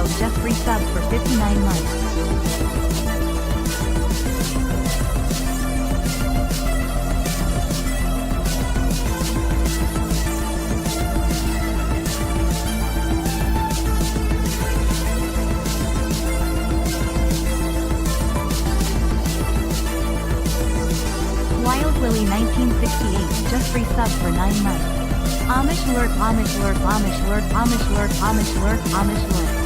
Zero just resubs for 59 months. Wild Willie 1968 just resubs for 9 months. Amish Alert, Amish Alert, Amish Alert, Amish Alert, Amish Alert, Amish Alert.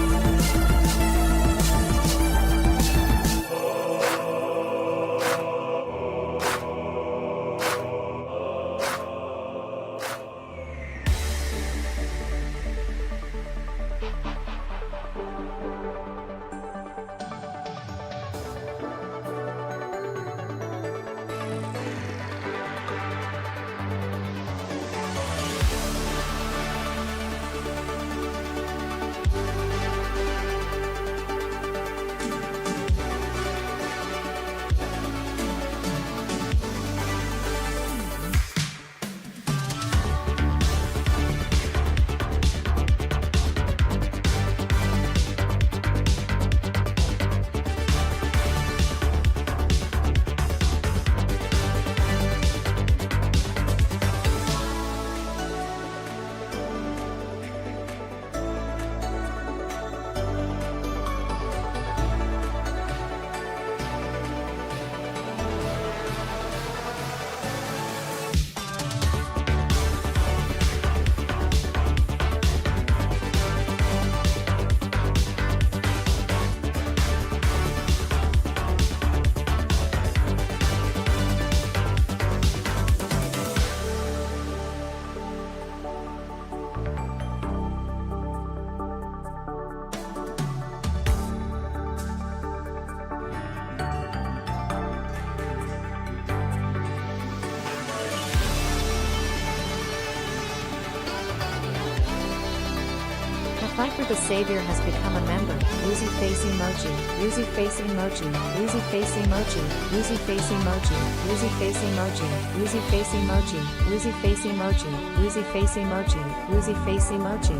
Fight for the Savior has become a member. Woozy face emoji. Woozy face emoji. Woozy face emoji. Woozy face emoji. Woozy face emoji. Woozy face emoji. Woozy face emoji. Woozy face emoji. Woozy face emoji.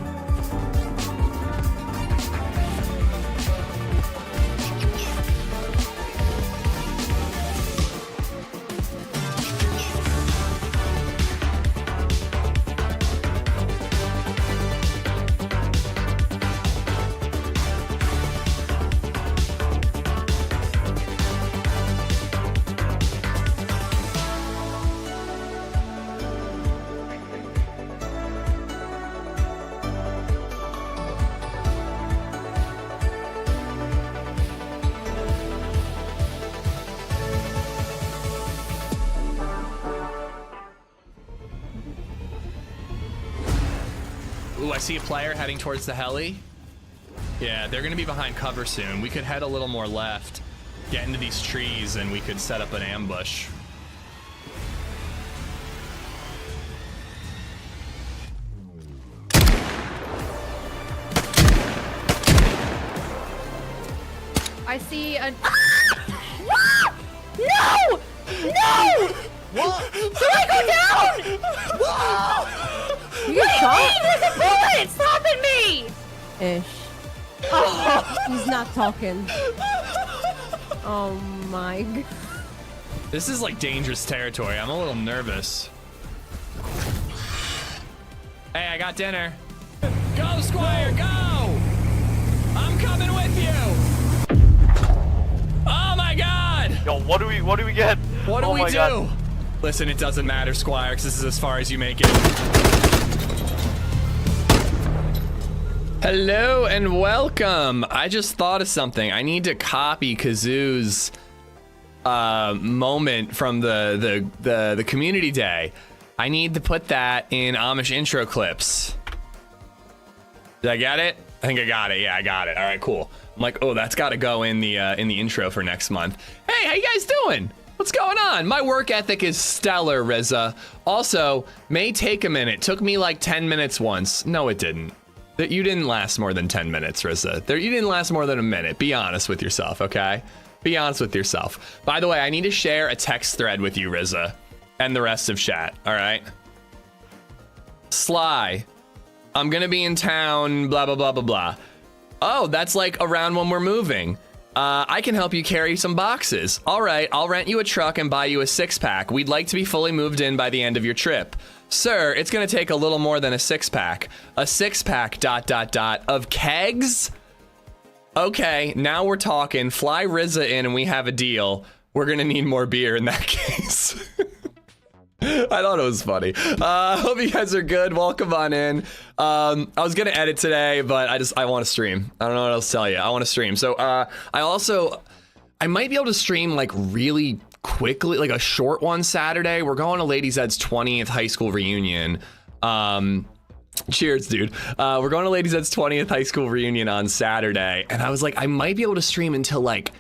Ooh, I see a player heading towards the heli. Yeah, they're gonna be behind cover soon. We could head a little more left, get into these trees, and we could set up an ambush. I see a... No! No! What? Should I go down? Whoa! You get shot? There's a bullet stopping me! Ish. Oh. He's not talking. Oh my god. This is like dangerous territory. I'm a little nervous. Hey, I got dinner. Go, Squire, go! I'm coming with you! Oh my god! Yo, what do we get? What do we do? God. Listen, it doesn't matter, Squire, because this is as far as you make it. Hello and welcome. I just thought of something. I need to copy Kazoo's moment from the community day. I need to put that in Amish intro clips. Did I get it? I think I got it. Yeah, I got it. All right, cool. I'm like, oh, that's got to go in the intro for next month. Hey, how you guys doing? What's going on? My work ethic is stellar, Rizza. Also, may take a minute. Took me like 10 minutes once. No, it didn't. You didn't last more than 10 minutes, Rizza. You didn't last more than a minute. Be honest with yourself, okay? Be honest with yourself. By the way, I need to share a text thread with you, Rizza, and the rest of chat, all right? Sly, I'm gonna be in town, blah, blah, blah, blah, blah. Oh, that's like around when we're moving. I can help you carry some boxes. All right, I'll rent you a truck and buy you a 6-pack. We'd like to be fully moved in by the end of your trip. Sir, it's gonna take a little more than a 6-pack. A 6-pack ... of kegs? Okay, now we're talking. Fly RZA in and we have a deal. We're gonna need more beer in that case. I thought it was funny. Hope you guys are good. Welcome on in. I was gonna edit today, but I want to stream. I don't know what else to tell you. I want to stream. So I might be able to stream like really quickly, like a short one Saturday. We're going to LadyZed's 20th high school reunion. Cheers, dude. We're going to LadyZed's 20th high school reunion on Saturday, and I was like, I might be able to stream until like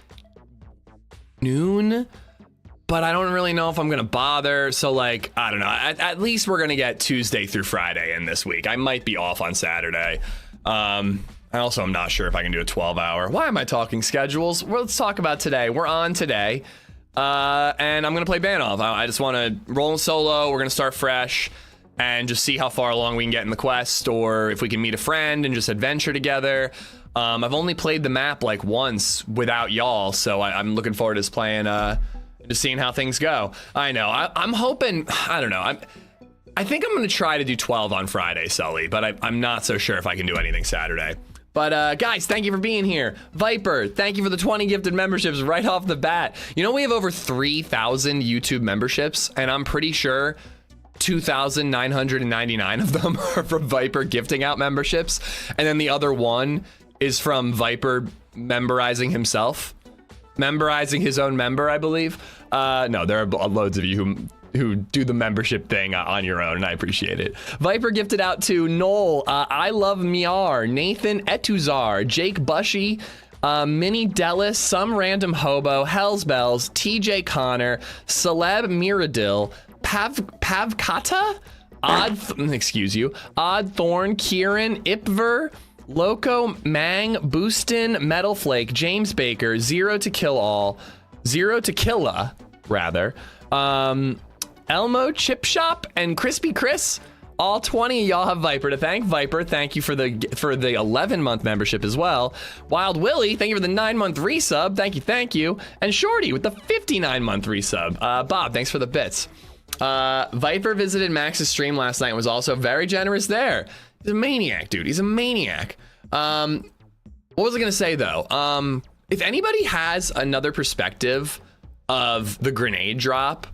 noon. But I don't really know if I'm gonna bother, so like, I don't know. At least we're gonna get Tuesday through Friday in this week. I might be off on Saturday. And also, I'm not sure if I can do a 12-hour. Why am I talking schedules? Well, let's talk about today. We're on today, and I'm gonna play Banov. I just wanna roll solo. We're gonna start fresh and just see how far along we can get in the quest, or if we can meet a friend and just adventure together. I've only played the map like once without y'all, so I'm looking forward to just playing, just seeing how things go. I know. I'm hoping. I don't know. I think I'm gonna try to do 12 on Friday, Sully, but I'm not so sure if I can do anything Saturday. But guys, thank you for being here. Viper, thank you for the 20 gifted memberships right off the bat. You know, we have over 3,000 YouTube memberships, and I'm pretty sure 2,999 of them are from Viper gifting out memberships, and then the other one is from Viper memberizing himself. Memberizing his own member, I believe. No, there are loads of you who do the membership thing on your own, and I appreciate it. Viper gifted out to Noel, I Love Miar, Nathan Etuzar, Jake Bushy, Minnie Dellis, Some Random Hobo, Hells Bells, TJ Connor, Celeb Miradil, Pavkata, Odd Thorn, Kieran, Ipver, Loco, Mang, Boostin, Metal Flake, James Baker, Zero to Killa, rather. Elmo, Chip Shop, and Crispy Chris. All 20 of y'all have Viper to thank. Viper, thank you for the 11-month membership as well. Wild Willie, thank you for the 9-month resub. Thank you. And Shorty with the 59-month resub. Bob, thanks for the bits. Viper visited Max's stream last night and was also very generous there. He's a maniac, dude. He's a maniac. What was I gonna say though? If anybody has another perspective of the grenade drop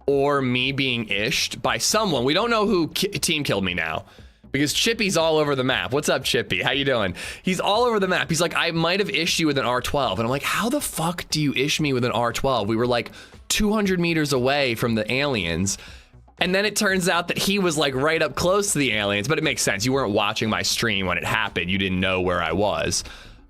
or me being ished by someone, we don't know who team killed me now because Chippy's all over the map. What's up, Chippy? How you doing? He's all over the map. He's like, I might have ished you with an R12, and I'm like, how the fuck do you ish me with an R12? We were like 200 meters away from the aliens. And then it turns out that he was like right up close to the aliens, but it makes sense. You weren't watching my stream when it happened. You didn't know where I was.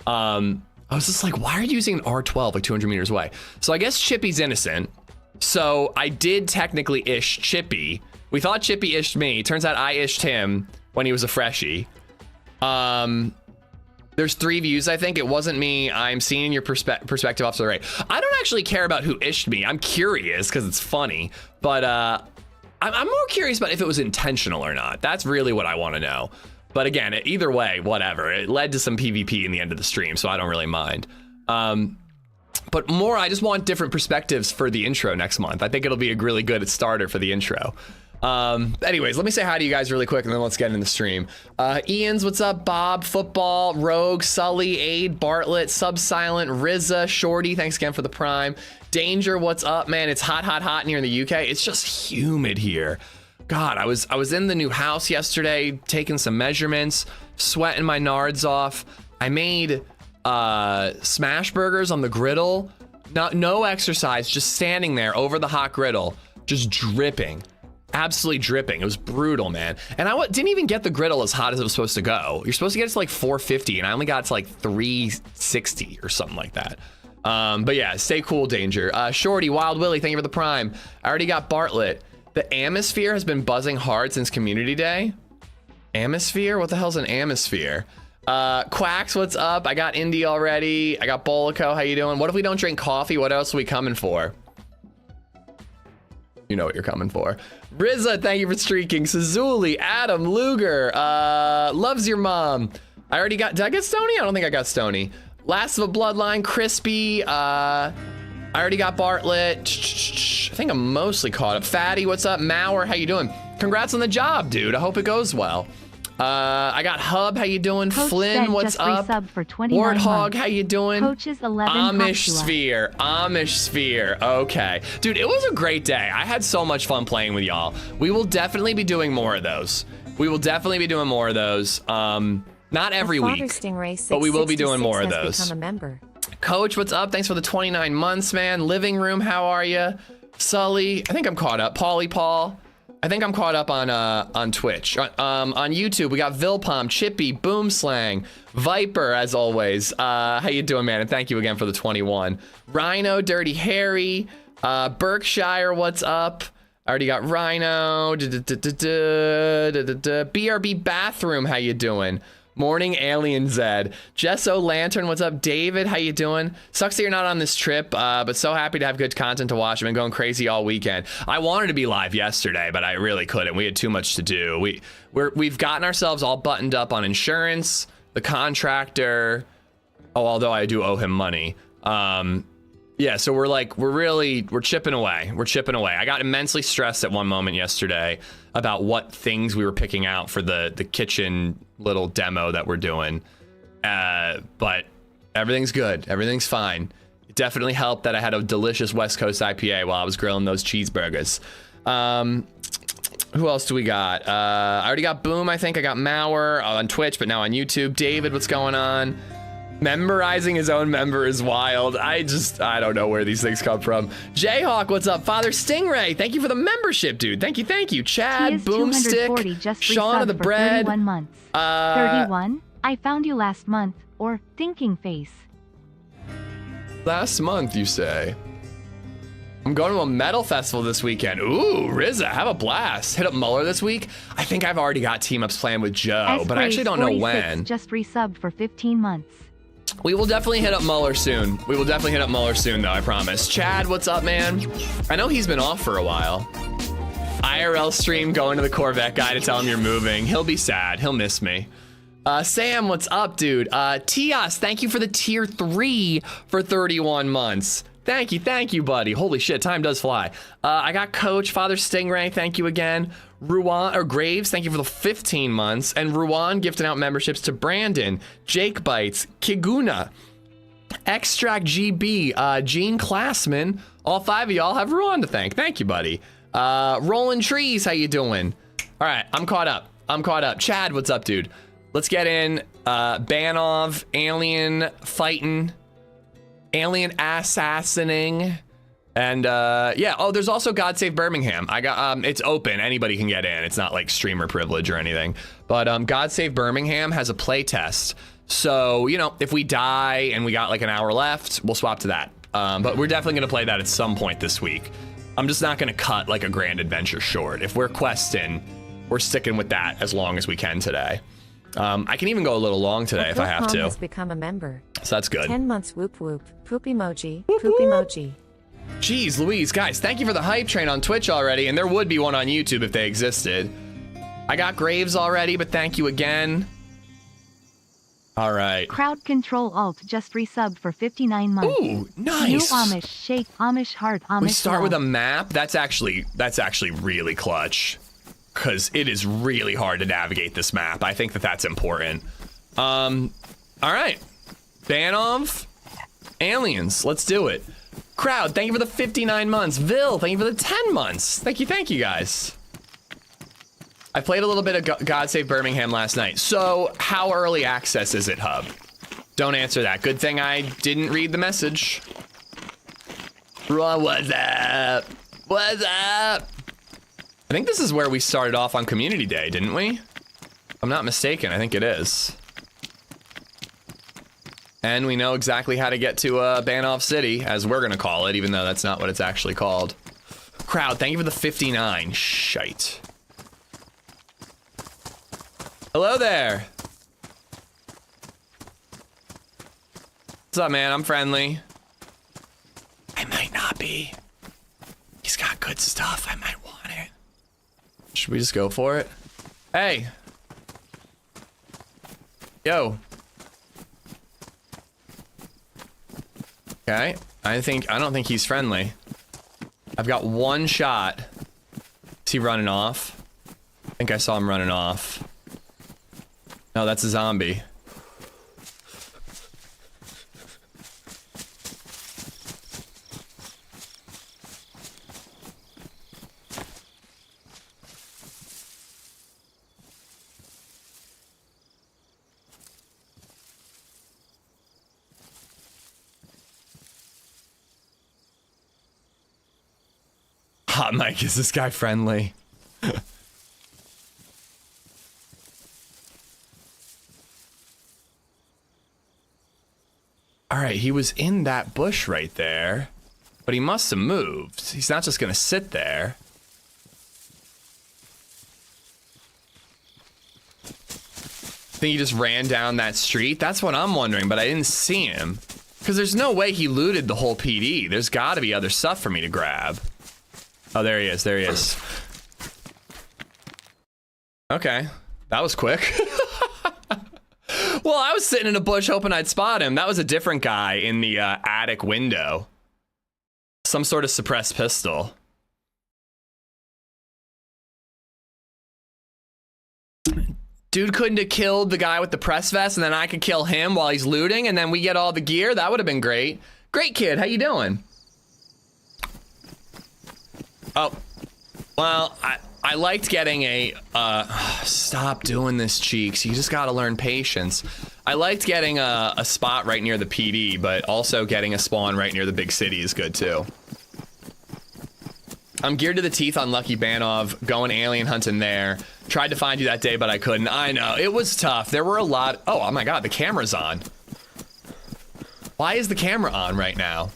I was just like, why are you using an R12 like 200 meters away? So I guess Chippy's innocent. So I did technically ish Chippy. We thought Chippy ished me. Turns out I ished him when he was a freshie. There's 3 views, I think. It wasn't me. I'm seeing your perspective off to the right. I don't actually care about who ished me. I'm curious because it's funny, but I'm more curious about if it was intentional or not. That's really what I want to know. But again, either way, whatever. It led to some PvP in the end of the stream, so I don't really mind. But more, I just want different perspectives for the intro next month. I think it'll be a really good starter for the intro. Anyways, let me say hi to you guys really quick and then let's get into the stream. Ian's, what's up? Bob, Football, Rogue, Sully, Aid, Bartlett, Subsilent, Rizza, Shorty, thanks again for the Prime. Danger, what's up, man? It's hot here in the UK. It's just humid here. God, I was in the new house yesterday, taking some measurements, sweating my nards off. I made smash burgers on the griddle. No exercise, just standing there over the hot griddle, just dripping. Absolutely dripping. It was brutal, man. And I didn't even get the griddle as hot as it was supposed to go. You're supposed to get it to like 450, and I only got it to like 360 or something like that. But yeah, stay cool, Danger. Shorty, Wild Willie, thank you for the Prime. I already got Bartlett. The Amisphere has been buzzing hard since Community Day. Amisphere? What the hell's an Amisphere? Quacks, what's up? I got Indy already. I got Bolico, how you doing? What if we don't drink coffee? What else are we coming for? You know what you're coming for. Rizza, thank you for streaking. Sazuli, Adam, Luger, loves your mom. I already got, did I get Stony? I don't think I got Stony. Last of a Bloodline, Crispy. I already got Bartlett. I think I'm mostly caught up. Fatty, what's up? Mauer, how you doing? Congrats on the job, dude. I hope it goes well. I got Hub, how you doing? Coach Flynn, Zed what's just up? resubbed for 29 Warthog, months. how you doing? Coaches 11 Amish Popula. Sphere, Amish Sphere. Okay, dude, it was a great day. I had so much fun playing with y'all. We will definitely be doing more of those. Not every Father week, Stingray but we will be doing 666 more of has those. become a member. Coach, what's up? Thanks for the 29 months, man. Living Room, how are you? Sully, I think I'm caught up. Pauly Paul, I think I'm caught up on Twitch. On YouTube, we got Vilpom, Chippy, Boomslang, Viper, as always. How you doing, man? And thank you again for the 21. Rhino, Dirty Harry, Berkshire, what's up? I already got Rhino. BRB Bathroom, how you doing? Morning Alien Zed. Jesso Lantern, what's up? David, how you doing? Sucks that you're not on this trip, but so happy to have good content to watch. I've been going crazy all weekend. I wanted to be live yesterday, but I really couldn't. We had too much to do. We've gotten ourselves all buttoned up on insurance, the contractor. Oh, although I do owe him money. Yeah, so we're chipping away. I got immensely stressed at one moment yesterday about what things we were picking out for the kitchen little demo that we're doing. But everything's good. Everything's fine. It definitely helped that I had a delicious West Coast IPA while I was grilling those cheeseburgers. Who else do we got? I already got Boom, I think. I got Mauer on Twitch, but now on YouTube. David, what's going on? Memorizing his own member is wild. I don't know where these things come from. Jayhawk, what's up? Father Stingray, thank you for the membership, dude. Thank you. Chad, Boomstick, just Sean of the for Bread. 31 months. 31? I found you last month. Or thinking face. Last month, you say? I'm going to a metal festival this weekend. Ooh, RZA, have a blast. Hit up Muller this week. I think I've already got team-ups planned with Joe, but I actually don't know when. Just resubbed for 15 months. We will definitely hit up Muller soon. Though, I promise. Chad, what's up, man? I know he's been off for a while. IRL stream, going to the Corvette guy to tell him you're moving. He'll be sad. He'll miss me. Sam, what's up, dude? Tias, thank you for the tier 3 for 31 months. Thank you, buddy. Holy shit, time does fly. I got Coach, Father Stingray, thank you again. Graves, thank you for the 15 months. And Ruan gifting out memberships to Brandon, Jake Bites, Kiguna, Extract GB, Gene Classman. All 5 of y'all have Ruan to thank. Thank you, buddy. Rolling Trees, how you doing? All right, I'm caught up. Chad, what's up, dude? Let's get in. Banov, Alien Fighting, Alien Assassinating. And yeah, oh, there's also God Save Birmingham. I got it's open, anybody can get in. It's not like streamer privilege or anything. But God Save Birmingham has a play test. So, you know, if we die and we got like an hour left, we'll swap to that. But we're definitely gonna play that at some point this week. I'm just not gonna cut like a grand adventure short. If we're questing, we're sticking with that as long as we can today. I can even go a little long today if I have to. Has become a member. So that's good. 10 months, whoop whoop. Poop emoji. Whoop, Poop whoop. emoji. Jeez Louise, guys, thank you for the hype train on Twitch already, and there would be one on YouTube if they existed. I got Graves already, but thank you again. All right. Crowd Control Alt just resubbed for 59 months. Ooh, nice. New Amish Shake, Amish Heart, Amish We start Love. with a map. That's actually really clutch, because it is really hard to navigate this map. I think that's important. All right. Banov, Aliens, let's do it. Crowd, thank you for the 59 months. Vil, thank you for the 10 months. Thank you guys. I played a little bit of God Save Birmingham last night. So how early access is it, Hub? Don't answer that. Good thing I didn't read the message. What's up? What's up? I think this is where we started off on Community Day, didn't we? If I'm not mistaken, I think it is. And we know exactly how to get to Banov City, as we're gonna call it, even though that's not what it's actually called. Crowd, thank you for the 59. Shite. Hello there. What's up, man? I'm friendly. I might not be. He's got good stuff. I might want it. Should we just go for it? Hey. Yo. Okay. I don't think he's friendly. I've got one shot. Is he running off? I think I saw him running off. No, that's a zombie. Hot Mike, is this guy friendly? All right, he was in that bush right there, but he must have moved. He's not just gonna sit there. Think he just ran down that street? That's what I'm wondering, but I didn't see him. Because there's no way he looted the whole PD. There's gotta be other stuff for me to grab. Oh, there he is, there he is. Okay, that was quick. Well, I was sitting in a bush hoping I'd spot him. That was a different guy in the attic window. Some sort of suppressed pistol. Dude couldn't have killed the guy with the press vest and then I could kill him while he's looting and then we get all the gear. That would have been great. Great kid, how you doing? Oh, well, I liked getting a, stop doing this, Cheeks. You just gotta learn patience. I liked getting a spot right near the PD, but also getting a spawn right near the big city is good too. I'm geared to the teeth on Lucky Banov, going alien hunting there. Tried to find you that day, but I couldn't. I know, it was tough. There were a lot. Oh my God, the camera's on. Why is the camera on right now?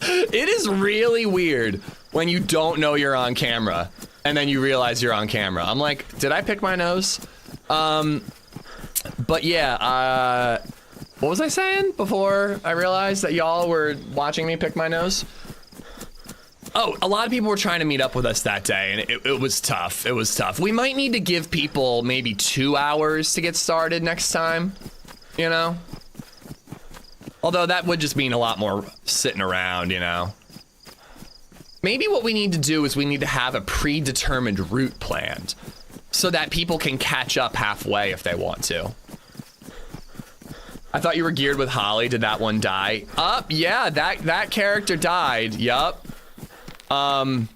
It is really weird when you don't know you're on camera and then you realize you're on camera. I'm like, did I pick my nose? But yeah, what was I saying before I realized that y'all were watching me pick my nose? Oh, a lot of people were trying to meet up with us that day and it was tough. It was tough. We might need to give people maybe 2 hours to get started next time, you know? Although that would just mean a lot more sitting around, you know? Maybe what we need to do is we need to have a predetermined route planned so that people can catch up halfway if they want to. I thought you were geared with Holly. Did that one die? Yeah, that character died. Yup. Yep.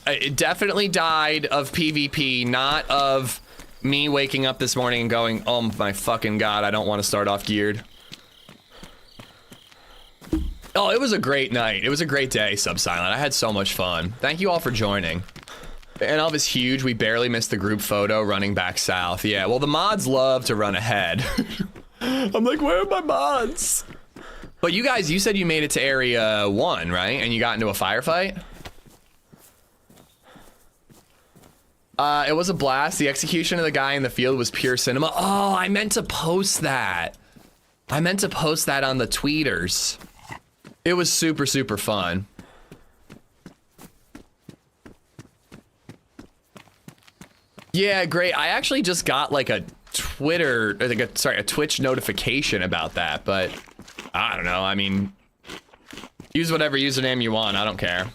It definitely died of PvP, not of me waking up this morning and going, oh my fucking God, I don't want to start off geared. Oh, it was a great night. It was a great day, Subsilent. I had so much fun. Thank you all for joining. Banov is huge. We barely missed the group photo running back south. Yeah, well, the mods love to run ahead. I'm like, where are my mods? But you guys, you said you made it to area 1, right? And you got into a firefight? It was a blast. The execution of the guy in the field was pure cinema. Oh, I meant to post that. I meant to post that on the tweeters. It was super, super fun. Yeah, great. I actually just got like a Twitch notification about that, but I don't know. I mean, use whatever username you want. I don't care.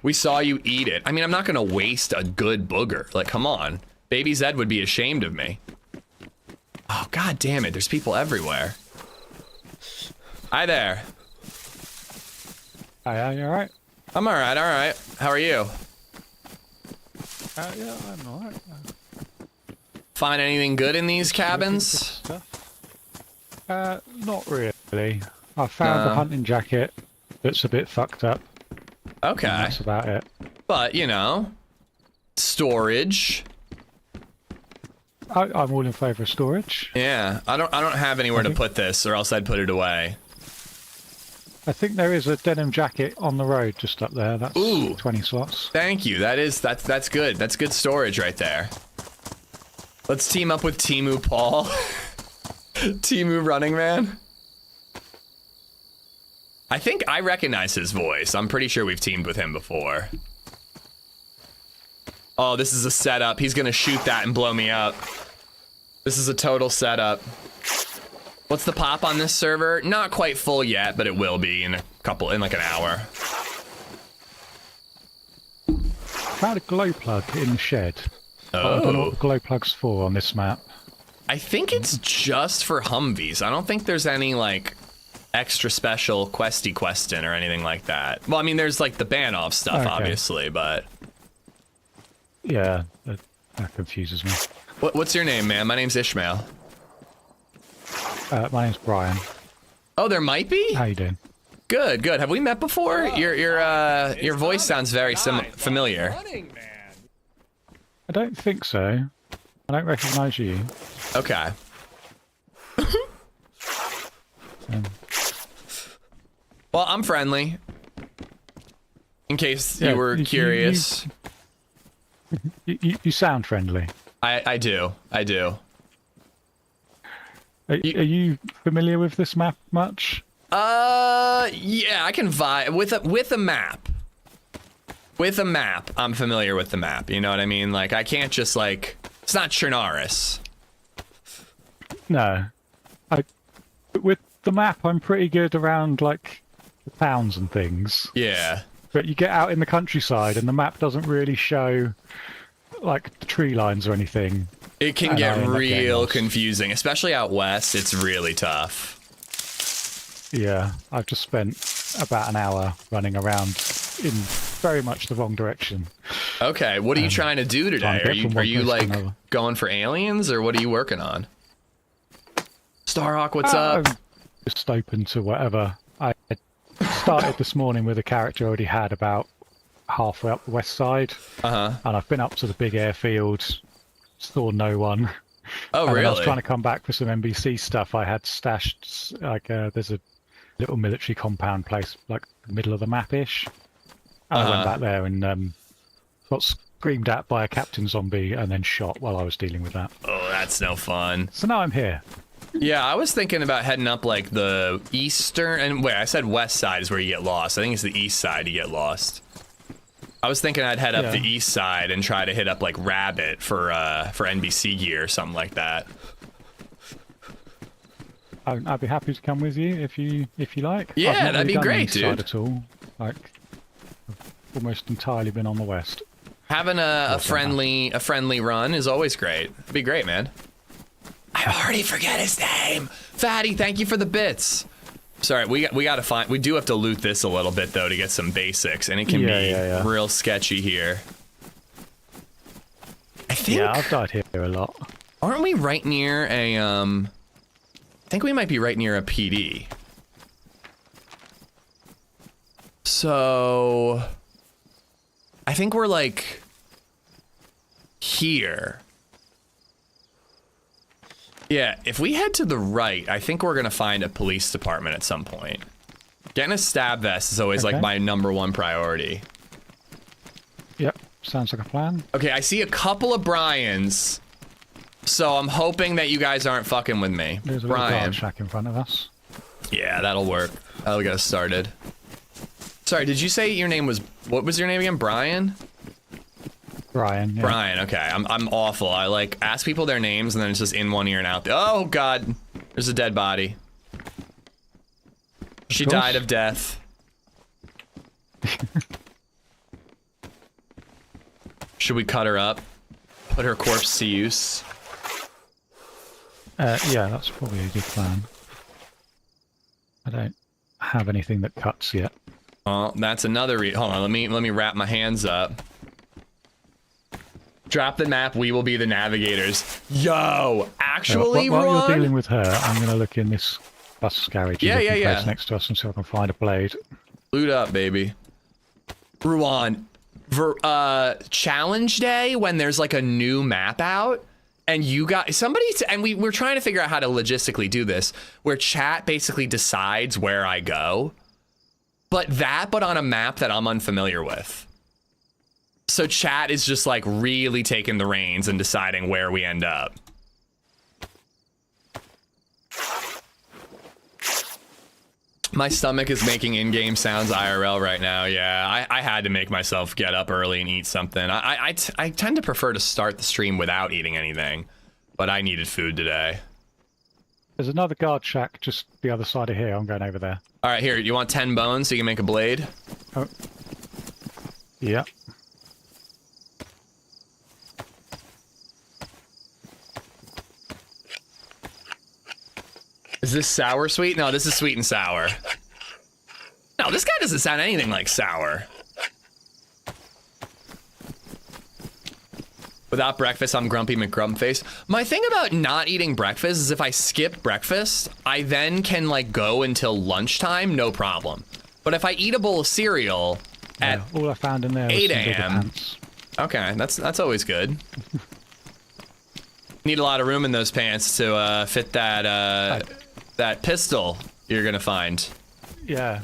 We saw you eat it. I mean, I'm not gonna waste a good booger. Like, come on. LadyZed would be ashamed of me. Oh, God damn it. There's people everywhere. Hi there. Hi, you alright? I'm alright, alright. How are you? Yeah, I'm alright. Find anything good in these cabins? Not really. I found a hunting jacket that's a bit fucked up. Okay. And that's about it. But, you know, storage. I'm all in favour of storage. Yeah, I don't have anywhere to put this, or else I'd put it away. I think there is a denim jacket on the road just up there. That's 20 slots. Thank you. That's good. That's good storage right there. Let's team up with Timu Paul. Timu Running Man. I think I recognize his voice. I'm pretty sure we've teamed with him before. Oh, this is a setup. He's gonna shoot that and blow me up. This is a total setup. What's the pop on this server? Not quite full yet, but it will be in like an hour. Found a glow plug in the shed. I don't know what the glow plug's for on this map. I think it's just for Humvees. I don't think there's any like extra special questing or anything like that. Well, I mean, there's like the Banov stuff, obviously, but yeah, that confuses me. What's your name, man? My name's Ishmael. My name's Brian. Oh, there might be? How you doing? Good, good. Have we met before? Your voice sounds very familiar. I don't think so. I don't recognize you. Okay. Well, I'm friendly. In case you were curious. You sound friendly. I do. Are you familiar with this map much? Yeah, I can vibe with a map. With a map, I'm familiar with the map. You know what I mean? Like, I can't just like, it's not Chernaris. No. With the map, I'm pretty good around like the towns and things. Yeah. But you get out in the countryside and the map doesn't really show like the tree lines or anything. It can get real confusing, especially out west. It's really tough. Yeah, I've just spent about an hour running around in very much the wrong direction. Okay, what are you trying to do today? Are you like going for aliens, or what are you working on? Starhawk, what's up? I'm just open to whatever. I started this morning with a character I already had about halfway up the west side. And I've been up to the big airfield, saw no one. Oh, really? I was trying to come back for some NBC stuff. I had stashed, like, there's a little military compound place, like, the middle of the map-ish. And I went back there and got screamed at by a captain zombie and then shot while I was dealing with that. Oh, that's no fun. So now I'm here. Yeah, I was thinking about heading up, like, the eastern... And wait, I said west side is where you get lost. I think it's the east side you get lost. I was thinking I'd head up the east side and try to hit up, like, Rabbit for NBC gear or something like that. I'd be happy to come with you if you like. Yeah, that'd be great, dude. Side at all. Like, I've almost entirely been on the west. Having a friendly run is always great. It'd be great, man. I already forget his name. Fatty, thank you for the bits. Sorry, we do have to loot this a little bit though to get some basics, and it can be real sketchy here. I think. Yeah, I've died here a lot. Aren't we right near a I think we might be right near a PD. So I think we're like here. Yeah, if we head to the right, I think we're gonna find a police department at some point. Getting a stab vest is always like my #1 priority. Yep, sounds like a plan. Okay, I see a couple of Bryans, so I'm hoping that you guys aren't fucking with me. There's a little guard shack in front of us. Yeah, that'll work. That'll get us started. Sorry, did you say your name was, what was your name again? Brian? Brian, yeah. Brian, okay. I'm awful. I like ask people their names and then it's just in one ear and out. Oh god, there's a dead body. She died of death. Should we cut her up? Put her corpse to use? Yeah, that's probably a good plan. I don't have anything that cuts yet. Oh, that's another hold on, let me wrap my hands up. Drop the map, we will be the navigators. Yo, actually, while you're dealing with her, I'm gonna look in this bus garage place next to us and see if I can find a blade. Loot up, baby. Ruan, challenge day when there's like a new map out, and you got and we're trying to figure out how to logistically do this, where chat basically decides where I go, but on a map that I'm unfamiliar with. So chat is just like really taking the reins and deciding where we end up. My stomach is making in-game sounds IRL right now. Yeah, I had to make myself get up early and eat something. I tend to prefer to start the stream without eating anything, but I needed food today. There's another guard shack just the other side of here. I'm going over there. All right, here, you want 10 bones so you can make a blade? Oh. Yeah. Is this sour sweet? No, this is sweet and sour. No, this guy doesn't sound anything like sour. Without breakfast, I'm Grumpy McGrumpface. My thing about not eating breakfast is if I skip breakfast, I then can like go until lunchtime, no problem. But if I eat a bowl of cereal at all I found in there was 8 some bigger a.m. pants. Okay, that's always good. Need a lot of room in those pants to fit that that pistol you're gonna find. Yeah.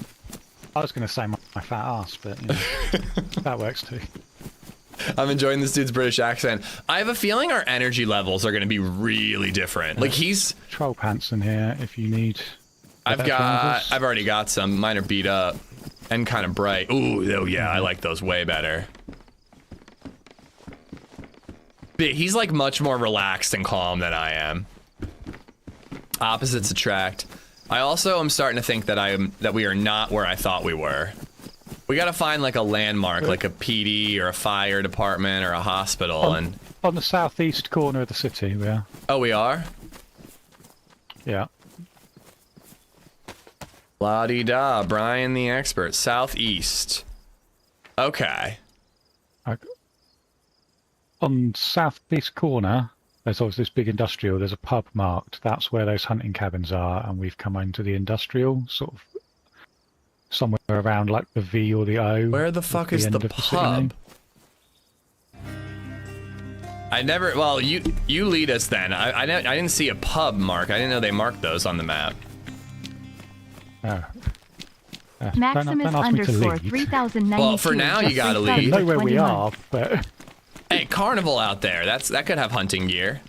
I was going to say my fat ass, but you know, that works too. I'm enjoying this dude's British accent. I have a feeling our energy levels are going to be really different. Like he's troll pants in here if you need. I've already got some. Mine are beat up and kind of bright. Ooh, oh yeah, I like those way better. But he's like much more relaxed and calm than I am. Opposites attract. I also am starting to think that we are not where I thought we were. We gotta find like a landmark, like a PD or a fire department or a hospital, on the southeast corner of the city. We are. Oh, we are? Yeah. La-di-da, Brian the expert. Southeast. Okay. On southeast corner, there's always this big industrial. There's a pub marked. That's where those hunting cabins are, and we've come into the industrial, sort of somewhere around like the V or the O. Where the fuck is the pub? I never. Well, you lead us then. I didn't see a pub mark. I didn't know they marked those on the map. Oh. Maximus underscore 3092. Well, for now you gotta lead. I know where we are, but. Hey, carnival out there. That could have hunting gear.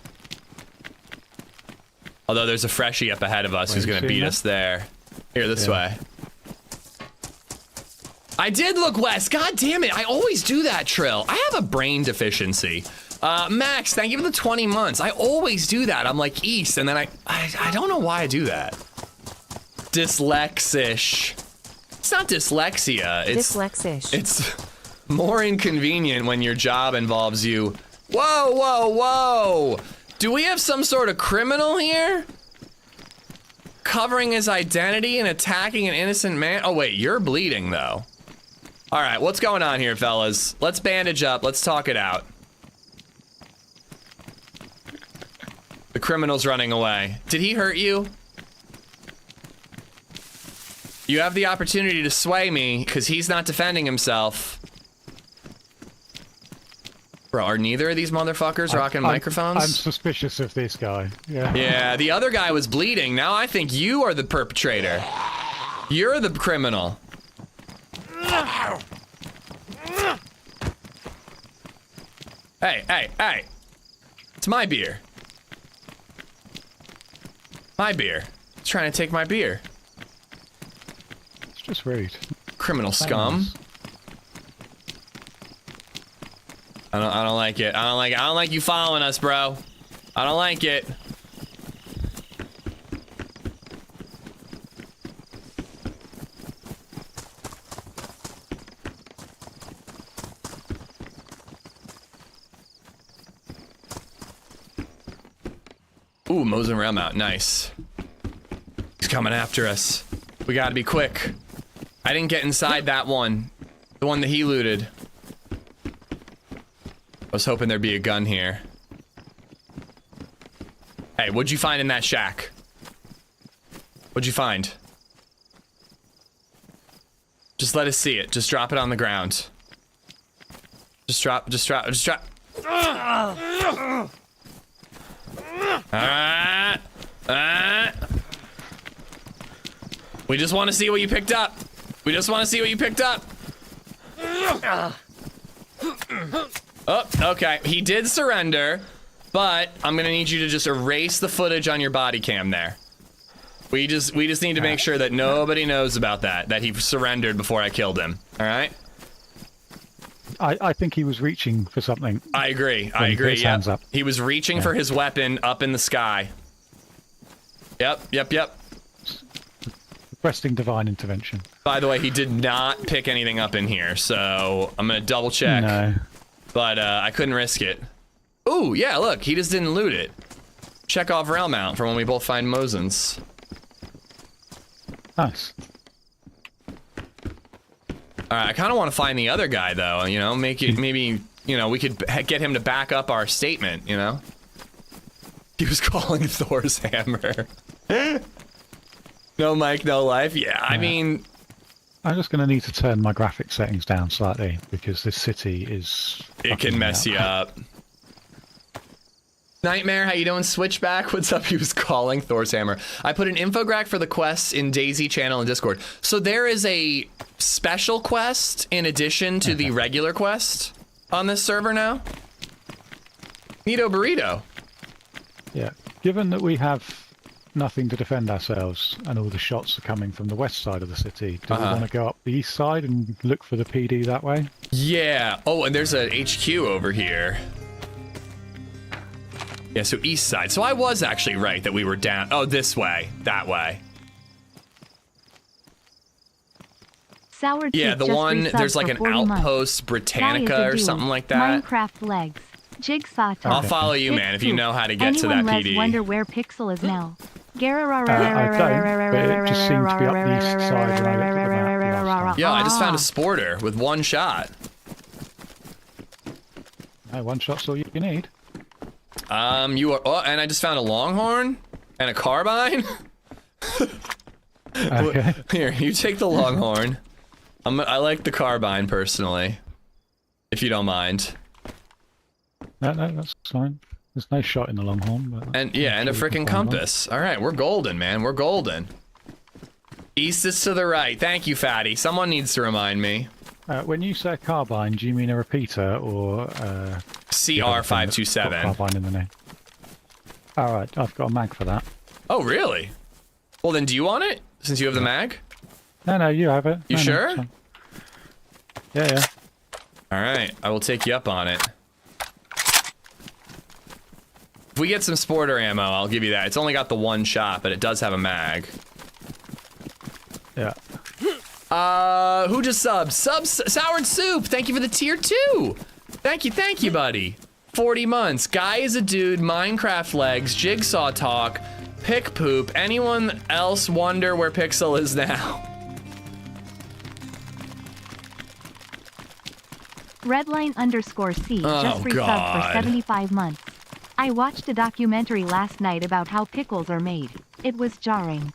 Although there's a freshie up ahead of us who's gonna beat us there. Here, this way. I did look west. God damn it! I always do that, Trill. I have a brain deficiency. Max, thank you for the 20 months. I always do that. I'm like east, and then I don't know why I do that. Dyslexish. It's not dyslexia. It's dyslexish. It's more inconvenient when your job involves you. Whoa, whoa, whoa! Do we have some sort of criminal here? Covering his identity and attacking an innocent man? Oh wait, you're bleeding though. All right, what's going on here, fellas? Let's bandage up. Let's talk it out. The criminal's running away. Did he hurt you? You have the opportunity to sway me, because he's not defending himself. Bro, are neither of these motherfuckers rocking microphones? I'm suspicious of this guy. Yeah. Yeah, the other guy was bleeding. Now I think you are the perpetrator. You're the criminal. Hey, hey, hey. It's my beer. My beer. He's trying to take my beer. It's just rude. Criminal scum. I don't like it. I don't like you following us, bro. I don't like it. Ooh, Mosin Realm out. Nice. He's coming after us. We gotta be quick. I didn't get inside that one. The one that he looted. I was hoping there'd be a gun here. Hey, what'd you find in that shack? What'd you find? Just let us see it. Just drop it on the ground. Just drop. We just want to see what you picked up. We just want to see what you picked up. Oh, okay. He did surrender, but I'm gonna need you to just erase the footage on your body cam there. We just need to make sure that nobody knows about that he surrendered before I killed him. All right? I think he was reaching for something. I agree. When he put his hands up. He was reaching for his weapon up in the sky. Yep. Requesting divine intervention. By the way, he did not pick anything up in here, so I'm gonna double check. No. But I couldn't risk it. Ooh, yeah, look, he just didn't loot it. Chekhov rail mount from when we both find Mosins. Nice. Alright, I kind of want to find the other guy, though, you know, maybe, you know, we could get him to back up our statement, you know? He was calling Thor's hammer. No mic, no life? Yeah, I mean... I'm just going to need to turn my graphic settings down slightly, because this city is... It can mess you up. Nightmare, how you doing? Switchback, what's up? He was calling Thor's hammer. I put an infographic for the quests in DayZ channel and Discord. So there is a special quest in addition to the regular quest on this server now. Neato burrito. Yeah. Given that we have nothing to defend ourselves and all the shots are coming from the west side of the city, do we want to go up the east side and look for the PD that way? Yeah. Oh, and there's a HQ over here. Yeah, so east side. So I was actually right that we were down. Oh, this way. That way. Sour Yeah, the one, there's like an Outpost Britannica or something like that. Minecraft legs. Jigsaw top. I'll follow you, man, if you know how to get to that Anyone PD. wonder where Pixel is now. I don't, but it just seemed to be up the east side when I looked at the map last time. Yeah, I just found a sporter with one shot. No, one shot's all you need. You are, oh, and I just found a longhorn and a carbine. Okay. Here, you take the longhorn. I like the carbine personally, if you don't mind. No, that's fine. There's no shot in the longhorn. But And yeah, and a freaking compass. All right, we're golden, man. We're golden. East is to the right. Thank you, Fatty. Someone needs to remind me. When you say carbine, do you mean a repeater or CR527? Carbine in the name. All right, I've got a mag for that. Oh, really? Well, then do you want it? Since you have the mag? No, you have it. You sure? No, yeah. All right, I will take you up on it. If we get some sporter ammo, I'll give you that. It's only got the one shot, but it does have a mag. Yeah. Who just subbed? Soured Soup, thank you for the tier 2. Thank you, buddy. 40 months. Guy is a dude, Minecraft legs, jigsaw talk, pick poop. Anyone else wonder where Pixel is now? Redline_C just resubbed for 75 months. I watched a documentary last night about how pickles are made. It was jarring.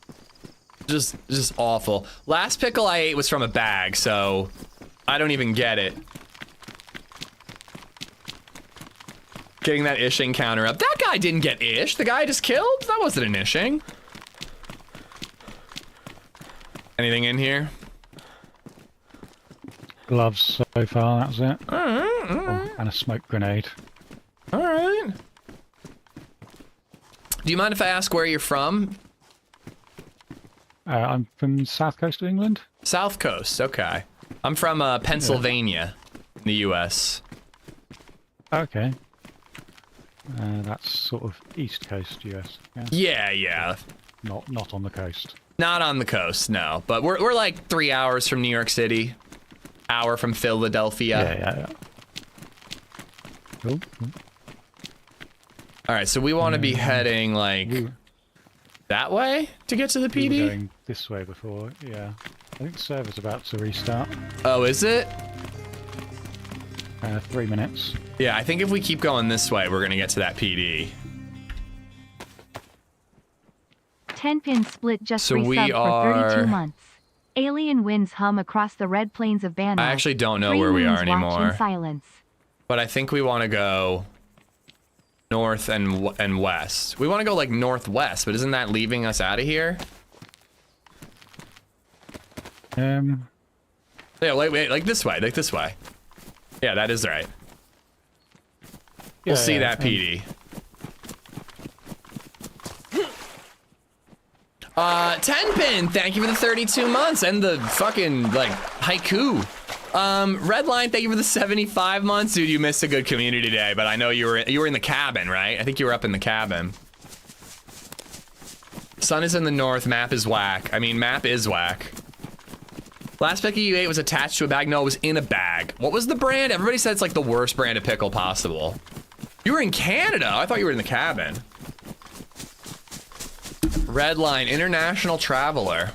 Just awful. Last pickle I ate was from a bag, so I don't even get it. Getting that ishing counter up. That guy didn't get ish. The guy I just killed? That wasn't an ishing. Anything in here? Gloves so far, that's it. All right. Oh, and a smoke grenade. All right. Do you mind if I ask where you're from? I'm from the south coast of England. South Coast, okay. I'm from Pennsylvania, in the U.S. Okay. That's sort of east coast US. Yeah. Yeah. Not on the coast. Not on the coast, no. But we're like 3 hours from New York City. Hour from Philadelphia. Yeah. Cool. All right, so we want to be heading like that way to get to the We PD? were going this way before, yeah. I think the server's about to restart. Oh, is it? 3 minutes. Yeah, I think if we keep going this way, we're going to get to that PD. 10-pin split just So we resubbed for 32 are- months. Alien winds hum across the red plains of Banov. I actually don't know 3 where we moons are watch anymore. in silence. But I think we want to go north and west. We want to go like northwest, but isn't that leaving us out of here? Yeah, wait, like this way, Yeah, that is right. We'll see that PD. Tenpin, thank you for the 32 months and the fucking like haiku. Redline, thank you for the 75 months. Dude, you missed a good community day, but I know you were in the cabin, right? I think you were up in the cabin. Sun is in the north, map is whack. I mean, map is whack. Last pickle you ate was attached to a bag. No, it was in a bag. What was the brand? Everybody said it's like the worst brand of pickle possible. You were in Canada. I thought you were in the cabin. Redline, international traveler.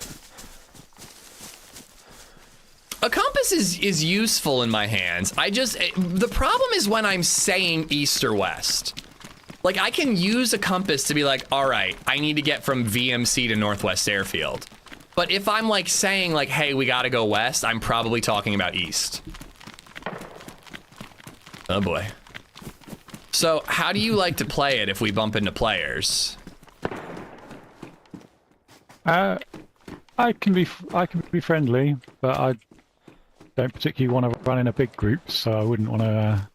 A compass is useful in my hands. The problem is when I'm saying east or west. Like, I can use a compass to be like, all right, I need to get from VMC to Northwest Airfield. But if I'm like saying like, hey, we gotta go west, I'm probably talking about east. Oh boy. So how do you like to play it if we bump into players? I can be friendly, but I don't particularly want to run in a big group, so I wouldn't want to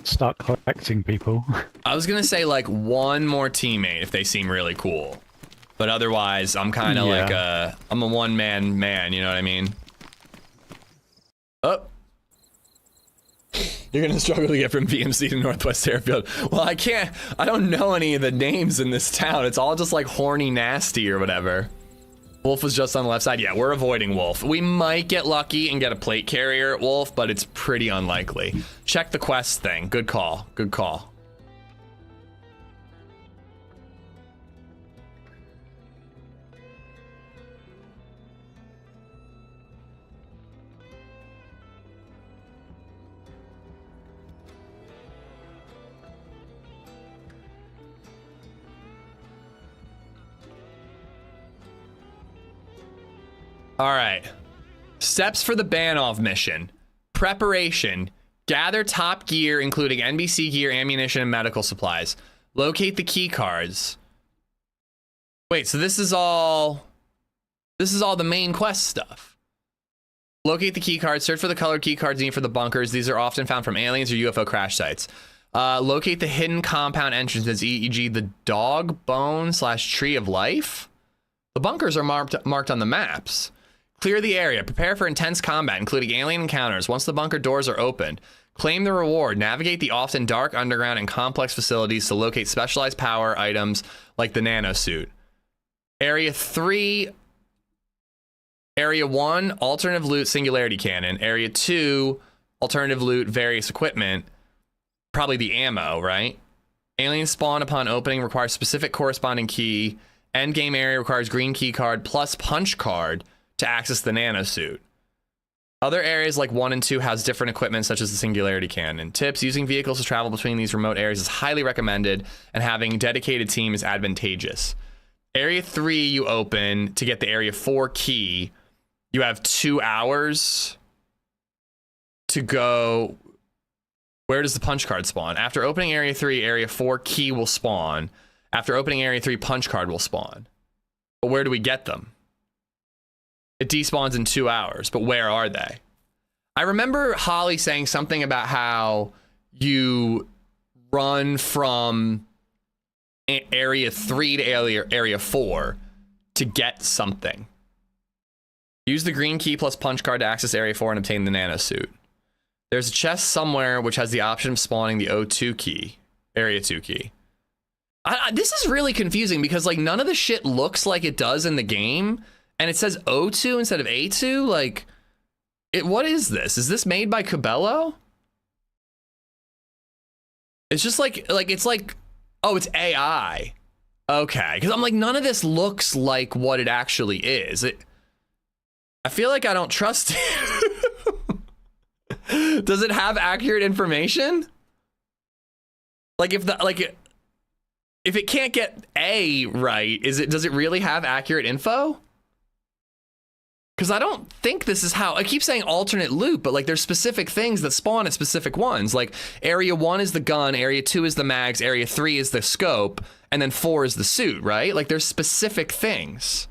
start collecting people. I was gonna say like one more teammate if they seem really cool, but otherwise I'm kind of like I'm a one-man man, you know what I mean? Oh, you're gonna struggle to get from VMC to Northwest Airfield. Well, I don't know any of the names in this town. It's all just like horny nasty or whatever. Wolf was just on the left side. Yeah, we're avoiding Wolf. We might get lucky and get a plate carrier at Wolf, but it's pretty unlikely. Check the quest thing. Good call. Good call. All right. Steps for the Banov mission. Preparation. Gather top gear, including NBC gear, ammunition, and medical supplies. Locate the key cards. Wait, so this is all the main quest stuff. Locate the key cards. Search for the colored key cards needed for the bunkers. These are often found from aliens or UFO crash sites. Locate the hidden compound entrances, e.g. the dog bone / tree of life. The bunkers are marked on the maps. Clear the area. Prepare for intense combat, including alien encounters. Once the bunker doors are opened, claim the reward. Navigate the often dark underground and complex facilities to locate specialized power items like the nanosuit. Area 3, Area 1, alternative loot, singularity cannon. Area 2, alternative loot, various equipment. Probably the ammo, right? Alien spawn upon opening requires specific corresponding key. Endgame area requires green key card plus punch card to access the nanosuit. Other areas like 1 and 2 house different equipment such as the singularity cannon. Tips: using vehicles to travel between these remote areas is highly recommended, and having a dedicated team is advantageous. Area 3 you open to get the Area 4 key. You have 2 hours to go. Where does the punch card spawn? After opening Area 3, Area 4 key will spawn. After opening Area 3, punch card will spawn. But where do we get them? It despawns in 2 hours, but where are they? I remember Holly saying something about how you run from Area 3 to Area 4 to get something. Use the green key plus punch card to access Area 4 and obtain the nanosuit. There's a chest somewhere which has the option of spawning the O2 key, Area 2 key. This is really confusing because like none of the shit looks like it does in the game, and it says O2 instead of A2. Like, what is this? Is this made by Cabello? It's just like it's like, oh, it's AI. Okay, because I'm like, none of this looks like what it actually is. I feel like I don't trust it. Does it have accurate information? Like if it can't get A right, does it really have accurate info? Because I don't think this is how, I keep saying alternate loot, but like there's specific things that spawn at specific ones. Like Area 1 is the gun, Area 2 is the mags, Area 3 is the scope, and then 4 is the suit, right? Like there's specific things.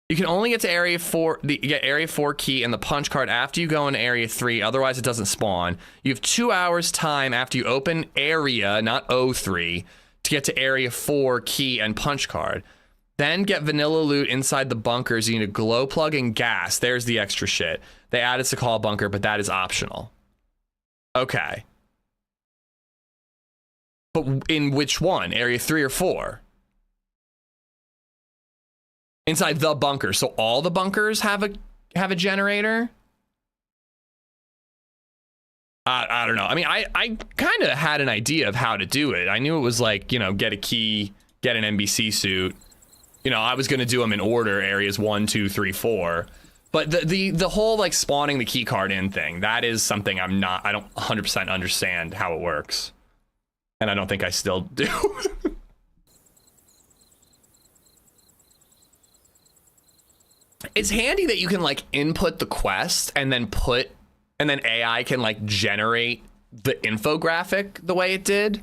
You can only get to Area 4, get Area 4 key and the punch card after you go into Area 3, otherwise it doesn't spawn. You have 2 hours time after you open Area, not O3, to get to area 4 key and punch card. Then get vanilla loot inside the bunkers. You need a glow plug and gas. There's the extra shit. They added Sakal bunker, but that is optional. Okay. But in which one? Area 3 or 4? Inside the bunker. So all the bunkers have a generator? I don't know. I mean, I kind of had an idea of how to do it. I knew it was like, you know, get a key, get an NBC suit. You know, I was going to do them in order, areas 1, 2, 3, 4. But the whole like spawning the key card in thing, that is something I don't 100% understand how it works. And I don't think I still do. It's handy that you can like input the quest and then AI can like generate the infographic the way it did.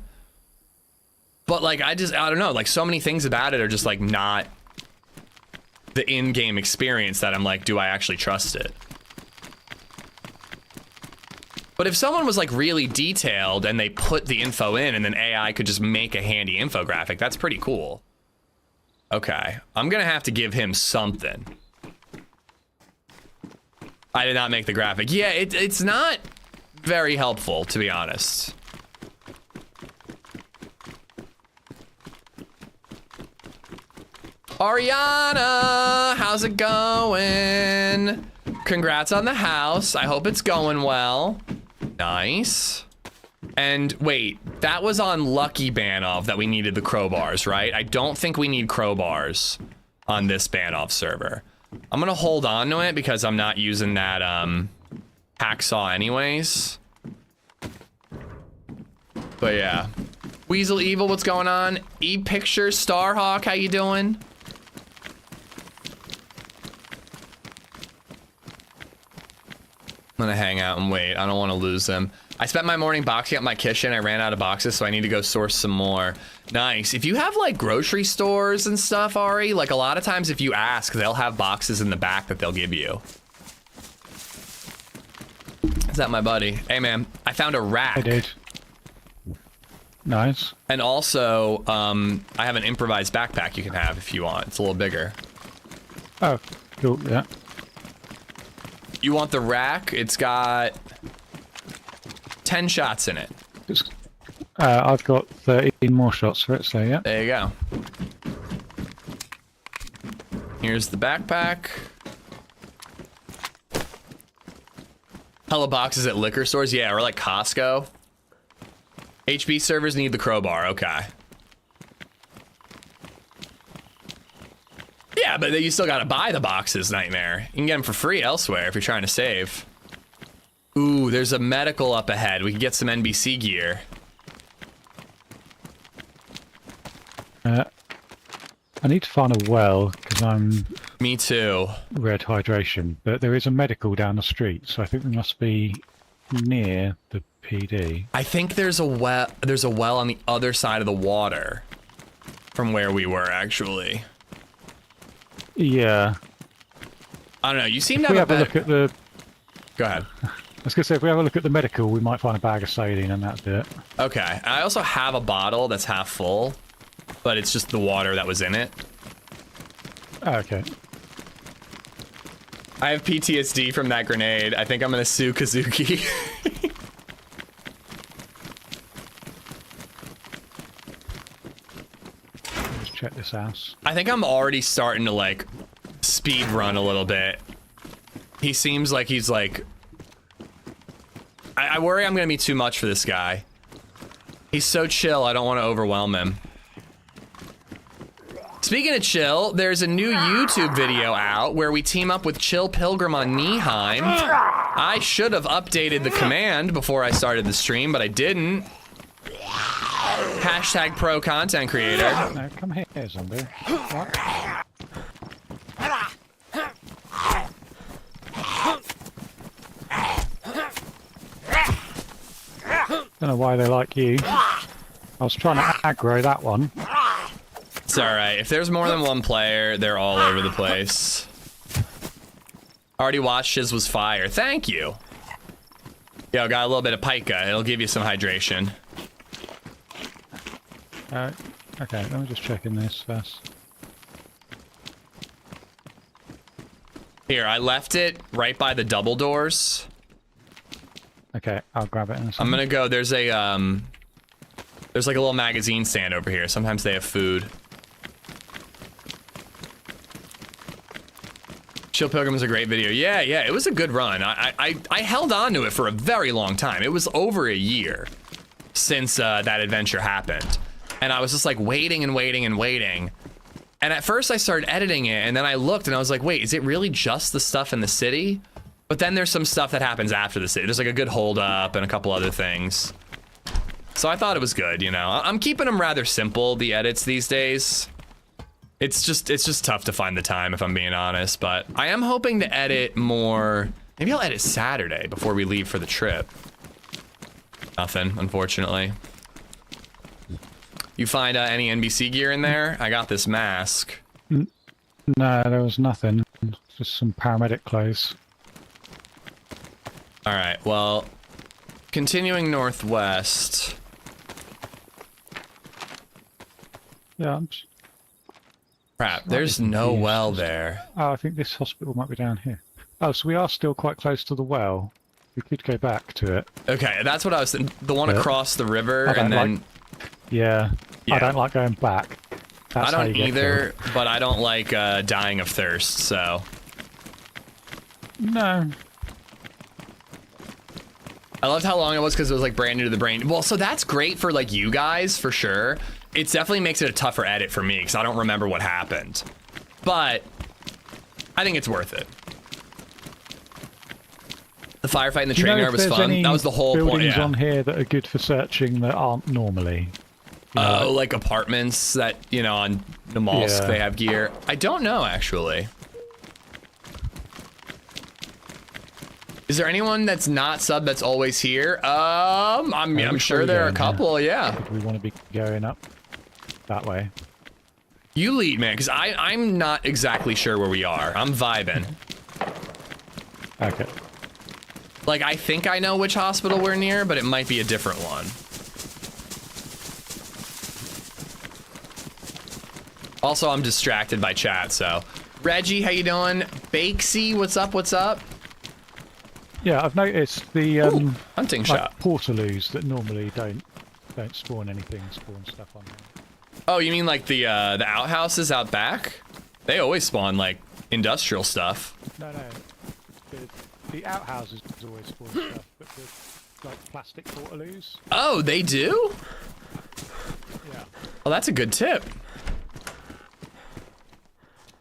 But like, I don't know, like so many things about it are just like not the in-game experience that I'm like, do I actually trust it? But if someone was like really detailed and they put the info in and then AI could just make a handy infographic, that's pretty cool. Okay, I'm gonna have to give him something. I did not make the graphic. Yeah, it's not very helpful, to be honest. Ariana, how's it going? Congrats on the house. I hope it's going well. Nice. And wait, that was on Lucky Banov that we needed the crowbars, right? I don't think we need crowbars on this Banov server. I'm gonna hold on to it because I'm not using that hacksaw anyways. But yeah. Weasel Evil, what's going on? E-Pictures, Starhawk, how you doing? I'm gonna hang out and wait. I don't want to lose them. I spent my morning boxing up my kitchen. I ran out of boxes, so I need to go source some more. Nice. If you have like grocery stores and stuff, Ari, like a lot of times if you ask, they'll have boxes in the back that they'll give you. Is that my buddy? Hey man, I found a rack. I did. Nice. And also, I have an improvised backpack you can have if you want. It's a little bigger. Oh, cool, yeah. You want the rack? It's got 10 shots in it. I've got 13 more shots for it, so yeah. There you go. Here's the backpack. Hella boxes at liquor stores? Yeah, or like Costco. HB servers need the crowbar, okay. Yeah, but you still gotta buy the boxes, Nightmare. You can get them for free elsewhere if you're trying to save. Ooh, there's a medical up ahead. We can get some NBC gear. I need to find a well, because I'm... Me too. Red hydration, but there is a medical down the street, so I think we must be near the PD. I think there's a well on the other side of the water from where we were, actually. Yeah. I don't know, you seem to If we have have a look at the... Go ahead. I was going to say, if we have a look at the medical, we might find a bag of saline and that's it. Okay, I also have a bottle that's half full, but it's just the water that was in it. Oh, okay. I have PTSD from that grenade. I think I'm gonna sue Kazuki. Let's check this house. I think I'm already starting to like speed run a little bit. He seems like he's like... I worry I'm gonna be too much for this guy. He's so chill, I don't want to overwhelm him. Speaking of chill, there's a new YouTube video out where we team up with Chill Pilgrim on Nihheim. I should have updated the command before I started the stream, but I didn't. Hashtag pro content creator. No, come here, zombie. What? Don't know why they like you. I was trying to aggro that one. It's alright. If there's more than one player, they're all over the place. Already watched Shiz was fire. Thank you. Yo, got a little bit of pica. It'll give you some hydration. Okay, let me just check in this first. Here, I left it right by the double doors. Okay, I'll grab it in a second. I'm gonna go. There's like a little magazine stand over here. Sometimes they have food. Chill Pilgrim is a great video. Yeah, it was a good run. I held on to it for a very long time. It was over a year since that adventure happened. And I was just like waiting and waiting and waiting. And at first I started editing it, and then I looked and I was like, wait, is it really just the stuff in the city? But then there's some stuff that happens after the city. There's like a good hold up and a couple other things. So I thought it was good, you know. I'm keeping them rather simple, the edits these days. It's just tough to find the time, if I'm being honest, but I am hoping to edit more. Maybe I'll edit Saturday before we leave for the trip. Nothing, unfortunately. You find any NBC gear in there? I got this mask. No, there was nothing. Just some paramedic clothes. All right, well, continuing northwest. Yeah, Crap, there's no well there. Oh, I think this hospital might be down here. Oh, so we are still quite close to the well. We could go back to it. Okay, that's what I was thinking. The one across the river, and then... Yeah, Yeah. I don't like going back. That's I how don't you get either, killed. but I don't like dying of thirst, so... No. I loved how long it was because it was like brand new to the brain. Well, so that's great for like you guys, for sure. It definitely makes it a tougher edit for me because I don't remember what happened. But I think it's worth it. The firefight in the train yard was fun. That was the whole point. Buildings Yeah. on here that are good for searching that aren't normally. Oh, like apartments that, you know, on the malls Yeah. they have gear. I don't know, actually. Is there anyone that's not sub that's always here? I'm sure there are a couple, yeah. We want to be going up that way. You lead, man, because I'm not exactly sure where we are. I'm vibing. Okay. Like, I think I know which hospital we're near, but it might be a different one. Also, I'm distracted by chat, so. Reggie, how you doing? Bakesy, what's up, what's up? Yeah, I've noticed the Ooh, hunting shop. portaloos that normally don't spawn anything, spawn stuff on them. Oh, you mean like the outhouses out back? They always spawn, like, industrial stuff. No. The outhouses always spawn stuff, but the like plastic portaloos. Oh, they do? Yeah. Well, that's a good tip.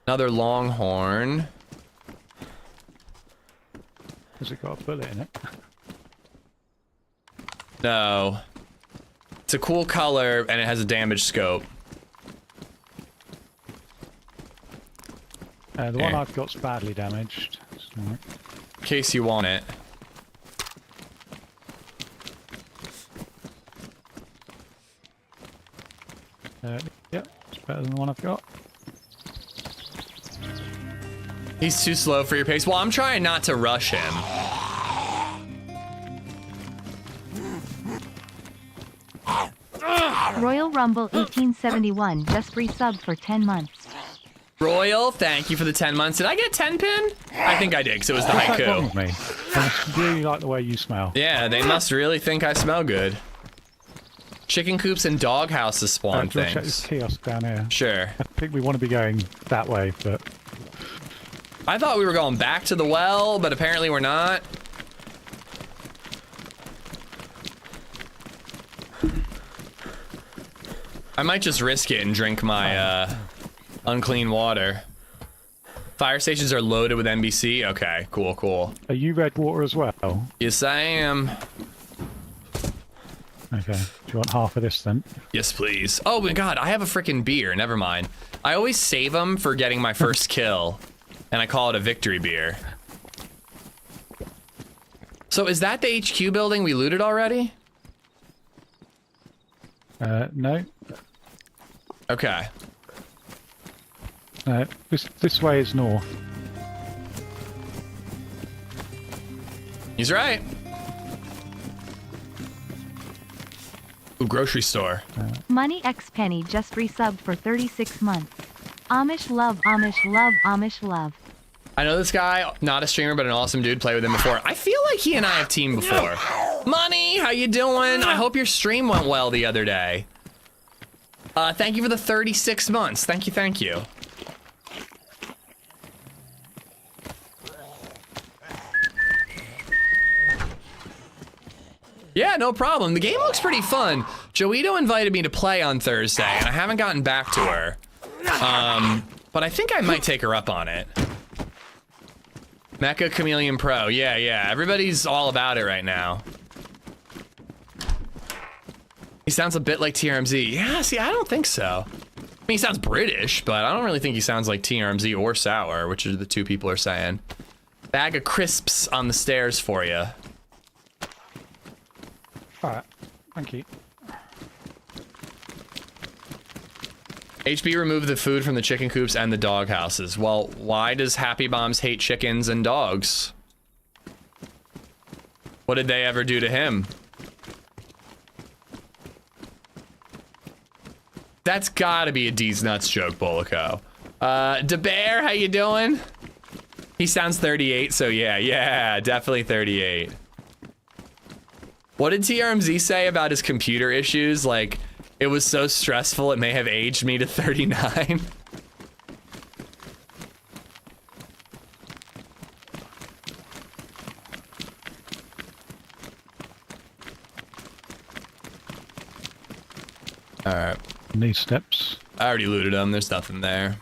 Another longhorn. Has it got a bullet in it? No. It's a cool color, and it has a damage scope. The one I've got's badly damaged. So, In case you want it. yeah, it's better than the one I've got. He's too slow for your pace. Well, I'm trying not to rush him. Royal Rumble 1871 just resubbed for 10 months. Royal, thank you for the 10 months. Did I get a 10 pin? I think I did, because it was the What's that wrong haiku. with me? I really like the way you smell. Yeah, they must really think I smell good. Chicken coops and dog houses spawn Do you want to check things. this kiosk down here? Sure. I think we want to be going that way, but I thought we were going back to the well, but apparently we're not. I might just risk it and drink my unclean water. Fire stations are loaded with NBC. Okay, cool, cool. are you red water as well? Yes, I am. Okay. Do you want half of this then? Yes, please. Oh my god, I have a freaking beer. Never mind. I always save them for getting my first kill, and I call it a victory beer. So is that the HQ building we looted already? No. Okay. No. This way is north. He's right. Ooh, grocery store. Money X Penny just resubbed for 36 months. Amish love, Amish love, Amish love. I know this guy, not a streamer, but an awesome dude. Played with him before. I feel like he and I have teamed before. Money, how you doing? I hope your stream went well the other day. Thank you for the 36 months. Thank you, thank you. Yeah, no problem. The game looks pretty fun. Joito invited me to play on Thursday, and I haven't gotten back to her. But I think I might take her up on it. Mecha Chameleon Pro. Yeah, yeah. Everybody's all about it right now. He sounds a bit like TRMZ. Yeah, see, I don't think so. I mean, he sounds British, but I don't really think he sounds like TRMZ or Sour, which are the two people are saying. Bag of crisps on the stairs for you. Alright, thank you. HB removed the food from the chicken coops and the dog houses. Well, why does Happy Bombs hate chickens and dogs? What did they ever do to him? That's gotta be a D's Nuts joke, Bolico. DeBear, how you doing? He sounds 38, so yeah, definitely 38. What did TRMZ say about his computer issues? Like, it was so stressful it may have aged me to 39. Alright. Need steps. I already looted them, there's nothing there.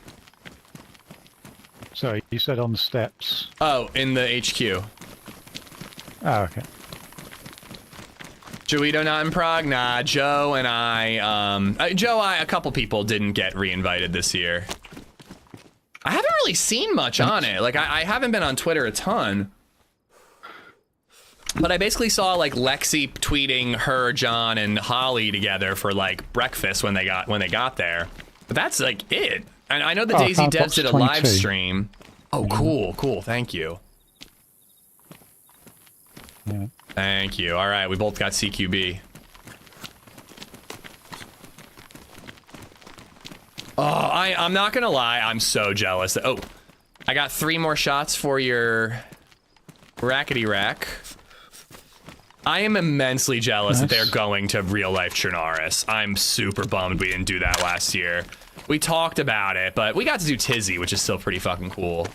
Sorry, you said on the steps. Oh, in the HQ. Oh, okay. Joito not in Prague? Nah, Joe and a couple people didn't get re-invited this year. I haven't really seen much on it. Like, I haven't been on Twitter a ton. But I basically saw, like, Lexi tweeting her, John, and Holly together for, like, breakfast when they got there. But that's, like, it. And I know the DayZ devs did a live stream. Oh, cool, thank you. Yeah. Thank you. All right, we both got CQB. Oh, I'm not gonna lie, I'm so jealous. Oh, I got 3 more shots for your rackety rack. I am immensely jealous that they're going to real life Chernarus. I'm super bummed we didn't do that last year. We talked about it, but we got to do Tizzy, which is still pretty fucking cool.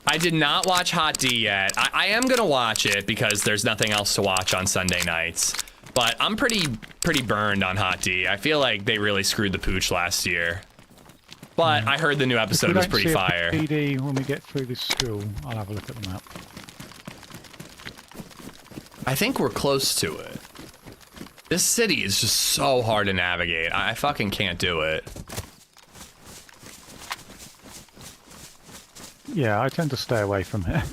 I did not watch Hot D yet. I am gonna watch it because there's nothing else to watch on Sunday nights. But I'm pretty burned on Hot D. I feel like they really screwed the pooch last year. But I heard the new episode was pretty fire. PD when we get through this school, I'll have a look at the map. I think we're close to it. This city is just so hard to navigate. I fucking can't do it. Yeah, I tend to stay away from here.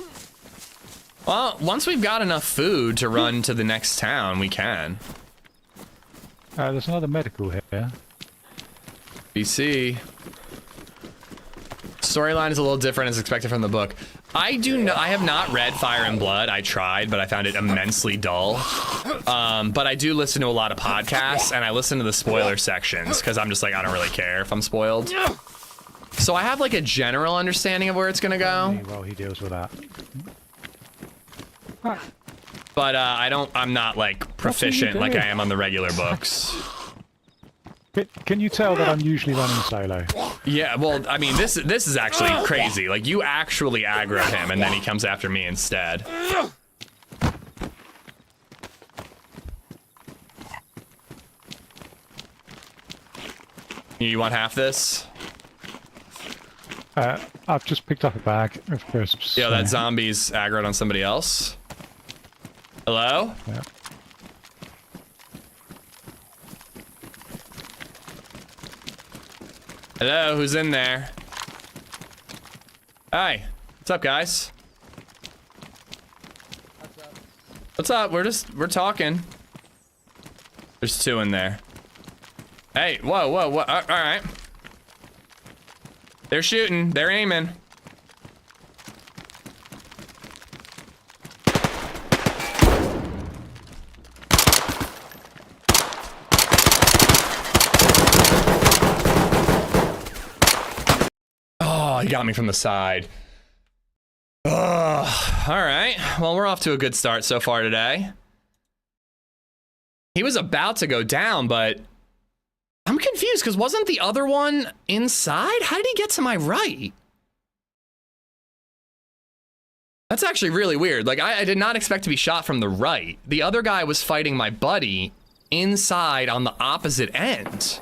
Well, once we've got enough food to run to the next town, we can. There's another medical here. BC. Storyline is a little different as expected from the book. I have not read Fire and Blood. I tried, but I found it immensely dull. But I do listen to a lot of podcasts, and I listen to the spoiler sections, because I'm just like, I don't really care if I'm spoiled. So I have like a general understanding of where it's gonna go. Well, he deals with that. But I'm not like proficient like I am on the regular books. Can you tell that I'm usually running solo? Yeah, well, I mean, this is actually crazy. Like, you actually aggro him, and then he comes after me instead. You want half this? I've just picked up a bag of crisps. Yeah, that zombie's aggroed on somebody else. Hello? Yeah. Hello, who's in there? Hi. What's up, guys? What's up? We're talking. There's 2 in there. Hey, whoa, all right. They're shooting. They're aiming. he got me from the side. Ugh. All right. Well, we're off to a good start so far today. He was about to go down, but I'm confused because wasn't the other one inside? How did he get to my right? That's actually really weird. Like, I did not expect to be shot from the right. The other guy was fighting my buddy inside on the opposite end.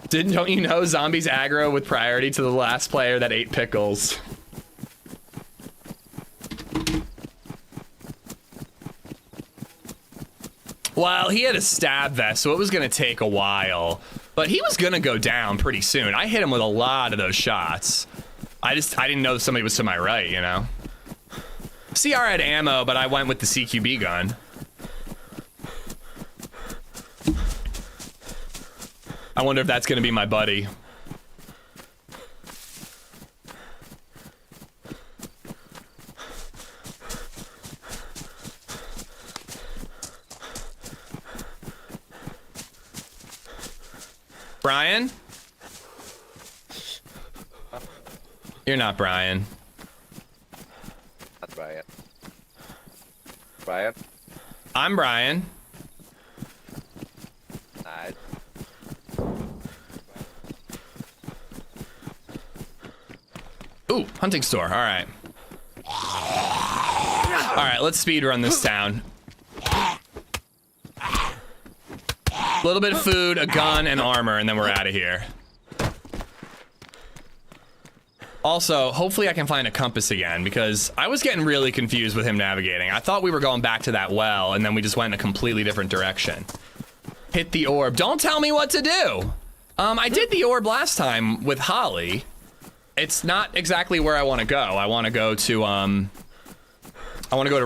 Don't you know zombies aggro with priority to the last player that ate pickles? Well, he had a stab vest, so it was gonna take a while, but he was gonna go down pretty soon. I hit him with a lot of those shots. I didn't know somebody was to my right, you know? CR had ammo, but I went with the CQB gun. I wonder if that's gonna be my buddy. Brian? You're not Brian. That's Brian. Brian? I'm Brian. Nice. Ooh, hunting store. All right. All right, let's speed run this down. A little bit of food, a gun, and armor, and then we're out of here. Also, hopefully I can find a compass again, because I was getting really confused with him navigating. I thought we were going back to that well, and then we just went in a completely different direction. Hit the orb. Don't tell me what to do. I did the orb last time with Holly. It's not exactly where I want to go. I want to go to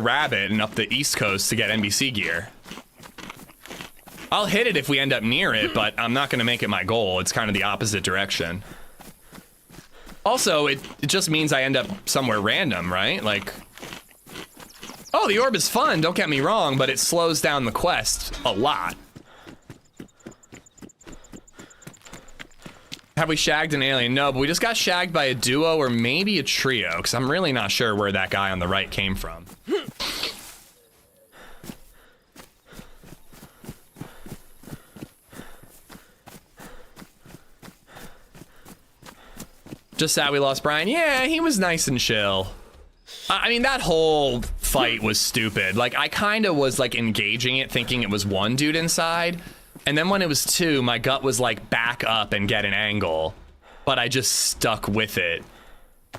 Rabbit and up the East Coast to get NBC gear. I'll hit it if we end up near it, but I'm not going to make it my goal. It's kind of the opposite direction. Also, it just means I end up somewhere random, right? Like, oh, the orb is fun, don't get me wrong, but it slows down the quest a lot. Have we shagged an alien? No, but we just got shagged by a duo or maybe a trio, because I'm really not sure where that guy on the right came from. Just sad we lost Brian. Yeah, he was nice and chill. I mean, that whole fight was stupid. Like, I kind of was, like, engaging it, thinking it was one dude inside. And then when it was two, my gut was, like, back up and get an angle. But I just stuck with it.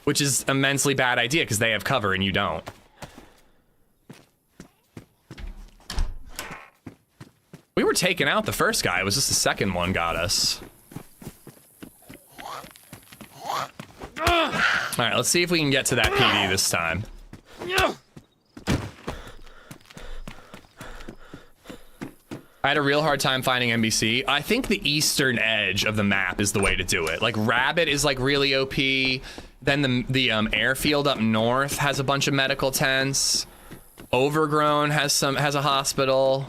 Which is an immensely bad idea, because they have cover and you don't. We were taking out the first guy. It was just the second one got us. All right, let's see if we can get to that PD this time. I had a real hard time finding NBC. I think the eastern edge of the map is the way to do it. Like, Rabbit is like really OP. Then the airfield up north has a bunch of medical tents. Overgrown has a hospital.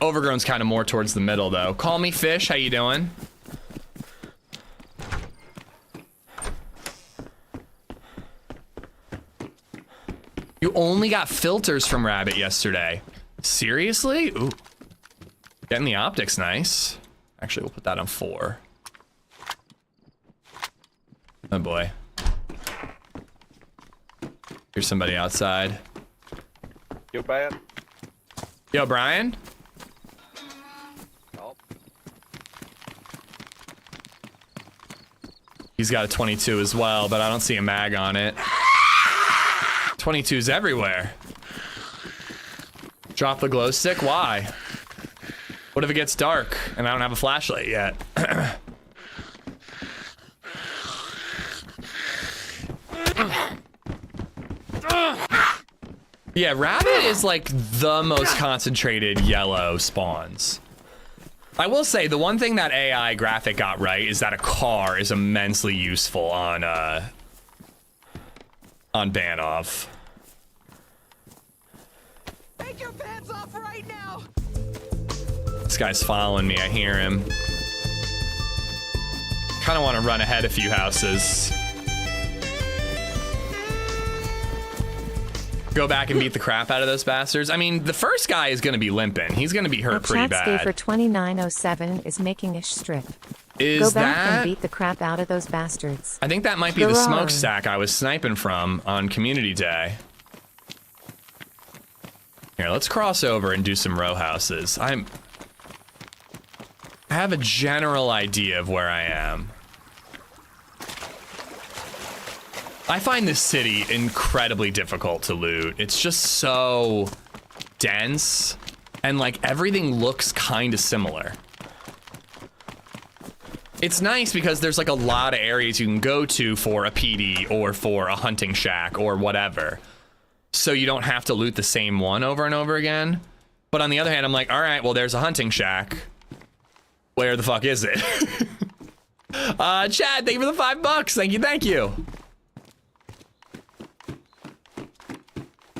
Overgrown's kind of more towards the middle though. Call me Fish, how you doing? You only got filters from Rabbit yesterday. Seriously? Ooh. Getting the optics nice. Actually, we'll put that on 4. Oh boy. Here's somebody outside. Yo, Brian. Yo, Brian? Oh. He's got a 22 as well, but I don't see a mag on it. 22's everywhere. Drop the glow stick? Why? What if it gets dark and I don't have a flashlight yet? Yeah, Rabbit is like the most concentrated yellow spawns. I will say the one thing that AI graphic got right is that a car is immensely useful on Banov. Take your pants off right now! This guy's following me. I hear him. Kind of want to run ahead a few houses. Go back and beat the crap out of those bastards. I mean, the first guy is going to be limping. He's going to be hurt pretty bad. for 2907 is making ish strip. Is Go back that? and beat the crap out of those bastards. I think that might be the Garage. smokestack I was sniping from on Community Day. Here, let's cross over and do some row houses. I have a general idea of where I am. I find this city incredibly difficult to loot. It's just so dense, and like everything looks kind of similar. It's nice because there's like a lot of areas you can go to for a PD or for a hunting shack or whatever. So you don't have to loot the same one over and over again. But on the other hand, I'm like, all right, well, there's a hunting shack. Where the fuck is it? Chad, thank you for the $5. Thank you, thank you.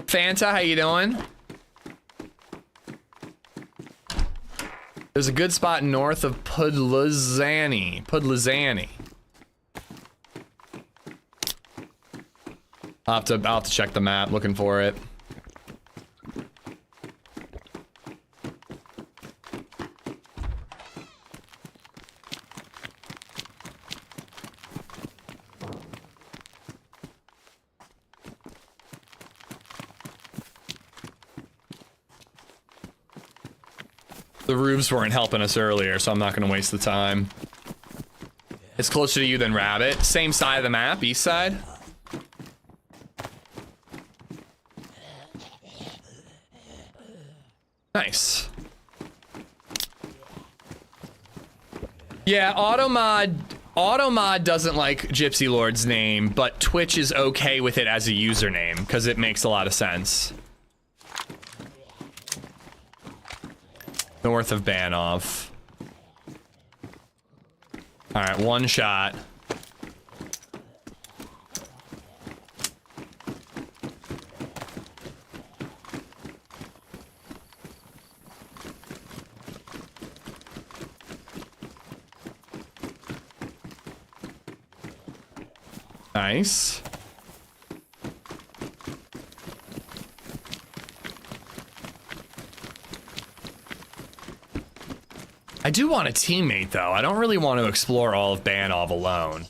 Fanta, how you doing? There's a good spot north of Pudlizani. I'll have to check the map, looking for it. The roofs weren't helping us earlier, so I'm not gonna waste the time. It's closer to you than Rabbit. Same side of the map, east side. Nice. Yeah, Automod doesn't like Gypsy Lord's name, but Twitch is okay with it as a username, because it makes a lot of sense. North of Banov. Alright, one shot. Nice. I do want a teammate, though. I don't really want to explore all of Banov alone.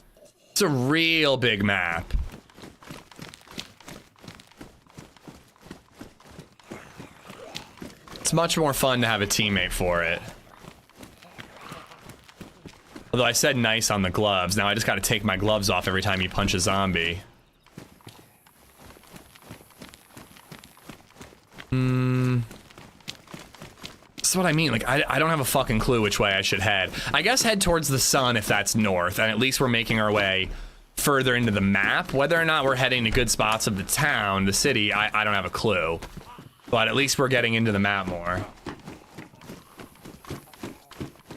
It's a real big map. It's much more fun to have a teammate for it. Although I said nice on the gloves. Now I just gotta take my gloves off every time you punch a zombie. This is what I mean. Like, I don't have a fucking clue which way I should head. I guess head towards the sun if that's north, and at least we're making our way further into the map. Whether or not we're heading to good spots of the town, the city, I don't have a clue. But at least we're getting into the map more.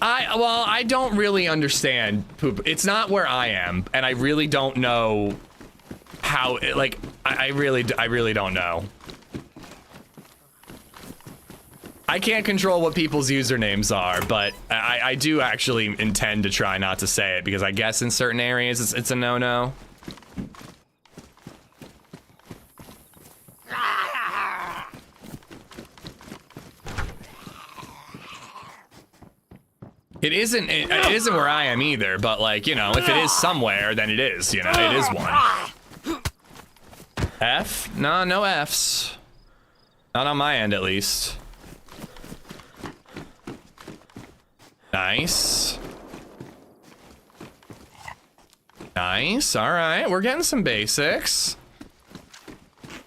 Well, I don't really understand poop. It's not where I am, and I really don't know how, like, I really don't know. I can't control what people's usernames are, but I do actually intend to try not to say it, because I guess in certain areas it's a no-no. It isn't where I am either, but like, you know, if it is somewhere, then it is, you know, it is one. F? No, no Fs. Not on my end, at least. Nice. Nice, all right, we're getting some basics.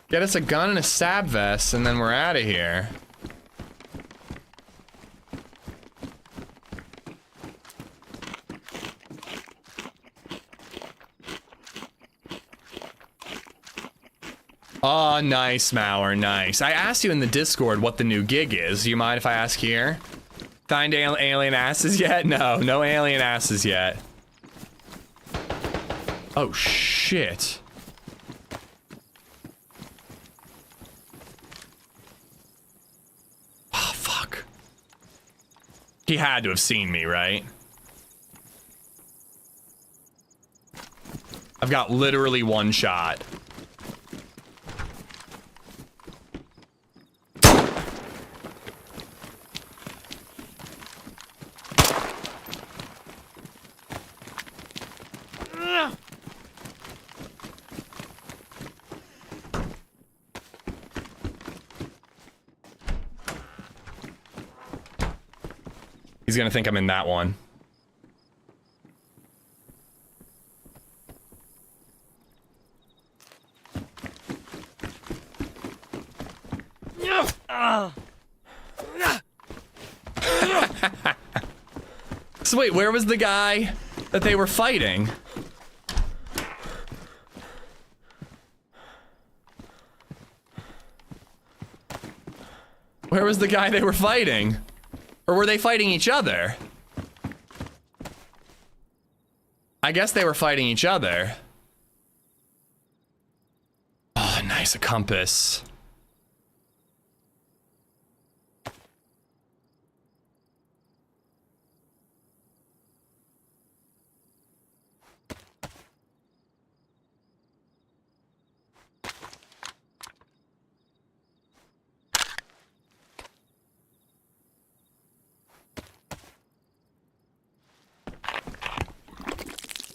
Get us a gun and a stab vest, and then we're out of here. Oh, nice, Mauer, nice. I asked you in the Discord what the new gig is. Do you mind if I ask here? Find alien asses yet? No, no alien asses yet. Oh, shit. Oh, fuck. He had to have seen me, right? I've got literally one shot. He's gonna think I'm in that one. So wait, where was the guy that they were fighting? Where was the guy they were fighting? Or were they fighting each other? I guess they were fighting each other. Oh, nice, a compass.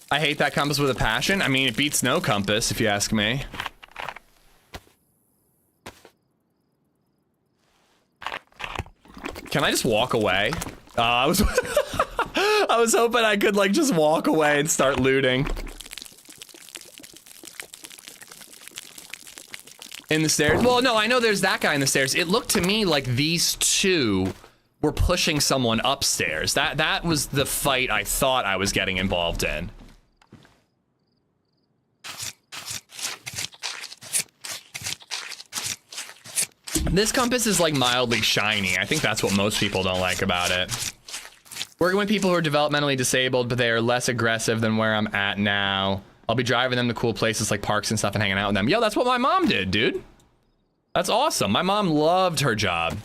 I hate that compass with a passion. I mean, it beats no compass, if you ask me. Can I just walk away? I was I was hoping I could like just walk away and start looting. In the stairs? Well, no, I know there's that guy in the stairs. It looked to me like these two were pushing someone upstairs. That was the fight I thought I was getting involved in. This compass is like mildly shiny. I think that's what most people don't like about it. Working with people who are developmentally disabled, but they are less aggressive than where I'm at now. I'll be driving them to cool places like parks and stuff and hanging out with them. Yo, that's what my mom did, dude. That's awesome. My mom loved her job.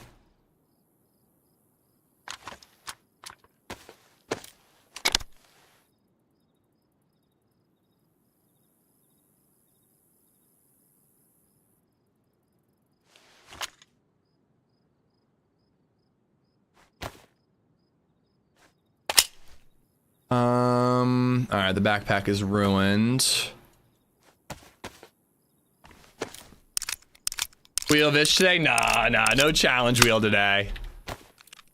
All right, the backpack is ruined. Wheel Vish today? Nah, no challenge wheel today.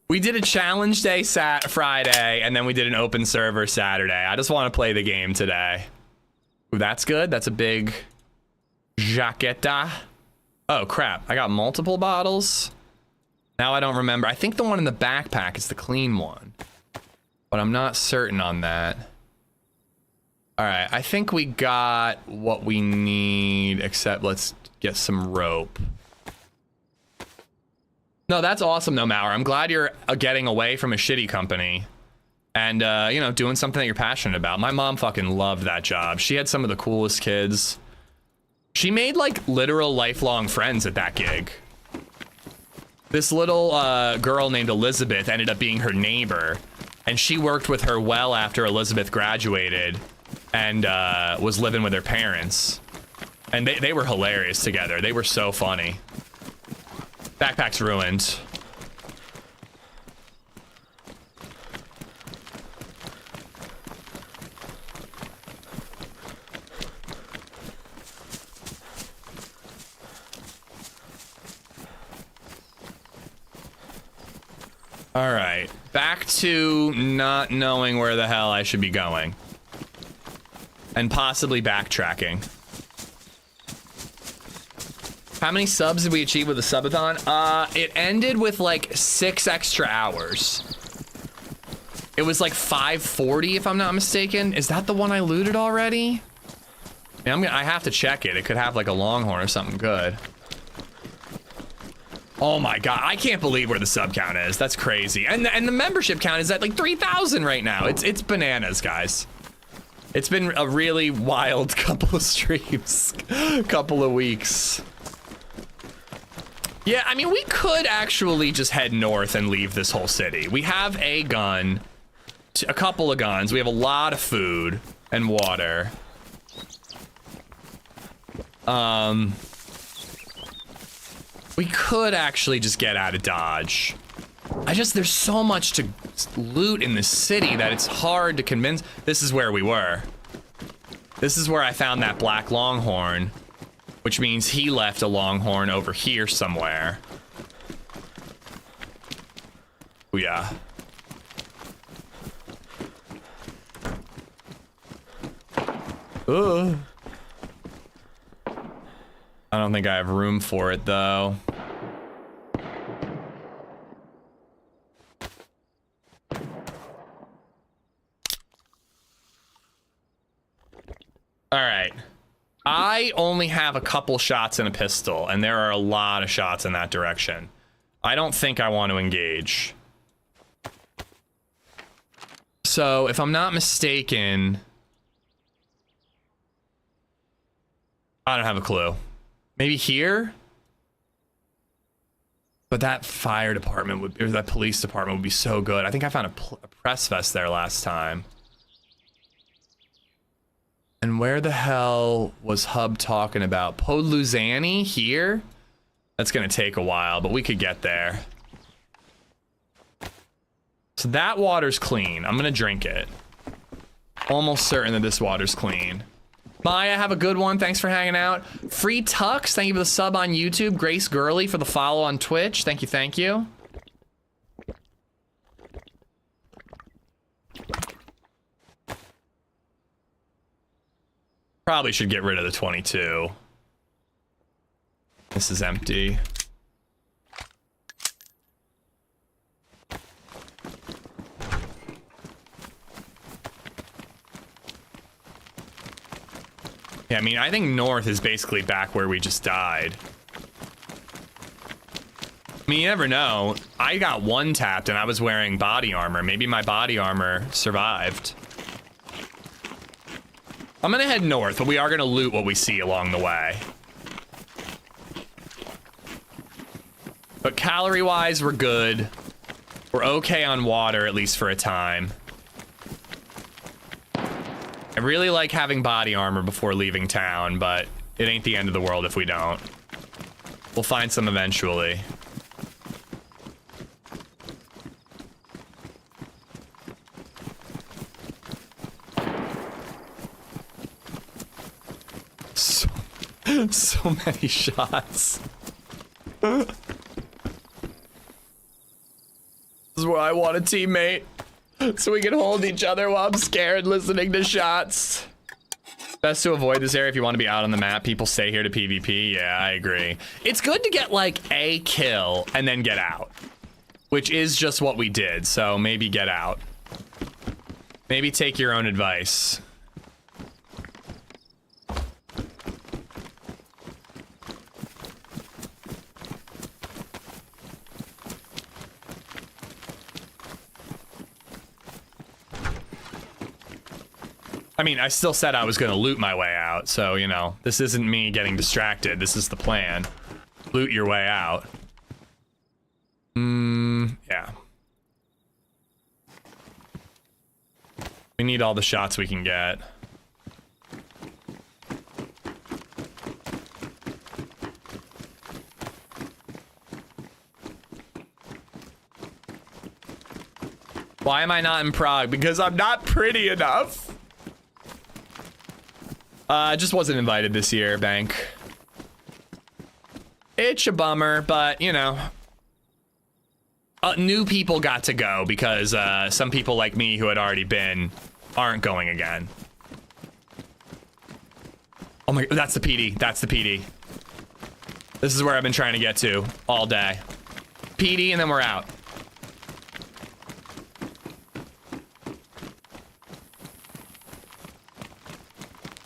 We did a challenge day Friday, and then we did an open server Saturday. I just want to play the game today. Ooh, that's good. That's a big jaqueta. Oh, crap. I got multiple bottles. Now I don't remember. I think the one in the backpack is the clean one, but I'm not certain on that. All right, I think we got what we need, except let's get some rope. No, that's awesome though, Mauer. I'm glad you're getting away from a shitty company and, you know, doing something that you're passionate about. My mom fucking loved that job. She had some of the coolest kids. She made like literal lifelong friends at that gig. This little girl named Elizabeth ended up being her neighbor, and she worked with her well after Elizabeth graduated and was living with her parents. And they were hilarious together. They were so funny. Backpack's ruined. All right, back to not knowing where the hell I should be going. And possibly backtracking. How many subs did we achieve with the subathon? It ended with like 6 extra hours. It was like 540 if I'm not mistaken. Is that the one I looted already? Yeah, I have to check it. It could have like a longhorn or something good. Oh my god, I can't believe where the sub count is. That's crazy. And the membership count is at like 3,000 right now. It's bananas, guys. It's been a really wild couple of streams, couple of weeks. Yeah, I mean, we could actually just head north and leave this whole city. We have a gun, a couple of guns. We have a lot of food and water. We could actually just get out of Dodge. There's so much to loot in this city that it's hard to convince. This is where we were. This is where I found that black longhorn, which means he left a longhorn over here somewhere. Oh yeah. Ugh. I don't think I have room for it though. All right. I only have a couple shots and a pistol, and there are a lot of shots in that direction. I don't think I want to engage. So, if I'm not mistaken, I don't have a clue. Maybe here? But that fire department would, or that police department would be so good. I think I found a press vest there last time. And where the hell was Hub talking about? Podluzani here? That's gonna take a while, but we could get there. So that water's clean. I'm gonna drink it. Almost certain that this water's clean. Maya, have a good one. Thanks for hanging out. Free Tux, thank you for the sub on YouTube. Grace Gurley for the follow on Twitch. Thank you, thank you. Probably should get rid of the 22. This is empty. Yeah, I mean, I think north is basically back where we just died. I mean, you never know. I got one tapped and I was wearing body armor. Maybe my body armor survived. I'm gonna head north, but we are gonna loot what we see along the way. But calorie-wise, we're good. We're okay on water, at least for a time. I really like having body armor before leaving town, but it ain't the end of the world if we don't. We'll find some eventually. So many shots. This is where I want a teammate, so we can hold each other while I'm scared listening to shots. Best to avoid this area if you want to be out on the map. People stay here to PvP. Yeah, I agree. It's good to get like a kill and then get out, which is just what we did. So maybe get out. Maybe take your own advice. I mean, I still said I was going to loot my way out, so, you know, this isn't me getting distracted. This is the plan. Loot your way out. Yeah. We need all the shots we can get. Why am I not in Prague? Because I'm not pretty enough. I just wasn't invited this year, Bank. It's a bummer, but, you know. New people got to go because some people like me who had already been aren't going again. Oh my, that's the PD. That's the PD. This is where I've been trying to get to all day. PD and then we're out.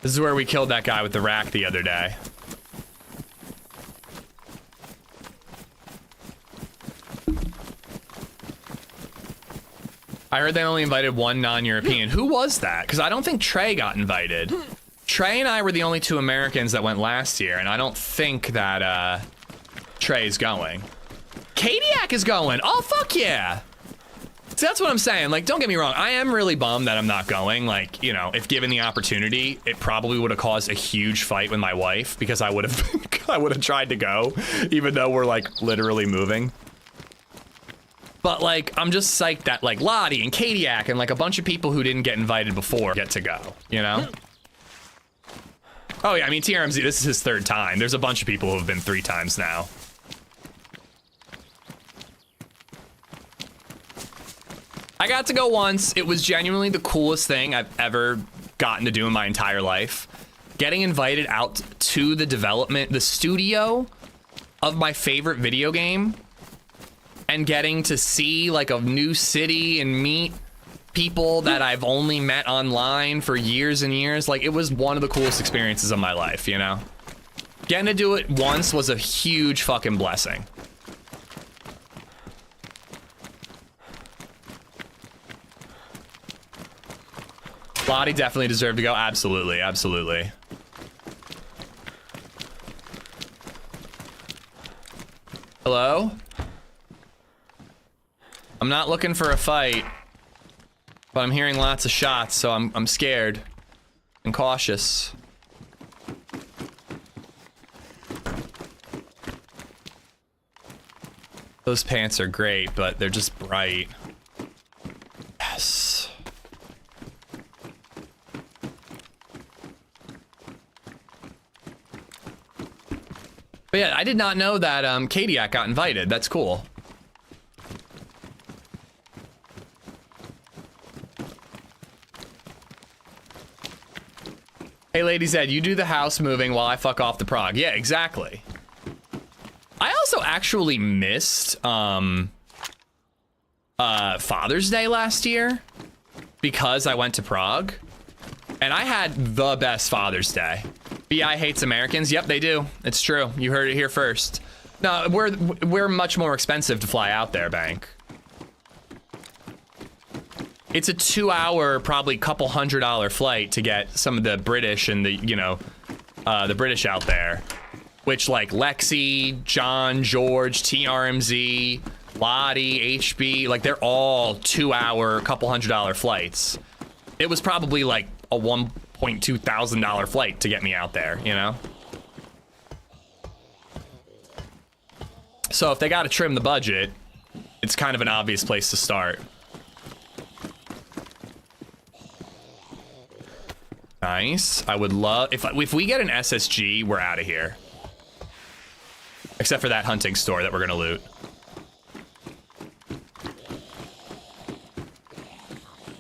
This is where we killed that guy with the rack the other day. I heard they only invited one non-European. Who was that? Because I don't think Trey got invited. Trey and I were the only two Americans that went last year, and I don't think that Trey's going. Kadiak is going. Oh, fuck yeah. So that's what I'm saying. Like, don't get me wrong. I am really bummed that I'm not going. Like, you know, if given the opportunity, it probably would have caused a huge fight with my wife because I would have tried to go, even though we're like literally moving. But like, I'm just psyched that like Lottie and Kadiak and like a bunch of people who didn't get invited before get to go, you know? Oh yeah, I mean, TRMZ, this is his 3rd time. There's a bunch of people who have been 3 times now. I got to go once. It was genuinely the coolest thing I've ever gotten to do in my entire life. Getting invited out to the studio of my favorite video game, and getting to see like a new city and meet people that I've only met online for years and years. Like, it was one of the coolest experiences of my life, you know? Getting to do it once was a huge fucking blessing. Lottie definitely deserved to go. Absolutely, absolutely. Hello? I'm not looking for a fight, but I'm hearing lots of shots, so I'm scared and cautious. Those pants are great, but they're just bright. Yes. But yeah, I did not know that Kadiak got invited. That's cool. Hey, LadyZed, you do the house moving while I fuck off the prog. Yeah, exactly. I also actually missed Father's Day last year because I went to Prague, and I had the best Father's Day. BI hates Americans. Yep, they do. It's true. You heard it here first. No, we're much more expensive to fly out there, Bank. It's a 2-hour, probably couple $100 flight to get some of the British and the, you know, the British out there, which like Lexi, John, George, TRMZ, Lottie, HB, like they're all 2-hour, couple $100 flights. It was probably like a $1,200 flight to get me out there, you know? So if they got to trim the budget, it's kind of an obvious place to start. Nice. I would love if we get an SSG, we're out of here. Except for that hunting store that we're gonna loot.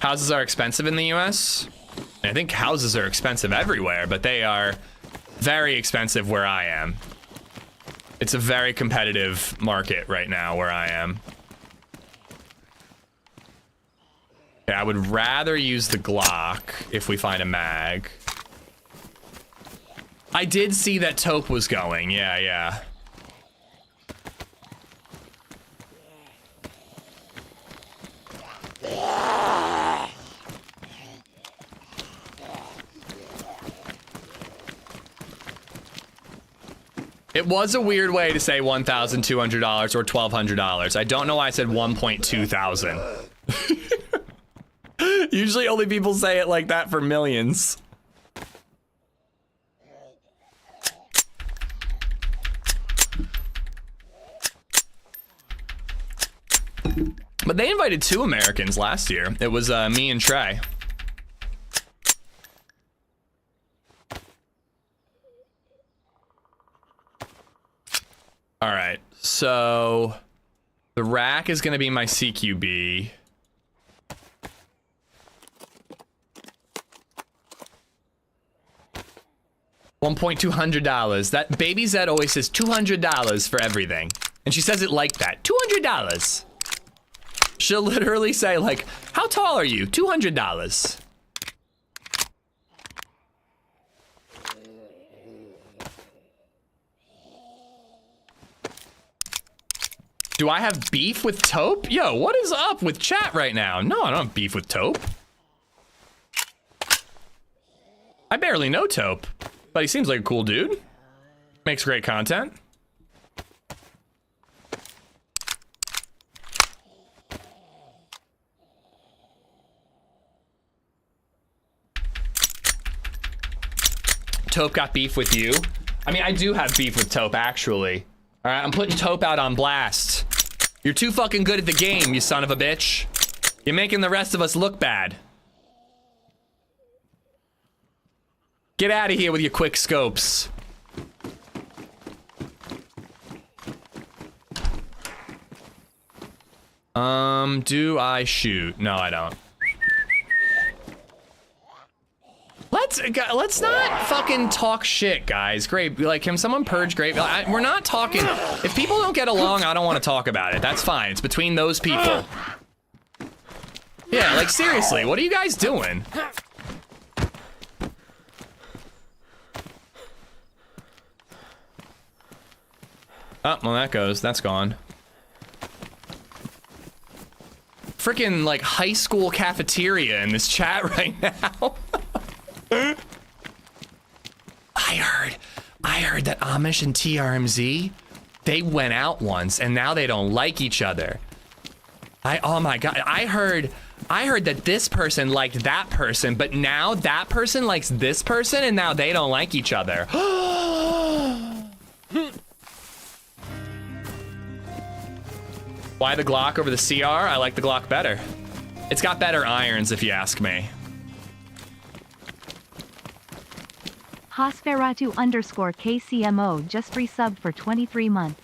Houses are expensive in the US. I think houses are expensive everywhere, but they are very expensive where I am. It's a very competitive market right now where I am. Okay, I would rather use the Glock if we find a mag. I did see that Taupe was going. Yeah, yeah. It was a weird way to say $1,200 or $1,200. I don't know why I said 1.2 thousand. Usually only people say it like that for millions. But they invited 2 Americans last year. It was me and Trey. All right, so the rack is going to be my CQB. $1,200. That LadyZed always says $200 for everything, and she says it like that. $200. She'll literally say like, "How tall are you?" $200. Do I have beef with Taupe? Yo, what is up with chat right now? No, I don't have beef with Taupe. I barely know Taupe, but he seems like a cool dude. Makes great content. Taupe got beef with you. I mean, I do have beef with Taupe, actually. All right, I'm putting Taupe out on blast. You're too fucking good at the game, you son of a bitch. You're making the rest of us look bad. Get out of here with your quick scopes. Do I shoot? No, I don't. Let's not fucking talk shit, guys. Great, like, can someone purge Great? We're not talking. If people don't get along, I don't want to talk about it. That's fine. It's between those people. Yeah, like, seriously, what are you guys doing? Oh, well, that's gone. Freaking, like, high school cafeteria in this chat right now. I heard that Amish and TRMZ, they went out once and now they don't like each other. Oh my god, I heard that this person liked that person, but now that person likes this person and now they don't like each other. Why the Glock over the CR? I like the Glock better. It's got better irons if you ask me. Hosferatu_KCMO just resubbed for 23 months.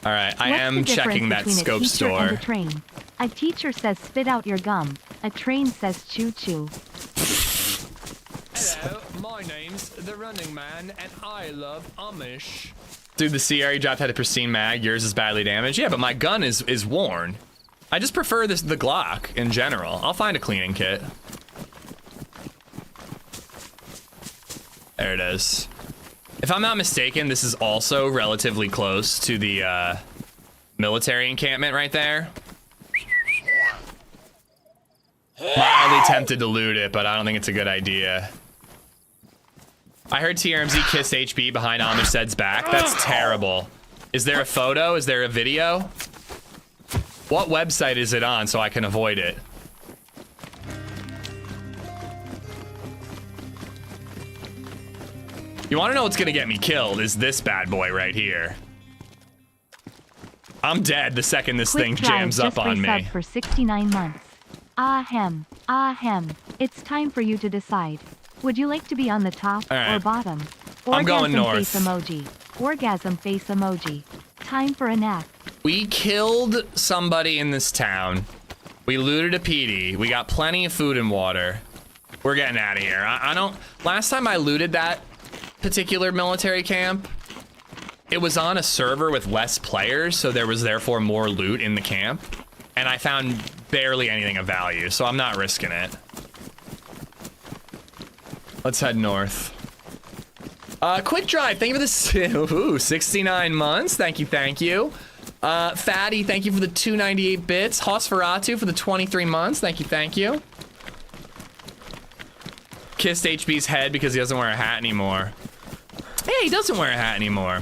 All right, I am checking that scope store. A train. A teacher says spit out your gum. A train says choo choo. Hello, my name's the Running Man, and I love Amish. Dude, the CR you dropped had a pristine mag. Yours is badly damaged. Yeah, but my gun is worn. I just prefer the Glock in general. I'll find a cleaning kit. There it is. If I'm not mistaken, this is also relatively close to the military encampment right there. Mildly tempted to loot it, but I don't think it's a good idea. I heard TRMZ kissed HB behind AmishZed's back. That's terrible. Is there a photo? Is there a video? What website is it on so I can avoid it? You want to know what's gonna get me killed is this bad boy right here. I'm dead the second this thing jams up on me. For 69 months. Ahem. It's time for you to decide. Would you like to be on the top or bottom? I'm going north. Face emoji. Orgasm face emoji. Time for a nap. We killed somebody in this town. We looted a PD. We got plenty of food and water. We're getting out of here. I don't. Last time I looted that particular military camp, it was on a server with less players, so there was therefore more loot in the camp, and I found barely anything of value, so I'm not risking it. Let's head north. Quick Drive, thank you for this. Ooh, 69 months. Thank you. Fatty, thank you for the 298 bits. Hosferatu for the 23 months. Thank you. Kissed HB's head because he doesn't wear a hat anymore. Yeah, he doesn't wear a hat anymore.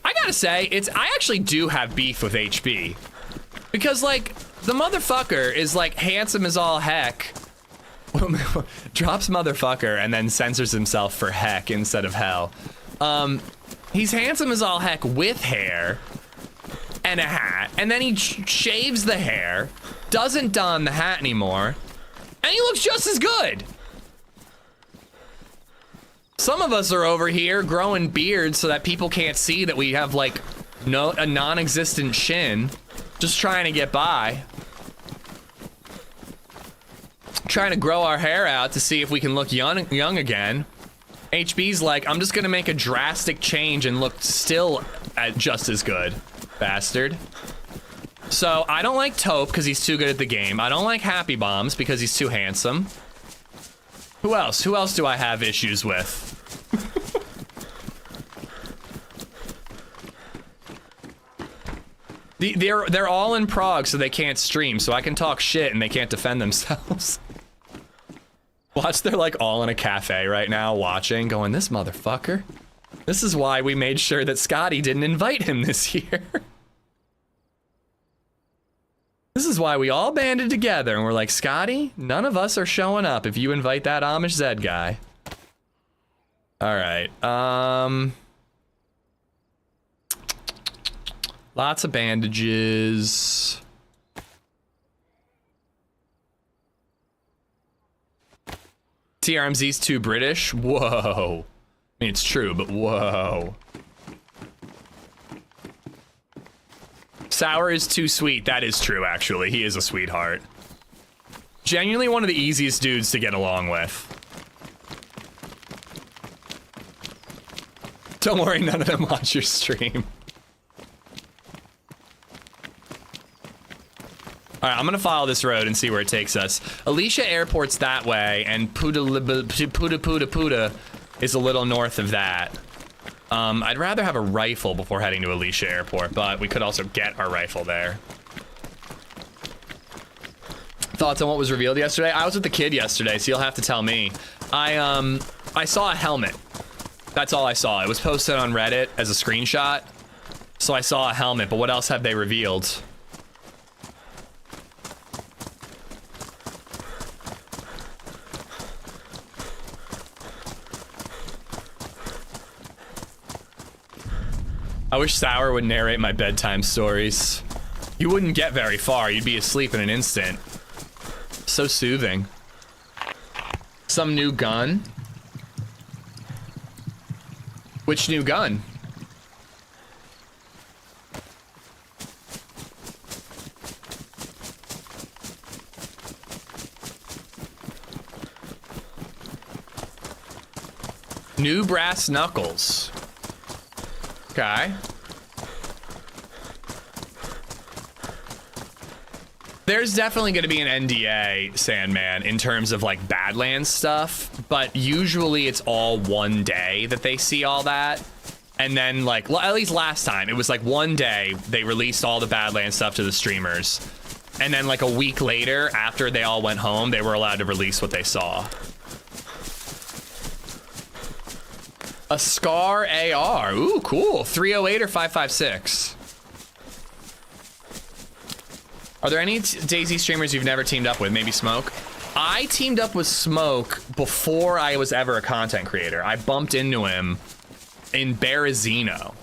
I gotta say, I actually do have beef with HB. Because, like, the motherfucker is, like, handsome as all heck. Drops motherfucker and then censors himself for heck instead of hell. He's handsome as all heck with hair and a hat, and then he shaves the hair, doesn't don the hat anymore, and he looks just as good. Some of us are over here growing beards so that people can't see that we have, like, a non-existent shin, just trying to get by. Trying to grow our hair out to see if we can look young again. HB's like, I'm just gonna make a drastic change and look still just as good, bastard. So I don't like Taupe because he's too good at the game. I don't like Happy Bombs because he's too handsome. Who else? Who else do I have issues with? They're all in Prague, so they can't stream, so I can talk shit and they can't defend themselves. Watch, they're like all in a cafe right now watching, going, this motherfucker. This is why we made sure that Scotty didn't invite him this year. This is why we all banded together and we're like, Scotty, none of us are showing up if you invite that AmishZed guy. All right. Lots of bandages. TRMZ's too British? Whoa. I mean, it's true, but whoa. Sour is too sweet. That is true, actually. He is a sweetheart. Genuinely one of the easiest dudes to get along with. Don't worry, none of them watch your stream. All right, I'm gonna follow this road and see where it takes us. Alicia Airport's that way, and Puda is a little north of that. I'd rather have a rifle before heading to Alicia Airport, but we could also get our rifle there. Thoughts on what was revealed yesterday? I was with the kid yesterday, so you'll have to tell me. I saw a helmet. That's all I saw. It was posted on Reddit as a screenshot, so I saw a helmet, but what else have they revealed? I wish Sour would narrate my bedtime stories. You wouldn't get very far. You'd be asleep in an instant. So soothing. Some new gun? Which new gun? New brass knuckles. Okay. There's definitely going to be an NDA, Sandman, in terms of like Badlands stuff, but usually it's all one day that they see all that. And then like, at least last time, it was like one day they released all the Badlands stuff to the streamers. And then like a week later, after they all went home, they were allowed to release what they saw. A Scar AR. Ooh, cool. 308 or 556? Are there any DayZ streamers you've never teamed up with? Maybe Smoke? I teamed up with Smoke before I was ever a content creator. I bumped into him in Berezino.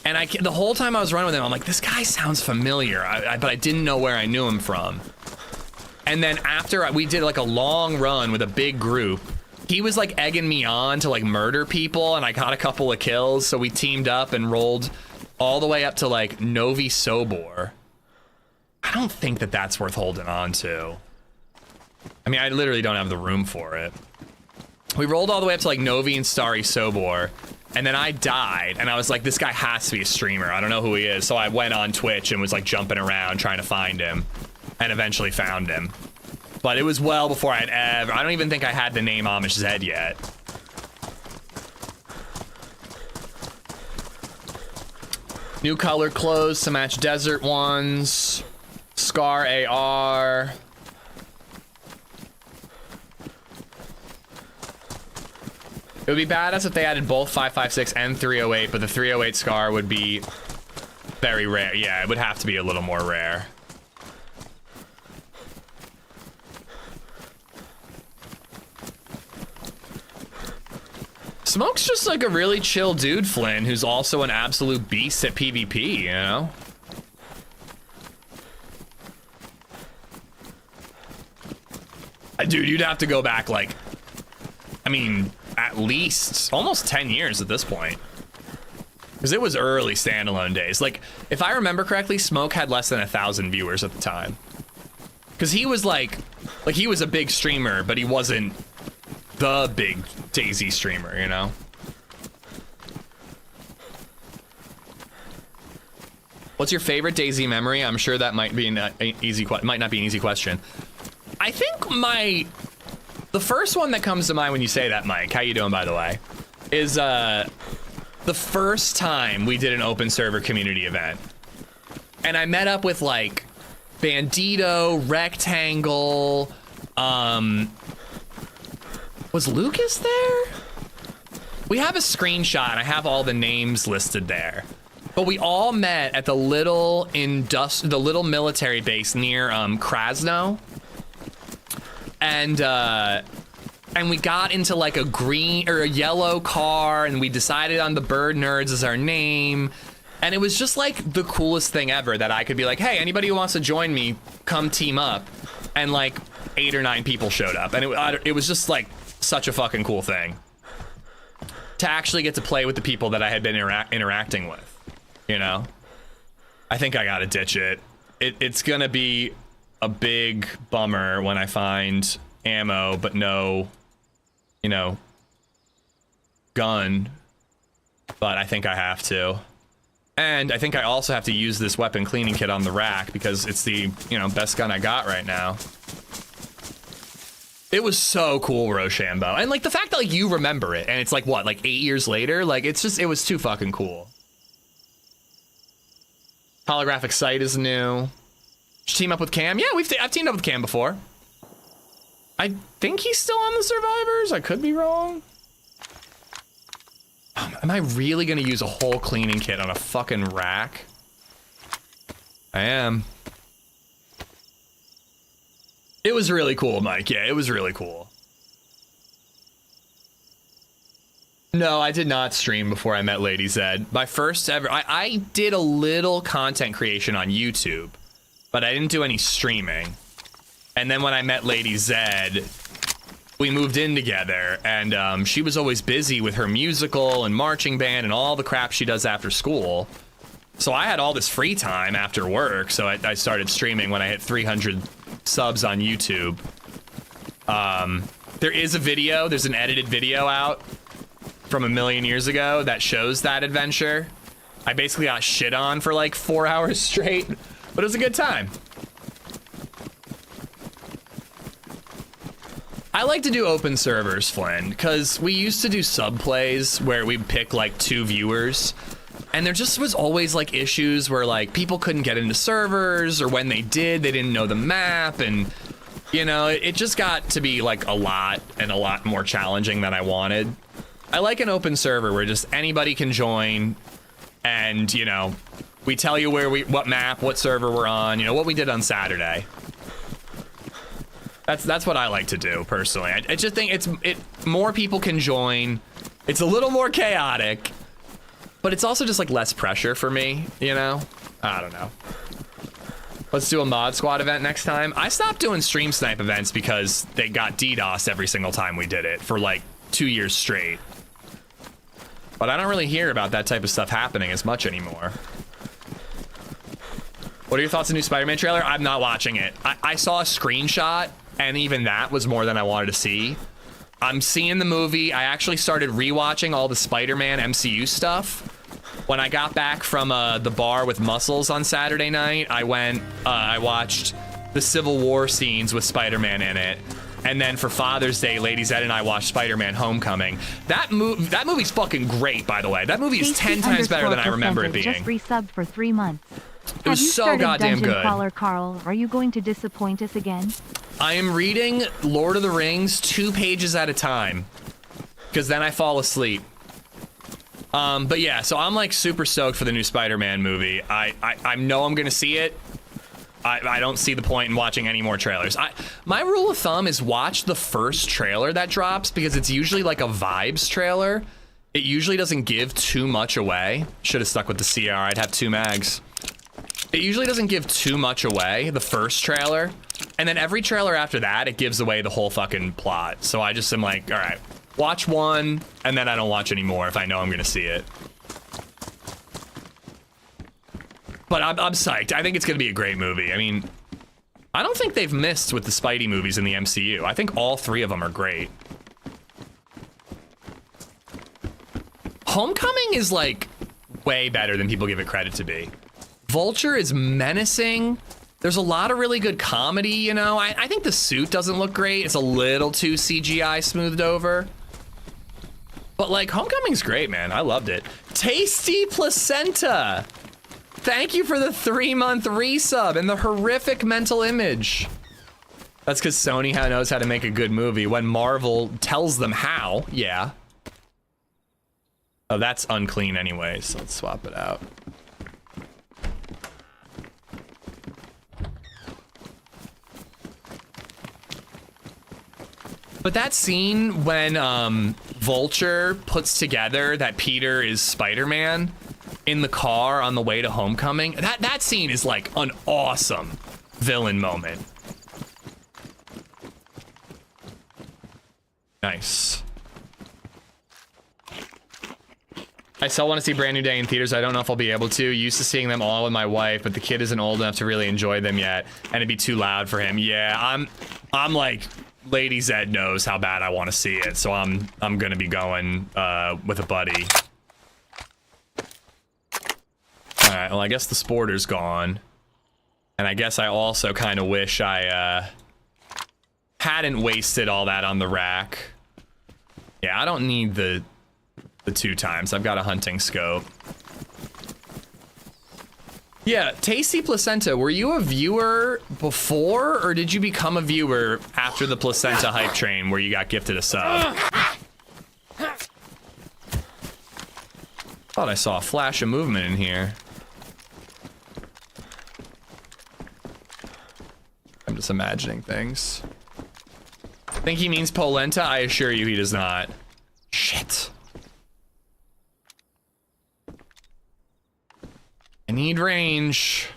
And the whole time I was running with him, I'm like, this guy sounds familiar, but I didn't know where I knew him from. And then after we did like a long run with a big group, he was like egging me on to like murder people, and I got a couple of kills, so we teamed up and rolled all the way up to like Novi Sobor. I don't think that that's worth holding on to. I mean, I literally don't have the room for it. We rolled all the way up to like Novi and Starry Sobor, and then I died, and I was like, this guy has to be a streamer. I don't know who he is, so I went on Twitch and was like jumping around trying to find him, and eventually found him. But it was well before I don't even think I had the name AmishZed yet. New color clothes to match desert ones. Scar AR. It would be badass if they added both 556 and 308, but the 308 Scar would be very rare. Yeah, it would have to be a little more rare. Smoke's just like a really chill dude, Flynn, who's also an absolute beast at PvP, you know? Dude, you'd have to go back like, I mean, at least almost 10 years at this point. Because it was early standalone days. Like, if I remember correctly, Smoke had less than 1,000 viewers at the time. Because he was like he was a big streamer, but he wasn't the big DayZ streamer, you know? What's your favorite DayZ memory? I'm sure that might be an easy might not be an easy question. I think the first one that comes to mind when you say that, Mike, how you doing, by the way, is the first time we did an open server community event. And I met up with like Bandito, Rectangle, was Lucas there? We have a screenshot, and I have all the names listed there. But we all met at the little military base near Krasno. And and we got into like a green or a yellow car, and we decided on the Bird Nerds as our name. And it was just like the coolest thing ever that I could be like, hey, anybody who wants to join me, come team up. And like 8 or 9 people showed up. And it was just like such a fucking cool thing to actually get to play with the people that I had been interacting with, you know? I think I gotta ditch it. It's gonna be a big bummer when I find ammo, but no, you know, gun. But I think I have to. And I think I also have to use this weapon cleaning kit on the rack because it's the, you know, best gun I got right now. It was so cool, Rochambeau. And like the fact that like you remember it and it's like what, like 8 years later? Like it's just, it was too fucking cool. Holographic sight is new. Did you team up with Cam? Yeah, I've teamed up with Cam before. I think he's still on the survivors. I could be wrong. Am I really gonna use a whole cleaning kit on a fucking rack? I am. It was really cool, Mike. Yeah, it was really cool. No, I did not stream before I met LadyZed. My first ever, I did a little content creation on YouTube, but I didn't do any streaming. And then when I met LadyZed, we moved in together, and she was always busy with her musical and marching band and all the crap she does after school. So I had all this free time after work, so I started streaming when I hit 300 subs on YouTube. There is a video, there's an edited video out from a million years ago that shows that adventure. I basically got shit on for like 4 hours straight, but it was a good time. I like to do open servers, Flynn, because we used to do sub plays where we'd pick like 2 viewers, and there just was always like issues where like people couldn't get into servers, or when they did, they didn't know the map, and you know, it just got to be like a lot more challenging than I wanted. I like an open server where just anybody can join, and you know, we tell you what map, what server we're on, you know, what we did on Saturday. That's what I like to do personally. I just think more people can join. It's a little more chaotic, but it's also just like less pressure for me, you know? I don't know. Let's do a mod squad event next time. I stopped doing stream snipe events because they got DDoS every single time we did it for like 2 years straight. But I don't really hear about that type of stuff happening as much anymore. What are your thoughts on the new Spider-Man trailer? I'm not watching it. I saw a screenshot, and even that was more than I wanted to see. I'm seeing the movie. I actually started rewatching all the Spider-Man MCU stuff. When I got back from the bar with Muscles on Saturday night, I watched the Civil War scenes with Spider-Man in it. And then for Father's Day, LadyZed and I watched Spider-Man Homecoming. That movie's fucking great, by the way. That movie is 10 times better than I remember it being. Just resubbed for 3 months. It was so goddamn good. Dungeon Crawler Carl, are you going to disappoint us again? I am reading Lord of the Rings 2 pages at a time, because then I fall asleep. But yeah, so I'm like super stoked for the new Spider-Man movie. I know I'm gonna see it. I don't see the point in watching any more trailers. My rule of thumb is watch the first trailer that drops, because it's usually like a vibes trailer. It usually doesn't give too much away. Should have stuck with the CR, I'd have 2 mags. It usually doesn't give too much away, the first trailer. And then every trailer after that, it gives away the whole fucking plot. So I just am like, all right, watch one, and then I don't watch anymore if I know I'm gonna see it. But I'm psyched. I think it's gonna be a great movie. I mean, I don't think they've missed with the Spidey movies in the MCU. I think all 3 of them are great. Homecoming is like way better than people give it credit to be. Vulture is menacing. There's a lot of really good comedy, you know? I think the suit doesn't look great. It's a little too CGI smoothed over. But like, Homecoming's great, man. I loved it. Tasty Placenta. Thank you for the 3-month resub and the horrific mental image. That's because Sony knows how to make a good movie when Marvel tells them how. Yeah. Oh, that's unclean anyway, so let's swap it out. But that scene when Vulture puts together that Peter is Spider-Man in the car on the way to Homecoming, that scene is like an awesome villain moment. Nice. I still want to see Brand New Day in theaters. I don't know if I'll be able to. Used to seeing them all with my wife, but the kid isn't old enough to really enjoy them yet, and it'd be too loud for him. Yeah, I'm like, LadyZed knows how bad I want to see it, so I'm gonna be going with a buddy. All right. Well, I guess the Sporter's gone, and I guess I also kind of wish I hadn't wasted all that on the rack. Yeah, I don't need the 2 times. I've got a hunting scope. Yeah, Tasty Placenta, were you a viewer before, or did you become a viewer after the Placenta hype train where you got gifted a sub? Thought I saw a flash of movement in here. I'm just imagining things. Think he means polenta? I assure you he does not. Shit. I need range.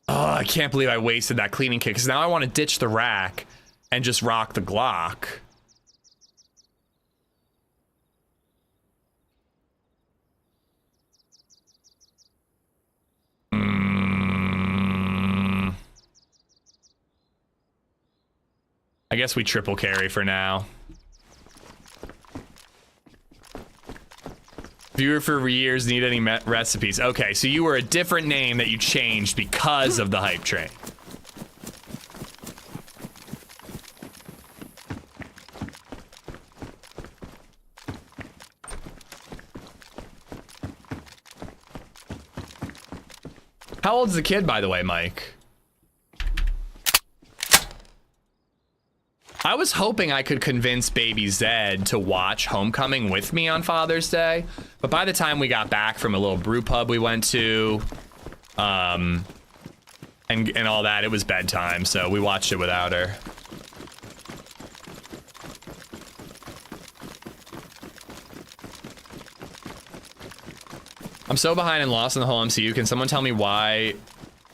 Oh, I can't believe I wasted that cleaning kit, because now I want to ditch the rack and just rock the Glock. I guess we triple carry for now. Viewer for years, need any recipes? Okay, so you were a different name that you changed because of the hype train. How old is the kid, by the way, Mike? I was hoping I could convince baby Zed to watch Homecoming with me on Father's Day, but by the time we got back from a little brew pub we went to, and all that, it was bedtime, so we watched it without her. I'm so behind and lost in the whole MCU. Can someone tell me why?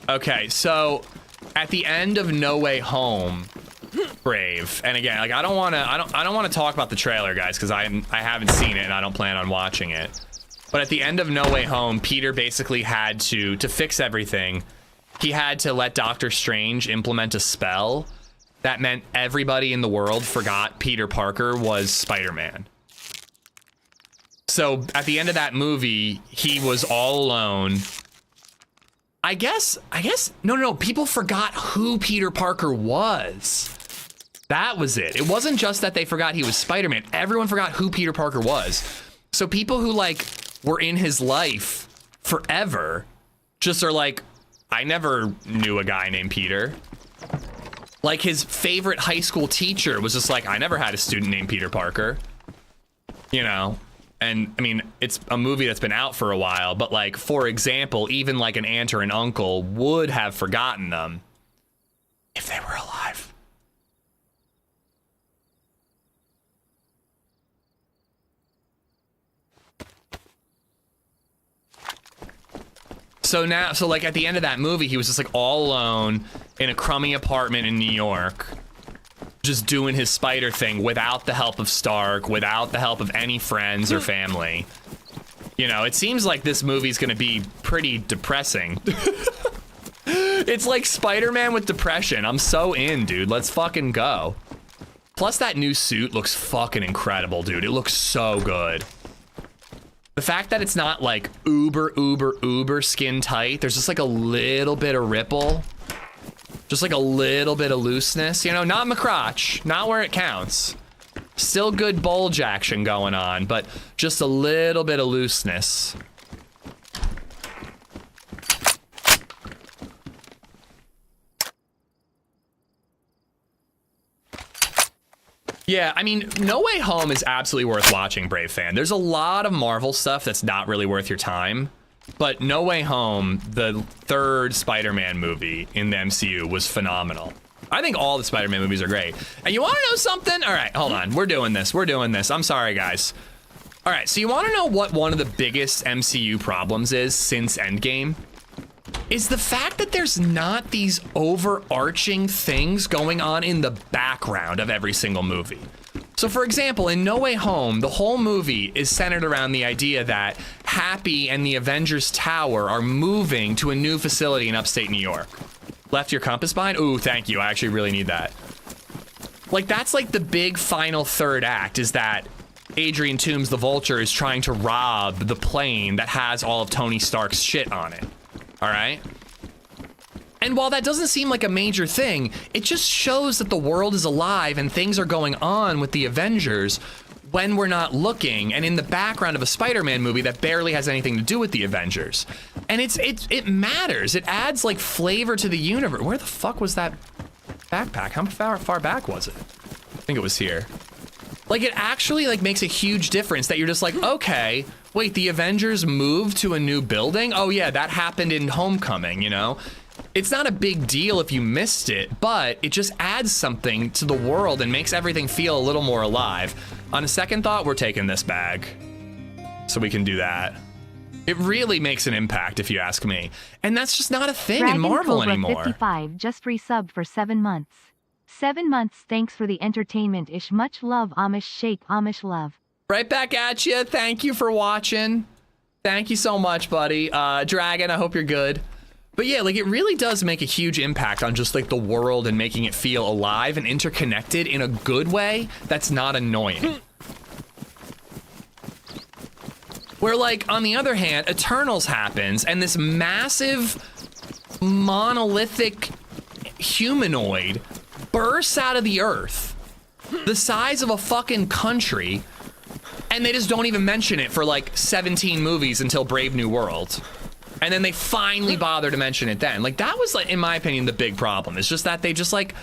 Okay, so at the end of No Way Home, Brave, and again, like I don't want to talk about the trailer, guys, because I haven't seen it and I don't plan on watching it. But at the end of No Way Home, Peter basically had to fix everything. He had to let Doctor Strange implement a spell that meant everybody in the world forgot Peter Parker was Spider-Man. So at the end of that movie, he was all alone. I guess no, people forgot who Peter Parker was. That was it. It wasn't just that they forgot he was Spider-Man. Everyone forgot who Peter Parker was. So people who like were in his life forever just are like, I never knew a guy named Peter. Like his favorite high school teacher was just like, I never had a student named Peter Parker. You know? And I mean, it's a movie that's been out for a while, but like, for example, even like an aunt or an uncle would have forgotten them if they were alive. So now, so like at the end of that movie, he was just like all alone in a crummy apartment in New York, just doing his spider thing without the help of Stark, without the help of any friends or family. You know, it seems like this movie's gonna be pretty depressing. It's like Spider-Man with depression. I'm so in, dude. Let's fucking go. Plus that new suit looks fucking incredible, dude. It looks so good. The fact that it's not like uber skin tight, there's just like a little bit of ripple, just like a little bit of looseness, you know, not my crotch, not where it counts. Still good bulge action going on, but just a little bit of looseness. Yeah, I mean, No Way Home is absolutely worth watching, Brave fan. There's a lot of Marvel stuff that's not really worth your time, but No Way Home, the third Spider-Man movie in the MCU, was phenomenal. I think all the Spider-Man movies are great. And you want to know something? All right, hold on. We're doing this. I'm sorry, guys. All right, so you want to know what one of the biggest MCU problems is since Endgame? Is the fact that there's not these overarching things going on in the background of every single movie. So for example, in No Way Home, the whole movie is centered around the idea that Happy and the Avengers Tower are moving to a new facility in upstate New York. Left your compass behind? Ooh, thank you. I actually really need that. Like, that's like the big final third act, is that Adrian Toomes, the Vulture, is trying to rob the plane that has all of Tony Stark's shit on it. All right? And while that doesn't seem like a major thing, it just shows that the world is alive and things are going on with the Avengers when we're not looking, and in the background of a Spider-Man movie that barely has anything to do with the Avengers. And it matters. It adds like flavor to the universe. Where the fuck was that backpack? How far back was it? I think it was here. Like, it actually like makes a huge difference that you're just like, okay, wait, the Avengers moved to a new building? Oh yeah, that happened in Homecoming, you know? It's not a big deal if you missed it, but it just adds something to the world and makes everything feel a little more alive. On a second thought, we're taking this bag so we can do that. It really makes an impact, if you ask me. And that's just not a thing in Marvel Cobra anymore. 55 just resubbed for 7 months. 7 months, thanks for the entertainment-ish. Much love, Amish Shake, Amish love. Right back at you. Thank you for watching. Thank you so much, buddy. Dragon, I hope you're good. But yeah, like, it really does make a huge impact on just like the world and making it feel alive and interconnected in a good way that's not annoying. Where, like, on the other hand, Eternals happens and this massive monolithic humanoid bursts out of the earth the size of a fucking country, and they just don't even mention it for like 17 movies until Brave New World. And then they finally bother to mention it then. Like, that was, like, in my opinion, the big problem. It's just that they just, like,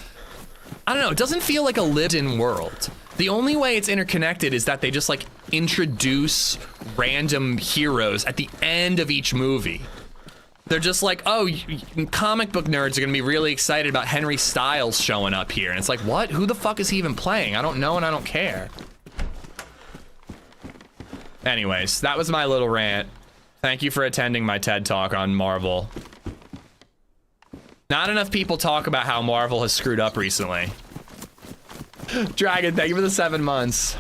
I don't know, it doesn't feel like a lived-in world. The only way it's interconnected is that they just, like, introduce random heroes at the end of each movie. They're just like, oh, comic book nerds are gonna be really excited about Henry Styles showing up here. And it's like, what? Who the fuck is he even playing? I don't know and I don't care. Anyways, that was my little rant. Thank you for attending my TED Talk on Marvel. Not enough people talk about how Marvel has screwed up recently. Dragon, thank you for the 7 months.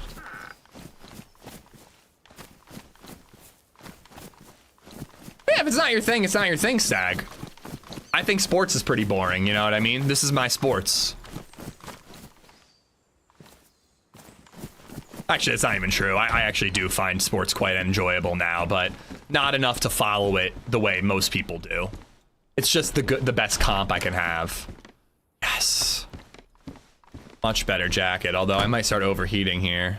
Yeah, if it's not your thing, it's not your thing, Stag. I think sports is pretty boring, you know what I mean? This is my sports. Actually, it's not even true. I actually do find sports quite enjoyable now, but not enough to follow it the way most people do. It's just the best comp I can have. Yes. Much better jacket, although I might start overheating here.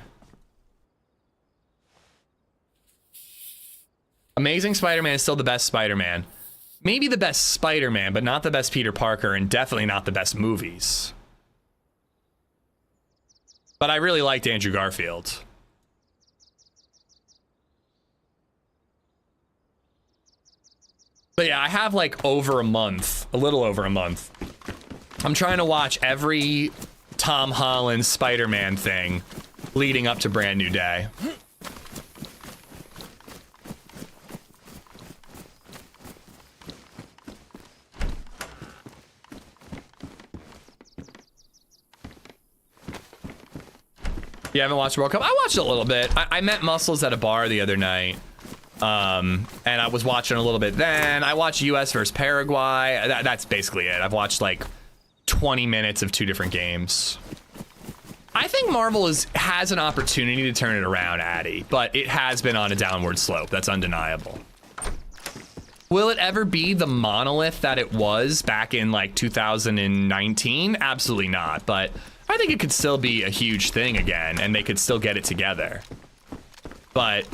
Amazing Spider-Man is still the best Spider-Man. Maybe the best Spider-Man, but not the best Peter Parker, and definitely not the best movies. But I really liked Andrew Garfield. But yeah, I have like over a month, a little over a month. I'm trying to watch every Tom Holland Spider-Man thing leading up to Brand New Day. You haven't watched World Cup? I watched a little bit. I met Muscles at a bar the other night. And I was watching a little bit then. I watched US versus Paraguay. That's basically it. I've watched like 20 minutes of 2 different games. I think Marvel has an opportunity to turn it around, Addy, but it has been on a downward slope. That's undeniable. Will it ever be the monolith that it was back in like 2019? Absolutely not, but I think it could still be a huge thing again, and they could still get it together. But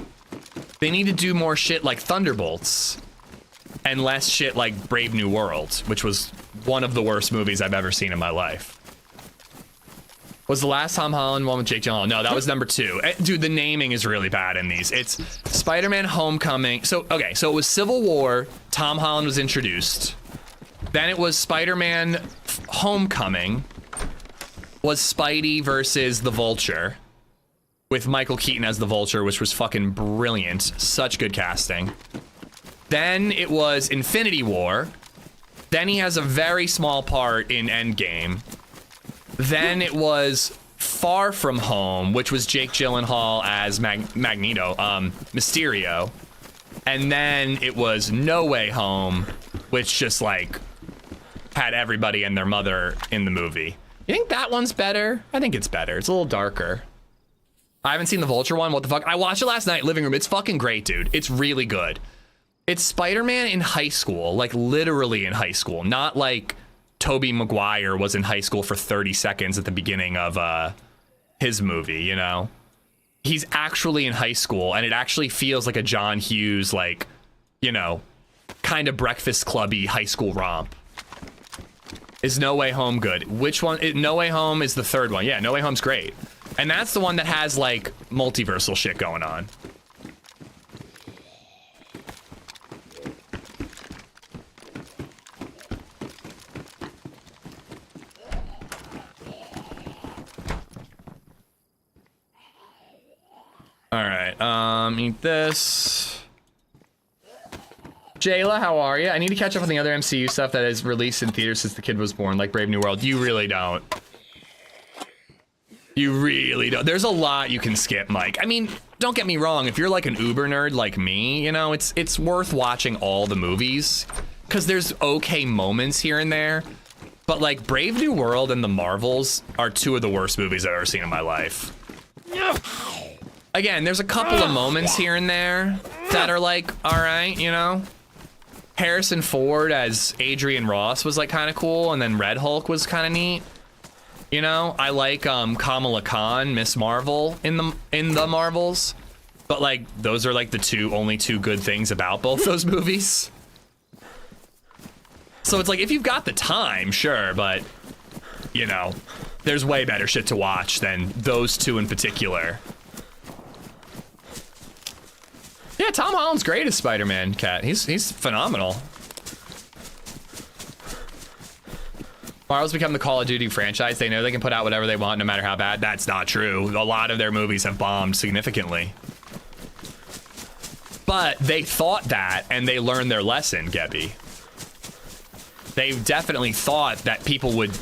they need to do more shit like Thunderbolts and less shit like Brave New World, which was one of the worst movies I've ever seen in my life. Was the last Tom Holland one with Jake Gyllenhaal? No, that was number 2. Dude, the naming is really bad in these. It's Spider-Man Homecoming. So, okay, so it was Civil War. Tom Holland was introduced. Then it was Spider-Man Homecoming was Spidey versus the Vulture, with Michael Keaton as the Vulture, which was fucking brilliant. Such good casting. Then it was Infinity War. Then he has a very small part in Endgame. Then it was Far From Home, which was Jake Gyllenhaal as Magneto, Mysterio. And then it was No Way Home, which just like had everybody and their mother in the movie. You think that one's better? I think it's better. It's a little darker. I haven't seen the Vulture one. What the fuck? I watched it last night, living room. It's fucking great, dude. It's really good. It's Spider-Man in high school, like literally in high school, not like Tobey Maguire was in high school for 30 seconds at the beginning of his movie, you know? He's actually in high school, and it actually feels like a John Hughes, like, you know, kind of Breakfast Clubby high school romp. Is No Way Home good? Which one? No Way Home is the third one. Yeah, No Way Home's great. And that's the one that has, like, multiversal shit going on. All right, eat this. Jayla, how are you? I need to catch up on the other MCU stuff that is released in theaters since the kid was born, like Brave New World. You really don't. You really don't. There's a lot you can skip, Mike. I mean, don't get me wrong. If you're like an uber nerd like me, you know, it's worth watching all the movies because there's okay moments here and there. But like Brave New World and the Marvels are two of the worst movies I've ever seen in my life. Again, there's a couple of moments here and there that are like, all right, you know. Harrison Ford as Adrian Ross was like kind of cool, and then Red Hulk was kind of neat. You know, I like Kamala Khan, Miss Marvel in the Marvels, but like those are like the only two good things about both those movies. So it's like if you've got the time, sure, but you know, there's way better shit to watch than those two in particular. Yeah, Tom Holland's great as Spider-Man, Cat. He's phenomenal. Marvel's become the Call of Duty franchise. They know they can put out whatever they want, no matter how bad. That's not true. A lot of their movies have bombed significantly. But they thought that, and they learned their lesson, Gebby. They definitely thought that people would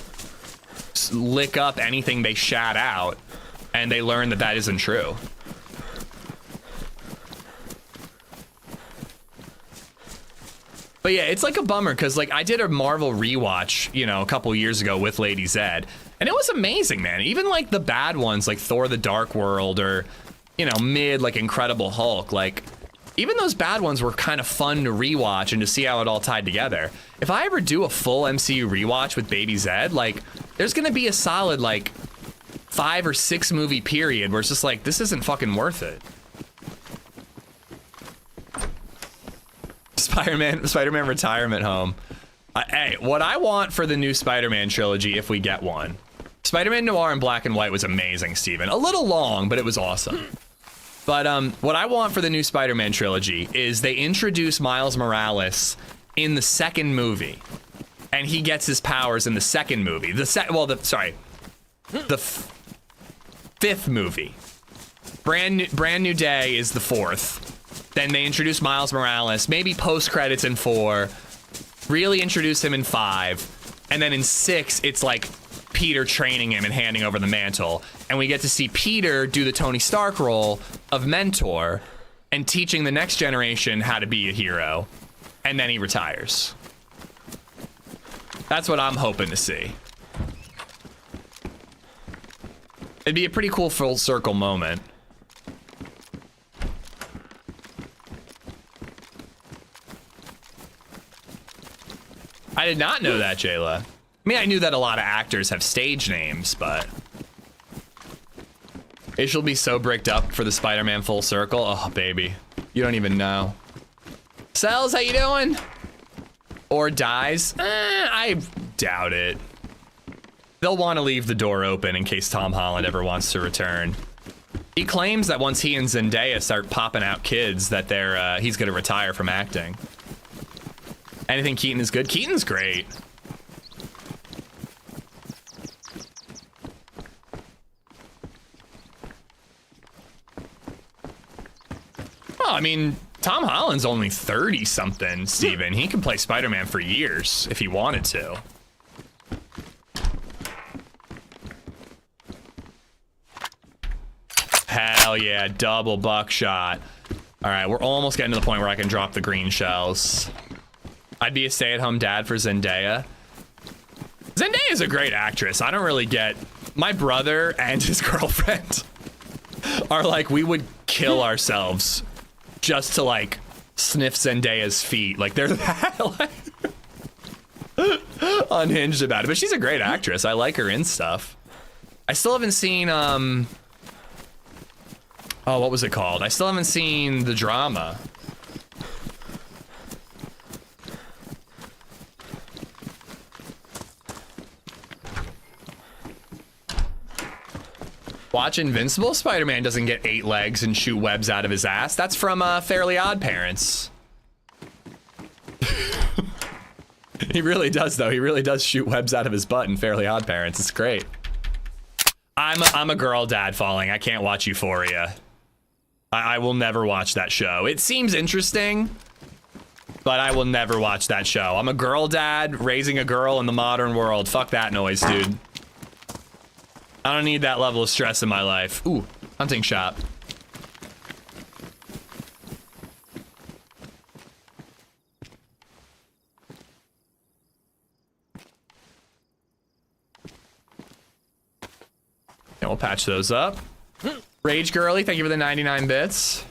lick up anything they shat out, and they learned that that isn't true. But yeah, it's like a bummer because like I did a Marvel rewatch, you know, a couple years ago with LadyZed, and it was amazing, man. Even like the bad ones like Thor: The Dark World or, you know, mid like Incredible Hulk, like even those bad ones were kind of fun to rewatch and to see how it all tied together. If I ever do a full MCU rewatch with LadyZed, like there's gonna be a solid like 5 or 6 movie period where it's just like this isn't fucking worth it. Spider-Man retirement home. Hey, what I want for the new Spider-Man trilogy, if we get one, Spider-Man Noir in black and white was amazing, Steven. A little long, but it was awesome. But what I want for the new Spider-Man trilogy is they introduce Miles Morales in the second movie, and he gets his powers in the second movie. The fifth movie. Brand New Day is the fourth. Then they introduce Miles Morales, maybe post-credits in 4, really introduce him in 5, and then in 6, it's like Peter training him and handing over the mantle. And we get to see Peter do the Tony Stark role of mentor and teaching the next generation how to be a hero. And then he retires. That's what I'm hoping to see. It'd be a pretty cool full circle moment. I did not know that, Jayla. I mean, I knew that a lot of actors have stage names, but it shall be so bricked up for the Spider-Man full circle. Oh, baby. You don't even know. Cells, how you doing? Or dies? I doubt it. They'll want to leave the door open in case Tom Holland ever wants to return. He claims that once he and Zendaya start popping out kids that he's going to retire from acting. Anything Keaton is good? Keaton's great. I mean, Tom Holland's only 30 something, Steven. He can play Spider-Man for years if he wanted to. Hell yeah, double buckshot. All right, we're almost getting to the point where I can drop the green shells. I'd be a stay-at-home dad for Zendaya. Zendaya's a great actress. I don't really get... My brother and his girlfriend are like, we would kill ourselves just to like sniff Zendaya's feet. Like they're that like unhinged about it. But she's a great actress. I like her in stuff. I still haven't seen oh, what was it called? I still haven't seen The Drama. Watch Invincible. Spider-Man doesn't get 8 legs and shoot webs out of his ass. That's from Fairly Odd Parents. He really does, though. He really does shoot webs out of his butt in Fairly Odd Parents. It's great. I'm a girl dad falling. I can't watch Euphoria. I will never watch that show. It seems interesting, but I will never watch that show. I'm a girl dad raising a girl in the modern world. Fuck that noise, dude. I don't need that level of stress in my life. Ooh, hunting shop. Yeah, we'll patch those up. Rage Girly, thank you for the 99 bits.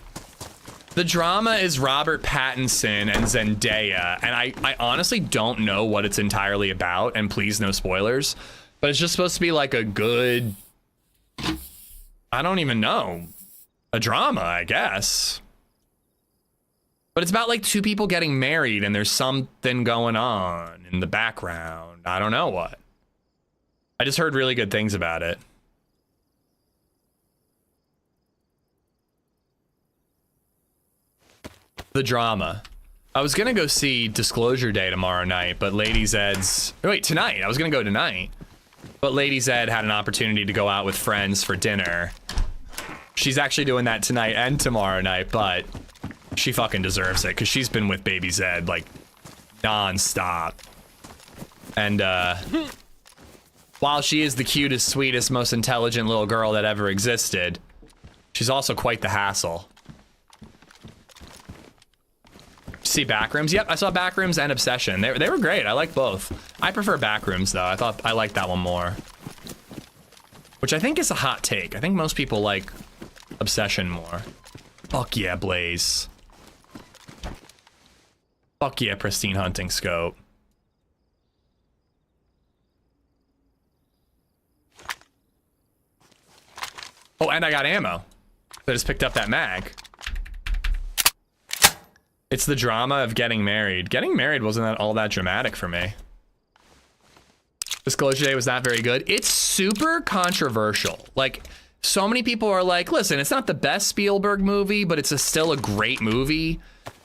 The Drama is Robert Pattinson and Zendaya, and I honestly don't know what it's entirely about, and please no spoilers. But it's just supposed to be like a good, I don't even know, a drama, I guess. But it's about like 2 people getting married and there's something going on in the background. I don't know what. I just heard really good things about it. The Drama. I was gonna go see Disclosure Day tomorrow night, but LadyZed's, wait, tonight. I was gonna go tonight. But LadyZed had an opportunity to go out with friends for dinner. She's actually doing that tonight and tomorrow night, but she fucking deserves it because she's been with Baby Zed like non-stop. And while she is the cutest, sweetest, most intelligent little girl that ever existed, she's also quite the hassle. See Backrooms? Yep, I saw Backrooms and Obsession. They were great. I like both. I prefer Backrooms though. I liked that one more. Which I think is a hot take. I think most people like Obsession more. Fuck yeah, Blaze. Fuck yeah, pristine hunting scope. Oh, and I got ammo. I just picked up that mag. It's the drama of getting married. Getting married wasn't all that dramatic for me. Disclosure Day was not very good. It's super controversial. Like, so many people are like, listen, it's not the best Spielberg movie, but it's still a great movie.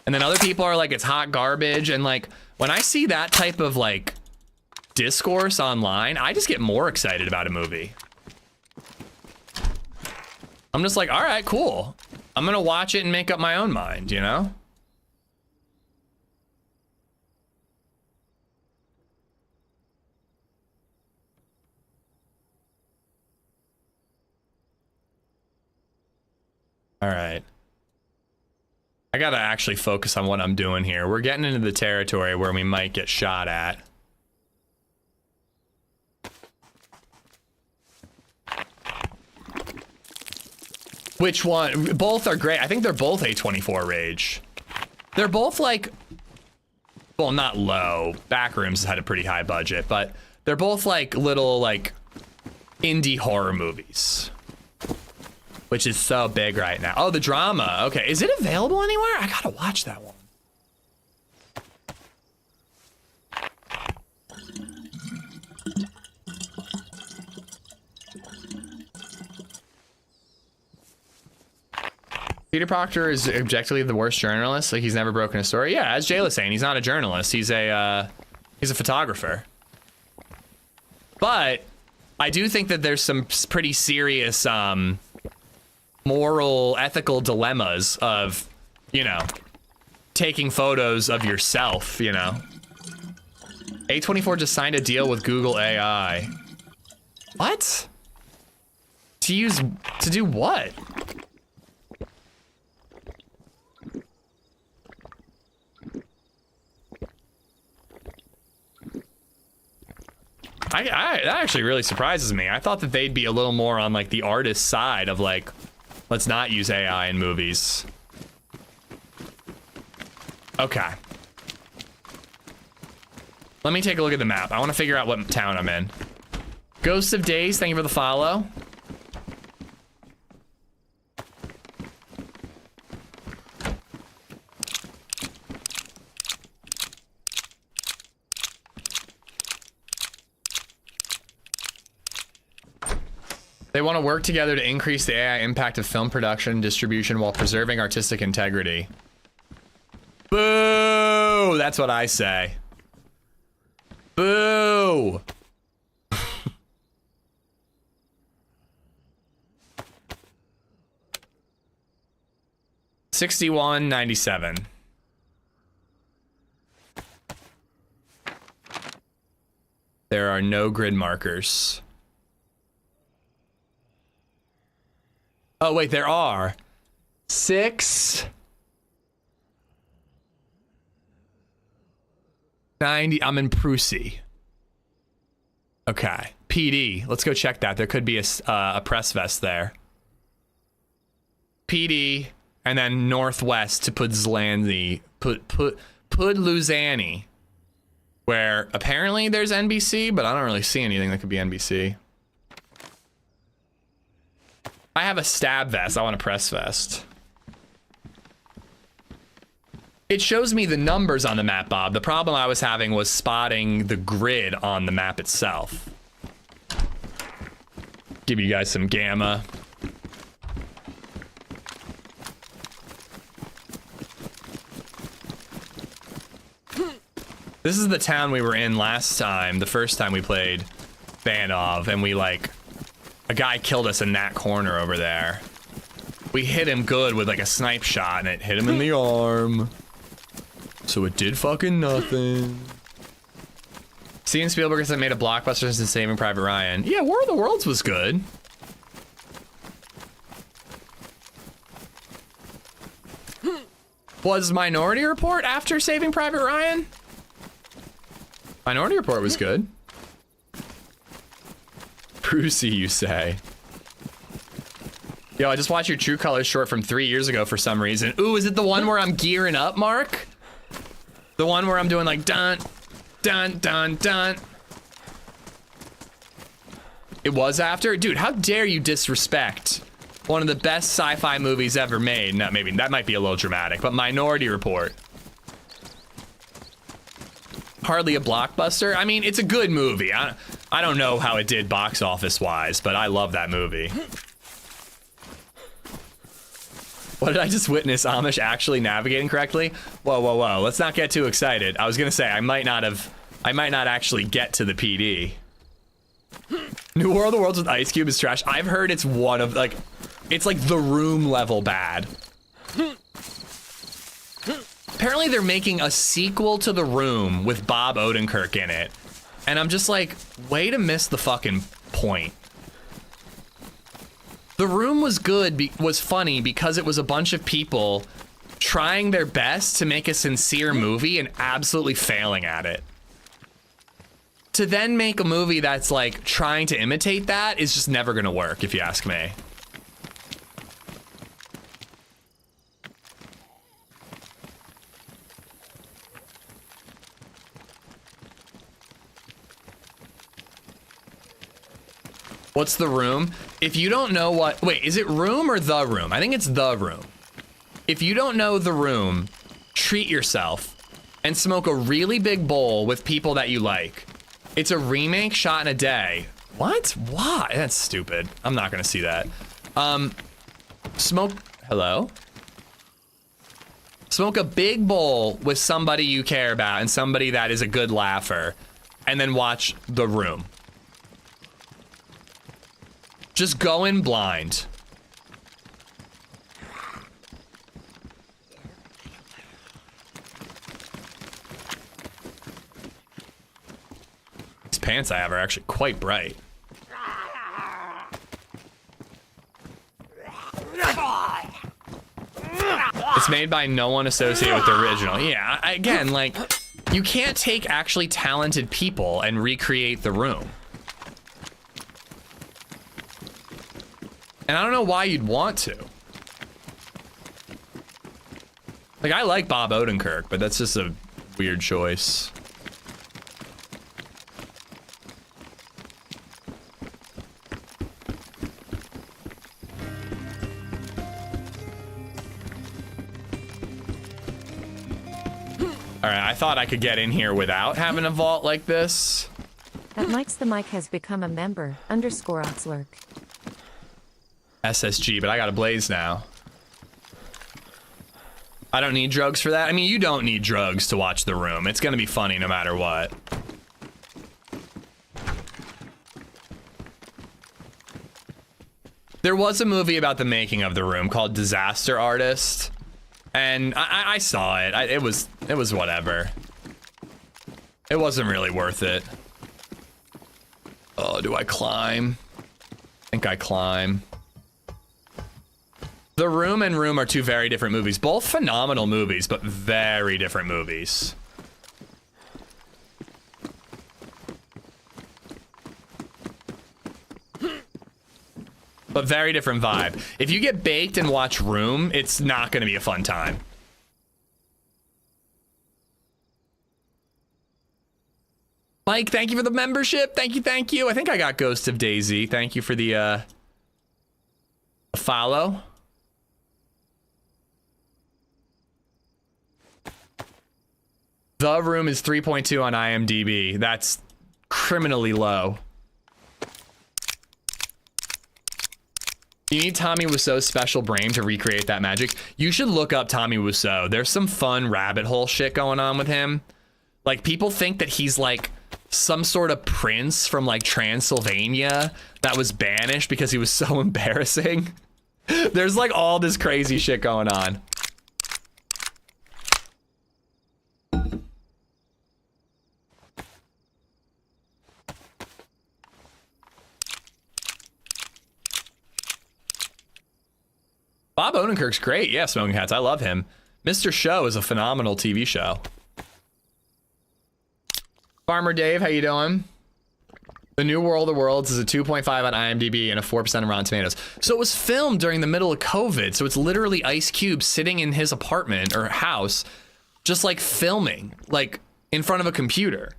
And then other people are like, it's hot garbage. And like, when I see that type of like discourse online, I just get more excited about a movie. I'm just like, all right, cool. I'm gonna watch it and make up my own mind, you know? All right. I gotta actually focus on what I'm doing here. We're getting into the territory where we might get shot at. Which one? Both are great. I think they're both A24 Rage. They're both like, well, not low. Backrooms had a pretty high budget, but they're both like little like indie horror movies. Which is so big right now. Oh, the drama. Okay, is it available anywhere? I gotta watch that one. Peter Proctor is objectively the worst journalist. Like, he's never broken a story. Yeah, as Jayla saying, he's not a journalist. He's a photographer. But I do think that there's some pretty serious moral, ethical dilemmas of, you know, taking photos of yourself, you know. A24 just signed a deal with Google AI. What? To do what? That actually really surprises me. I thought that they'd be a little more on like the artist side of like, let's not use AI in movies. Okay. Let me take a look at the map. I want to figure out what town I'm in. Ghost of Days, thank you for the follow. They want to work together to increase the AI impact of film production and distribution while preserving artistic integrity. Boo! That's what I say. Boo! 61.97. There are no grid markers. Oh wait, there are 690. I'm in Prusy. Okay, PD. Let's go check that. There could be a press vest there. PD, and then northwest to Pudzlandi, Pudluzani, where apparently there's NBC, but I don't really see anything that could be NBC. I have a stab vest. I want a press vest. It shows me the numbers on the map, Bob. The problem I was having was spotting the grid on the map itself. Give you guys some gamma. This is the town we were in last time, the first time we played Banov, and we like, a guy killed us in that corner over there. We hit him good with like a snipe shot and it hit him in the arm. So it did fucking nothing. Steven Spielberg has made a blockbuster since Saving Private Ryan. Yeah, War of the Worlds was good. Was Minority Report after Saving Private Ryan? Minority Report was good. Prusy, you say? Yo, I just watched your True Colors short from 3 years ago for some reason. Ooh, is it the one where I'm gearing up, Mark? The one where I'm doing like dun, dun, dun, dun. It was after? Dude, how dare you disrespect one of the best sci-fi movies ever made? Not maybe, that might be a little dramatic, but Minority Report. Hardly a blockbuster. I mean, it's a good movie. I don't know how it did box office wise, but I love that movie. What did I just witness? Amish actually navigating correctly? Whoa, whoa, whoa. Let's not get too excited. I was gonna say I might not actually get to the PD. New World of Worlds with Ice Cube is trash. I've heard it's one of like, it's like The Room level bad. Apparently they're making a sequel to The Room with Bob Odenkirk in it. And I'm just like, way to miss the fucking point. The Room was good, was funny because it was a bunch of people trying their best to make a sincere movie and absolutely failing at it. To then make a movie that's like trying to imitate that is just never gonna work, if you ask me. What's The Room? If you don't know what, wait, is it Room or The Room? I think it's The Room. If you don't know The Room, treat yourself and smoke a really big bowl with people that you like. It's a remake shot in a day. What? Why? That's stupid. I'm not gonna see that. Hello? Smoke a big bowl with somebody you care about and somebody that is a good laugher, and then watch The Room. Just go in blind. pants I have are actually quite bright. It's made by no one associated with the original. Yeah, again, like, you can't take actually talented people and recreate the room. And I don't know why you'd want to. Like, I like Bob Odenkirk, but that's just a weird choice. All right, I thought I could get in here without having a vault like this. At Mike's the Mike has become a member, _Oxlurk. SSG, but I got a blaze now. I don't need drugs for that. I mean, you don't need drugs to watch The Room. It's gonna be funny no matter what. There was a movie about the making of The Room called Disaster Artist, and I saw it. It was whatever. It wasn't really worth it. Oh, do I climb? I think I climb. The Room and Room are two very different movies. Both phenomenal movies, but very different movies. But very different vibe. If you get baked and watch Room, it's not going to be a fun time. Mike, thank you for the membership. Thank you, thank you. I think I got Ghost of DayZ. Thank you for the follow. The Room is 3.2 on IMDb. That's criminally low. You need Tommy Wiseau's special brain to recreate that magic. You should look up Tommy Wiseau. There's some fun rabbit hole shit going on with him. Like, people think that he's like some sort of prince from like Transylvania that was banished because he was so embarrassing. There's like all this crazy shit going on. Bob Odenkirk's great. Yeah, Smoking Hats. I love him. Mr. Show is a phenomenal TV show. Farmer Dave, how you doing? The New World of Worlds is a 2.5 on IMDb and a 4% on Rotten Tomatoes. So it was filmed during the middle of COVID. So it's literally Ice Cube sitting in his apartment or house, just like filming, like in front of a computer.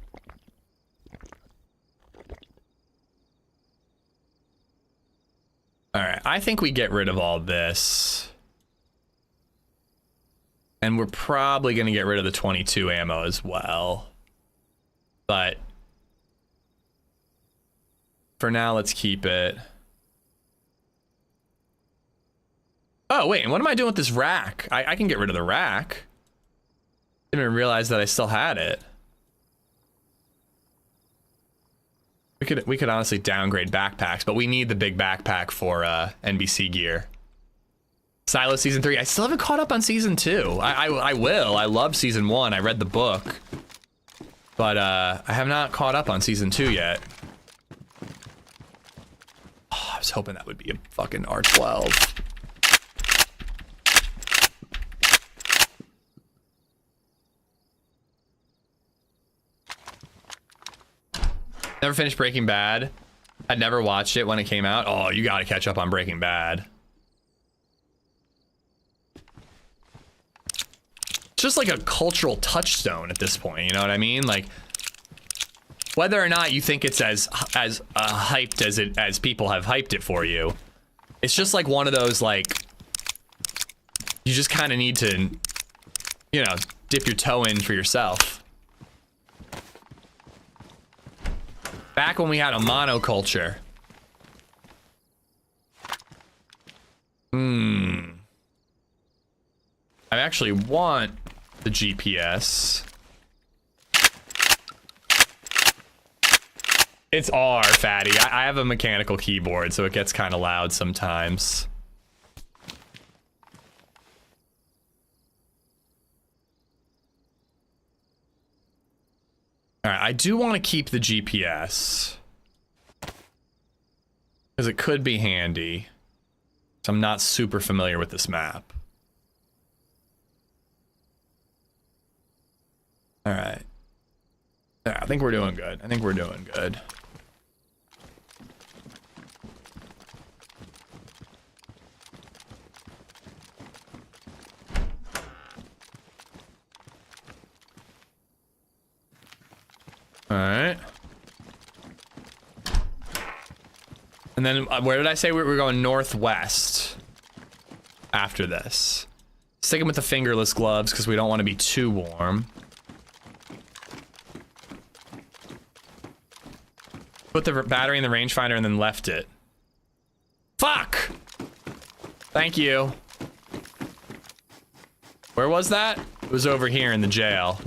All right, I think we get rid of all this. And we're probably going to get rid of the 22 ammo as well. But for now, let's keep it. Oh, wait, and what am I doing with this rack? I can get rid of the rack. Didn't even realize that I still had it. We could honestly downgrade backpacks, but we need the big backpack for NBC gear. Silo season 3. I still haven't caught up on season 2. I will. I love season 1. I read the book, but I have not caught up on season 2 yet. Oh, I was hoping that would be a fucking R12. Never finished Breaking Bad. I'd never watched it when it came out. Oh, you gotta catch up on Breaking Bad. It's just like a cultural touchstone at this point, you know what I mean? Like, whether or not you think it's as hyped as people have hyped it for you, it's just like one of those, like, you just kind of need to, you know, dip your toe in for yourself. Back when we had a monoculture. I actually want the GPS. It's R, fatty. I have a mechanical keyboard, so it gets kind of loud sometimes. All right, I do want to keep the GPS because it could be handy. So I'm not super familiar with this map. All right. Yeah, I think we're doing good. I think we're doing good. All right. And then where did I say we were going? Northwest after this. Sticking with the fingerless gloves because we don't want to be too warm. Put the battery in the rangefinder and then left it. Fuck! Thank you. Where was that? It was over here in the jail.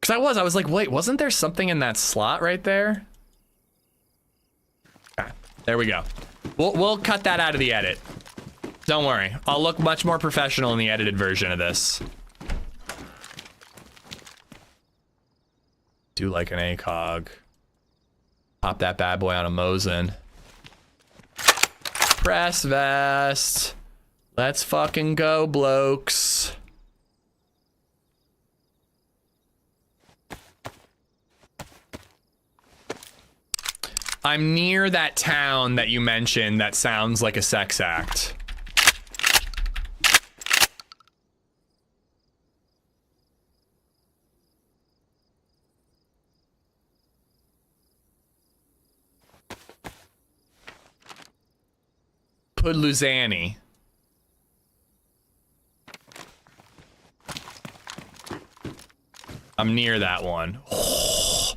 Because I was like, wait, wasn't there something in that slot right there? Okay, there we go. We'll cut that out of the edit. Don't worry, I'll look much more professional in the edited version of this. Do like an ACOG. Pop that bad boy on a Mosin. Press vest. Let's fucking go, blokes. I'm near that town that you mentioned that sounds like a sex act. Pudluzani. I'm near that one. Oh,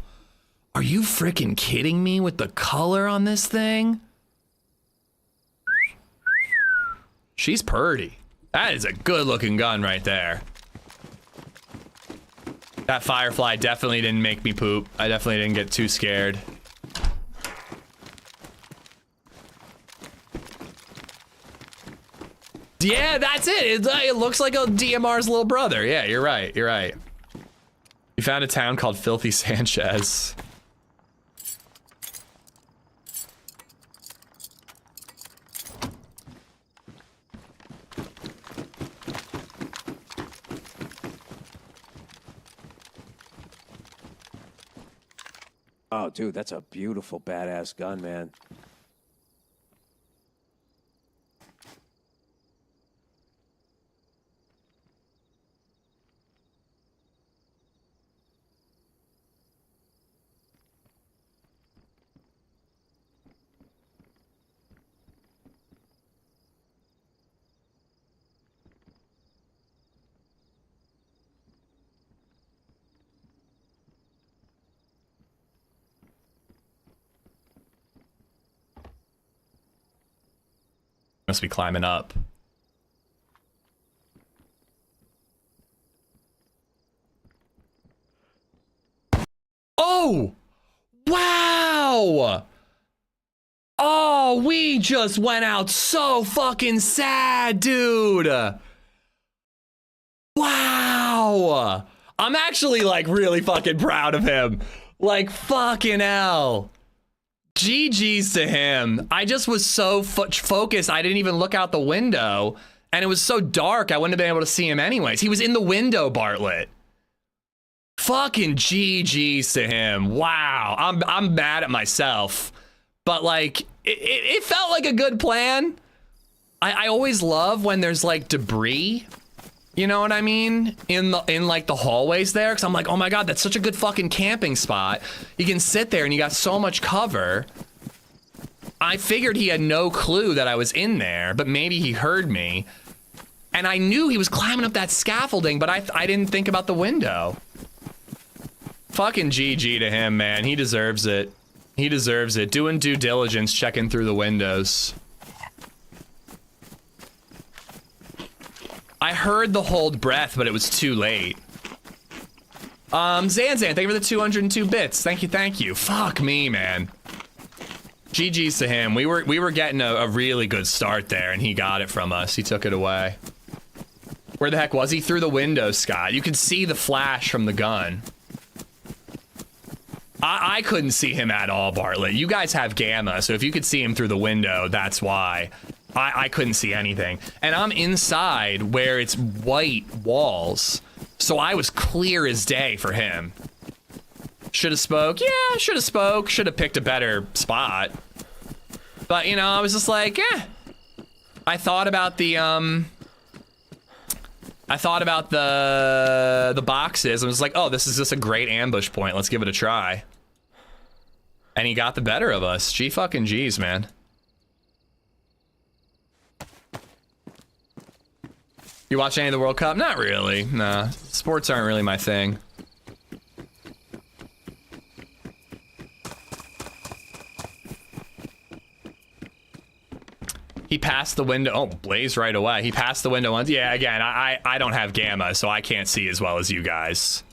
are you freaking kidding me with the color on this thing? She's purty. That is a good looking gun right there. That Firefly definitely didn't make me poop. I definitely didn't get too scared. Yeah, that's it. It looks like a DMR's little brother. Yeah, you're right. You're right. We found a town called Filthy Sanchez. Oh, dude, that's a beautiful, badass gun, man. Must be climbing up. Oh! Wow! Oh, we just went out so fucking sad, dude! Wow! I'm actually, like, really fucking proud of him. Like, fucking hell. GG's to him. I just was so focused, I didn't even look out the window. And it was so dark, I wouldn't have been able to see him anyways. He was in the window, Bartlett. Fucking GG's to him. Wow. I'm mad at myself. But, like, it felt like a good plan. I always love when there's, like, debris. You know what I mean? In like the hallways there, because I'm like, oh my god, that's such a good fucking camping spot. You can sit there and you got so much cover. I figured he had no clue that I was in there, but maybe he heard me. And I knew he was climbing up that scaffolding, but I didn't think about the window. Fucking GG to him, man. He deserves it. He deserves it. Doing due diligence, checking through the windows. I heard the hold breath, but it was too late. Zanzan, thank you for the 202 bits. Thank you, thank you. Fuck me, man. GG's to him. We were getting a really good start there, and he got it from us. He took it away. Where the heck was he? Through the window, Scott. You could see the flash from the gun. I couldn't see him at all, Bartlett. You guys have gamma, so if you could see him through the window, that's why. I couldn't see anything. And I'm inside where it's white walls, so I was clear as day for him. Should have spoke? Yeah, should have spoke. Should have picked a better spot. But, you know, I was just like, I thought about the boxes. I was like, oh, this is just a great ambush point. Let's give it a try. And he got the better of us. G fucking G's, man. You watch any of the World Cup? Not really. Nah, sports aren't really my thing. He passed the window. Oh, blaze right away. He passed the window once. Yeah, again, I don't have gamma, so I can't see as well as you guys.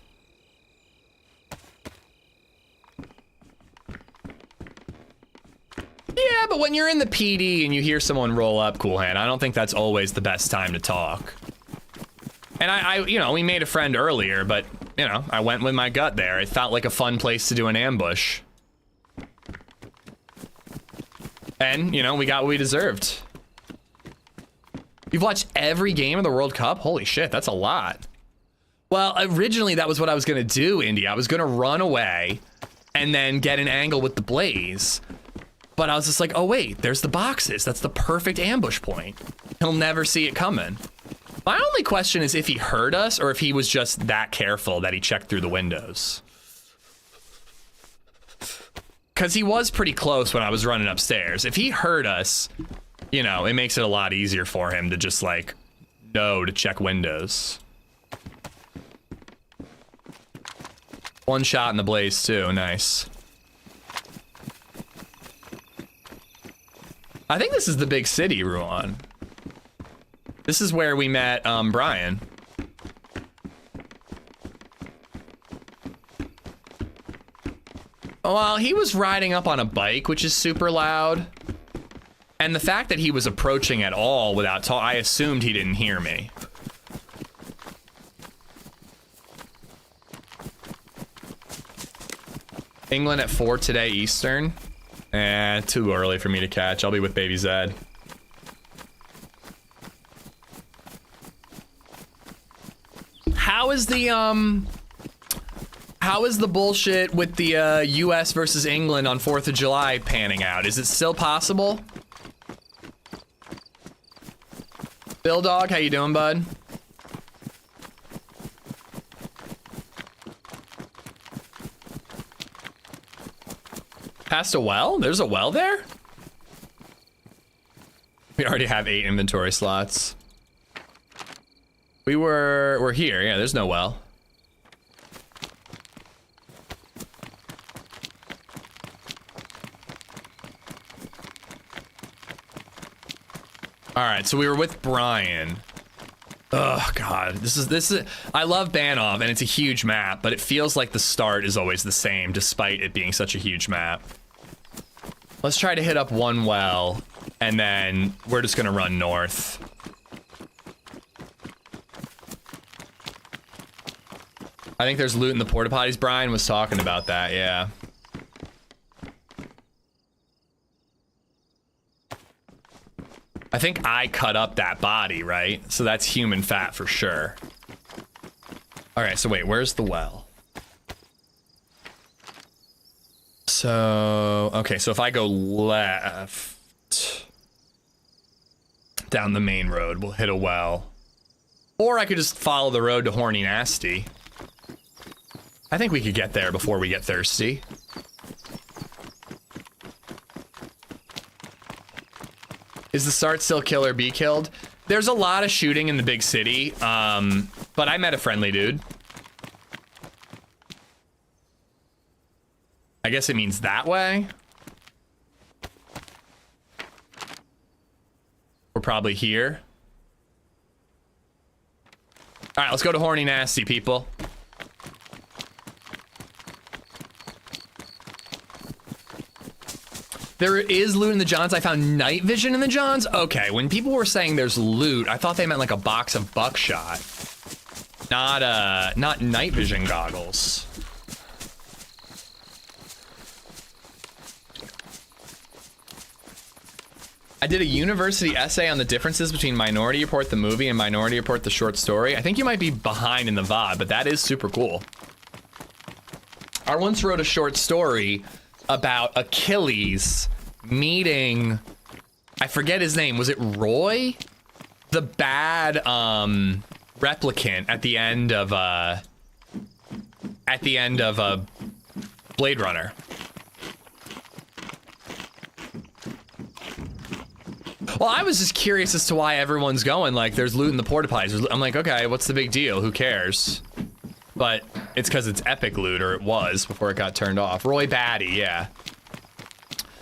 Yeah, but when you're in the PD and you hear someone roll up, Cool Hand, I don't think that's always the best time to talk. And you know, we made a friend earlier, but, you know, I went with my gut there. It felt like a fun place to do an ambush. And, you know, we got what we deserved. You've watched every game of the World Cup? Holy shit, that's a lot. Well, originally that was what I was gonna do, Indy. I was gonna run away and then get an angle with the blaze. But I was just like, oh wait, there's the boxes. That's the perfect ambush point. He'll never see it coming. My only question is if he heard us or if he was just that careful that he checked through the windows. Because he was pretty close when I was running upstairs. If he heard us, you know, it makes it a lot easier for him to just like know to check windows. One shot in the blaze too, nice. I think this is the big city, Ruan. This is where we met Brian. Well, he was riding up on a bike, which is super loud. And the fact that he was approaching at all without I assumed he didn't hear me. England at 4 today Eastern. Too early for me to catch. I'll be with Baby Zed. How is the bullshit with the US versus England on 4th of July panning out? Is it still possible? Bill Dog, how you doing, bud? Past a well? There's a well there? We already have 8 inventory slots. We're here. Yeah, there's no well. All right, so we were with Brian. Oh God, this is. I love Banov, and it's a huge map, but it feels like the start is always the same, despite it being such a huge map. Let's try to hit up one well, and then we're just gonna run north. I think there's loot in the porta potties. Brian was talking about that, yeah. I think I cut up that body, right? So that's human fat for sure. All right, so wait, where's the well? So, okay, so if I go left down the main road, we'll hit a well. Or I could just follow the road to Horny Nasty. I think we could get there before we get thirsty. Is the start still kill or be killed? There's a lot of shooting in the big city, but I met a friendly dude. I guess it means that way. We're probably here. All right, let's go to Horny Nasty, people. There is loot in the Johns. I found night vision in the Johns. Okay, when people were saying there's loot, I thought they meant like a box of buckshot. Not night vision goggles. I did a university essay on the differences between Minority Report the movie and Minority Report the short story. I think you might be behind in the VOD, but that is super cool. I once wrote a short story about Achilles meeting, I forget his name, was it Roy? The bad replicant at the end of Blade Runner. Well, I was just curious as to why everyone's going like there's loot in the porta potties. I'm like, okay, what's the big deal? Who cares? But it's because it's epic loot, or it was before it got turned off. Roy Batty, yeah.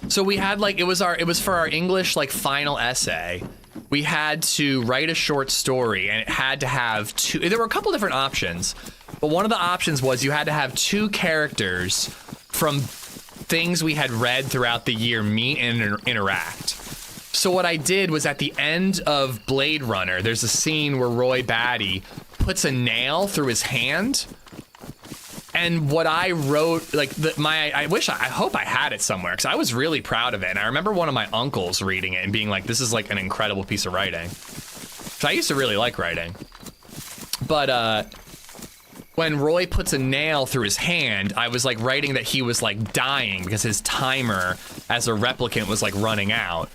So we had like, it was for our English like final essay. We had to write a short story, and it had to have there were a couple different options, but one of the options was you had to have 2 characters from things we had read throughout the year meet and interact. So what I did was at the end of Blade Runner, there's a scene where Roy Batty puts a nail through his hand. And what I wrote, like I hope I had it somewhere, because I was really proud of it. And I remember one of my uncles reading it and being like, this is like an incredible piece of writing. So I used to really like writing. But when Roy puts a nail through his hand, I was like writing that he was like dying because his timer as a replicant was like running out.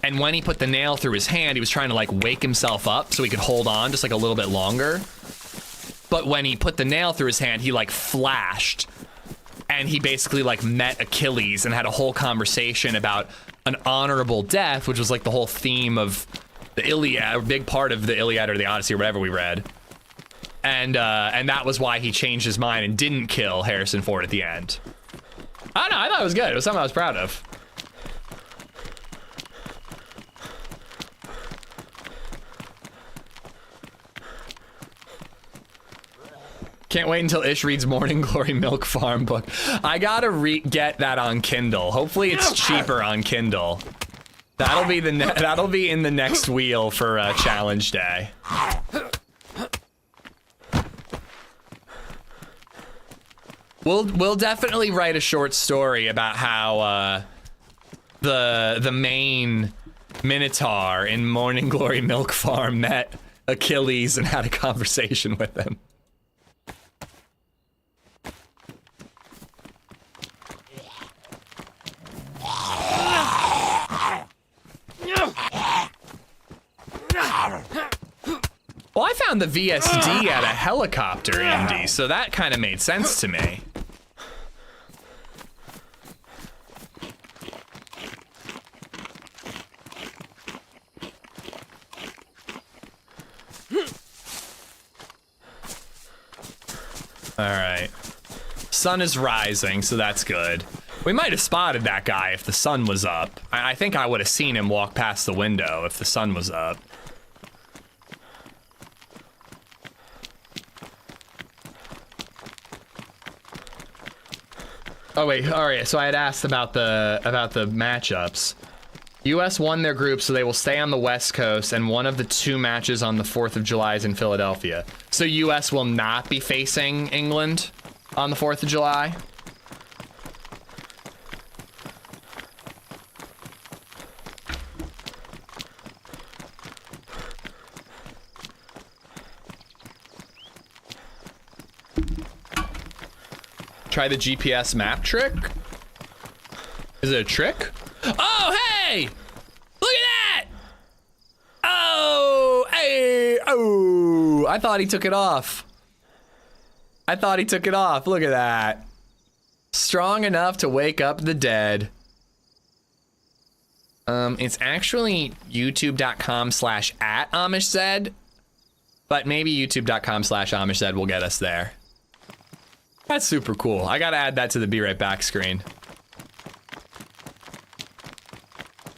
And when he put the nail through his hand, he was trying to like wake himself up so he could hold on just like a little bit longer. But when he put the nail through his hand, he like flashed, and he basically like met Achilles and had a whole conversation about an honorable death, which was like the whole theme of the Iliad, a big part of the Iliad or the Odyssey or whatever we read. And that was why he changed his mind and didn't kill Harrison Ford at the end. I don't know, I thought it was good. It was something I was proud of. Can't wait until Ish reads Morning Glory Milk Farm book. I gotta get that on Kindle. Hopefully it's cheaper on Kindle. That'll be that'll be in the next wheel for challenge day. We'll definitely write a short story about how the main Minotaur in Morning Glory Milk Farm met Achilles and had a conversation with him. Well, I found the VSD at a helicopter, Indy, so that kind of made sense to me. All right. Sun is rising, so that's good. We might have spotted that guy if the sun was up. I think I would have seen him walk past the window if the sun was up. Oh wait, all right. So I had asked about the matchups. US won their group, so they will stay on the West Coast, and one of the 2 matches on the 4th of July is in Philadelphia. So US will not be facing England on the 4th of July. Try the GPS map trick? Is it a trick? Oh, hey! Look at that! Oh, hey! Oh! I thought he took it off. I thought he took it off. Look at that. Strong enough to wake up the dead. It's actually youtube.com/@AmishZed, but maybe youtube.com/AmishZed will get us there. That's super cool. I gotta add that to the Be Right Back screen.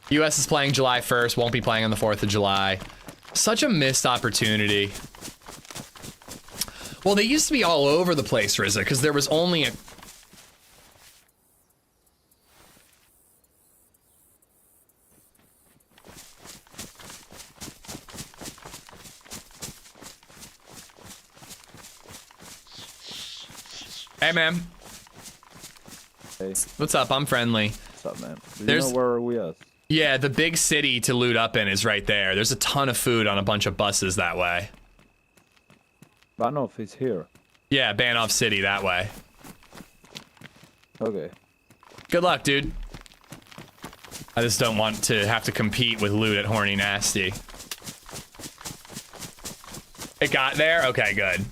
US is playing July 1st, won't be playing on the 4th of July. Such a missed opportunity. Well, they used to be all over the place, Rizza, because there was only Hey, man. Hey, What's up? I'm friendly. what's up, man? Do you There's- know where we at? Yeah, the big city to loot up in is right there. There's a ton of food on a bunch of buses that way. Banov is here. Yeah, Banov City that way. Okay. Good luck, dude. I just don't want to have to compete with loot at Horny Nasty. It got there? Okay, good.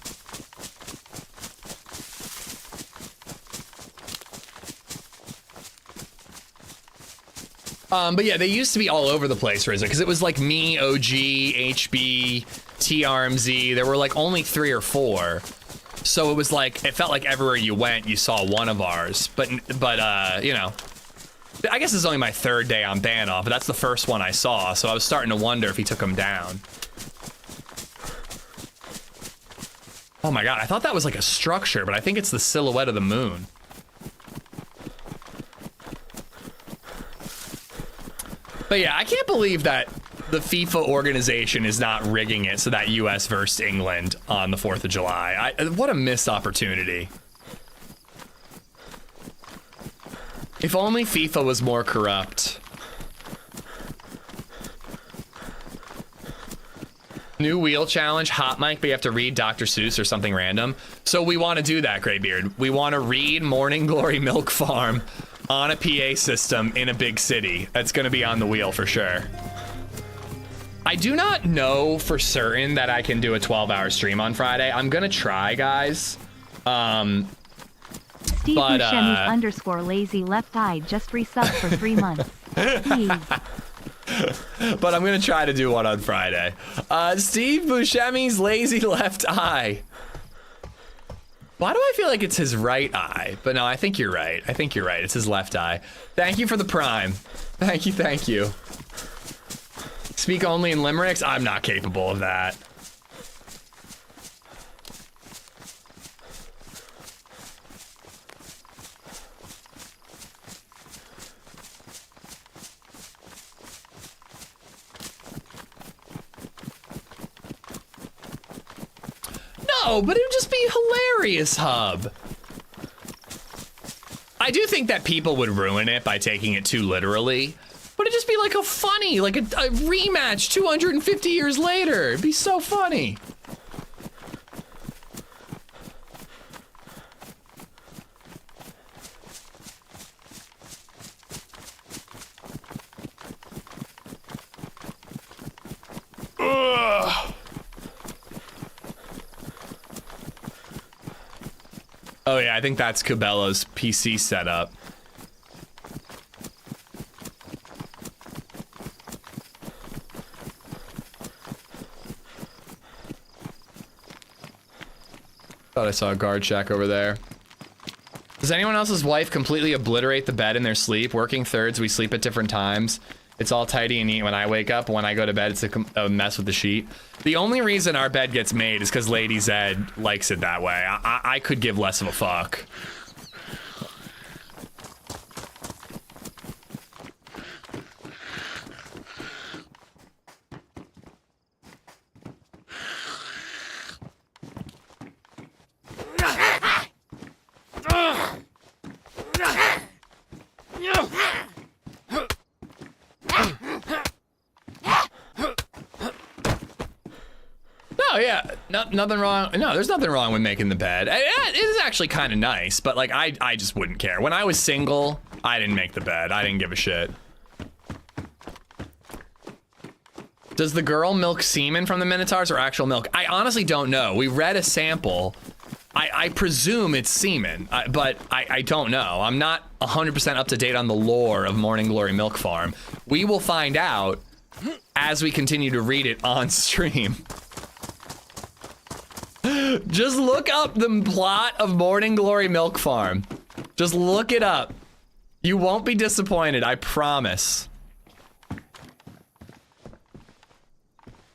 But yeah, they used to be all over the place, RZA, because it was like me, OG, HB, TRMZ. There were like only 3 or 4. So it was like, it felt like everywhere you went, you saw one of ours. But you know, I guess it's only my 3rd day on Banov, but that's the first one I saw. So I was starting to wonder if he took him down. Oh my God, I thought that was like a structure, but I think it's the silhouette of the moon. But yeah, I can't believe that the FIFA organization is not rigging it so that US versus England on the 4th of July. What a missed opportunity. If only FIFA was more corrupt. New wheel challenge, hot mic, but you have to read Dr. Seuss or something random. So we want to do that, Greybeard. We want to read Morning Glory Milk Farm on a PA system in a big city. That's going to be on the wheel for sure. I do not know for certain that I can do a 12-hour stream on Friday. I'm going to try, guys. Steve Buscemi's _ lazy left eye just resubbed for 3 months. Please. But I'm going to try to do one on Friday. Steve Buscemi's lazy left eye. Why do I feel like it's his right eye? But no, I think you're right. I think you're right. It's his left eye. Thank you for the prime. Thank you, thank you. Speak only in limericks? I'm not capable of that. No, but it would just be hilarious, Hub. I do think that people would ruin it by taking it too literally, but it'd just be like a funny, like a rematch 250 years later. It'd be so funny. Ugh. Oh yeah, I think that's Cabela's PC setup. Thought I saw a guard shack over there. Does anyone else's wife completely obliterate the bed in their sleep? Working thirds, we sleep at different times. It's all tidy and neat when I wake up. When I go to bed, it's a mess with the sheet. The only reason our bed gets made is because LadyZed likes it that way. I could give less of a fuck. Oh yeah, nothing wrong. No, there's nothing wrong with making the bed. It is actually kind of nice, but like I just wouldn't care. When I was single, I didn't make the bed. I didn't give a shit. Does the girl milk semen from the Minotaurs or actual milk? I honestly don't know. We read a sample. I presume it's semen, but I don't know. I'm not 100% up to date on the lore of Morning Glory Milk Farm. We will find out as we continue to read it on stream. Just look up the plot of Morning Glory Milk Farm. Just look it up. You won't be disappointed, I promise.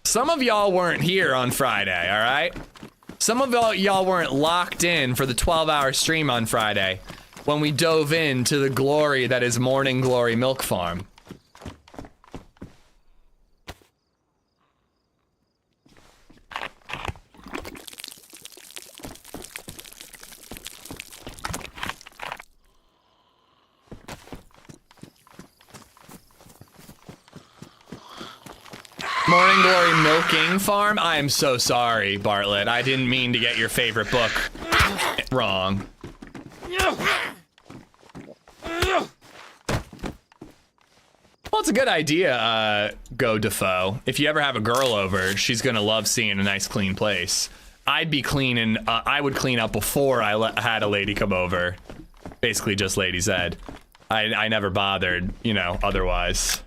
Some of y'all weren't here on Friday, all right? Some of y'all weren't locked in for the 12-hour stream on Friday when we dove into the glory that is Morning Glory Milk Farm. Morning Glory Milking Farm? I am so sorry, Bartlett. I didn't mean to get your favorite book wrong. Well, it's a good idea, Go Defoe. If you ever have a girl over, she's gonna love seeing a nice clean place. I'd be cleaning, I would clean up before I had a lady come over. Basically just LadyZed. I never bothered, you know, otherwise.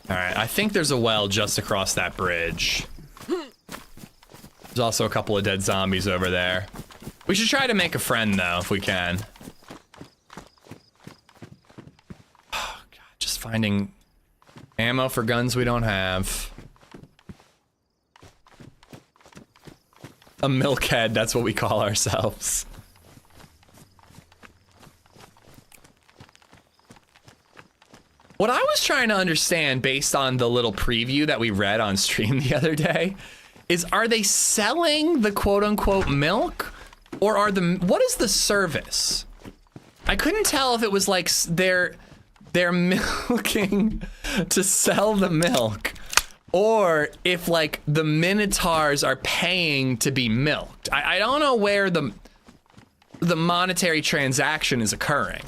Alright, I think there's a well just across that bridge. There's also a couple of dead zombies over there. We should try to make a friend, though, if we can. Oh, God, just finding ammo for guns we don't have. A milkhead, that's what we call ourselves. What I was trying to understand, based on the little preview that we read on stream the other day, is are they selling the quote-unquote milk, or are what is the service? I couldn't tell if it was like they're milking to sell the milk, or if like the Minotaurs are paying to be milked. I don't know where the monetary transaction is occurring.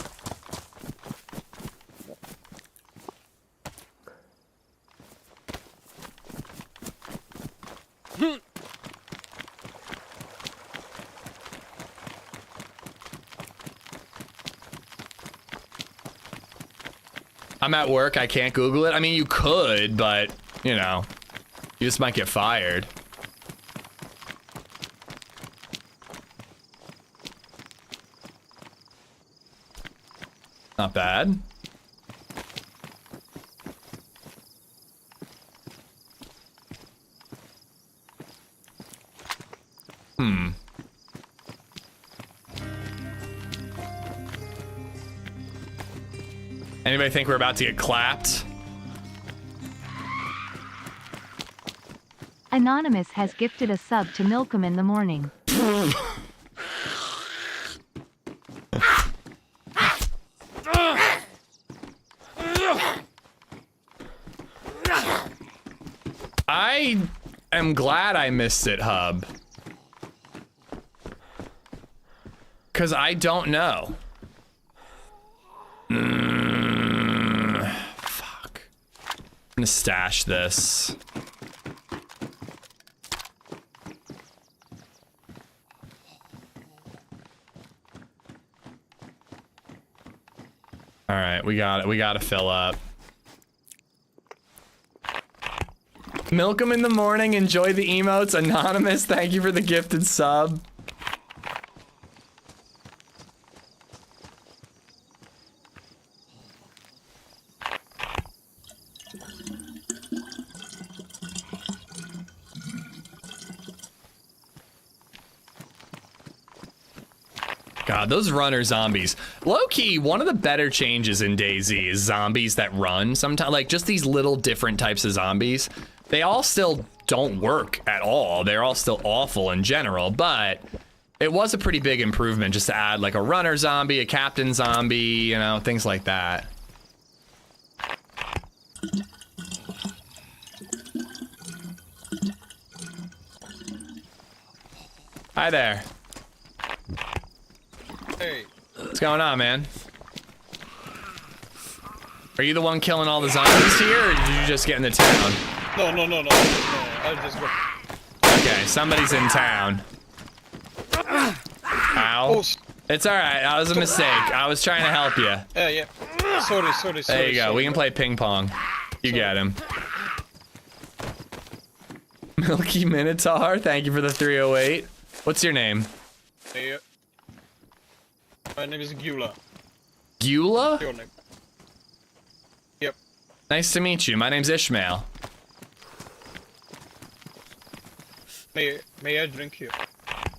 I'm at work, I can't Google it. I mean, you could, but, you know, you just might get fired. Not bad. Anybody think we're about to get clapped? Anonymous has gifted a sub to Milkum in the morning. I am glad I missed it, Hub. 'Cause I don't know. Fuck. I'm gonna stash this. All right, we got it. We gotta fill up. Milk 'em in the morning. Enjoy the emotes. Anonymous, thank you for the gifted sub. God, those runner zombies. Low-key, one of the better changes in DayZ is zombies that run sometimes. Like, just these little different types of zombies. They all still don't work at all. They're all still awful in general, but it was a pretty big improvement just to add, like, a runner zombie, a captain zombie, you know, things like that. Hi there. Hey. What's going on, man? Are you the one killing all the zombies here, or did you just get into town? No. I just got... Okay, somebody's in town. Ow. Oh, It's alright, that was a mistake. I was trying to help you. yeah. Sorry. There you go, we can play ping pong. You get him. Milky Minotaur, thank you for the 308. What's your name? Hey, my name is Gula. Gula? Your name? Yep. Nice to meet you. My name's Ishmael. May I drink here?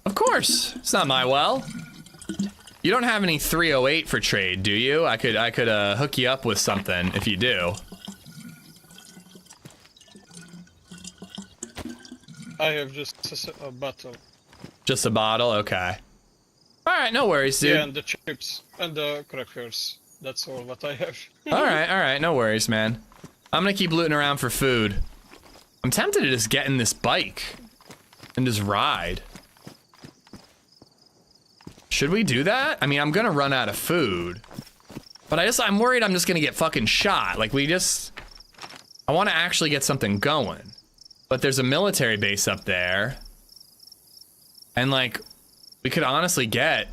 Of course. It's not my well. You don't have any 308 for trade, do you? I could hook you up with something if you do. I have just a bottle. Just a bottle? Okay. right, no worries, dude. Yeah, and the chips and the crackers. That's all what I have. All right, no worries, man. I'm gonna keep looting around for food. I'm tempted to just get in this bike and just ride. Should we do that? I mean, I'm gonna run out of food, but I'm worried I'm just gonna get fucking shot. Like I want to actually get something going, but there's a military base up there, and like, we could honestly get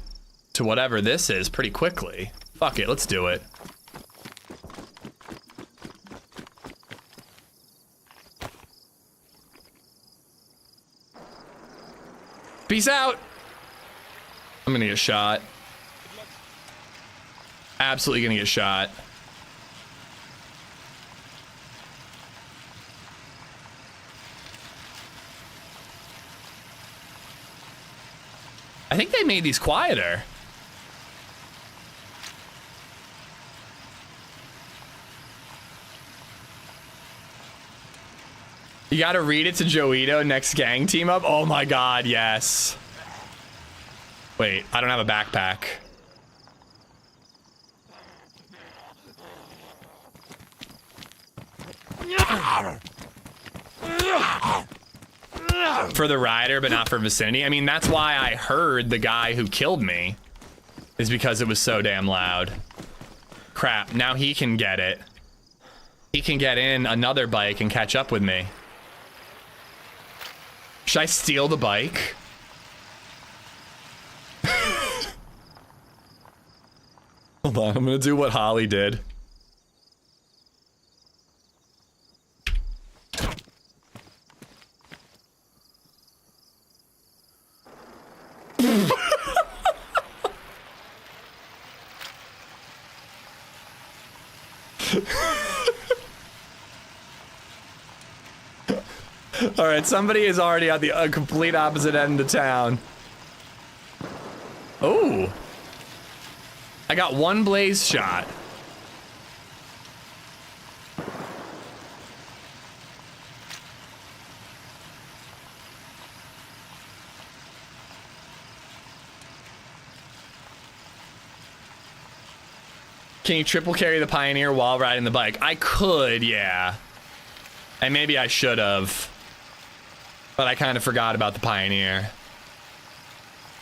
to whatever this is pretty quickly. Fuck it, let's do it. Peace out. I'm gonna get shot. Absolutely gonna get shot. I think they made these quieter. You gotta read it to Joito next gang team up. Oh my god, yes. Wait, I don't have a backpack. For the rider, but not for vicinity. I mean, that's why I heard the guy who killed me, is because it was so damn loud. Crap, now he can get it. He can get in another bike and catch up with me. Should I steal the bike? Hold on, I'm gonna do what Holly did. All right, somebody is already at the complete opposite end of town. Oh, I got one blaze shot. Can you triple carry the Pioneer while riding the bike? I could, yeah. And maybe I should have. But I kind of forgot about the Pioneer.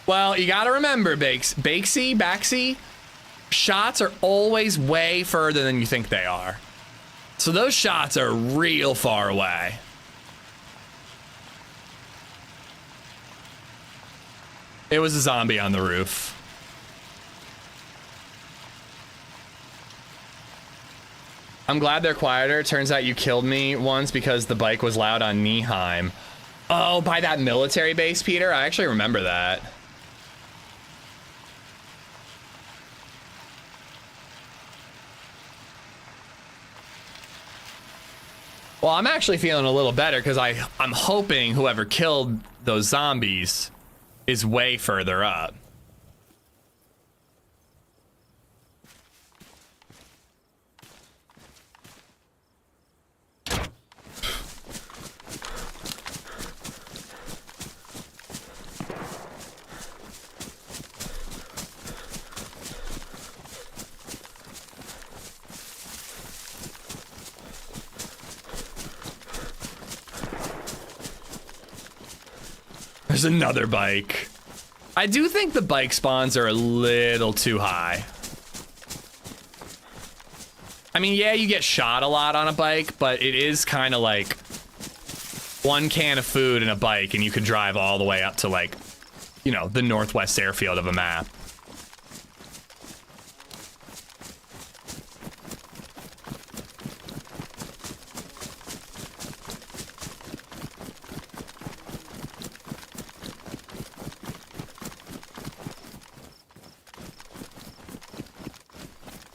Well, you gotta remember, Bakesy, shots are always way further than you think they are. So those shots are real far away. It was a zombie on the roof. I'm glad they're quieter. Turns out you killed me once because the bike was loud on Nieheim. Oh, by that military base, Peter? I actually remember that. Well, I'm actually feeling a little better because I'm hoping whoever killed those zombies is way further up. There's another bike. I do think the bike spawns are a little too high. I mean, yeah, you get shot a lot on a bike, but it is kind of like one can of food and a bike, and you could drive all the way up to, like, you know, the northwest airfield of a map.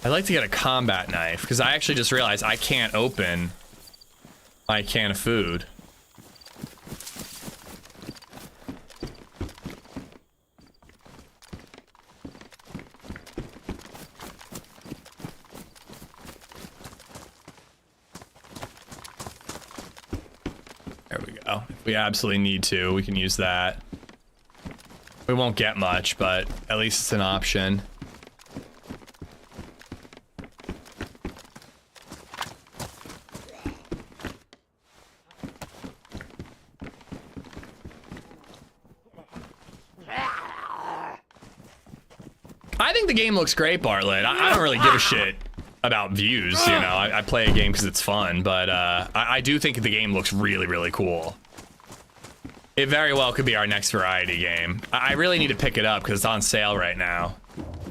I'd like to get a combat knife, because I actually just realized I can't open my can of food. There we go. If we absolutely need to, we can use that. We won't get much, but at least it's an option. I think the game looks great, Bartlett. I don't really give a shit about views, you know. I play a game because it's fun, but I do think the game looks really, really cool. It very well could be our next variety game. I really need to pick it up because it's on sale right now.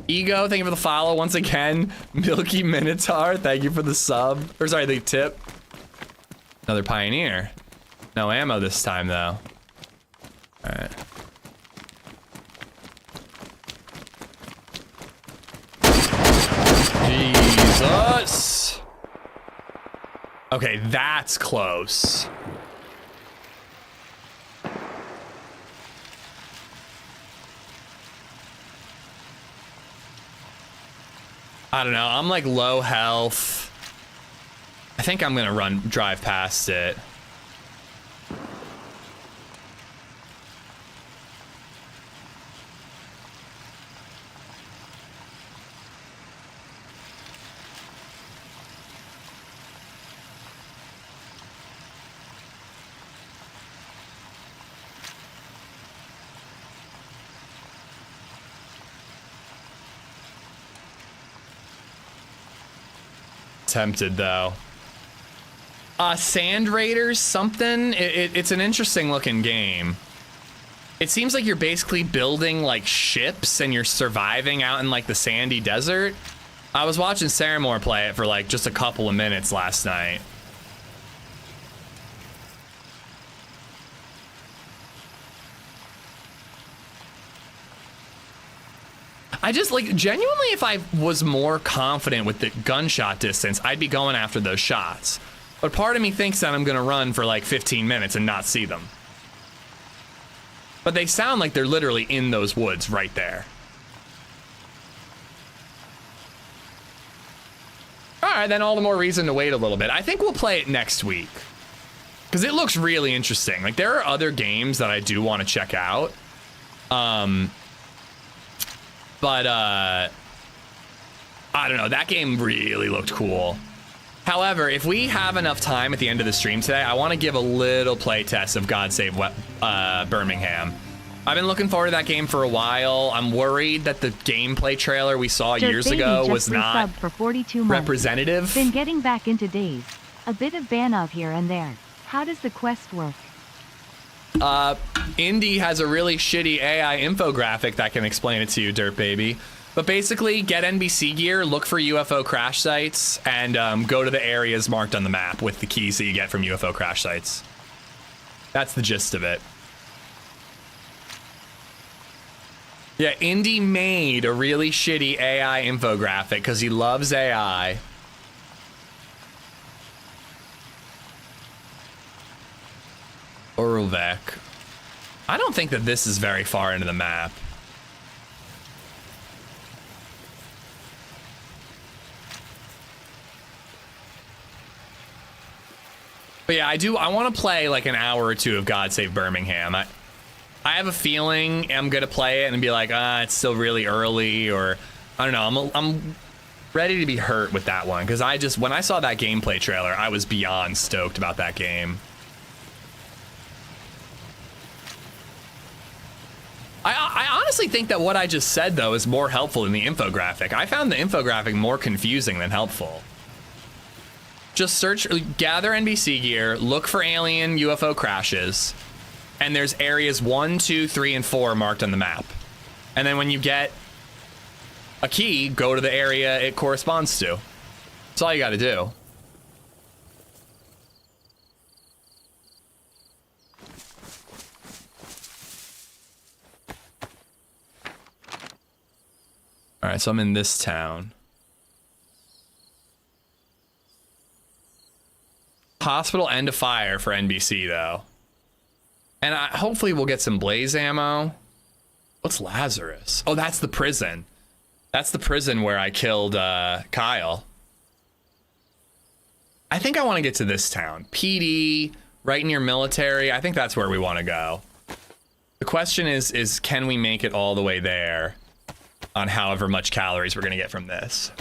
Ego, thank you for the follow once again. Milky Minotaur, thank you for the sub. Or sorry, the tip. Another Pioneer. No ammo this time, though. All right. Jesus. Okay, that's close. I don't know. I'm like low health. I think I'm gonna drive past it. Tempted though. Sand Raiders something. It's an interesting looking game. It seems like you're basically building like ships and you're surviving out in like the sandy desert. I was watching Saramore play it for like just a couple of minutes last night. I just like genuinely, if I was more confident with the gunshot distance, I'd be going after those shots. But part of me thinks that I'm gonna run for like 15 minutes and not see them. But they sound like they're literally in those woods right there. All right, then all the more reason to wait a little bit. I think we'll play it next week because it looks really interesting. Like there are other games that I do want to check out. But I don't know, that game really looked cool. However, if we have enough time at the end of the stream today, I want to give a little playtest of God Save Birmingham. I've been looking forward to that game for a while. I'm worried that the gameplay trailer we saw years ago was not for 42 months. representative. Been getting back into DayZ. A bit of Banov here and there. How does the quest work? Indy has a really shitty AI infographic that can explain it to you, Dirt Baby. But basically, get NBC gear, look for UFO crash sites, and go to the areas marked on the map with the keys that you get from UFO crash sites. That's the gist of it. Yeah, Indy made a really shitty AI infographic because he loves AI. Orlovec. I don't think that this is very far into the map. But yeah, I want to play like an hour or two of God Save Birmingham. I have a feeling I'm gonna play it and be like, it's still really early, or I don't know. I'm ready to be hurt with that one because when I saw that gameplay trailer, I was beyond stoked about that game. I honestly think that what I just said, though, is more helpful than the infographic. I found the infographic more confusing than helpful. Just gather NBC gear, look for alien UFO crashes, and there's areas 1, 2, 3, and 4 marked on the map. And then when you get a key, go to the area it corresponds to. That's all you gotta do. All right, so I'm in this town. Hospital end of fire for NBC though. And hopefully we'll get some blaze ammo. What's Lazarus? Oh, that's the prison. That's the prison where I killed Kyle. I think I want to get to this town. PD, right near military. I think that's where we want to go. The question is can we make it all the way there on however much calories we're gonna get from this?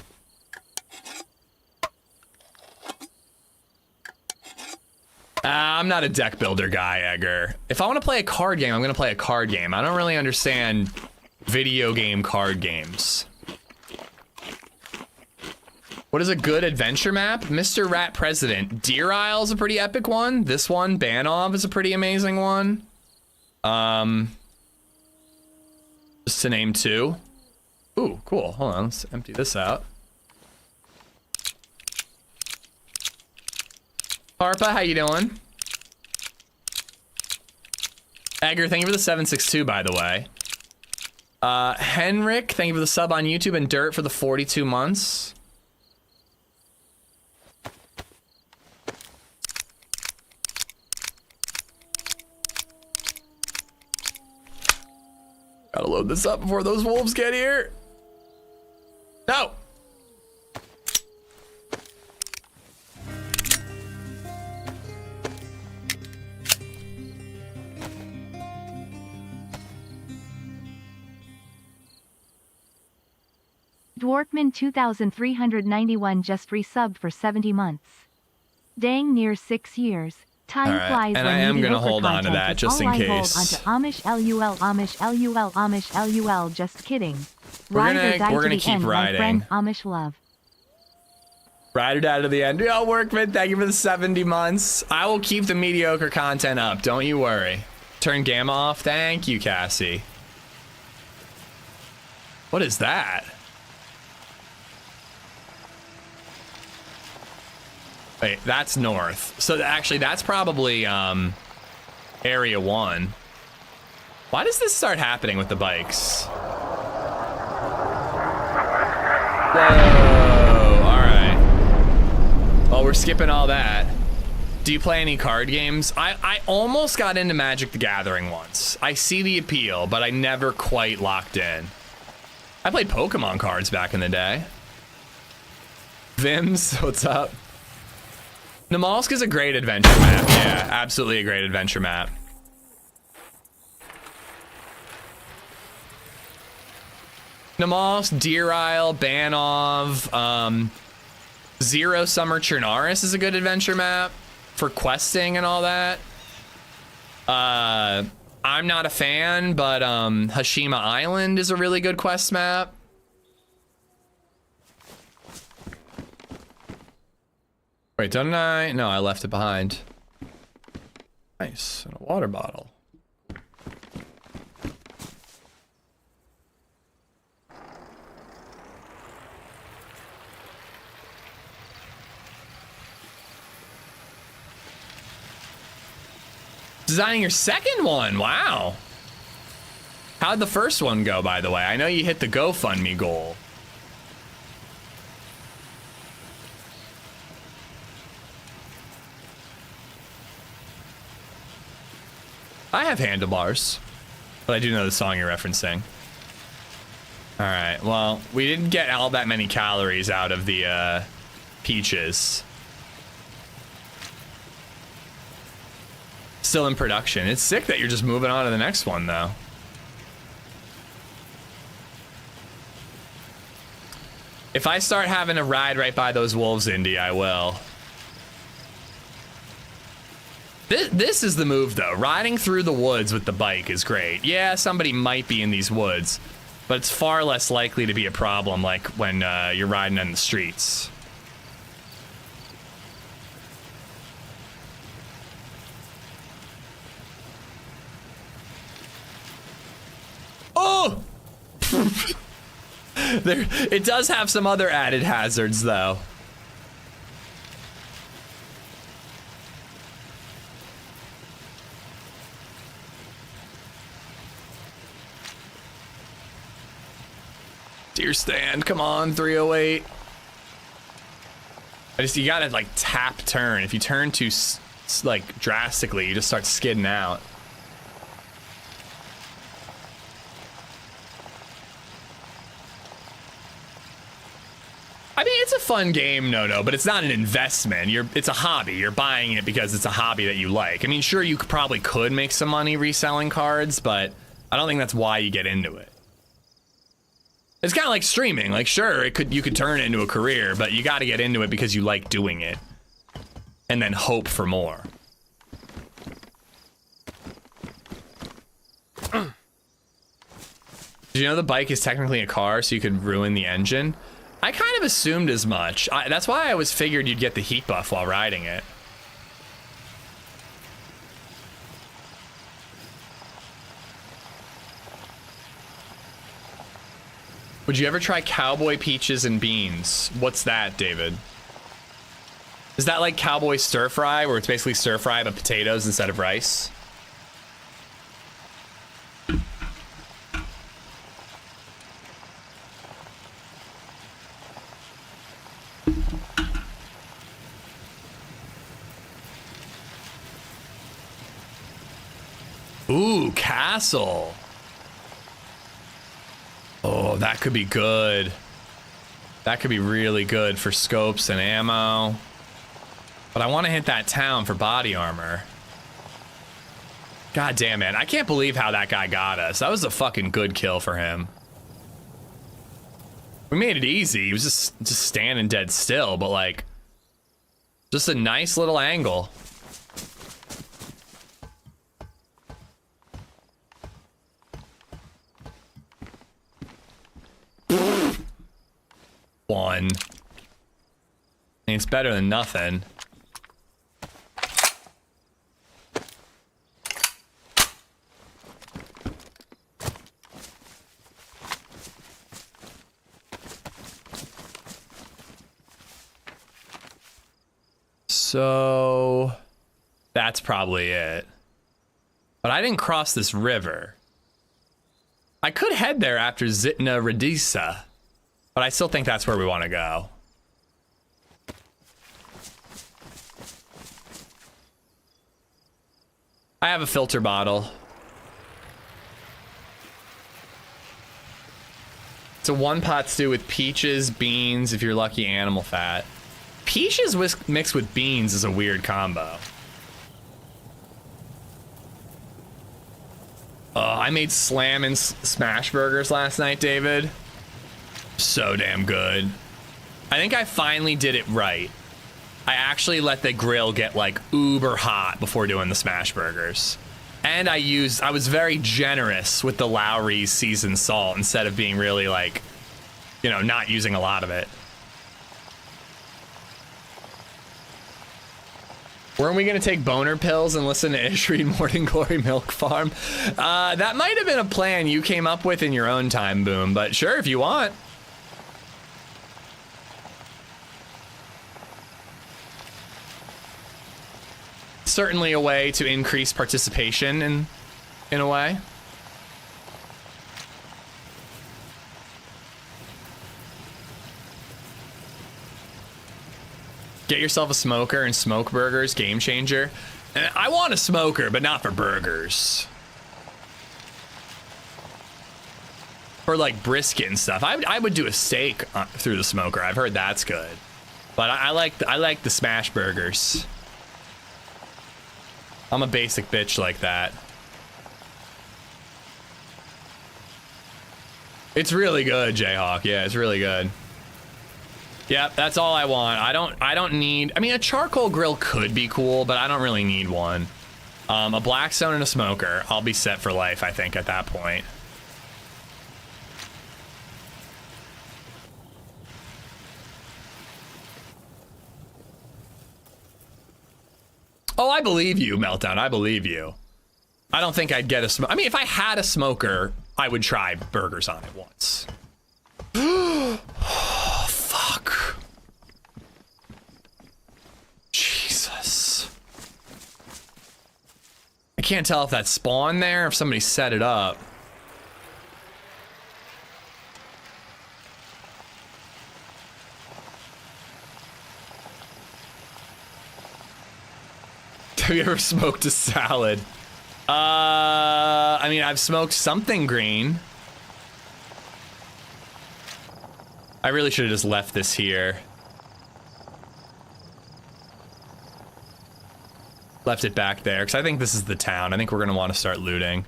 I'm not a deck builder guy, Edgar. If I want to play a card game, I'm gonna play a card game. I don't really understand video game card games. What is a good adventure map? Mr. Rat President. Deer Isle is a pretty epic one. This one, Banov, is a pretty amazing one. Just to name two. Ooh, cool. Hold on, let's empty this out. Harpa, how you doing? Edgar, thank you for the 762, by the way. Henrik, thank you for the sub on YouTube, and Dirt for the 42 months. Gotta load this up before those wolves get here. No! Dwarkman 2391 just resubbed for 70 months. Dang near 6 years. Time All right, flies and when I am you gonna look for hold on to content. that It's just in all I hold case. onto Amish LUL, Amish LUL, Amish LUL, just kidding. Ride or die we're to gonna the keep end, riding. my friend, Amish love. Ride or die to the end. Yo, Workman, thank you for the 70 months. I will keep the mediocre content up, don't you worry. Turn gamma off. Thank you, Cassie. What is that? Wait, that's north. So actually, that's probably area 1. Why does this start happening with the bikes? Whoa, all right. Well, we're skipping all that. Do you play any card games? I almost got into Magic the Gathering once. I see the appeal, but I never quite locked in. I played Pokemon cards back in the day. Vims, what's up? Namalsk is a great adventure map. Yeah, absolutely a great adventure map. Namalsk, Deer Isle, Banov, Zero Summer Chernaris is a good adventure map for questing and all that. I'm not a fan, but Hashima Island is a really good quest map. Wait, didn't I? No, I left it behind. Nice, and a water bottle. Designing your second one, wow. How'd the first one go, by the way? I know you hit the GoFundMe goal. I have handlebars, but I do know the song you're referencing. All right, well, we didn't get all that many calories out of the peaches. Still in production. It's sick that you're just moving on to the next one, though. If I start having to ride right by those wolves, Indy, I will. This is the move, though. Riding through the woods with the bike is great. Yeah, somebody might be in these woods, but it's far less likely to be a problem like when you're riding in the streets. Oh! It does have some other added hazards, though. Deer stand, come on, 308. You gotta like tap turn. If you turn too like drastically, you just start skidding out. I mean, it's a fun game, no, but it's not an investment. It's a hobby. You're buying it because it's a hobby that you like. I mean, sure, you probably could make some money reselling cards, but I don't think that's why you get into it. It's kind of like streaming. Like, sure, you could turn it into a career, but you got to get into it because you like doing it, and then hope for more. Did you know the bike is technically a car, so you could ruin the engine? I kind of assumed as much. That's why I always figured you'd get the heat buff while riding it. Would you ever try cowboy peaches and beans? What's that, David? Is that like cowboy stir fry, where it's basically stir fry but potatoes instead of rice? Ooh, castle. Oh, that could be good. That could be really good for scopes and ammo. But I want to hit that town for body armor. God damn it. I can't believe how that guy got us. That was a fucking good kill for him. We made it easy. He was just standing dead still, but like, just a nice little angle. One. I mean, it's better than nothing. So that's probably it. But I didn't cross this river. I could head there after Zitna Radisa, but I still think that's where we want to go. I have a filter bottle. It's a one-pot stew with peaches, beans, if you're lucky, animal fat. Peaches mixed with beans is a weird combo. I made slammin' smash burgers last night, David. So damn good. I think I finally did it right. I actually let the grill get like uber hot before doing the smash burgers. And I was very generous with the Lowry's seasoned salt instead of being really like, you know, not using a lot of it. Weren't we gonna take boner pills and listen to Ishreed Morning Glory Milk Farm? That might have been a plan you came up with in your own time, Boom, but sure, if you want. Certainly a way to increase participation in a way. Get yourself a smoker and smoke burgers, game changer. And I want a smoker, but not for burgers. For like brisket and stuff. I would do a steak through the smoker. I've heard that's good. But I like the smash burgers. I'm a basic bitch like that. It's really good, Jayhawk. Yeah, it's really good. Yep, that's all I want. I don't need, I mean, a charcoal grill could be cool, but I don't really need one. A Blackstone and a smoker. I'll be set for life, I think, at that point. Oh, I believe you, Meltdown. I believe you. I don't think I'd get a smoker. I mean, if I had a smoker, I would try burgers on it once. Oh, fuck. Jesus. I can't tell if that spawned there or if somebody set it up. Have you ever smoked a salad? I mean, I've smoked something green. I really should have just left this here. left it back there because I think this is the town. I think we're gonna want to start looting.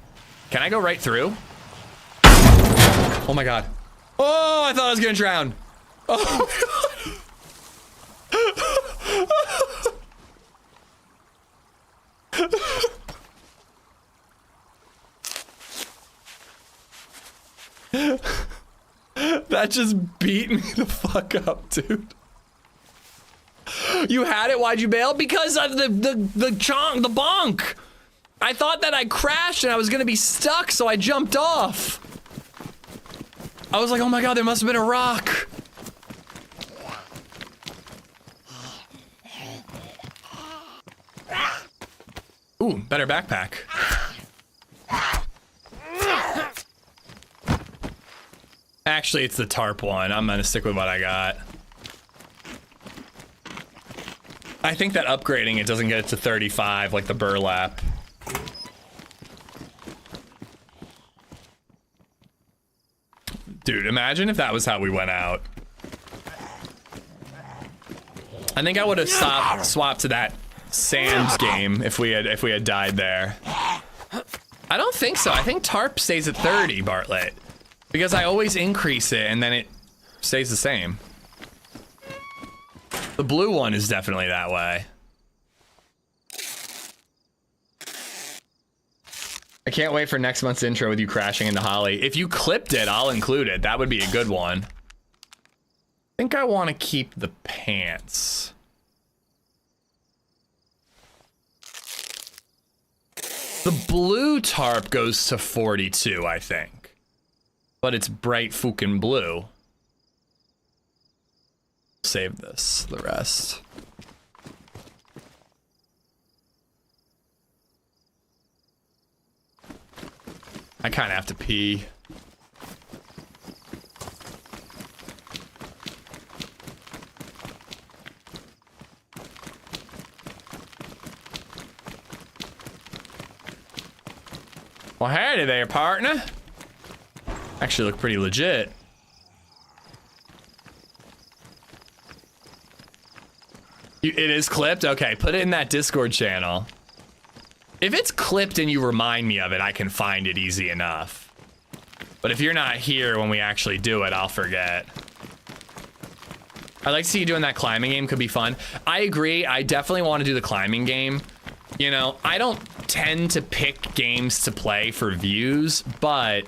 Can I go right through? Oh my god. Oh, I thought I was gonna drown. Oh my god. That just beat me the fuck up, dude. You had it, why'd you bail? Because of the bonk. I thought that I crashed and I was gonna be stuck, so I jumped off. I was like, oh my god, there must have been a rock. Ooh, better backpack. Actually, it's the tarp one. I'm gonna stick with what I got. I think that upgrading it doesn't get it to 35 like the burlap. Dude, imagine if that was how we went out. I think I would have swapped to that sand game if we had died there. I don't think so. I think tarp stays at 30, Bartlett. Because I always increase it and then it stays the same. The blue one is definitely that way. I can't wait for next month's intro with you crashing into Holly. If you clipped it, I'll include it. That would be a good one. I think I want to keep the pants. The blue tarp goes to 42, I think. But it's bright fucking blue. Save this, the rest. I kind of have to pee. Well, howdy there, partner. Actually look pretty legit. It is clipped? Okay, put it in that Discord channel. If it's clipped and you remind me of it, I can find it easy enough. But if you're not here when we actually do it, I'll forget. I'd like to see you doing that climbing game, could be fun. I agree, I definitely want to do the climbing game. You know, I don't tend to pick games to play for views, but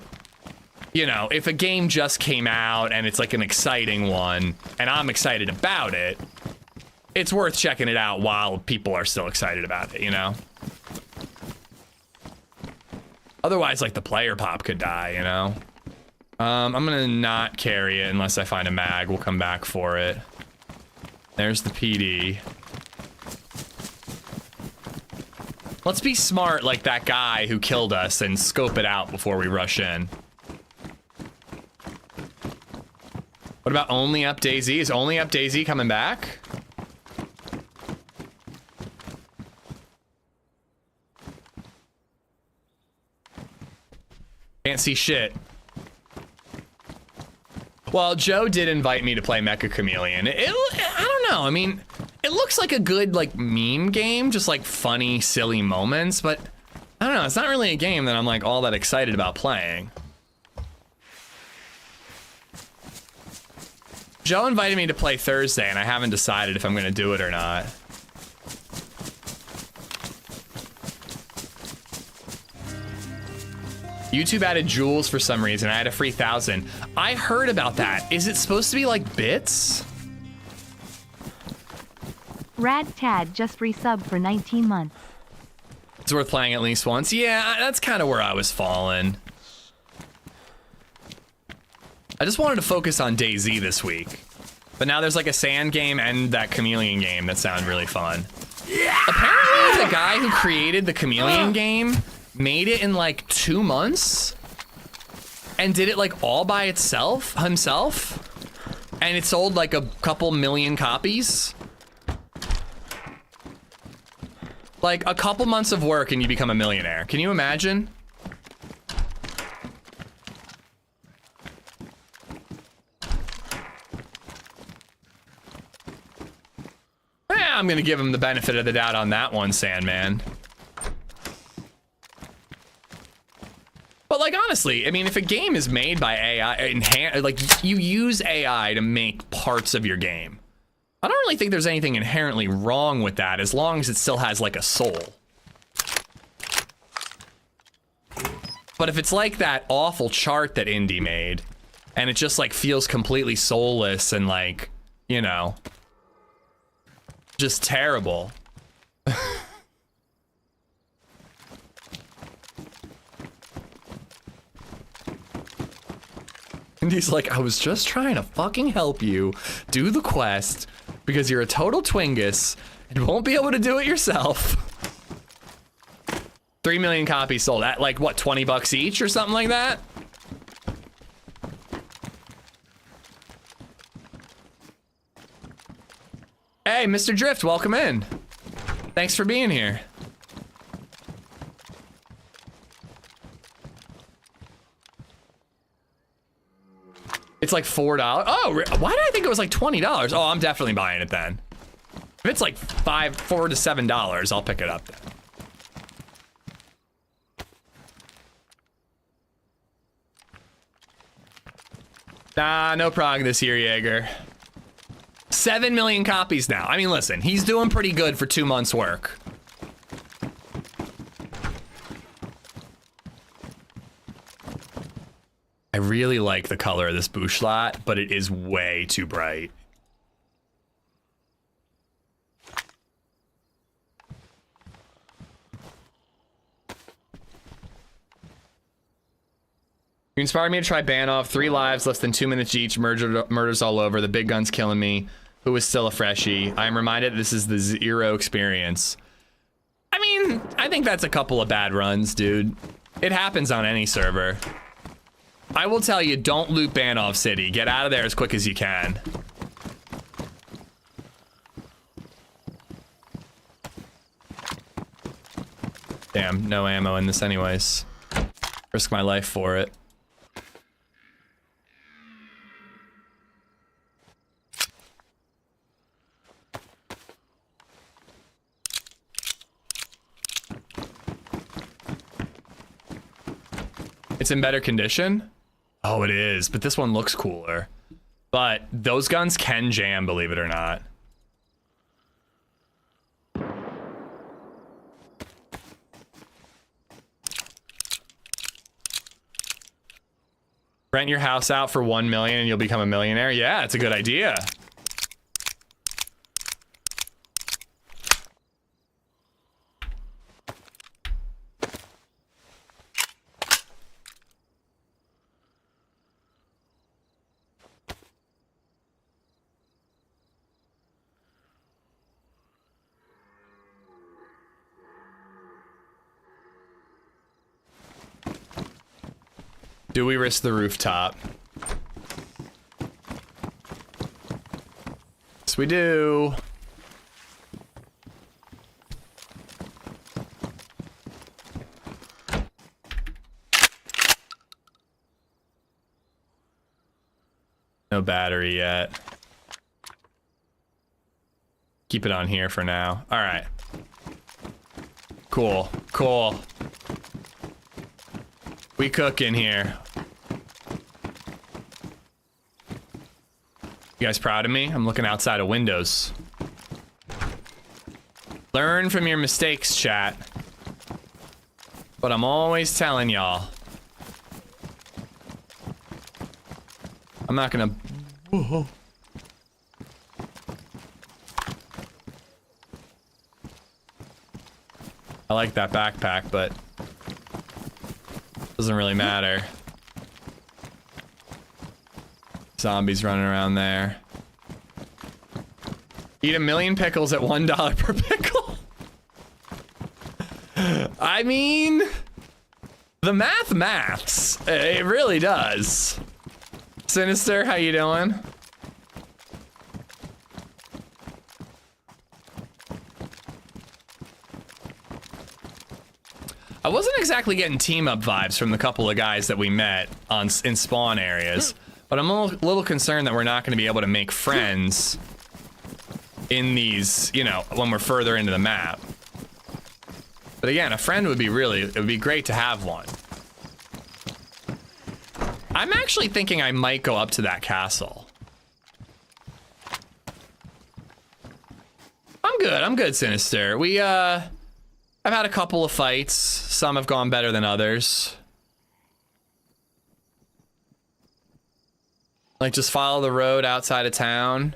you know, if a game just came out and it's like an exciting one and I'm excited about it, it's worth checking it out while people are still excited about it, you know? Otherwise, like, the player pop could die, you know? I'm gonna not carry it unless I find a mag. We'll come back for it. There's the PD. Let's be smart like that guy who killed us and scope it out before we rush in. What about Only Up DayZ? Is Only Up DayZ coming back? Can't see shit. Well, Joe did invite me to play Mecha Chameleon. I don't know. I mean, it looks like a good, like, meme game, just like funny, silly moments, but I don't know. It's not really a game that I'm like all that excited about playing. Joe invited me to play Thursday, and I haven't decided if I'm gonna do it or not. YouTube added jewels for some reason. I had a free 1,000. I heard about that. Is it supposed to be like bits? Rad Tad just resubbed for 19 months. It's worth playing at least once. Yeah, that's kind of where I was falling. I just wanted to focus on DayZ this week. But now there's like a sand game and that chameleon game that sound really fun. Yeah! Apparently the guy who created the chameleon game made it in like 2 months and did it like all by himself, and it sold like a couple million copies. Like a couple months of work and you become a millionaire. Can you imagine? Yeah, I'm gonna give him the benefit of the doubt on that one, Sandman. But like honestly, I mean, if a game is made by AI, like you use AI to make parts of your game, I don't really think there's anything inherently wrong with that, as long as it still has like a soul. But if it's like that awful chart that Indy made, and it just like feels completely soulless and like, you know, just terrible. Indy's like, I was just trying to fucking help you do the quest because you're a total twingus and won't be able to do it yourself. 3 million copies sold at like what, 20 bucks each or something like that? Hey, Mr. Drift, welcome in. Thanks for being here. It's like $4. Oh, why did I think it was like $20? Oh, I'm definitely buying it then. If it's like $4 to $7, I'll pick it up then. Nah, no prog this year, Jaeger. 7 million copies now. I mean, listen, he's doing pretty good for 2 months' work. I really like the color of this bushlat, but it is way too bright. You inspired me to try Banov. 3 lives, less than 2 minutes each. Murders all over. The big gun's killing me. Who is still a freshie? I am reminded this is the 0 experience. I mean, I think that's a couple of bad runs, dude. It happens on any server. I will tell you, don't loot Banov City. Get out of there as quick as you can. Damn, no ammo in this anyways. Risk my life for it. It's in better condition? Oh, it is, but this one looks cooler. But those guns can jam, believe it or not. Rent your house out for 1 million and you'll become a millionaire? Yeah, it's a good idea. Do we risk the rooftop? Yes, we do. No battery yet. Keep it on here for now. All right. Cool, cool. We cook in here. You guys proud of me? I'm looking outside of windows. Learn from your mistakes, chat. But I'm always telling y'all. I'm not gonna... Whoa. I like that backpack, but... doesn't really matter. Zombies running around there. Eat 1 million pickles at $1 per pickle. I mean, the maths. It really does. Sinister, how you doing? I wasn't exactly getting team up vibes from the couple of guys that we met in spawn areas, but I'm a little concerned that we're not going to be able to make friends in these, you know, when we're further into the map. But again, a friend would be it would be great to have one. I'm actually thinking I might go up to that castle. I'm good, Sinister. I've had a couple of fights. Some have gone better than others. Like, just follow the road outside of town.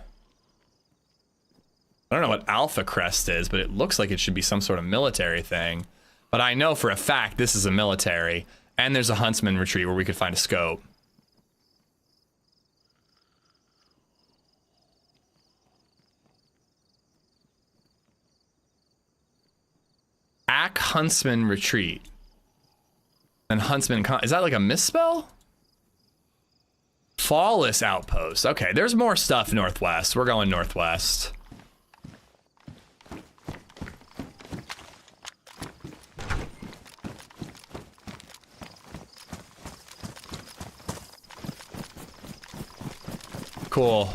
I don't know what Alpha Crest is, but it looks like it should be some sort of military thing. But I know for a fact this is a military, and there's a Huntsman retreat where we could find a scope. ARC Huntsman retreat. And Huntsman, is that like a misspell? Flawless outpost. Okay, there's more stuff northwest. We're going northwest. Cool.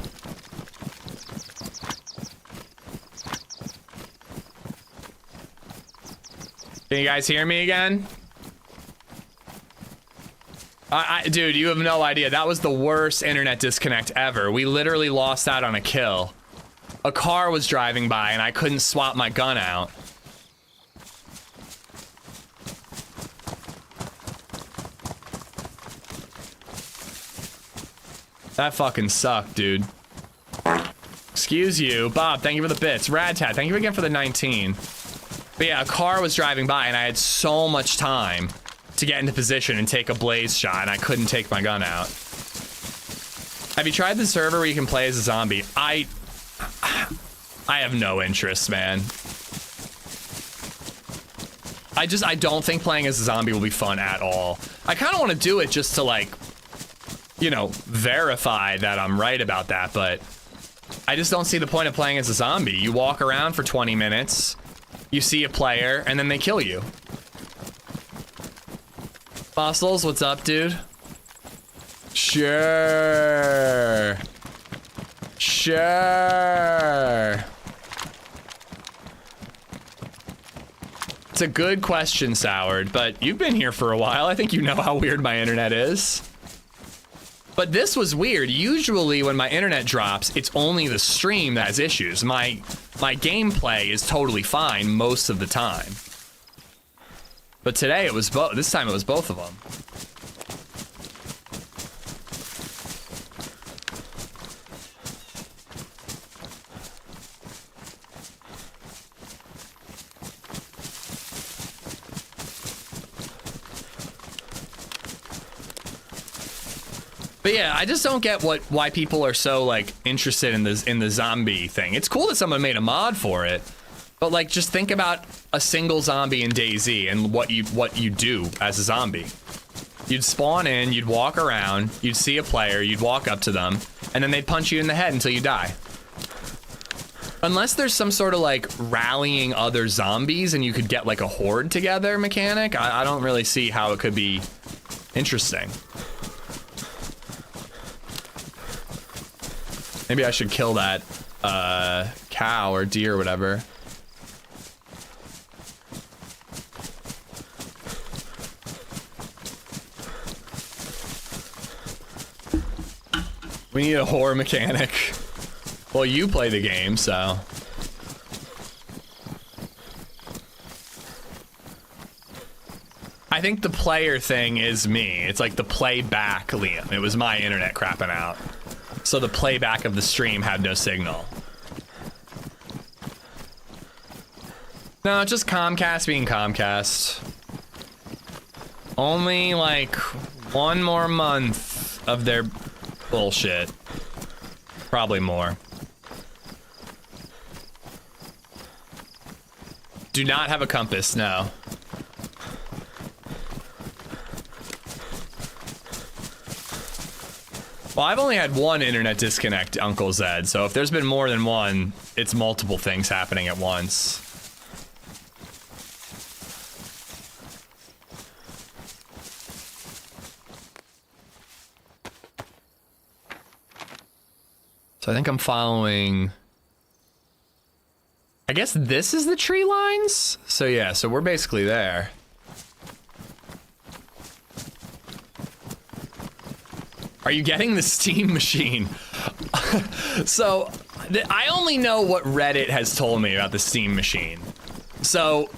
Can you guys hear me again? Dude, you have no idea. That was the worst internet disconnect ever. We literally lost out on a kill. A car was driving by and I couldn't swap my gun out. That fucking sucked, dude. Excuse you. Bob, thank you for the bits. Radtad, thank you again for the 19. But yeah, a car was driving by and I had so much time to get into position and take a blaze shot, and I couldn't take my gun out. Have you tried the server where you can play as a zombie? I have no interest, man. I don't think playing as a zombie will be fun at all. I kind of want to do it just to, like, you know, verify that I'm right about that, but I just don't see the point of playing as a zombie. You walk around for 20 minutes, you see a player, and then they kill you. Fossils, what's up, dude? Sure. Sure. It's a good question, Soured, but you've been here for a while. I think you know how weird my internet is. But this was weird. Usually when my internet drops, it's only the stream that has issues. My gameplay is totally fine most of the time. But today it was both. This time it was both of them. But yeah, I just don't get why people are so like interested in the zombie thing. It's cool that someone made a mod for it. But like, just think about a single zombie in DayZ and what you do as a zombie. You'd spawn in, you'd walk around, you'd see a player, you'd walk up to them, and then they'd punch you in the head until you die. Unless there's some sort of like rallying other zombies and you could get like a horde together mechanic, I don't really see how it could be interesting. Maybe I should kill that cow or deer or whatever. We need a horror mechanic. Well, you play the game, so. I think the player thing is me. It's like the playback Liam. It was my internet crapping out. So the playback of the stream had no signal. No, just Comcast being Comcast. Only like one more month of their bullshit. Probably more. Do not have a compass, no. Well, I've only had one internet disconnect, Uncle Zed, so if there's been more than one, it's multiple things happening at once. So I think I'm following I guess this is the tree lines? So yeah, so we're basically there. Are you getting the Steam machine? So, I only know what Reddit has told me about the Steam machine. So,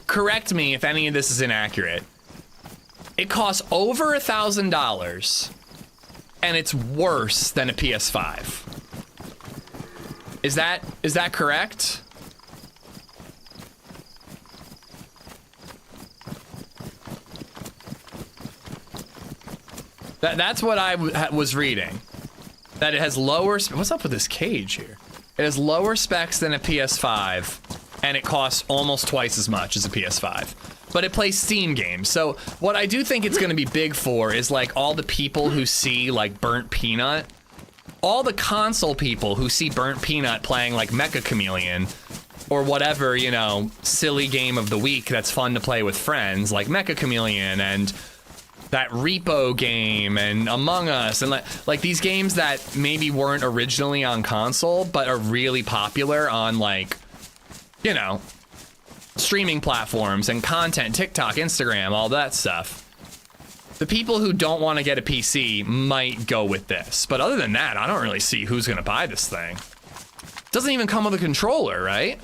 correct me if any of this is inaccurate. It costs over $1,000, and it's worse than a PS5. Is that correct? That's what I was reading. That it has lower... What's up with this cage here? It has lower specs than a PS5, and it costs almost twice as much as a PS5. But it plays Steam games. So what I do think it's going to be big for is like all the people who see like Burnt Peanut. All the console people who see Burnt Peanut playing like Mecha Chameleon or whatever, you know, silly game of the week that's fun to play with friends like Mecha Chameleon and that Repo game and Among Us and like these games that maybe weren't originally on console but are really popular on like, you know, streaming platforms and content, TikTok, Instagram, all that stuff. The people who don't want to get a PC might go with this, but other than that, I don't really see who's gonna buy this thing. It doesn't even come with a controller, right?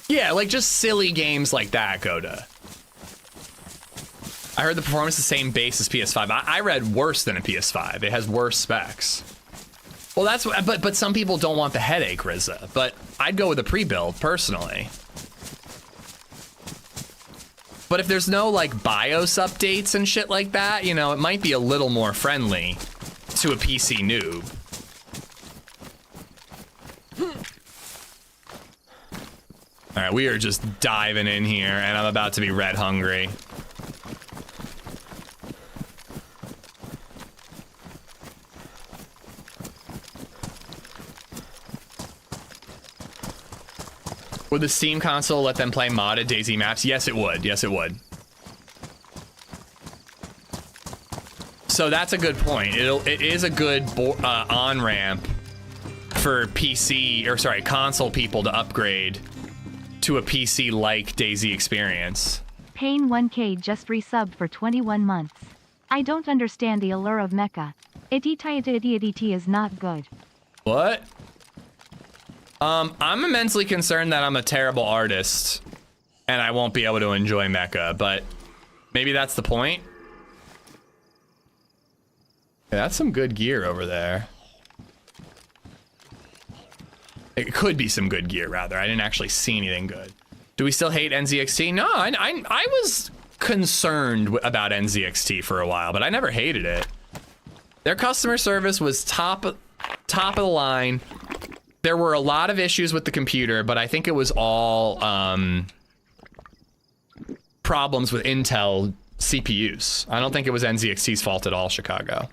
Yeah, like just silly games like that go to. I heard the performance is the same base as PS5. I read worse than a PS5. It has worse specs. Well, that's what, but some people don't want the headache, Rizza. But I'd go with a pre-build personally. But if there's no like BIOS updates and shit like that, you know, it might be a little more friendly to a PC noob. All right, we are just diving in here, and I'm about to be red hungry. Would the Steam console let them play modded DayZ maps? Yes, it would. Yes, it would. So that's a good point. It is a good on-ramp for PC, or sorry, console people to upgrade to a PC like DayZ experience. Pain 1K just resubbed for 21 months. I don't understand the allure of mecha. It is not good. What? I'm immensely concerned that I'm a terrible artist and I won't be able to enjoy mecha, but maybe that's the point. Yeah, that's some good gear over there. It could be some good gear, rather. I didn't actually see anything good. Do we still hate NZXT? No, I was concerned about NZXT for a while, but I never hated it. Their customer service was top of the line. There were a lot of issues with the computer, but I think it was all problems with Intel CPUs. I don't think it was NZXT's fault at all, Chicago.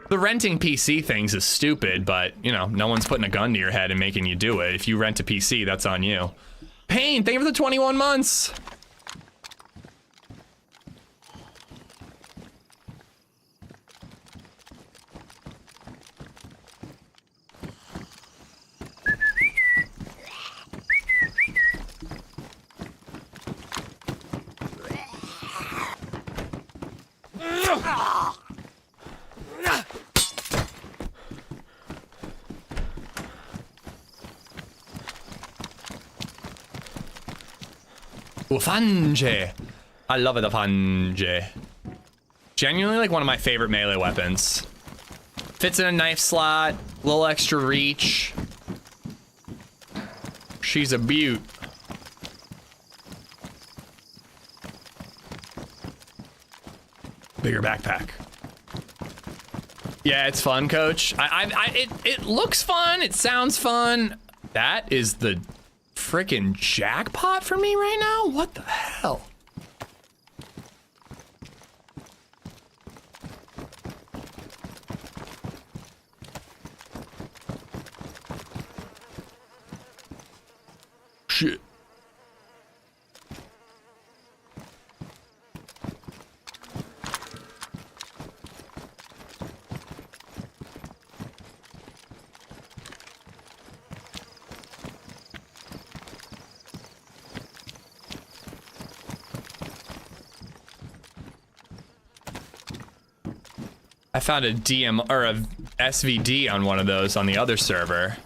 The renting PC things is stupid, but, you know, no one's putting a gun to your head and making you do it. If you rent a PC, that's on you. Pain, thank you for the 21 months. Funge. I love it, a funge. Genuinely like one of my favorite melee weapons. Fits in a knife slot, a little extra reach. She's a beaut. Bigger backpack. Yeah, it's fun, Coach. It looks fun. It sounds fun. That is the freaking jackpot for me right now? What the hell? Shit. I found a DM or a SVD on one of those on the other server.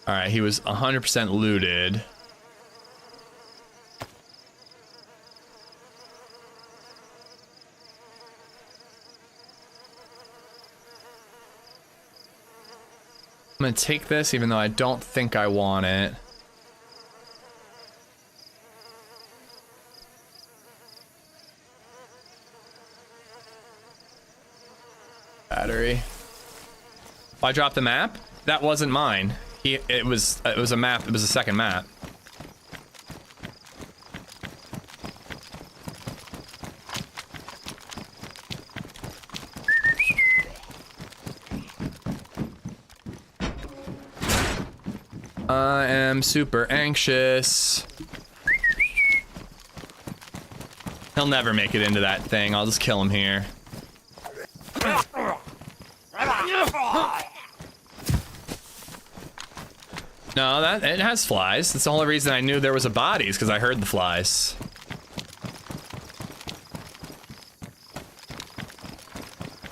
All right, he was 100% looted. I'm gonna take this even though I don't think I want it. Battery. Oh, I dropped the map? That wasn't mine. It was a map. It was a second map. I am super anxious. He'll never make it into that thing. I'll just kill him here. No, it has flies. That's the only reason I knew there was a body, is because I heard the flies.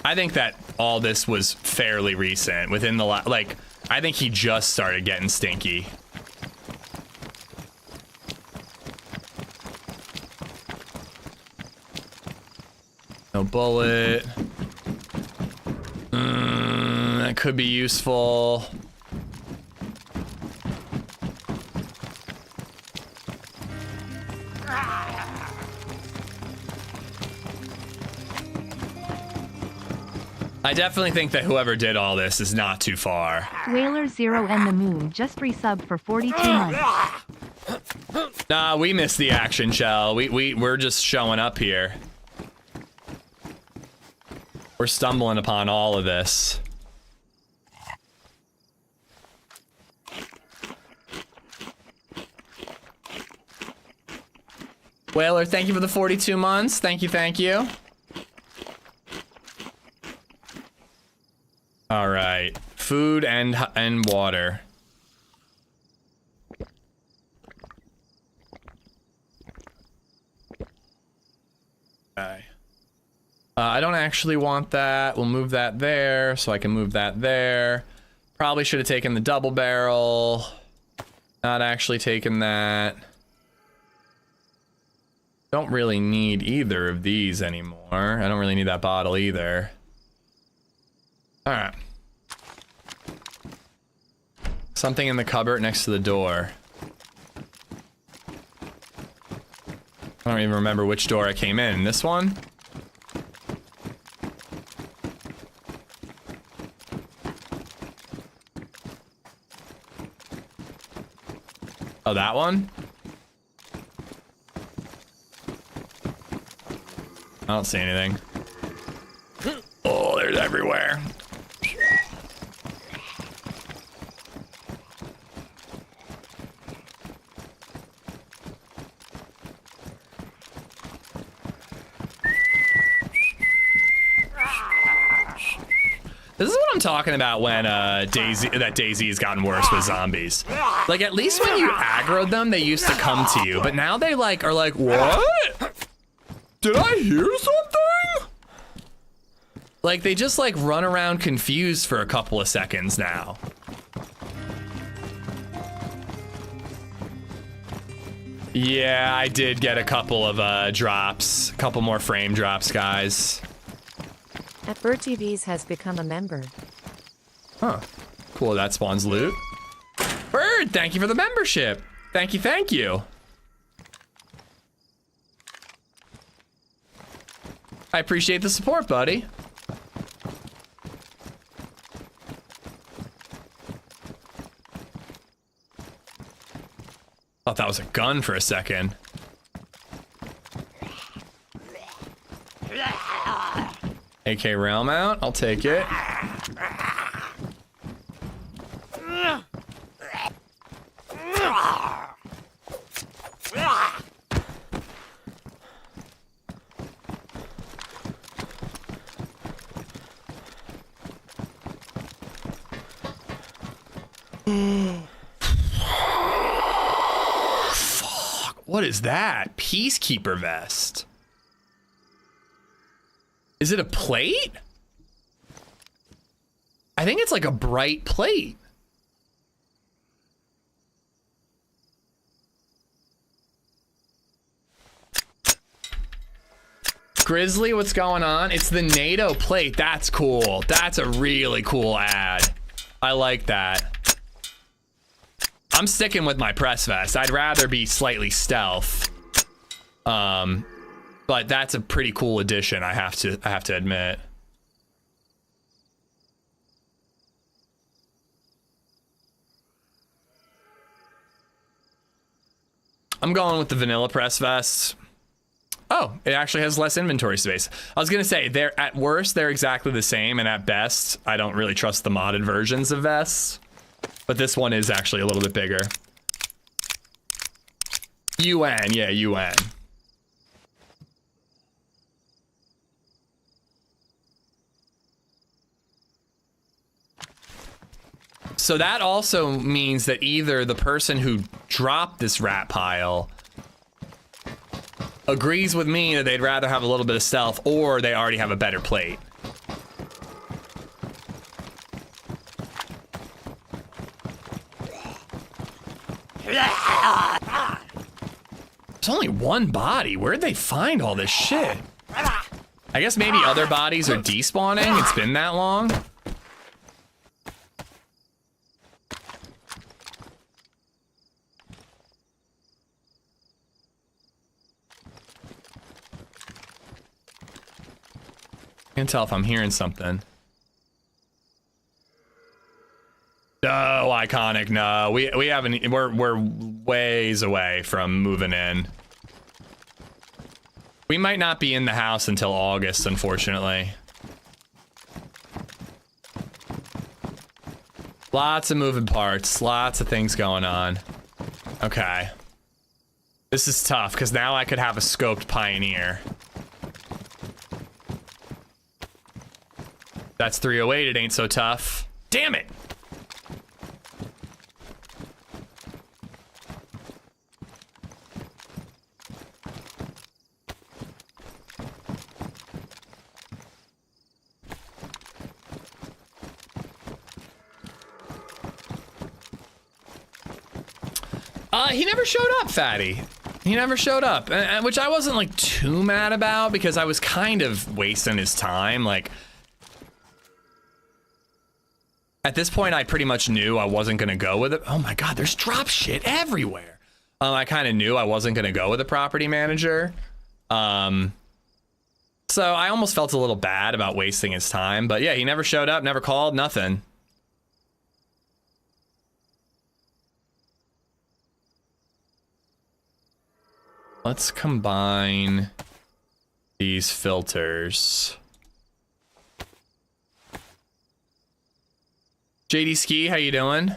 I think that all this was fairly recent. Within the like, I think he just started getting stinky. No bullet. That could be useful. I definitely think that whoever did all this is not too far. Whaler Zero and the Moon just resubbed for 42 months. Nah, we missed the action, Shell. We're just showing up here. We're stumbling upon all of this. Whaler, thank you for the 42 months. Thank you, thank you. All right, food and water. Okay. I don't actually want that. We'll move that there, so I can move that there. Probably should have taken the double barrel. Not actually taken that. Don't really need either of these anymore. I don't really need that bottle either. All right. Something in the cupboard next to the door. I don't even remember which door I came in. This one? Oh, that one? I don't see anything. Oh, there's everywhere. This is what I'm talking about when DayZ's gotten worse with zombies. Like, at least when you aggroed them, they used to come to you, but now they like are like, what? Did I hear something? Like, they just like run around confused for a couple of seconds now. Yeah, I did get a couple of drops, a couple more frame drops, guys. At Bird TV's has become a member. Huh. Cool, that spawns loot. Bird, thank you for the membership. Thank you, thank you. I appreciate the support, buddy. Thought that was a gun for a second. AK rail mount, I'll take it. Fuck, what is that? Peacekeeper vest. Is it a plate? I think it's like a bright plate. Grizzly, what's going on? It's the NATO plate. That's cool. That's a really cool ad. I like that. I'm sticking with my press vest. I'd rather be slightly stealth. But that's a pretty cool addition, I have to admit. I'm going with the vanilla press vest. Oh, it actually has less inventory space. I was gonna say, they're at worst, they're exactly the same, and at best, I don't really trust the modded versions of vests. But this one is actually a little bit bigger. UN, yeah, UN. So that also means that either the person who dropped this rat pile agrees with me that they'd rather have a little bit of stealth, or they already have a better plate. There's only one body. Where'd they find all this shit? I guess maybe other bodies are despawning. It's been that long. Can't tell if I'm hearing something. No, Iconic, no. We haven't, we're ways away from moving in. We might not be in the house until August, unfortunately. Lots of moving parts, lots of things going on. Okay. This is tough, because now I could have a scoped Pioneer. That's 308, it ain't so tough. Damn it! He never showed up, Fatty. He never showed up, which I wasn't like too mad about because I was kind of wasting his time. Like, at this point, I pretty much knew I wasn't gonna go with it. Oh my God, there's drop shit everywhere. I kind of knew I wasn't gonna go with a property manager. So I almost felt a little bad about wasting his time, but yeah, he never showed up, never called, nothing. Let's combine these filters. JD Ski, how you doing?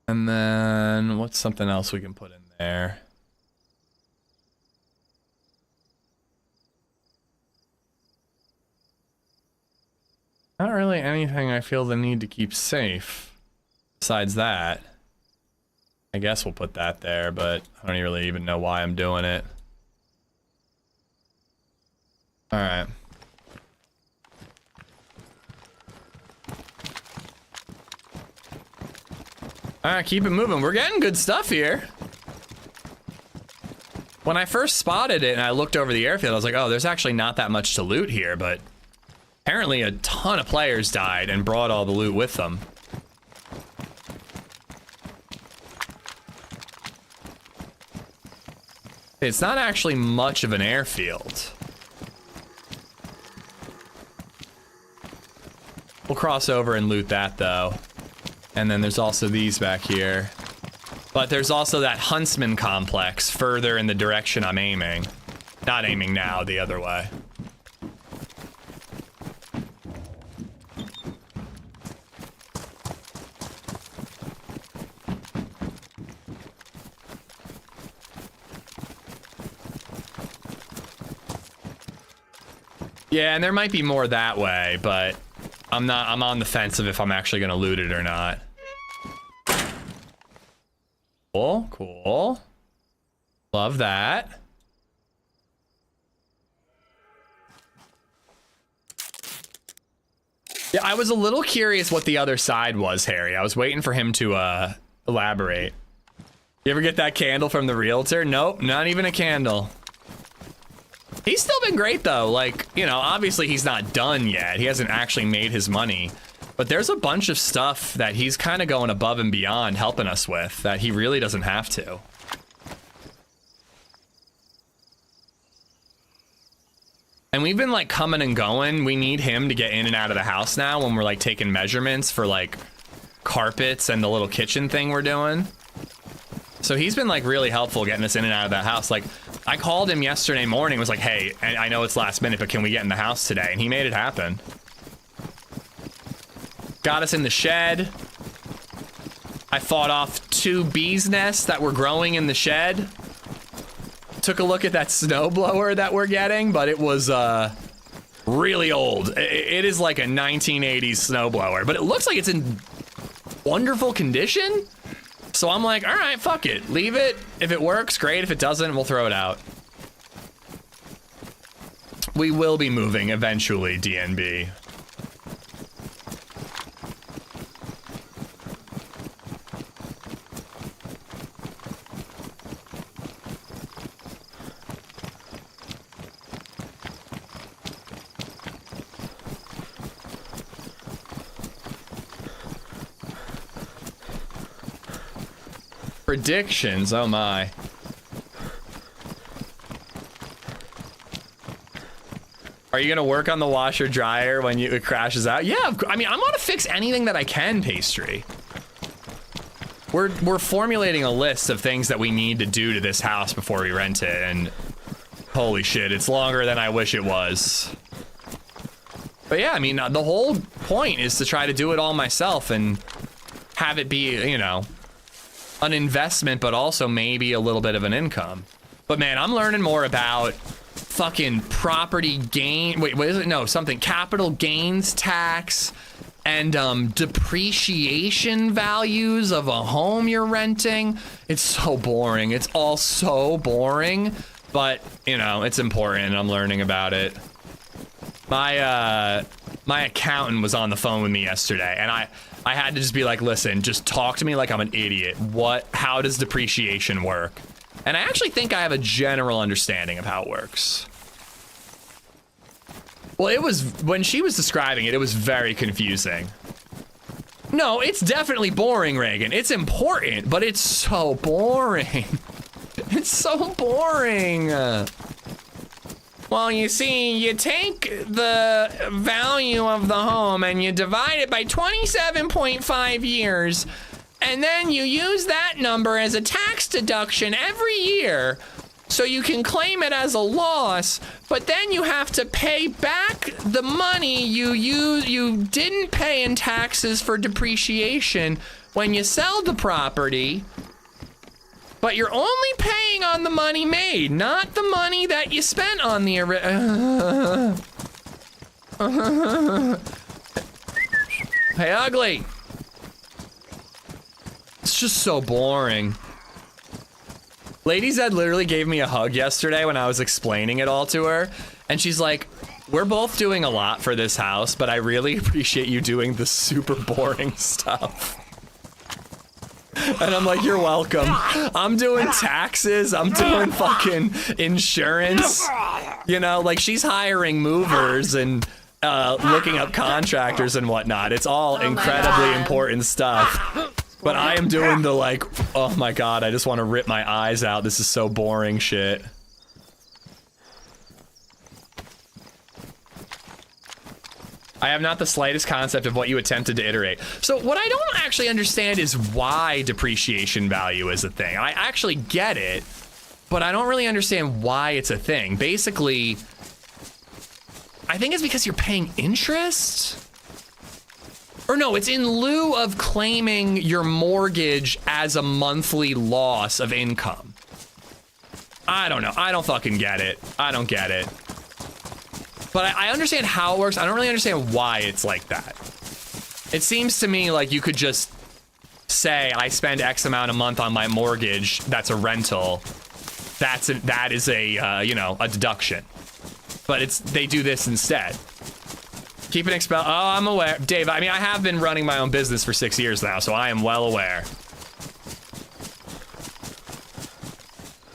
And then what's something else we can put in there? Not really anything I feel the need to keep safe. Besides that, I guess we'll put that there, but I don't really even know why I'm doing it. All right. All right, keep it moving. We're getting good stuff here. When I first spotted it and I looked over the airfield, I was like, oh, there's actually not that much to loot here, but apparently a ton of players died and brought all the loot with them. It's not actually much of an airfield. We'll cross over and loot that though. And then there's also these back here. But there's also that Huntsman complex further in the direction I'm aiming. Not aiming now, the other way. Yeah, and there might be more that way, but I'm on the fence of if I'm actually gonna loot it or not. Cool, cool. Love that. Yeah, I was a little curious what the other side was, Harry. I was waiting for him to elaborate. You ever get that candle from the realtor? Nope, not even a candle. He's still been great though. Like, you know, obviously he's not done yet. He hasn't actually made his money. But there's a bunch of stuff that he's kind of going above and beyond helping us with that he really doesn't have to. And we've been like coming and going. We need him to get in and out of the house now when we're like taking measurements for like carpets and the little kitchen thing we're doing. So he's been like really helpful getting us in and out of that house. Like I called him yesterday morning, was like, hey, I know it's last minute, but can we get in the house today? And he made it happen. Got us in the shed. I fought off 2 bees' nests that were growing in the shed. Took a look at that snowblower that we're getting, but it was really old. It is like a 1980s snowblower, but it looks like it's in wonderful condition. So I'm like, all right, fuck it. Leave it. If it works, great. If it doesn't, we'll throw it out. We will be moving eventually, DNB. Predictions, oh my. Are you gonna work on the washer dryer when it crashes out? Yeah, I mean, I'm gonna fix anything that I can, Pastry. We're formulating a list of things that we need to do to this house before we rent it, and holy shit, it's longer than I wish it was. But yeah, I mean, the whole point is to try to do it all myself and have it be, you know, an investment, but also maybe a little bit of an income. But man, I'm learning more about fucking property gain. Wait, what is it? No, something capital gains tax and depreciation values of a home you're renting. It's so boring. It's all so boring, but you know, it's important and I'm learning about it. My accountant was on the phone with me yesterday and I had to just be like, listen, just talk to me like I'm an idiot. How does depreciation work? And I actually think I have a general understanding of how it works. Well, it was, when she was describing it, it was very confusing. No, it's definitely boring, Reagan. It's important, but it's so boring. It's so boring. Well, you see, you take the value of the home and you divide it by 27.5 years, and then you use that number as a tax deduction every year, so you can claim it as a loss, but then you have to pay back the money you didn't pay in taxes for depreciation when you sell the property. But you're only paying on the money made, not the money that you spent on the Hey, ugly. It's just so boring. LadyZed literally gave me a hug yesterday when I was explaining it all to her. And she's like, we're both doing a lot for this house, but I really appreciate you doing the super boring stuff. And I'm like, you're welcome. I'm doing taxes. I'm doing fucking insurance. You know, like she's hiring movers and looking up contractors and whatnot. It's all incredibly important stuff. But I am doing the like, oh my God, I just want to rip my eyes out. This is so boring shit. I have not the slightest concept of what you attempted to iterate. So what I don't actually understand is why depreciation value is a thing. I actually get it, but I don't really understand why it's a thing. Basically, I think it's because you're paying interest? Or no, it's in lieu of claiming your mortgage as a monthly loss of income. I don't know. I don't fucking get it. I don't get it. But I understand how it works. I don't really understand why it's like that. It seems to me like you could just say I spend X amount a month on my mortgage, that's a rental. That is a you know, a deduction. But they do this instead. Keep an expel. Oh, I'm aware, Dave. I mean, I have been running my own business for 6 years now, so I am well aware.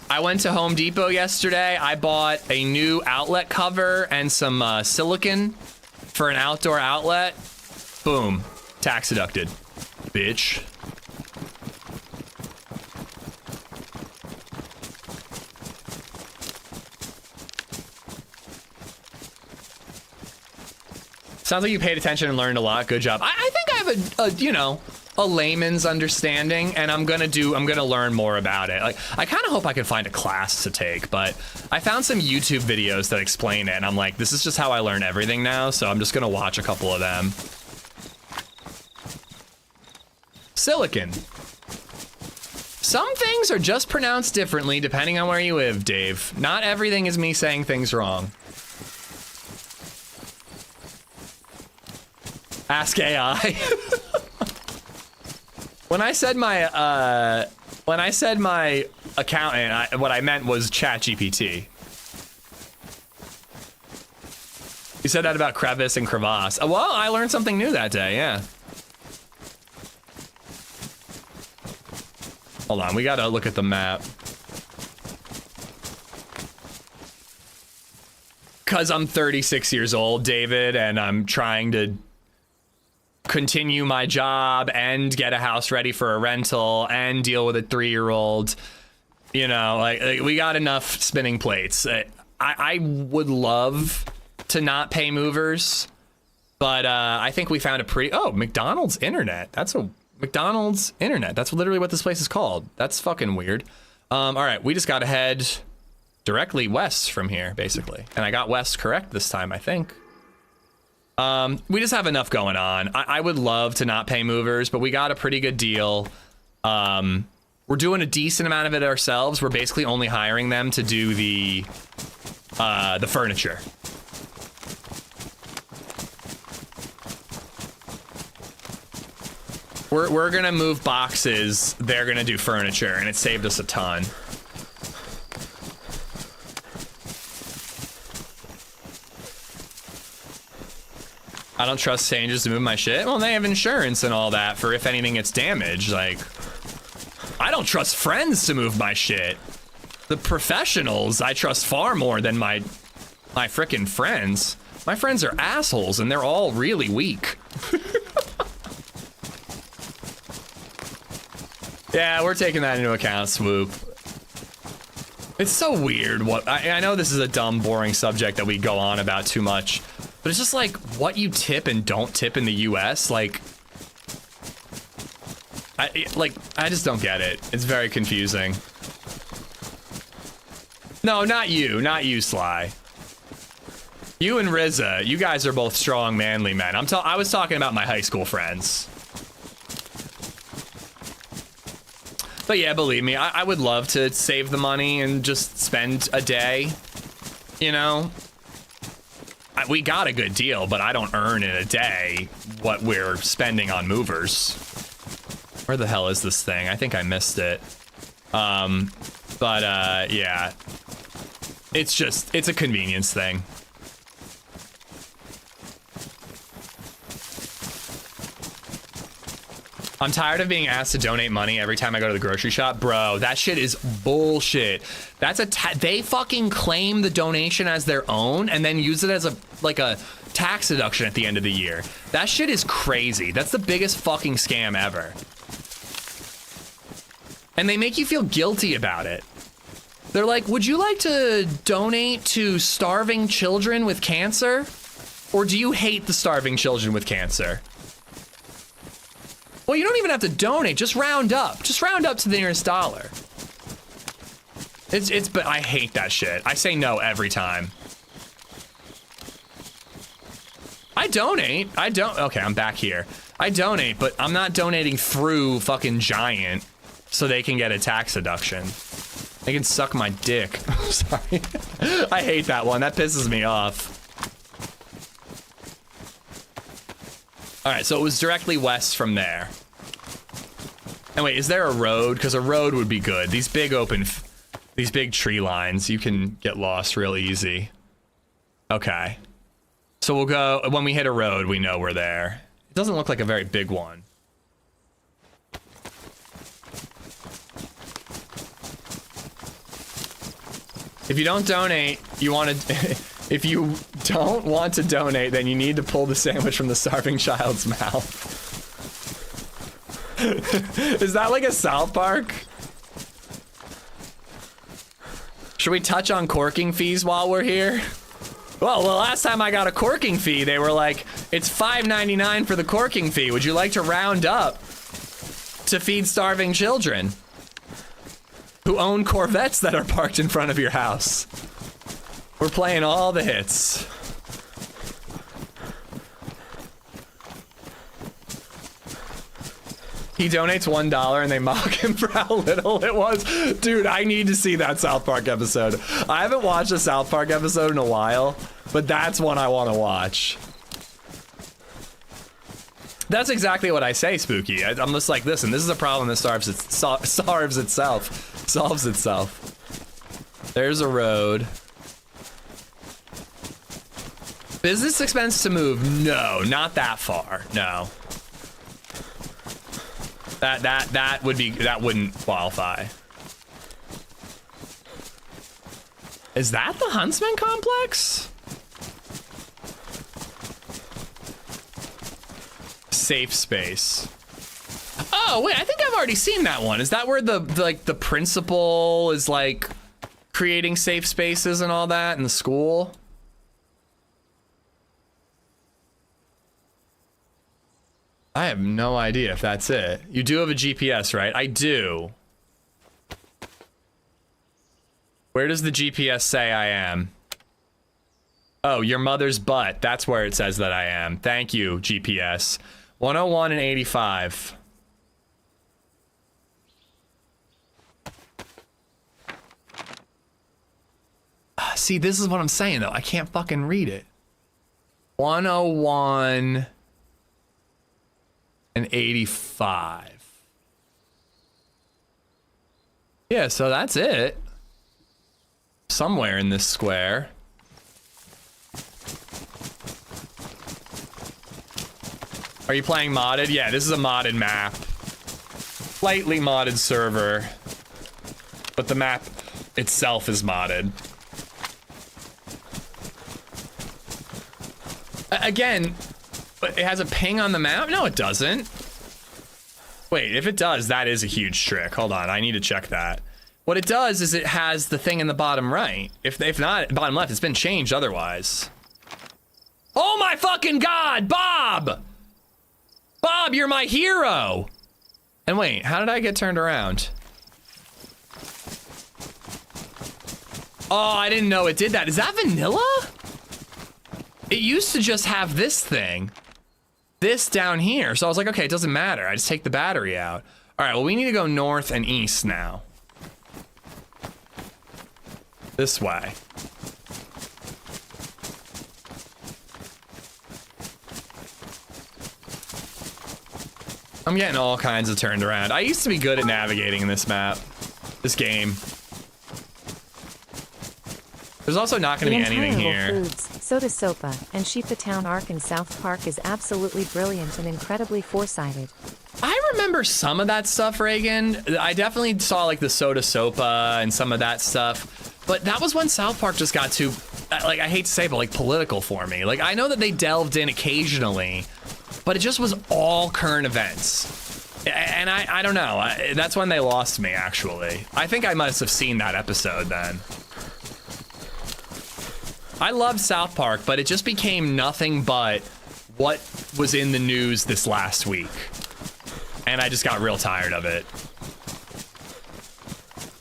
I went to Home Depot yesterday. I bought a new outlet cover and some silicon for an outdoor outlet. Boom, tax deducted, bitch. Sounds like you paid attention and learned a lot. Good job. I think I have a you know, a layman's understanding, and I'm gonna learn more about it. Like, I kind of hope I can find a class to take, but I found some YouTube videos that explain it, and I'm like, this is just how I learn everything now, so I'm just gonna watch a couple of them. Silicon. Some things are just pronounced differently depending on where you live, Dave. Not everything is me saying things wrong. Ask AI. When I said my accountant, what I meant was ChatGPT. You said that about crevice and crevasse. Well, I learned something new that day, yeah. Hold on, we gotta look at the map. Cause I'm 36 years old, David, and I'm trying to continue my job and get a house ready for a rental and deal with a 3-year-old. You know, like we got enough spinning plates. I would love to not pay movers, but I think we found a McDonald's internet. That's a McDonald's internet. That's literally what this place is called. That's fucking weird. All right, we just gotta head directly west from here, basically. And I got west correct this time, I think. We just have enough going on. I would love to not pay movers, but we got a pretty good deal. We're doing a decent amount of it ourselves. We're basically only hiring them to do the furniture. We're gonna move boxes. They're gonna do furniture, and it saved us a ton. I don't trust strangers to move my shit. Well, they have insurance and all that for if anything gets damaged. Like, I don't trust friends to move my shit. The professionals I trust far more than my frickin' friends. My friends are assholes and they're all really weak. Yeah, we're taking that into account, Swoop. It's so weird what I know this is a dumb, boring subject that we go on about too much. But it's just like what you tip and don't tip in the US, like I just don't get it. It's very confusing. No, not you, Sly. You and Rizza, you guys are both strong, manly men. I was talking about my high school friends. But yeah, believe me, I would love to save the money and just spend a day, you know? We got a good deal, but I don't earn in a day what we're spending on movers. Where the hell is this thing? I think I missed it. Yeah. It's a convenience thing. I'm tired of being asked to donate money every time I go to the grocery shop. Bro, that shit is bullshit. That's they fucking claim the donation as their own and then use it as a tax deduction at the end of the year. That shit is crazy. That's the biggest fucking scam ever. And they make you feel guilty about it. They're like, would you like to donate to starving children with cancer? Or do you hate the starving children with cancer? Well, you don't even have to donate. Just round up. Just round up to the nearest dollar. But I hate that shit. I say no every time. I donate. Okay, I'm back here. I donate, but I'm not donating through fucking Giant so they can get a tax deduction. They can suck my dick. Sorry. I hate that one. That pisses me off. All right, so it was directly west from there. And wait, is there a road? Because a road would be good. These big these big tree lines, you can get lost real easy. Okay. So we'll go, when we hit a road, we know we're there. It doesn't look like a very big one. If you don't donate, you want to, if you don't want to donate, then you need to pull the sandwich from the starving child's mouth. Is that like a South Park? Should we touch on corking fees while we're here? Well, the last time I got a corking fee, they were like, it's $5.99 for the corking fee. Would you like to round up to feed starving children who own Corvettes that are parked in front of your house? We're playing all the hits. He donates $1 and they mock him for how little it was. Dude, I need to see that South Park episode. I haven't watched a South Park episode in a while, but that's one I want to watch. That's exactly what I say, Spooky. I'm just like, listen, this is a problem that solves itself. There's a road. Business expense to move? No, not that far. No. That wouldn't qualify. Is that the Huntsman complex? Safe space. Oh wait, I think I've already seen that one. Is that where the principal is like creating safe spaces and all that in the school? I have no idea if that's it. You do have a GPS, right? I do. Where does the GPS say I am? Oh, your mother's butt. That's where it says that I am. Thank you, GPS. 101 and 85. See, this is what I'm saying, though. I can't fucking read it. 101 and 85. Yeah, so that's it. Somewhere in this square. Are you playing modded? Yeah, this is a modded map. Slightly modded server. But the map itself is modded. Again, it has a ping on the map? No, it doesn't. Wait, if it does, that is a huge trick. Hold on, I need to check that. What it does is it has the thing in the bottom right. If not, bottom left, it's been changed otherwise. Oh my fucking God, Bob! Bob, you're my hero! And wait, how did I get turned around? Oh, I didn't know it did that. Is that vanilla? It used to just have this thing. This down here. So I was like, okay, it doesn't matter. I just take the battery out. All right, well, we need to go north and east now. This way. I'm getting all kinds of turned around. I used to be good at navigating in this map. This game. There's also not going to be anything here. Foods, Soda Sopa, and Sheepatown Arc in South Park is absolutely brilliant and incredibly foresighted. I remember some of that stuff, Reagan. I definitely saw like the Soda Sopa and some of that stuff. But that was when South Park just got too, like, I hate to say it, but like political for me. Like, I know that they delved in occasionally, but it just was all current events. And I don't know. That's when they lost me, actually. I think I must have seen that episode then. I loved South Park, but it just became nothing but what was in the news this last week. And I just got real tired of it.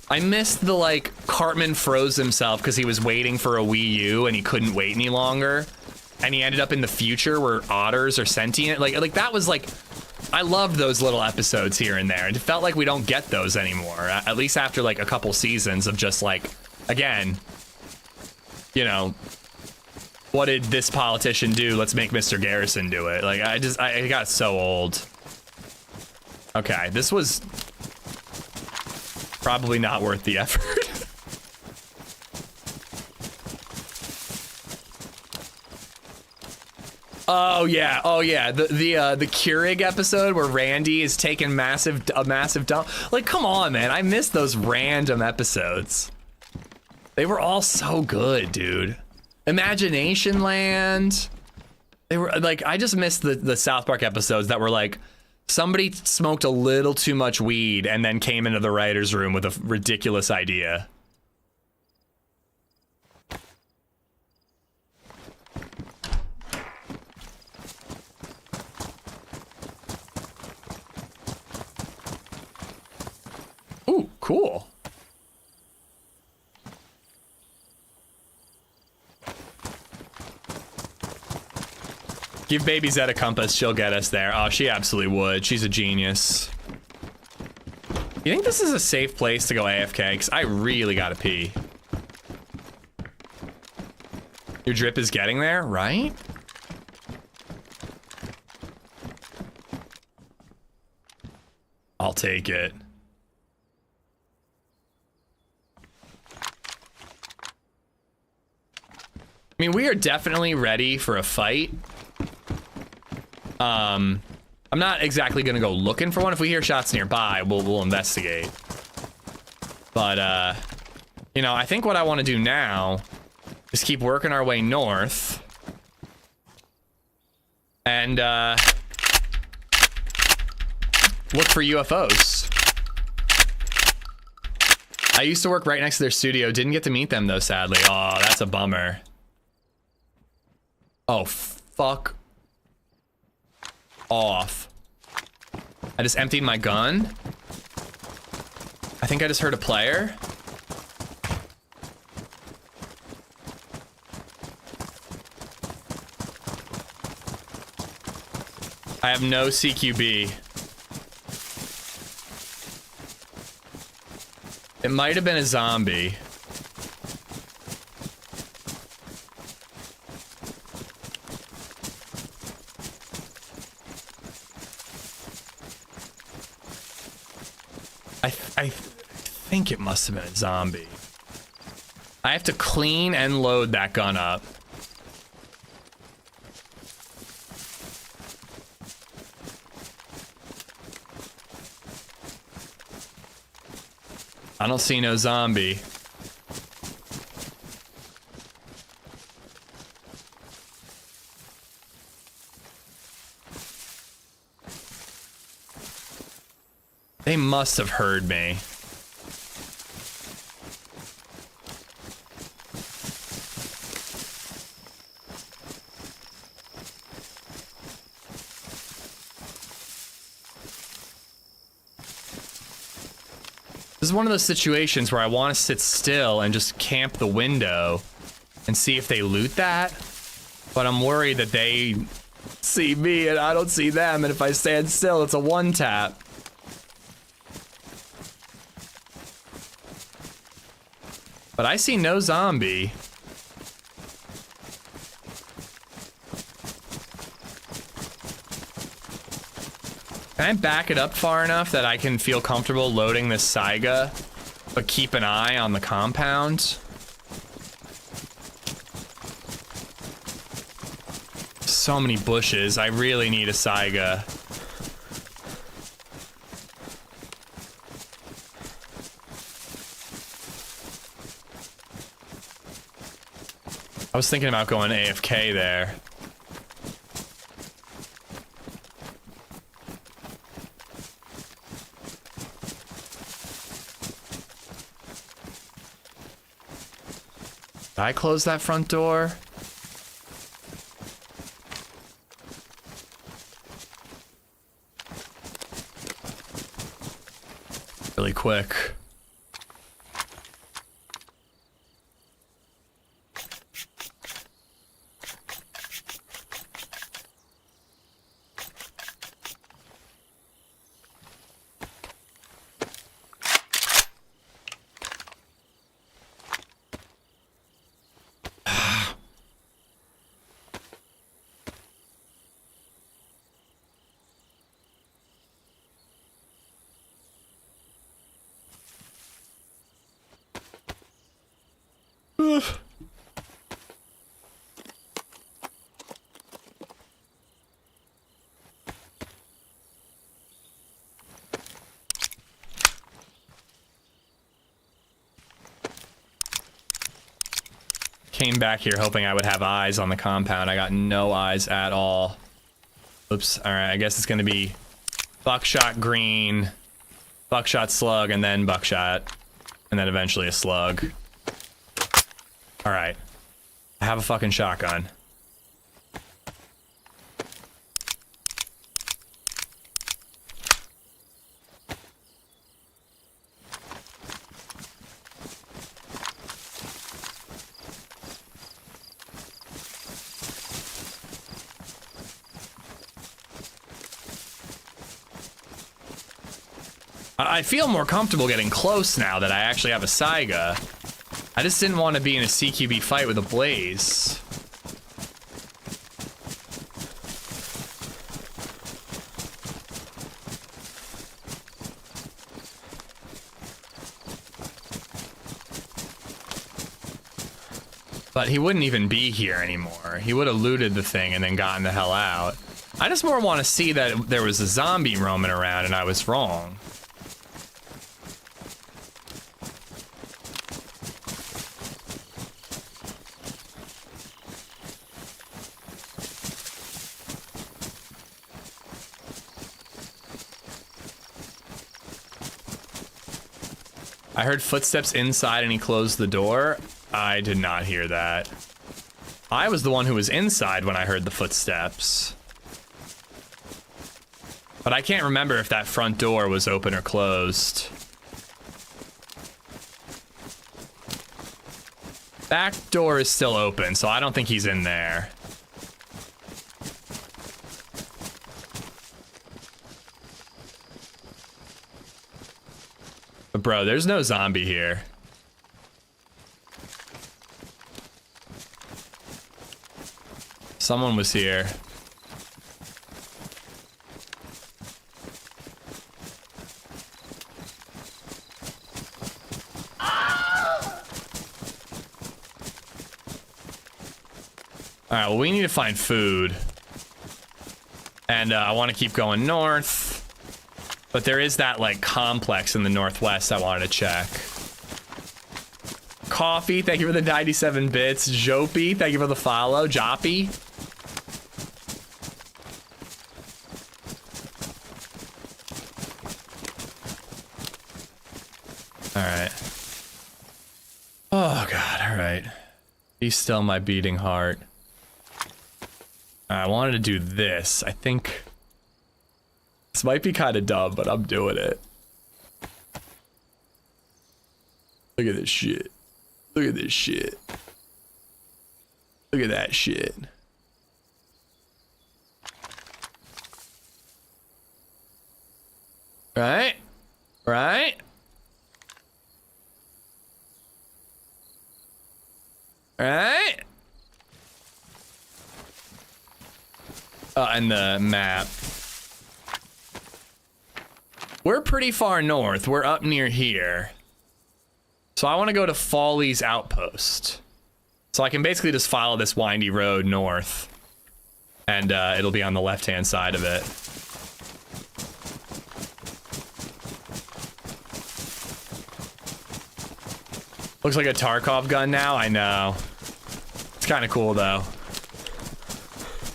I missed the, like, Cartman froze himself because he was waiting for a Wii U and he couldn't wait any longer. And he ended up in the future where otters are sentient. Like that was like, I loved those little episodes here and there. And it felt like we don't get those anymore. At least after like a couple seasons of just like, again, you know, what did this politician do? Let's make Mr. Garrison do it. Like, I got so old. Okay, this was Probably not worth the effort. Oh yeah, the Keurig episode where Randy is taking a massive dump. Like, come on, man, I miss those random episodes. They were all so good, dude. Imagination Land. They were like, I just missed the South Park episodes that were like, somebody smoked a little too much weed and then came into the writer's room with a ridiculous idea. Ooh, cool. Give LadyZed a compass, she'll get us there. Oh, she absolutely would. She's a genius. You think this is a safe place to go AFK? Because I really gotta pee. Your drip is getting there, right? I'll take it. I mean, we are definitely ready for a fight. I'm not exactly gonna go looking for one. If we hear shots nearby, we'll investigate. But you know, I think what I want to do now is keep working our way north and look for UFOs. I used to work right next to their studio. Didn't get to meet them though, sadly. Oh, that's a bummer. Oh, fuck off. I just emptied my gun. I think I just heard a player. I have no CQB. It might have been a zombie. I think it must have been a zombie. I have to clean and load that gun up. I don't see no zombie. They must have heard me. This is one of those situations where I want to sit still and just camp the window and see if they loot that. But I'm worried that they see me and I don't see them, and if I stand still, it's a one tap. But I see no zombie. Can I back it up far enough that I can feel comfortable loading this Saiga, but keep an eye on the compound? So many bushes. I really need a Saiga. I was thinking about going AFK there. Did I close that front door? Really quick. Came back here hoping I would have eyes on the compound. I got no eyes at all. Oops. All right, I guess it's gonna be buckshot green, buckshot slug, and then buckshot, and then eventually a slug. All right, I have a fucking shotgun. I feel more comfortable getting close now that I actually have a Saiga. I just didn't want to be in a CQB fight with a Blaze. But he wouldn't even be here anymore. He would have looted the thing and then gotten the hell out. I just more want to see that there was a zombie roaming around and I was wrong. I heard footsteps inside and he closed the door. I did not hear that. I was the one who was inside when I heard the footsteps. But I can't remember if that front door was open or closed. Back door is still open, so I don't think he's in there. But bro, there's no zombie here. Someone was here. Alright, well, we need to find food. And I want to keep going north. But there is that, like, complex in the northwest I wanted to check. Coffee, thank you for the 97 bits. Jopey, thank you for the follow. Joppy. Alright. Oh, God, alright. Be still my beating heart. I wanted to do this. I think... This might be kind of dumb, but I'm doing it. Look at this shit. Look at this shit. Look at that shit. Right? Right? Right? Oh, and the map. We're pretty far north. We're up near here. So I want to go to Folly's Outpost. So I can basically just follow this windy road north. And it'll be on the left-hand side of it. Looks like a Tarkov gun now, I know. It's kind of cool though.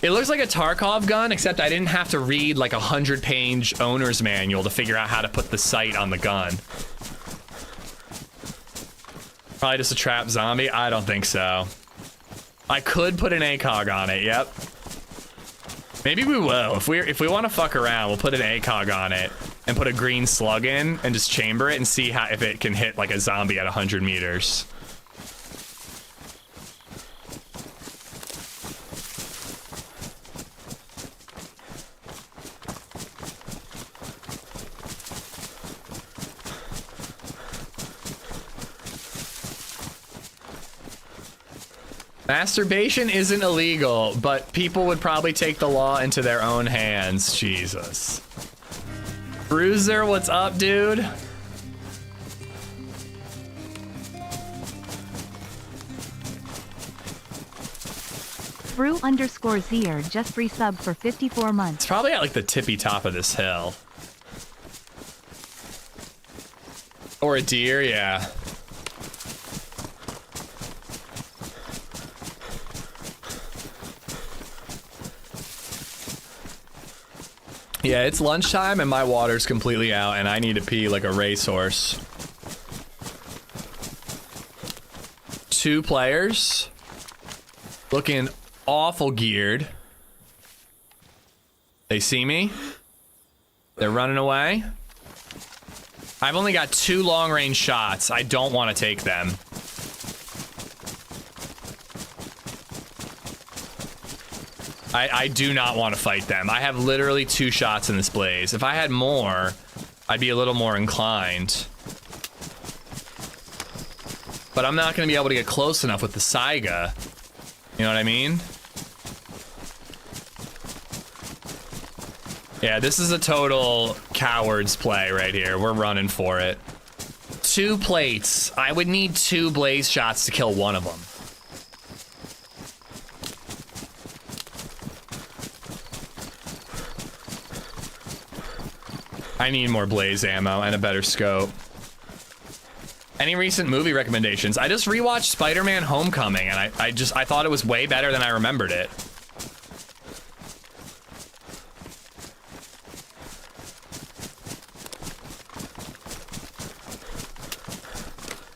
It looks like a Tarkov gun, except I didn't have to read like 100-page owner's manual to figure out how to put the sight on the gun. Probably just a trap zombie? I don't think so. I could put an ACOG on it, yep. Maybe we will. If we want to fuck around, we'll put an ACOG on it and put a green slug in and just chamber it and see how if it can hit like a zombie at 100 meters. Masturbation isn't illegal, but people would probably take the law into their own hands. Jesus. Bruiser, what's up, dude? Brew_Zier just resub for 54 months. It's probably at like the tippy top of this hill. Or a deer, yeah. Yeah, it's lunchtime and my water's completely out and I need to pee like a racehorse. 2 players. Looking awful geared. They see me. They're running away. I've only got 2 long-range shots. I don't want to take them. I do not want to fight them. I have literally 2 shots in this blaze. If I had more, I'd be a little more inclined. But I'm not going to be able to get close enough with the Saiga. You know what I mean? Yeah, this is a total coward's play right here. We're running for it. 2 plates. I would need 2 blaze shots to kill one of them. I need more blaze ammo and a better scope. Any recent movie recommendations? I just rewatched Spider-Man Homecoming and I thought it was way better than I remembered it.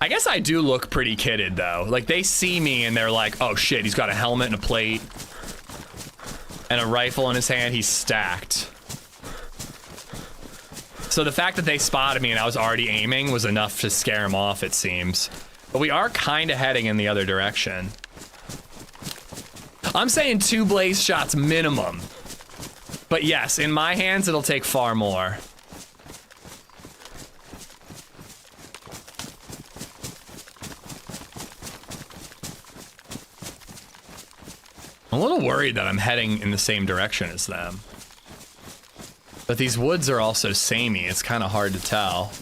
I guess I do look pretty kidded though. Like they see me and they're like, oh shit, he's got a helmet and a plate and a rifle in his hand, he's stacked. So the fact that they spotted me and I was already aiming was enough to scare them off, it seems. But we are kind of heading in the other direction. I'm saying 2 blaze shots minimum. But yes, in my hands, it'll take far more. I'm a little worried that I'm heading in the same direction as them. But these woods are also samey. It's kind of hard to tell.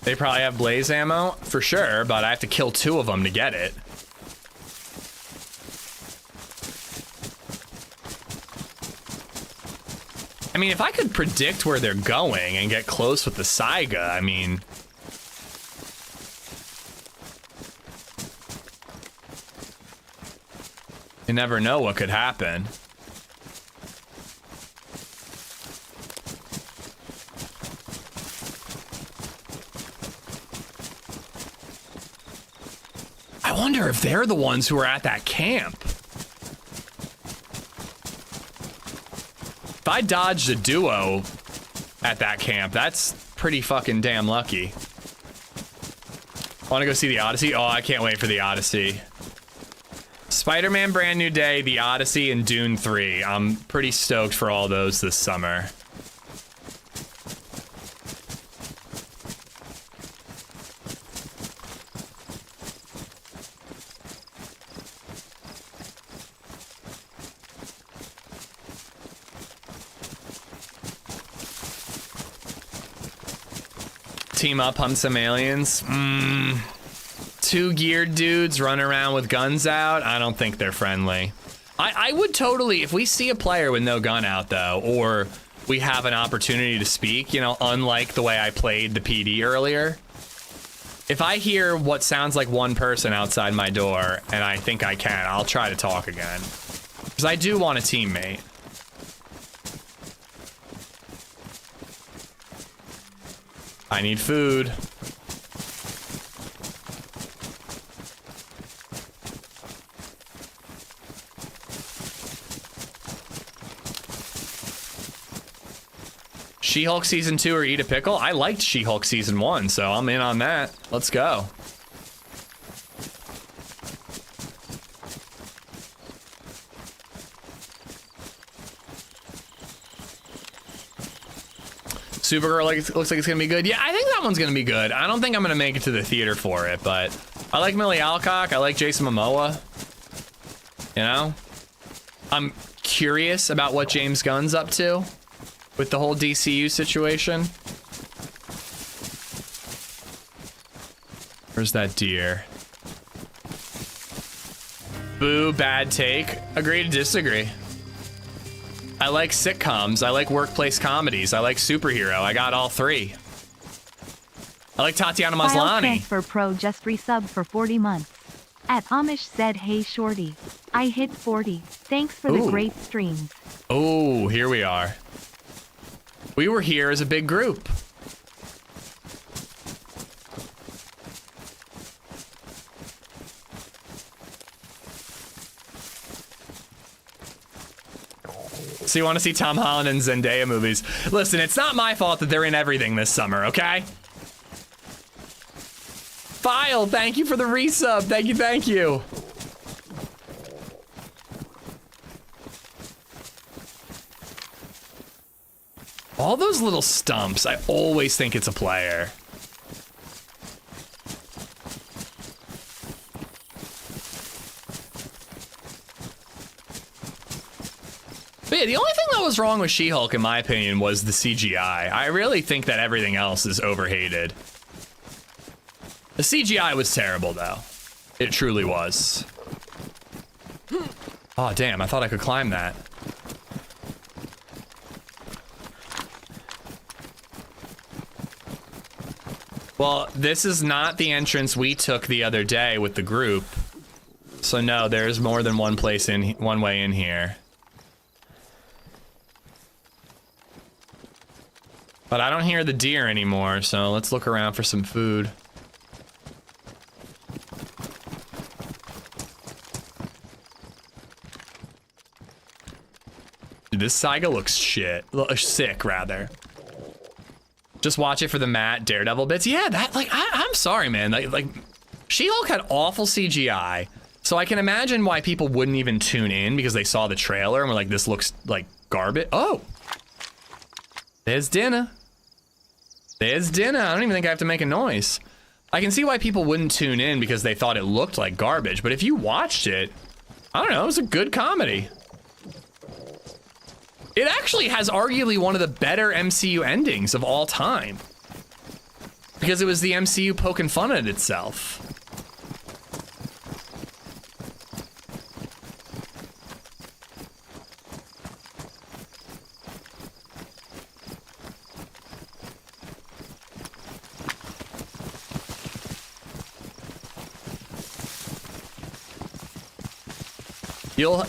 They probably have blaze ammo, for sure, but I have to kill 2 of them to get it. I mean, if I could predict where they're going and get close with the Saiga, I mean... You never know what could happen. I wonder if they're the ones who are at that camp. If I dodged a duo at that camp, that's pretty fucking damn lucky. Want to go see the Odyssey? Oh, I can't wait for the Odyssey. Spider-Man Brand New Day, the Odyssey, and Dune 3. I'm pretty stoked for all those this summer. Team up, hunt some aliens. 2 geared dudes run around with guns out. I don't think they're friendly. I would totally, if we see a player with no gun out though, or we have an opportunity to speak, you know, unlike the way I played the PD earlier. If I hear what sounds like one person outside my door and I think I can, I'll try to talk again. Because I do want a teammate. I need food. She-Hulk Season 2 or eat a pickle? I liked She-Hulk Season 1, so I'm in on that. Let's go. Supergirl looks like it's gonna be good. Yeah, I think that one's gonna be good. I don't think I'm gonna make it to the theater for it, but I like Millie Alcock. I like Jason Momoa. You know? I'm curious about what James Gunn's up to with the whole DCU situation. Where's that deer? Boo, bad take. Agree to disagree. I like sitcoms. I like workplace comedies. I like superhero. I got all three. I like Tatiana File Maslany. Transfer Pro just resubbed for 40 months. At AmishZed, hey shorty. I hit 40. Thanks for the Ooh. great streams. Oh, here we are. We were here as a big group. So you want to see Tom Holland and Zendaya movies? Listen, it's not my fault that they're in everything this summer, okay? File, thank you for the resub. Thank you, thank you. All those little stumps, I always think it's a player. But yeah, the only thing that was wrong with She-Hulk, in my opinion, was the CGI. I really think that everything else is overhated. The CGI was terrible, though. It truly was. Oh, damn, I thought I could climb that. Well, this is not the entrance we took the other day with the group. So no, there's more than one place in, one way in here. But I don't hear the deer anymore, so let's look around for some food. Dude, this Saiga looks sick, rather. Just watch it for the Matt Daredevil bits. Yeah, that, like, I'm sorry, man. Like She-Hulk had awful CGI, so I can imagine why people wouldn't even tune in because they saw the trailer and were like, this looks like garbage. Oh, there's dinner. There's dinner. I don't even think I have to make a noise. I can see why people wouldn't tune in because they thought it looked like garbage, but if you watched it, I don't know, it was a good comedy. It actually has arguably one of the better MCU endings of all time. Because it was the MCU poking fun at itself.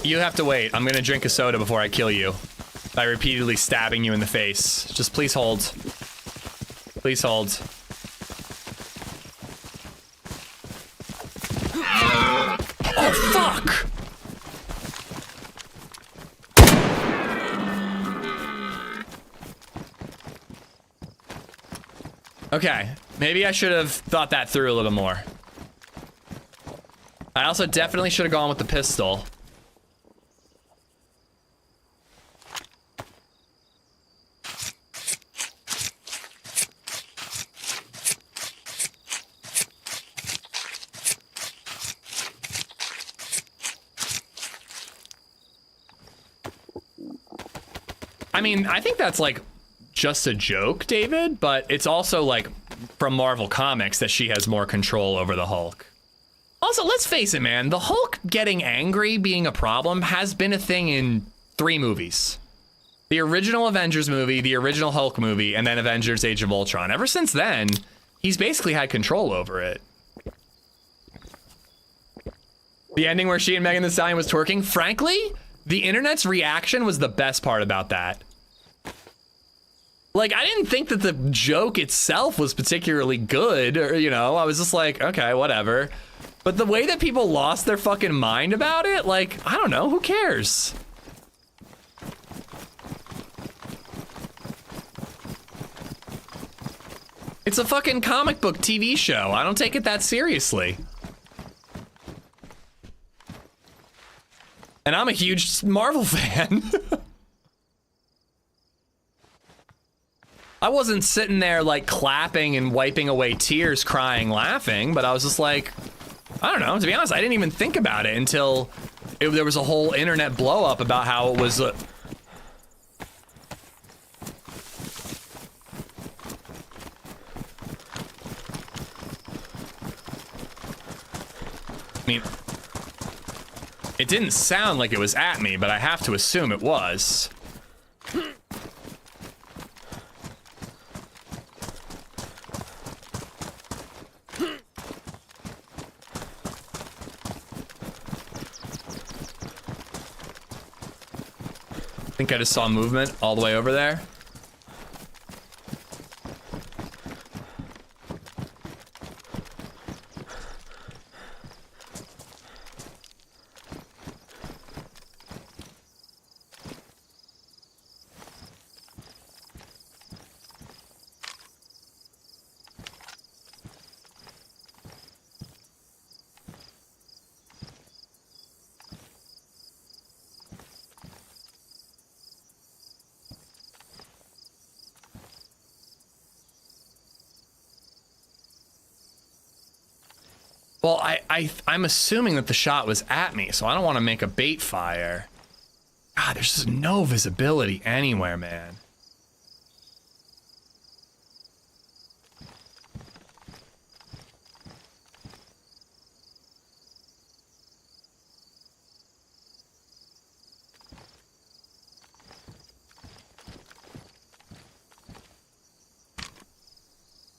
You have to wait. I'm gonna drink a soda before I kill you. By repeatedly stabbing you in the face. Just please hold. Please hold. Oh, fuck! Okay, maybe I should have thought that through a little more. I also definitely should have gone with the pistol. I mean, I think that's like just a joke, David, but it's also like from Marvel Comics that she has more control over the Hulk. Also, let's face it, man, the Hulk getting angry being a problem has been a thing in 3 movies. The original Avengers movie, the original Hulk movie, and then Avengers Age of Ultron. Ever since then, he's basically had control over it. The ending where she and Megan Thee Stallion was twerking, frankly, the internet's reaction was the best part about that. Like, I didn't think that the joke itself was particularly good, or, you know, I was just like, okay, whatever. But the way that people lost their fucking mind about it, like, I don't know, who cares? It's a fucking comic book TV show. I don't take it that seriously. And I'm a huge Marvel fan. I wasn't sitting there like clapping and wiping away tears, crying, laughing, but I was just like, I don't know, to be honest, I didn't even think about it until there was a whole internet blow up about how it was I mean, It didn't sound like it was at me, but I have to assume it was. I think I just saw movement all the way over there. Well, I'm assuming that the shot was at me, so I don't want to make a bait fire. God, there's just no visibility anywhere, man.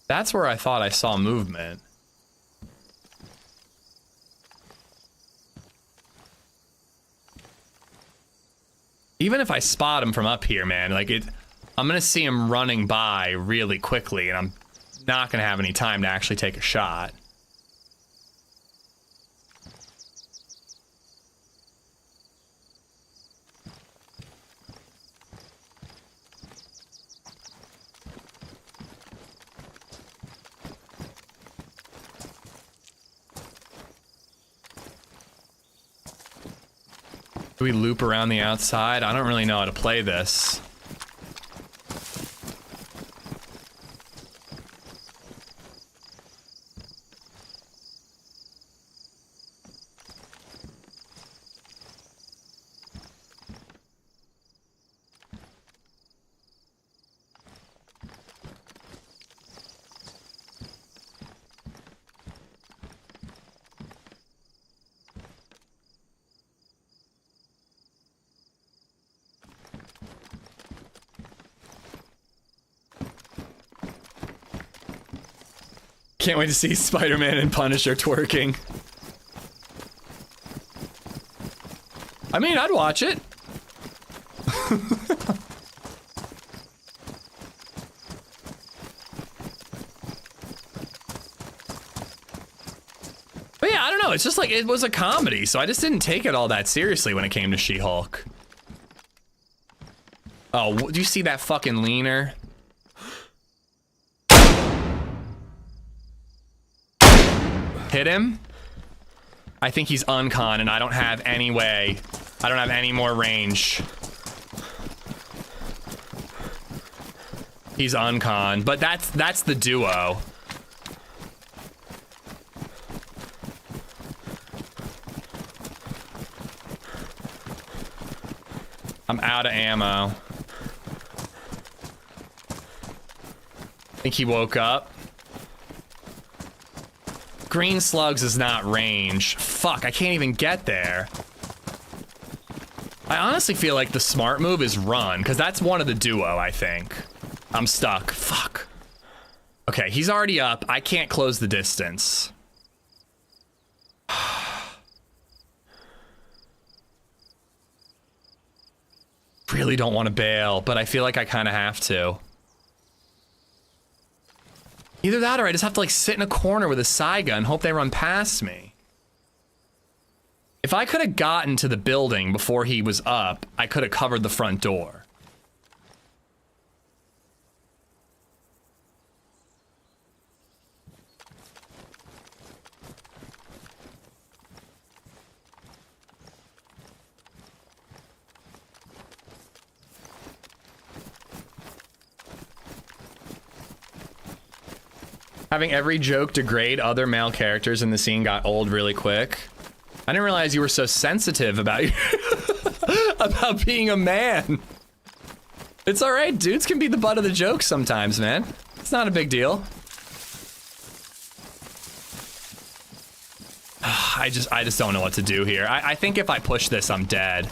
That's where I thought I saw movement. Even if I spot him from up here, man, like I'm gonna see him running by really quickly, and I'm not gonna have any time to actually take a shot. Do we loop around the outside? I don't really know how to play this. Can't wait to see Spider-Man and Punisher twerking. I mean, I'd watch it. But yeah, I don't know. It's just like, it was a comedy, so I just didn't take it all that seriously when it came to She-Hulk. Oh, do you see that fucking leaner? Hit him. I think he's uncon, and I don't have any way. I don't have any more range. He's uncon, but that's the duo. I'm out of ammo. I think he woke up. Green slugs is not range. Fuck, I can't even get there. I honestly feel like the smart move is run, because that's one of the duo, I think. I'm stuck. Fuck. Okay, he's already up. I can't close the distance. Really don't want to bail, but I feel like I kind of have to. Either that or I just have to like sit in a corner with a Saiga and hope they run past me. If I could have gotten to the building before he was up, I could have covered the front door. Having every joke degrade other male characters in the scene got old really quick. I didn't realize you were so sensitive about about being a man. It's all right, dudes can be the butt of the joke sometimes, man. It's not a big deal. I just don't know what to do here. I think if I push this, I'm dead.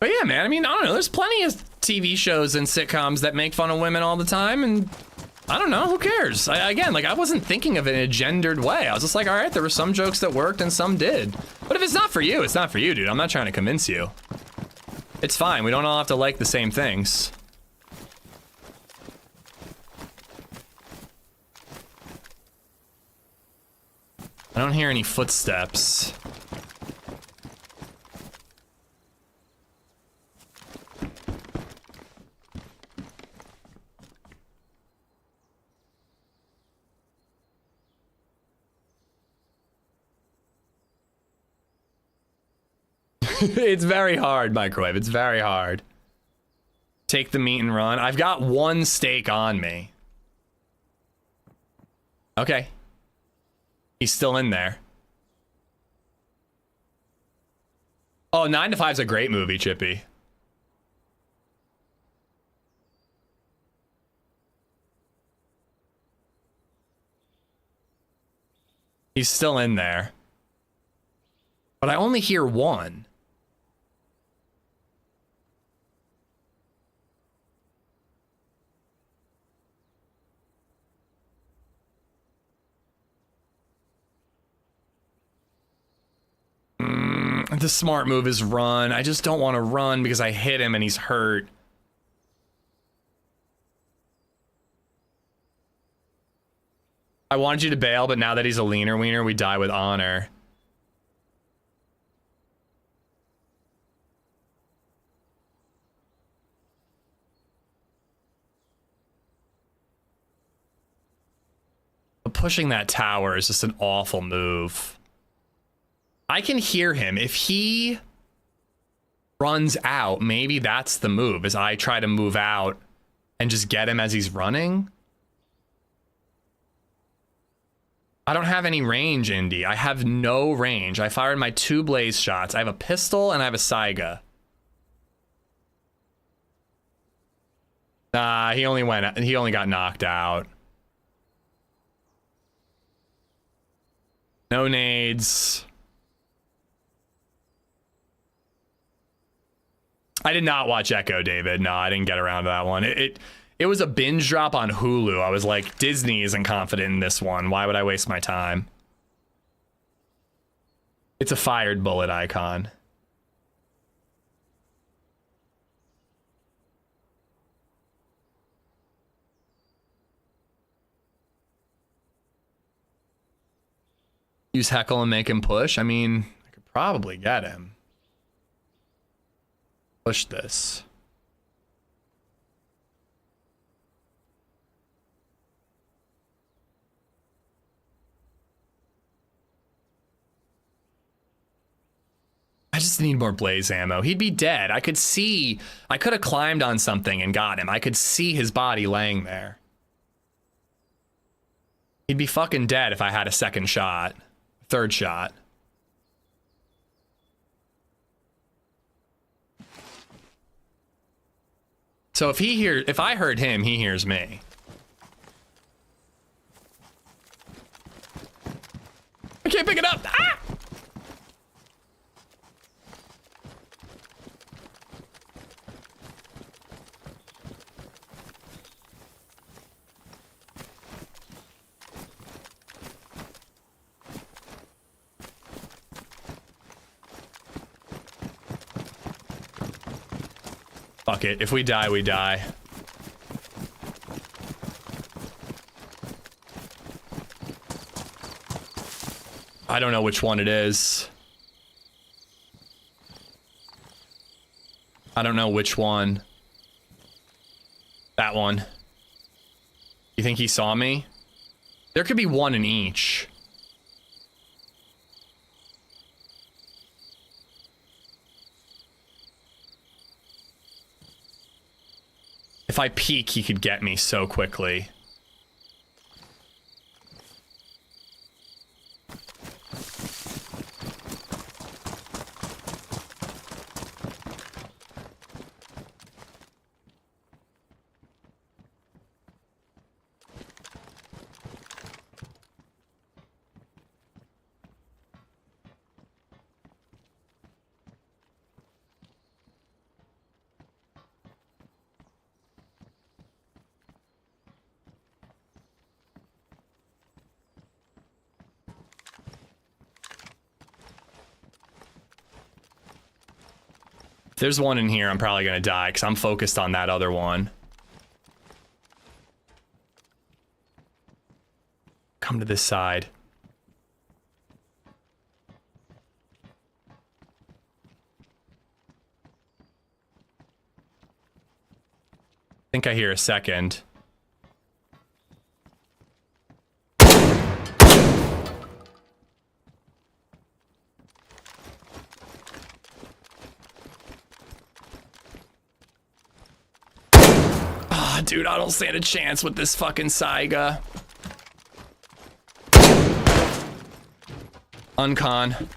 But yeah, man, I mean, I don't know. There's plenty of TV shows and sitcoms that make fun of women all the time, and I don't know, who cares? Again, like, I wasn't thinking of it in a gendered way. I was just like, all right, there were some jokes that worked and some did. But if it's not for you, it's not for you, dude. I'm not trying to convince you. It's fine. We don't all have to like the same things. I don't hear any footsteps. It's very hard, Microwave. It's very hard. Take the meat and run. I've got one steak on me. Okay. He's still in there. Oh, 9 to 5's a great movie, Chippy. He's still in there. But I only hear one. The smart move is run. I just don't want to run because I hit him and he's hurt. I wanted you to bail, but now that he's a leaner wiener, we die with honor. But pushing that tower is just an awful move. I can hear him. If he runs out, maybe that's the move, is I try to move out and just get him as he's running. I don't have any range, Indy. I have no range. I fired my 2 blaze shots. I have a pistol and I have a Saiga. Nah, he only got knocked out. No nades. I did not watch Echo, David. No, I didn't get around to that one. It was a binge drop on Hulu. I was like, Disney isn't confident in this one. Why would I waste my time? It's a fired bullet icon. Use Heckle and make him push. I mean, I could probably get him. Push this. I just need more blaze ammo. He'd be dead. I could have climbed on something and got him. I could see his body laying there. He'd be fucking dead if I had a second shot. Third shot. So if I heard him, he hears me. I can't pick it up. Ah! Fuck it. If we die, we die. I don't know which one it is. I don't know which one. That one. You think he saw me? There could be one in each. If I peek, he could get me so quickly. If there's one in here, I'm probably gonna die because I'm focused on that other one. Come to this side. I think I hear a second. Ah, dude, I don't stand a chance with this fucking Saiga. Uncon.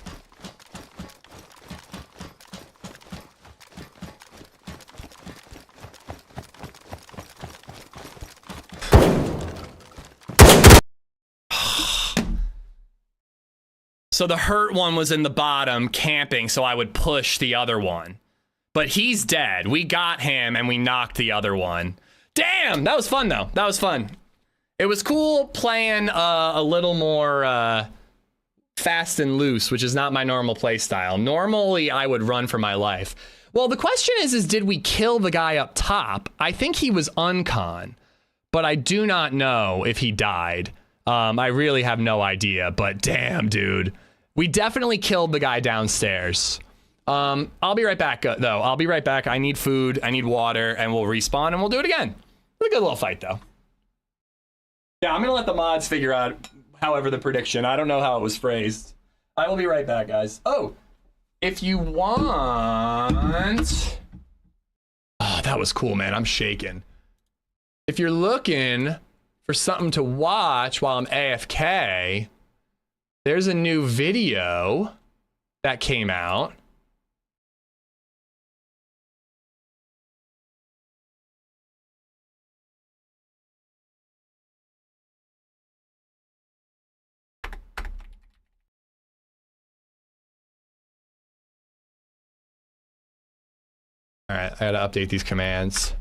So the hurt one was in the bottom camping, so I would push the other one. But he's dead. We got him and we knocked the other one. Damn, that was fun though. That was fun. It was cool playing a little more fast and loose, which is not my normal play style. Normally I would run for my life. Well, the question is did we kill the guy up top? I think he was uncon, but I do not know if he died. I really have no idea, but damn, dude. We definitely killed the guy downstairs. I'll be right back, though. I'll be right back. I need food, I need water, and we'll respawn, and we'll do it again. It was a good little fight, though. Yeah, I'm gonna let the mods figure out, however, the prediction. I don't know how it was phrased. I will be right back, guys. Oh, if you want... Oh, that was cool, man. I'm shaking. If you're looking for something to watch while I'm AFK, there's a new video that came out. All right, I gotta update these commands.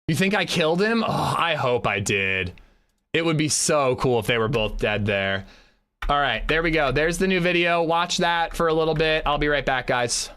You think I killed him? Oh, I hope I did. It would be so cool if they were both dead there. All right, there we go. There's the new video. Watch that for a little bit. I'll be right back, guys.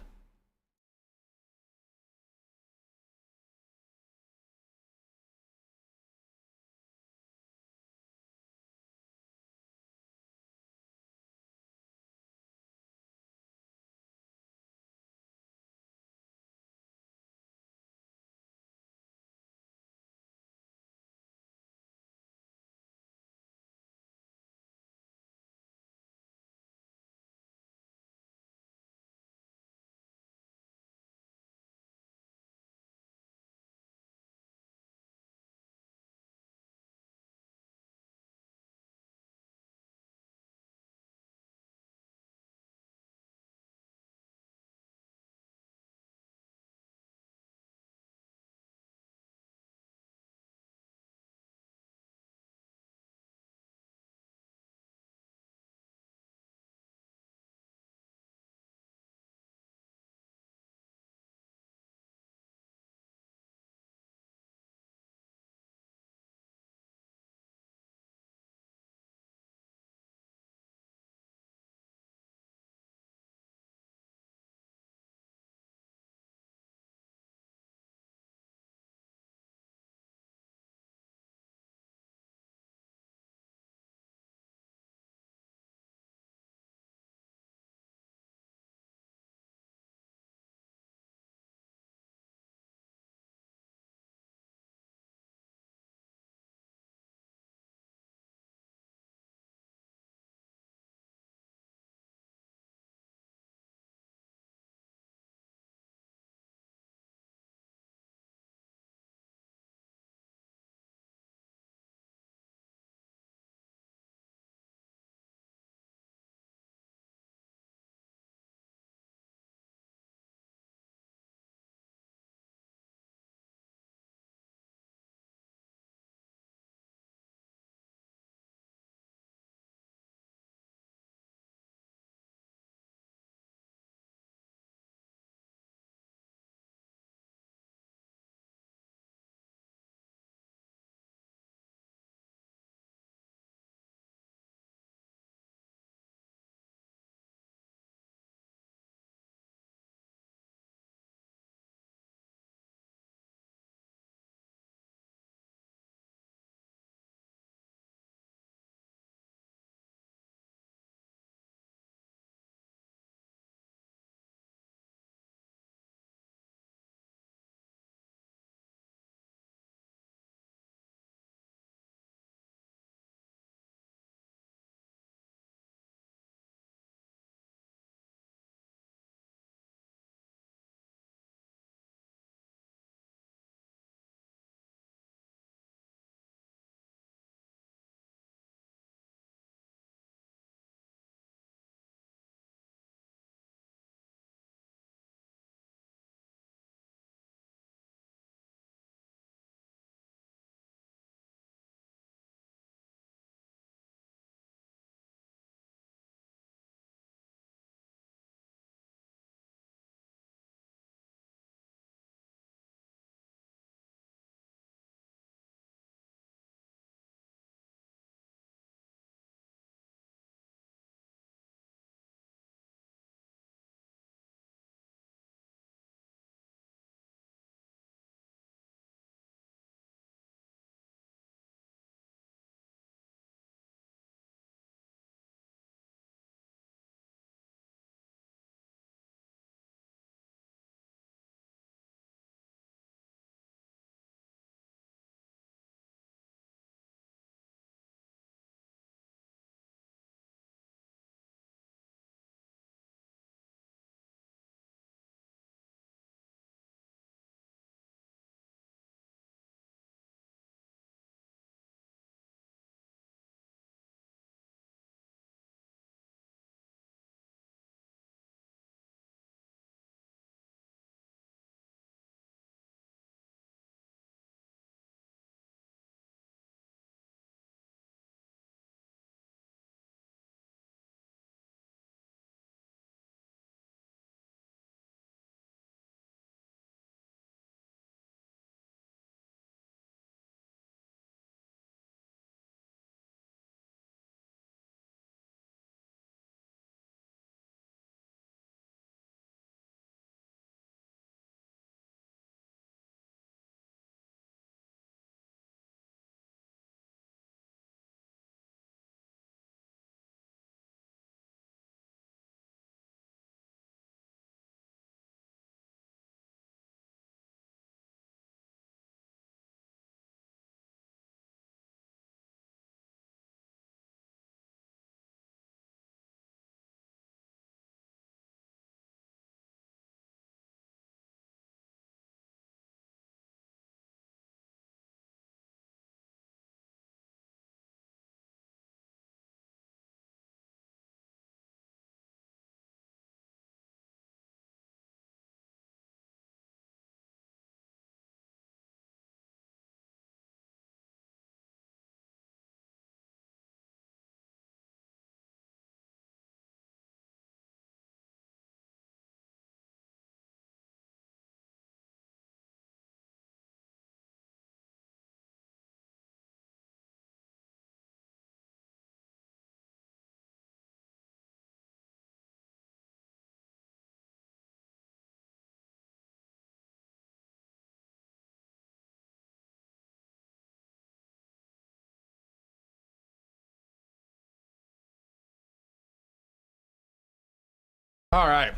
All right.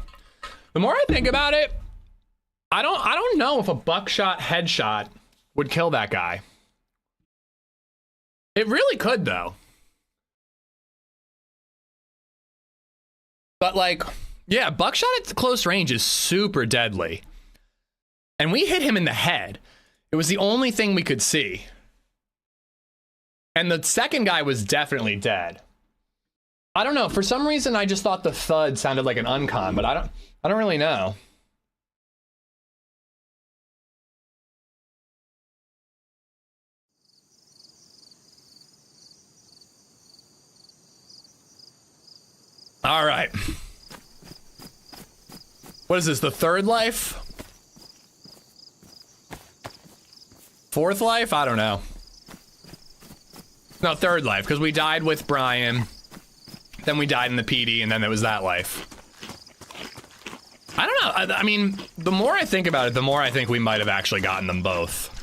The more I think about it, I don't know if a buckshot headshot would kill that guy. It really could though. But like, yeah, buckshot at close range is super deadly. And we hit him in the head. It was the only thing we could see. And the second guy was definitely dead. I don't know, for some reason I just thought the thud sounded like an uncon, but I don't really know. All right. What is this, the third life? Fourth life? I don't know. No, third life, because we died with Brian, then we died in the PD, and then there was that life. I don't know. I mean, the more I think about it, the more I think we might have actually gotten them both.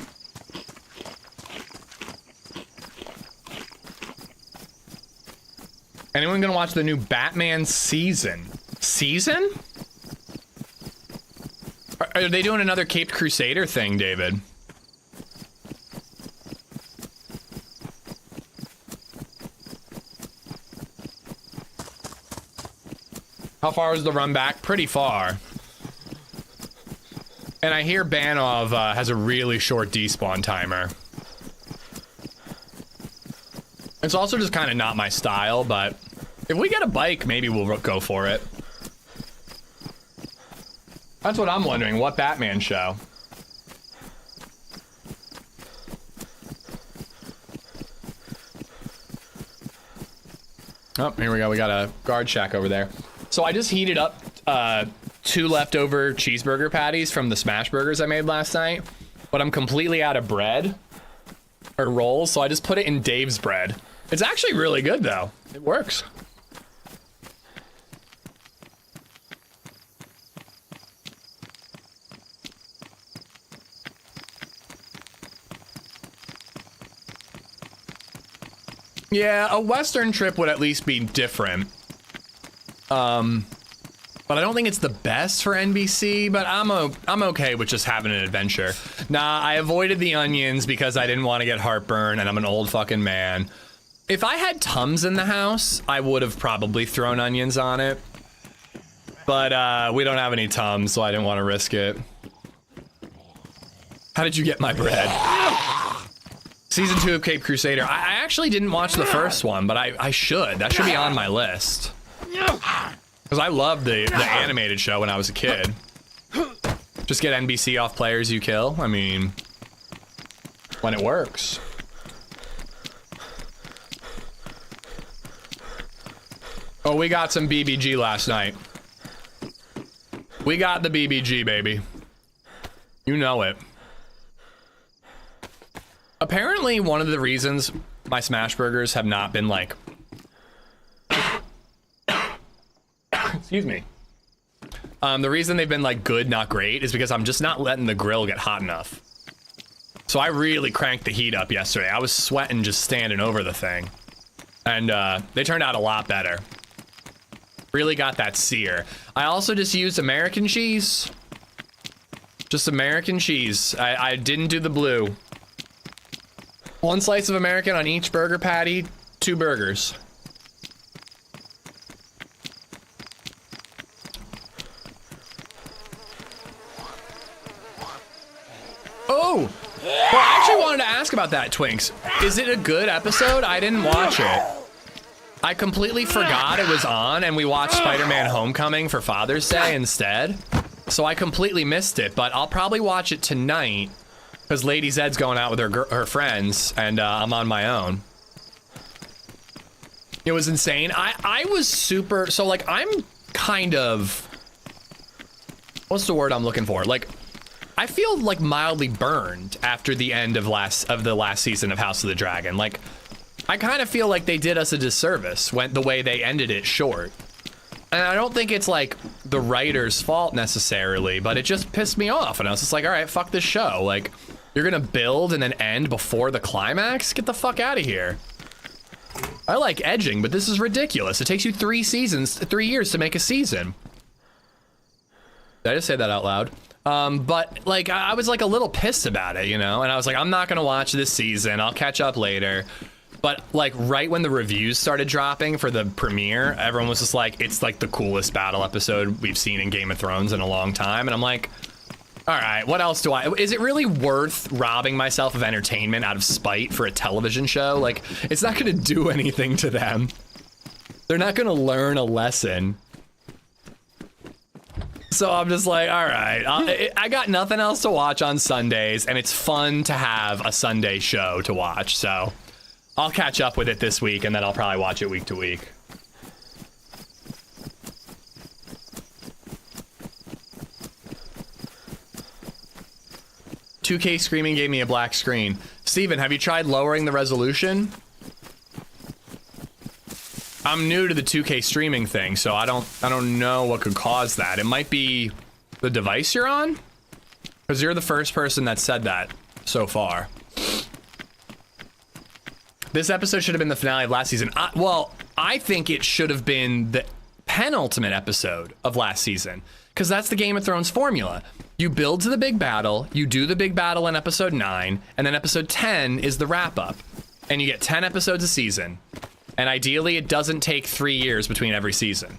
Anyone gonna watch the new Batman season? Season? Are they doing another Caped Crusader thing, David? How far is the run back? Pretty far. And I hear Banov has a really short despawn timer. It's also just kind of not my style, but if we get a bike, maybe we'll go for it. That's what I'm wondering. What Batman show? Oh, here we go. We got a guard shack over there. So I just heated up 2 leftover cheeseburger patties from the smash burgers I made last night, but I'm completely out of bread or rolls, so I just put it in Dave's bread. It's actually really good though. It works. Yeah, a Western trip would at least be different. But I don't think it's the best for NBC, but I'm okay with just having an adventure. Nah, I avoided the onions because I didn't want to get heartburn, and I'm an old fucking man. If I had Tums in the house, I would have probably thrown onions on it. But we don't have any Tums, so I didn't want to risk it. How did you get my bread? Season 2 of Cape Crusader. I actually didn't watch the first one, but I should. That should be on my list. Because I loved the animated show when I was a kid. Just get NBC off players you kill. I mean, when it works. Oh, we got some BBG last night. We got the BBG, baby. You know it. Apparently, one of the reasons my smash burgers have not been like... Excuse me. The reason they've been like good, not great, is because I'm just not letting the grill get hot enough. So I really cranked the heat up yesterday. I was sweating just standing over the thing. And they turned out a lot better. Really got that sear. I also just used American cheese. Just American cheese. I didn't do the blue. 1 slice of American on each burger patty, 2 burgers. Oh! Well, I actually wanted to ask about that, Twinks. Is it a good episode? I didn't watch it. I completely forgot it was on, and we watched Spider-Man Homecoming for Father's Day instead. So I completely missed it, but I'll probably watch it tonight, because LadyZed's going out with her friends, and I'm on my own. It was insane. I was super... So, like, I'm kind of... What's the word I'm looking for? Like... I feel like mildly burned after the end of the last season of House of the Dragon. Like, I kind of feel like they did us a disservice when the way they ended it short. And I don't think it's like the writer's fault necessarily, but it just pissed me off. And I was just like, all right, fuck this show. Like, you're gonna build and then end before the climax? Get the fuck out of here. I like edging, but this is ridiculous. It takes you 3 years to make a season. Did I just say that out loud? But like I was like a little pissed about it, you know, and I was like, I'm not gonna watch this season. I'll catch up later. But like right when the reviews started dropping for the premiere, everyone was just like, it's like the coolest battle episode we've seen in Game of Thrones in a long time. And I'm like, all right, what else do is it really worth robbing myself of entertainment out of spite for a television show? Like, it's not gonna do anything to them. They're not gonna learn a lesson. So I'm just like, all right, I got nothing else to watch on Sundays, and it's fun to have a Sunday show to watch. So I'll catch up with it this week, and then I'll probably watch it week to week. "2K screaming gave me a black screen." Steven, have you tried lowering the resolution? I'm new to the 2K streaming thing, so I don't know what could cause that. It might be the device you're on, because you're the first person that said that so far. This episode should have been the finale of last season. Well, I think it should have been the penultimate episode of last season, because that's the Game of Thrones formula. You build to the big battle, you do the big battle in episode 9, and then episode 10 is the wrap up, and you get 10 episodes a season. And ideally, it doesn't take 3 years between every season.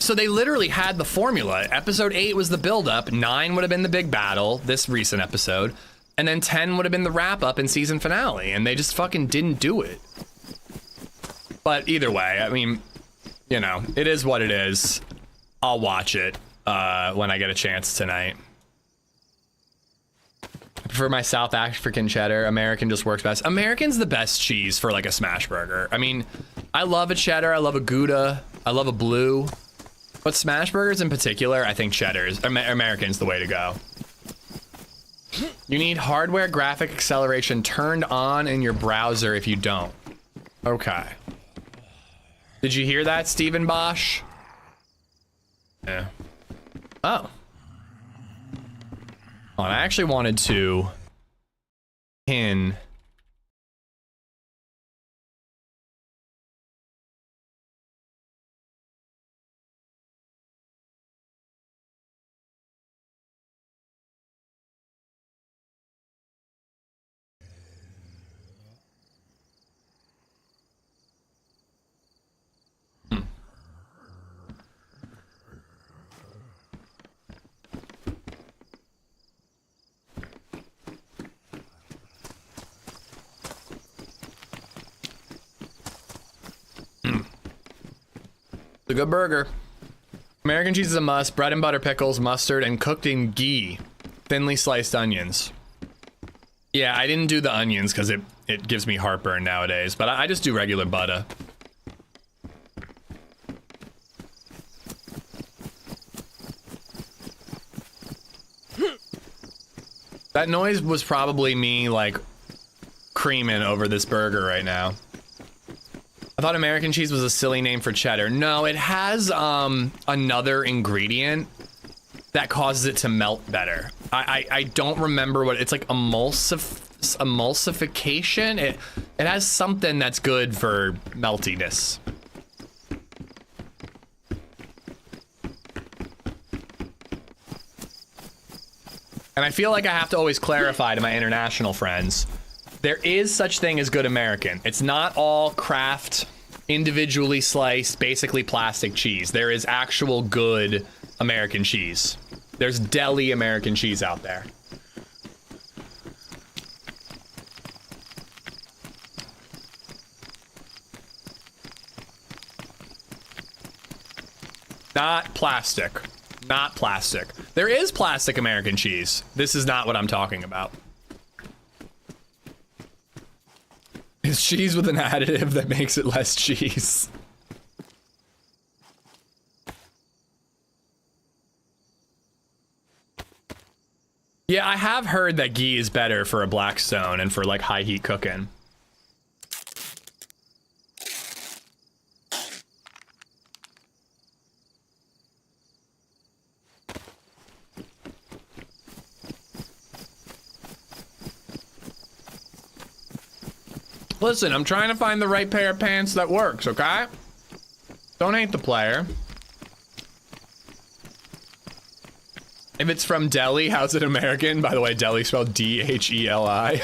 So they literally had the formula. Episode 8 was the build-up, 9 would have been the big battle, this recent episode, and then 10 would have been the wrap-up and season finale, and they just fucking didn't do it. But either way, I mean, you know, it is what it is. I'll watch it when I get a chance tonight. I prefer my South African cheddar. American just works best. American's the best cheese for like a smash burger. I mean, I love a cheddar, I love a Gouda, I love a blue. But smash burgers in particular, I think American's the way to go. You need hardware graphic acceleration turned on in your browser if you don't. Okay. Did you hear that, Stephen Bosch? Yeah. Oh. Oh, I actually wanted to pin a good burger. American cheese is a must. Bread and butter, pickles, mustard, and cooked in ghee. Thinly sliced onions. Yeah, I didn't do the onions because it gives me heartburn nowadays, but I just do regular butter. That noise was probably me like creaming over this burger right now. I thought American cheese was a silly name for cheddar. No, it has another ingredient that causes it to melt better. I don't remember what it's like. Emulsification. It has something that's good for meltiness. And I feel like I have to always clarify to my international friends, there is such thing as good American. It's not all craft, individually sliced, basically plastic cheese. There is actual good American cheese. There's deli American cheese out there. Not plastic. Not plastic. There is plastic American cheese. This is not what I'm talking about. It's cheese with an additive that makes it less cheese. Yeah, I have heard that ghee is better for a Blackstone and for like high heat cooking. Listen, I'm trying to find the right pair of pants that works, okay? Don't hate the player. If it's from Delhi, how's it American? By the way, Delhi spelled D-H-E-L-I.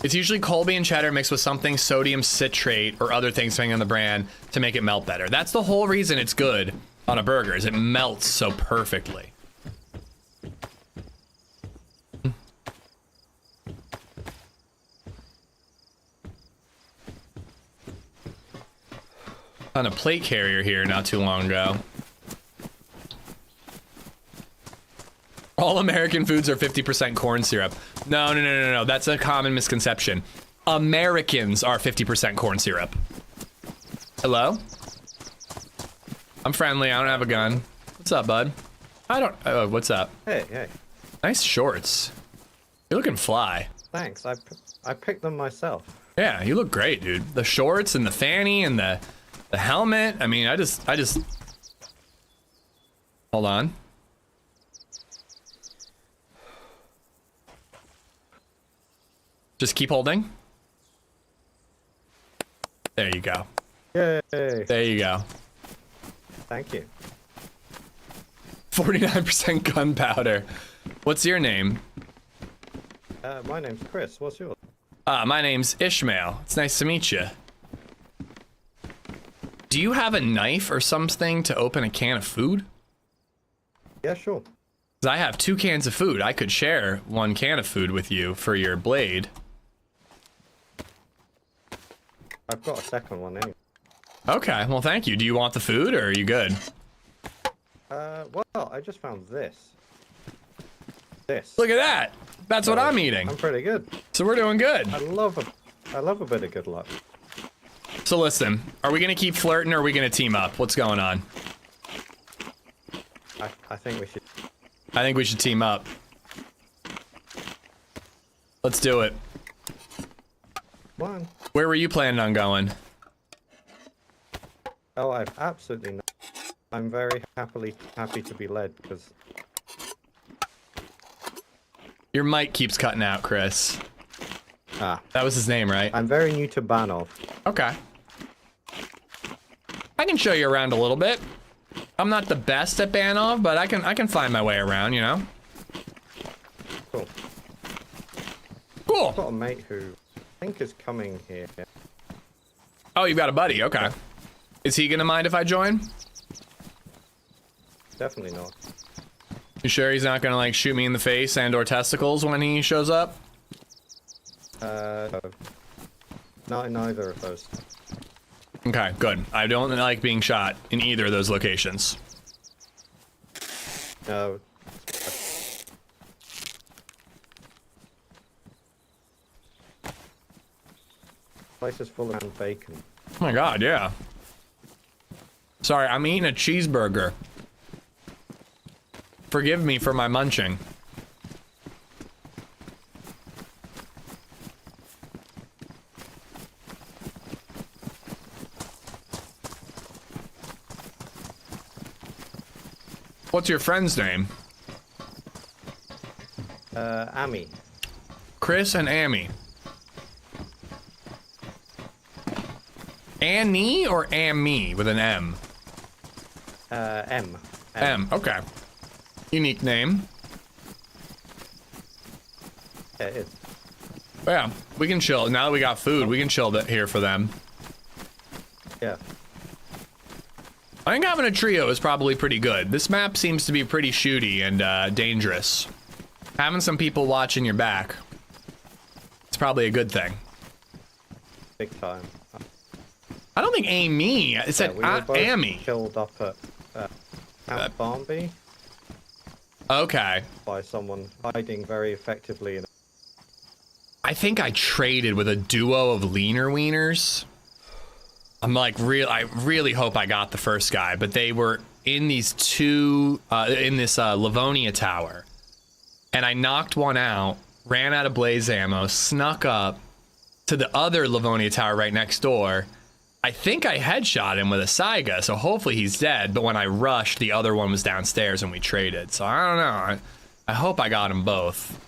It's usually Colby and cheddar mixed with something sodium citrate or other things depending on the brand to make it melt better. That's the whole reason it's good on a burger, is it melts so perfectly. On a plate carrier here not too long ago. All American foods are 50% corn syrup. No. That's a common misconception. Americans are 50% corn syrup. Hello? I'm friendly. I don't have a gun. What's up, bud? I don't. Oh, what's up? Hey. Nice shorts. You're looking fly. Thanks. I picked them myself. Yeah, you look great, dude. The shorts and the fanny and the helmet. I mean, I just. Hold on. Just keep holding. There you go. Yay. There you go. Thank you. 49% gunpowder. What's your name? My name's Chris. What's yours? My name's Ishmael. It's nice to meet you. Do you have a knife or something to open a can of food? Yeah, sure. 'Cause I have 2 cans of food. I could share 1 can of food with you for your blade. I've got a second one anyway. Okay, well thank you. Do you want the food or are you good? Well, I just found this. This. Look at that. That's what I'm eating. I'm pretty good. So we're doing good. I love a bit of good luck. So listen, are we gonna keep flirting or are we gonna team up? What's going on? I think we should. I think we should team up. Let's do it. One. Where were you planning on going? Oh, I've absolutely not. I'm very happy to be led because Your mic keeps cutting out, Chris. That was his name, right? I'm very new to Banov. Okay. I can show you around a little bit. I'm not the best at Banov, but I can find my way around, you know? Cool. Cool. I've got a mate who I think is coming here. Oh, you've got a buddy. Okay. Is he gonna mind if I join? Definitely not. You sure he's not gonna like shoot me in the face and or testicles when he shows up? Not in either of those. Okay, good. I don't like being shot in either of those locations. No. Place is full of bacon. Oh my god, yeah. Sorry, I'm eating a cheeseburger. Forgive me for my munching. What's your friend's name? Amy. Chris and Amy. Annie or Ammy with an M? M. M, okay. Unique name. Yeah, it is. Yeah, we can chill. Now that we got food, we can chill here for them. Yeah. I think having a trio is probably pretty good. This map seems to be pretty shooty and dangerous. Having some people watching your back, it's probably a good thing. Big time. I don't think Amy. It said we were both Amy. killed up at Camp Barnby Okay. by someone hiding very effectively in. I think I traded with a duo of leaner wieners. I'm like, I really hope I got the first guy, but they were in these in this Livonia tower. And I knocked one out, ran out of blaze ammo, snuck up to the other Livonia tower right next door, I think I headshot him with a Saiga, so hopefully he's dead. But when I rushed, the other one was downstairs and we traded. So I don't know. I hope I got them both.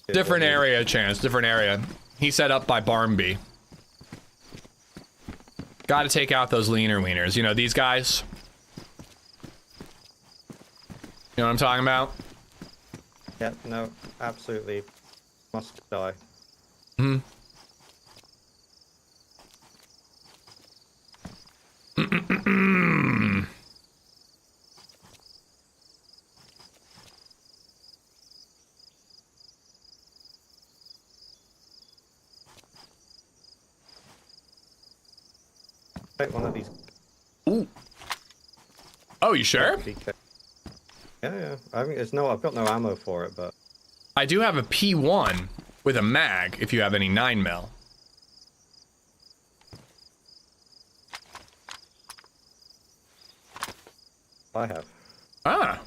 Different area, Chance. Different area. He set up by Barnby. Got to take out those leaner wieners. You know, these guys. You know what I'm talking about? Yeah, no, absolutely. Must die. Hmm. Take one of these. Ooh. Oh, you sure? DK. Yeah. I mean, I've got no ammo for it, but I do have a P1 with a mag if you have any 9mm. I have. Ah.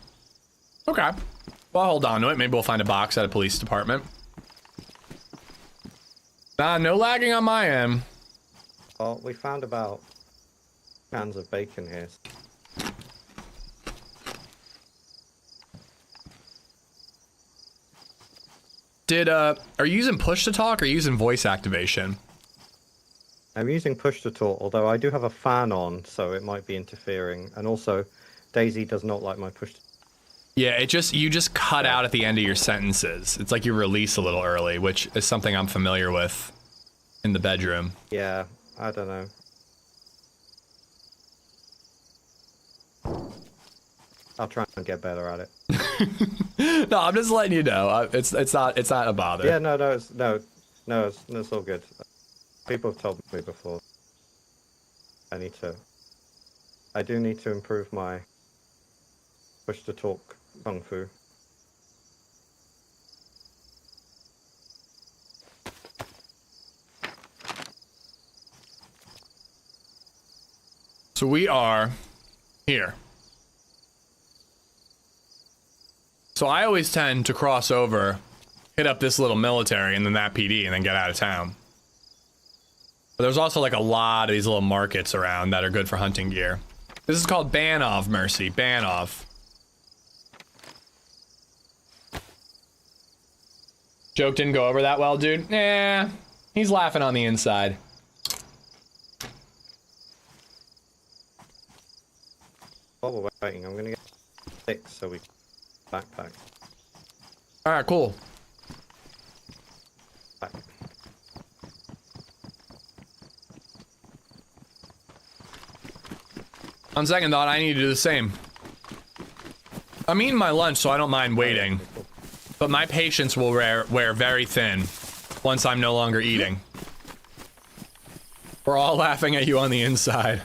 Okay. Well, hold on to it. Maybe we'll find a box at a police department. Nah, no lagging on my end. Well, we found about cans of bacon here. Are you using push to talk or are you using voice activation? I'm using push to talk, although I do have a fan on, so it might be interfering. And also, DayZ does not like my push to. Yeah, you just cut out at the end of your sentences. It's like you release a little early, which is something I'm familiar with in the bedroom. Yeah, I don't know. I'll try and get better at it. No, I'm just letting you know. It's not a bother. Yeah, it's all good. People have told me before. I do need to improve my push to talk kung fu. So we are here. So I always tend to cross over, hit up this little military and then that PD and then get out of town. But there's also like a lot of these little markets around that are good for hunting gear. This is called Banov, Mercy. Banov. Joke didn't go over that well, dude. Yeah, he's laughing on the inside. While we're waiting, I'm gonna get 6 so we backpack. All right, cool. Back. On second thought, I need to do the same. I'm eating my lunch, so I don't mind waiting. But my patience will wear very thin once I'm no longer eating. We're all laughing at you on the inside.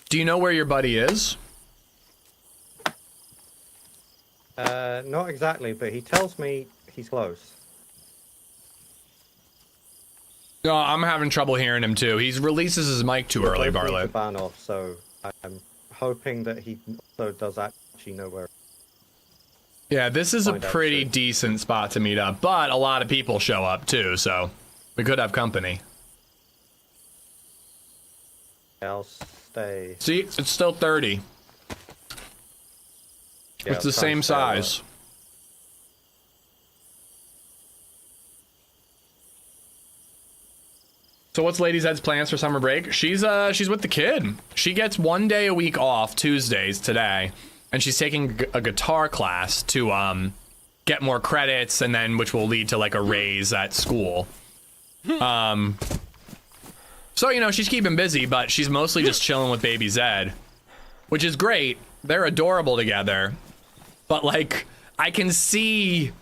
Do you know where your buddy is? Not exactly, but he tells me he's close. No, I'm having trouble hearing him too. He releases his mic too early, Barlet. Banov, so I'm hoping that he also does actually know where. Yeah, this is a Find out pretty soon. decent spot to meet up, but a lot of people show up too, so we could have company. I'll stay. See, it's still 30. Yeah, It's the I'll try same and stay alert. size. So what's LadyZed's plans for summer break? She's with the kid. She gets 1 day a week off, Tuesdays today, and she's taking a guitar class to get more credits, and then which will lead to like a raise at school. So you know, she's keeping busy, but she's mostly just chilling with baby Zed, which is great. They're adorable together, but like I can see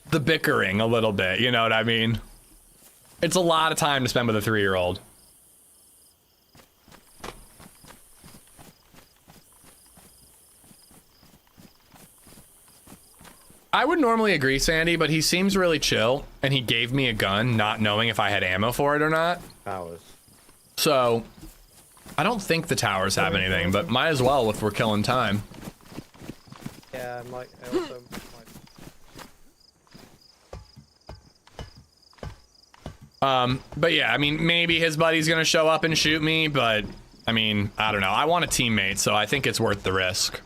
the bickering a little bit, you know what I mean? It's a lot of time to spend with a 3-year-old. I would normally agree, Sandy, but he seems really chill, and he gave me a gun, not knowing if I had ammo for it or not. Towers. So, I don't think the towers have anything, but might as well if we're killing time. Yeah, I also might... But yeah, I mean, maybe his buddy's gonna show up and shoot me, but I mean, I don't know. I want a teammate, so I think it's worth the risk.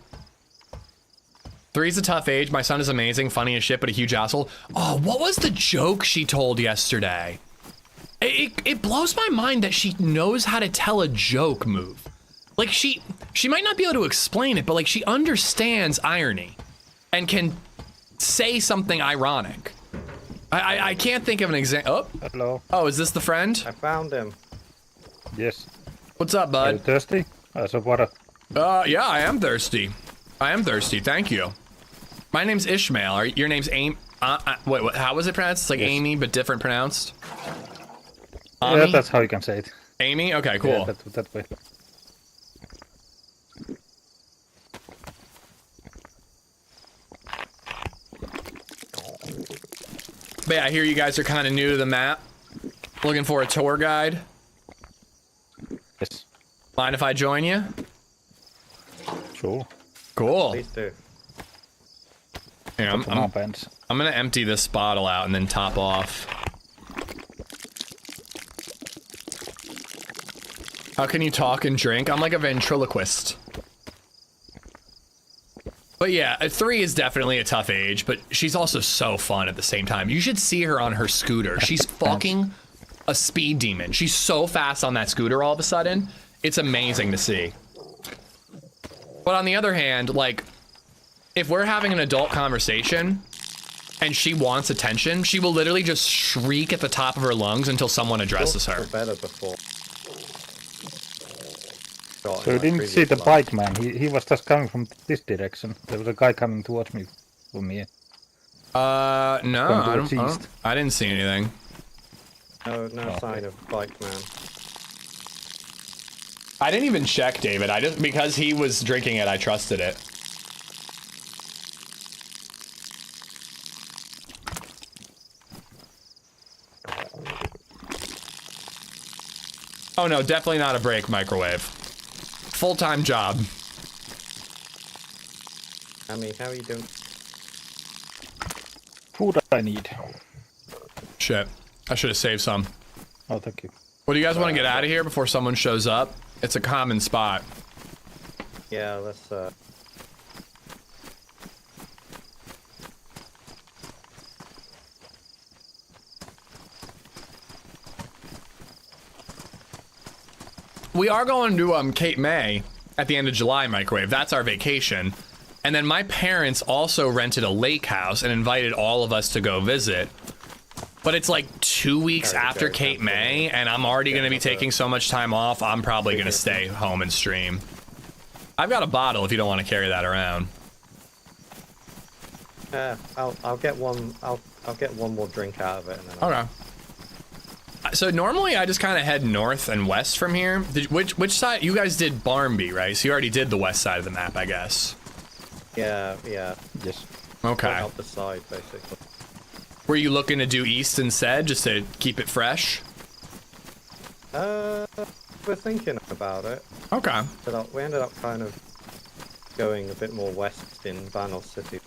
3's a tough age. My son is amazing, funny as shit, but a huge asshole. Oh, what was the joke she told yesterday? It blows my mind that she knows how to tell a joke move. Like she might not be able to explain it, but like she understands irony and can say something ironic. I can't think of an example. Oh. Hello. Oh, is this the friend? I found him. Yes. What's up, Are you bud? thirsty? Some water. Yeah, I am thirsty. I am thirsty. Thank you. My name's Ishmael. Your name's Amy. Wait, what, how was it pronounced? It's like Yes. Amy, but different pronounced. Yeah, Ami? that's how you can say it. Amy? Okay, cool. Yeah, that way. But yeah, I hear you guys are kind of new to the map. Looking for a tour guide. Yes. Mind if I join you? Sure. Cool. Please do. Here, I'm gonna empty this bottle out and then top off. How can you talk and drink? I'm like a ventriloquist. But yeah, 3 is definitely a tough age, but she's also so fun at the same time. You should see her on her scooter. She's fucking a speed demon. She's so fast on that scooter all of a sudden. It's amazing to see. But on the other hand, like, if we're having an adult conversation and she wants attention, she will literally just shriek at the top of her lungs until someone addresses her. Better before. So you didn't see the bike man. He was just coming from this direction. There was a guy coming towards me from here. No, I didn't see anything. No sign of bike man. I didn't even check, David. I just, because he was drinking it, I trusted it. Oh no, definitely not a break microwave. Full-time job. Amy, how are you doing? Food I need. Shit. I should have saved some. Oh, thank you. Well, do you guys want to get out of here before someone shows up? It's a common spot. Yeah, let's We are going to Cape May at the end of July, microwave. That's our vacation. And then my parents also rented a lake house and invited all of us to go visit. But it's like 2 weeks after Cape May, and I'm already going to be taking so much time off, I'm probably going to stay home and stream. I've got a bottle if you don't want to carry that around. I'll get one. I'll get one more drink out of it. And then Okay. So normally I just kind of head north and west from here. Which side? You guys did Barnby, right? So you already did the west side of the map, I guess. Yeah. Yes. Okay. Out the side, basically. Were you looking to do east instead, just to keep it fresh? We're thinking about it. Okay. But we ended up kind of going a bit more west in Banov City.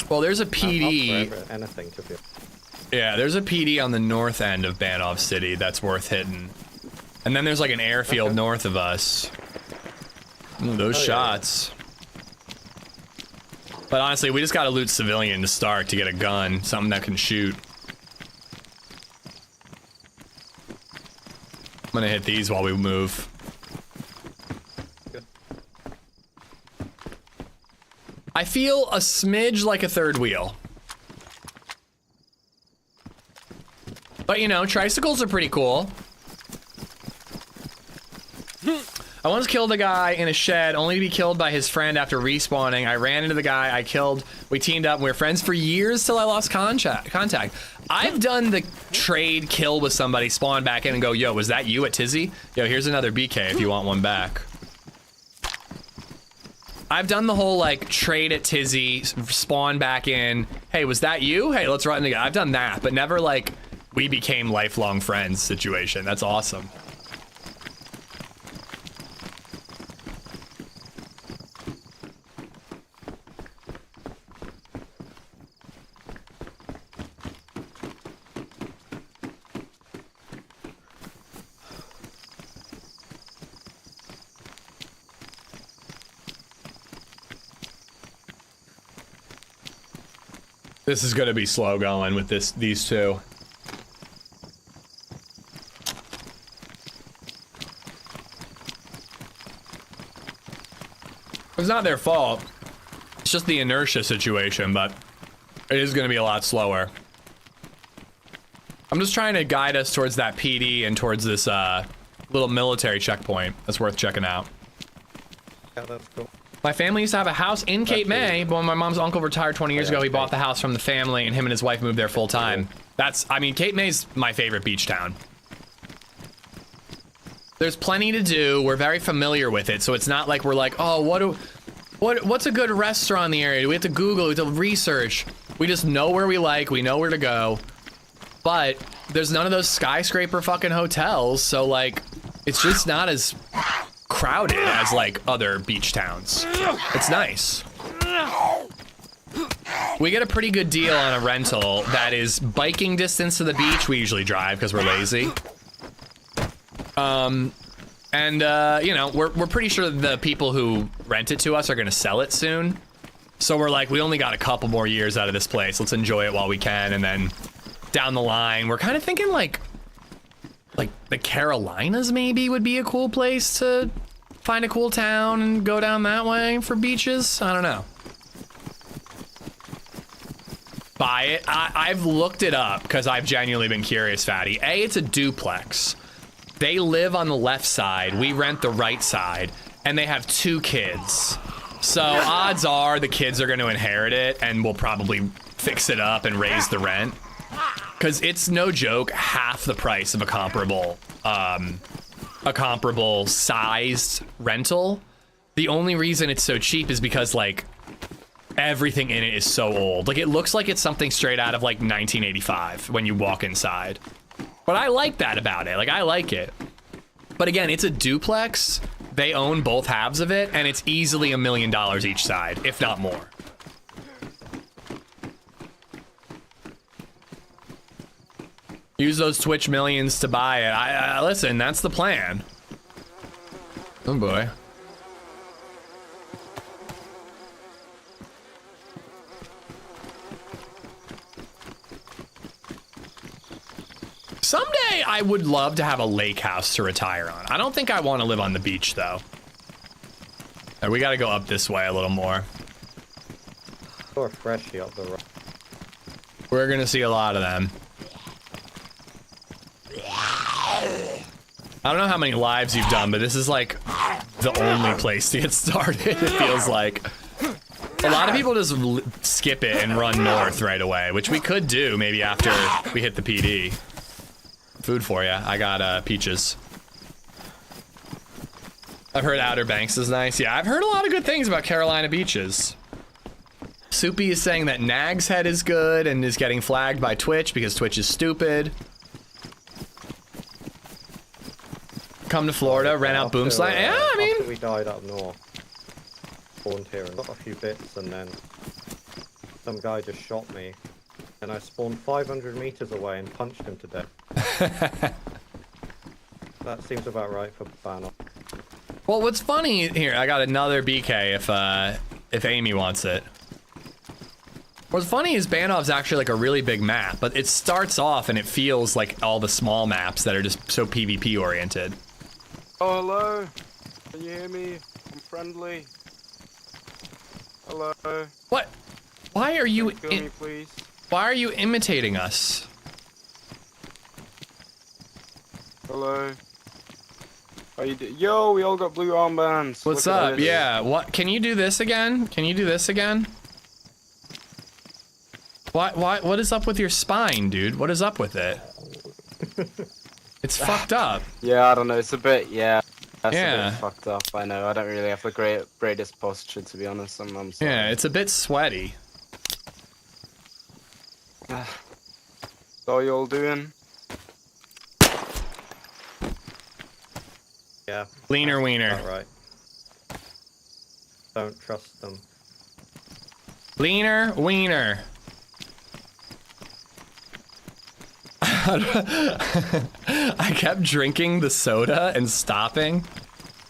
Well, there's a PD. Anything to be. Yeah, there's a PD on the north end of Banov City that's worth hitting. And then there's like an airfield north of us. Ooh, those shots. But honestly, we just gotta loot civilian to start to get a gun, something that can shoot. I'm gonna hit these while we move. I feel a smidge like a third wheel. But you know, tricycles are pretty cool. I once killed a guy in a shed only to be killed by his friend after respawning. I ran into the guy I killed. We teamed up and we were friends for years till I lost contact. I've done the trade kill with somebody, spawn back in and go, yo, was that you at Tizzy? Yo, here's another BK if you want one back. I've done the whole like trade at Tizzy, spawn back in. Hey, was that you? Hey, let's run together. I've done that, but never like we became lifelong friends situation. That's awesome. This is gonna be slow going with these two. It's not their fault. It's just the inertia situation, but it is gonna be a lot slower. I'm just trying to guide us towards that PD and towards this little military checkpoint that's worth checking out. Yeah, that's cool. My family used to have a house in Cape May, but when my mom's uncle retired 20 years ago, he bought the house from the family, and him and his wife moved there full time. I mean, Cape May's my favorite beach town. There's plenty to do. We're very familiar with it, so it's not like we're like, oh, what's a good restaurant in the area? Do we have to Google? We have to research? We just know where we like. We know where to go. But there's none of those skyscraper fucking hotels, so like, it's just not as crowded as like other beach towns. It's nice. We get a pretty good deal on a rental that is biking distance to the beach. We usually drive because we're lazy. You know, we're pretty sure the people who rent it to us are gonna sell it soon. So we're like, we only got a couple more years out of this place. Let's enjoy it while we can, and then down the line, we're kind of thinking like the Carolinas maybe would be a cool place to find a cool town and go down that way for beaches. I don't know. Buy it. I've looked it up because I've genuinely been curious, Fatty. A, it's a duplex. They live on the left side. We rent the right side, and they have 2 kids. So odds are the kids are going to inherit it, and we'll probably fix it up and raise the rent. Because it's no joke, half the price of a comparable sized rental. The only reason it's so cheap is because like everything in it is so old. Like it looks like it's something straight out of like 1985 when you walk inside. But I like that about it. Like I like it. But again, it's a duplex. They own both halves of it, and it's easily $1 million each side, if not more. Use those Twitch millions to buy it. Listen, that's the plan. Oh boy. Someday I would love to have a lake house to retire on. I don't think I want to live on the beach though. Right, we got to go up this way a little more. Or freshie up the road. We're gonna see a lot of them. I don't know how many lives you've done, but this is like the only place to get started, it feels like. A lot of people just skip it and run north right away, which we could do maybe after we hit the PD. Food for you. I got peaches. I've heard Outer Banks is nice. Yeah, I've heard a lot of good things about Carolina beaches. Soupy is saying that Nag's Head is good and is getting flagged by Twitch because Twitch is stupid. Come to Florida, rent out Boomslang. Yeah, I mean, after we died up north, spawned here and got a few bits, and then some guy just shot me, and I spawned 500 meters away and punched him to death. That seems about right for Banov. Well, what's funny here? I got another BK if Amy wants it. What's funny is Banov's actually like a really big map, but it starts off and it feels like all the small maps that are just so PvP oriented. Oh, hello. Can you hear me? I'm friendly. Hello. What? Why are you Kill me, please. Why are you imitating us? Hello. How you Yo, we all got blue armbands. What's Look at up? this. Yeah. What? Can you do this again? Can you do this again? What is up with your spine, dude? What is up with it? It's fucked up. Yeah, I don't know. It's a bit, yeah. That's a Yeah. bit fucked up. I know. I don't really have the greatest posture, to be honest. I'm sorry. Yeah, it's a bit sweaty. How you all doing? Yeah. Leaner wiener. All right. Don't trust them. Leaner wiener. I kept drinking the soda and stopping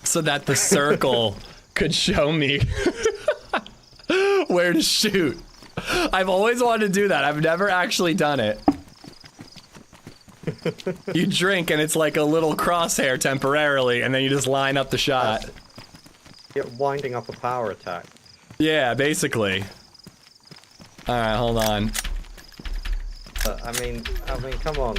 so that the circle could show me where to shoot. I've always wanted to do that. I've never actually done it. You drink and it's like a little crosshair temporarily, and then you just line up the shot. You're winding up a power attack. Yeah, basically. Alright, hold on. I mean, come on.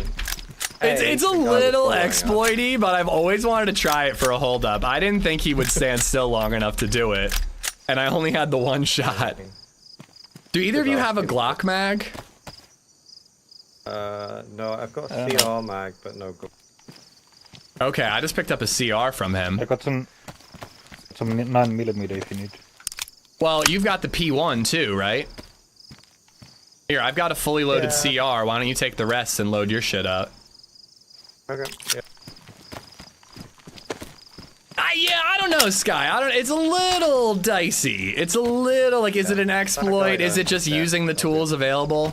It's a little exploity, but I've always wanted to try it for a holdup. I didn't think he would stand still long enough to do it, and I only had the one shot. Do either of you have a Glock mag? No, I've got a CR mag, but no Glock. Okay, I just picked up a CR from him. I got some 9mm if you need. Well, you've got the P1 too, right? Here, I've got a fully loaded CR. Why don't you take the rest and load your shit up? Okay, yeah. I don't know, Sky. It's a little dicey. It's a little like, is it an exploit? Is it just using the tools available?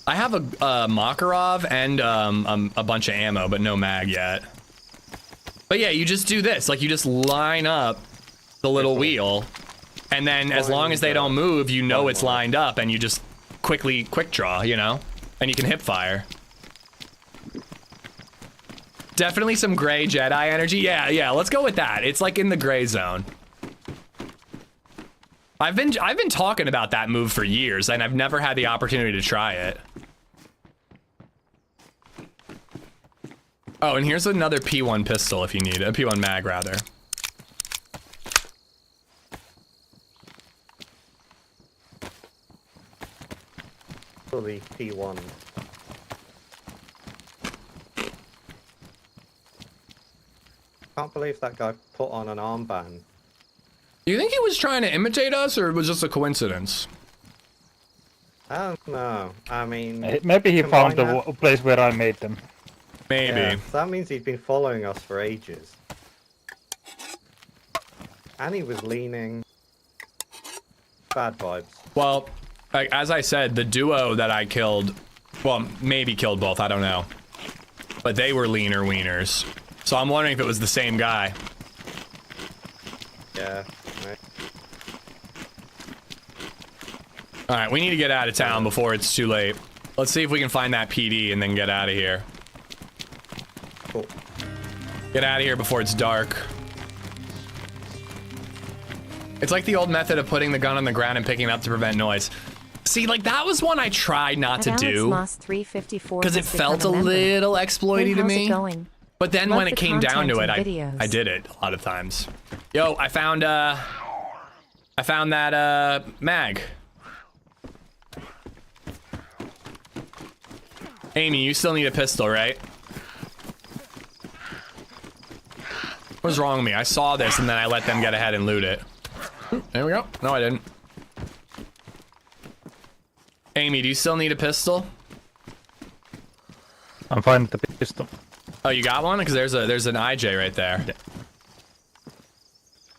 I have a Makarov and a bunch of ammo, but no mag yet. But yeah, you just do this. Like, you just line up the little wheel, and then as long as they don't move, you know it's lined up, and you just quick draw, you know? And you can hip fire. Definitely some gray Jedi energy. Yeah, let's go with that. It's like in the gray zone. I've been talking about that move for years, and I've never had the opportunity to try it. Oh, and here's another P1 pistol if you need a P1 mag rather. For the P1. Can't believe that guy put on an armband. Do you think he was trying to imitate us, or was this a coincidence? I don't know. I mean, Maybe he found the place where I made them. Maybe. Yeah, so that means he's been following us for ages. And he was leaning. Bad vibes. Well, like, as I said, the duo that I killed, well, maybe killed both, I don't know. But they were leaner wieners. So I'm wondering if it was the same guy. Yeah. Right. Alright, we need to get out of town before it's too late. Let's see if we can find that PD and then get out of here. Cool. Get out of here before it's dark. It's like the old method of putting the gun on the ground and picking it up to prevent noise. See, like, that was one I tried not to do. Because it felt a little exploity to me. But then when it came down to it, I did it a lot of times. Yo, I found that mag. Amy, you still need a pistol, right? What's wrong with me? I saw this and then I let them get ahead and loot it. There we go. No, I didn't. Amy, do you still need a pistol? I'm fine with the pistol. Oh, you got one? Because there's an IJ right there.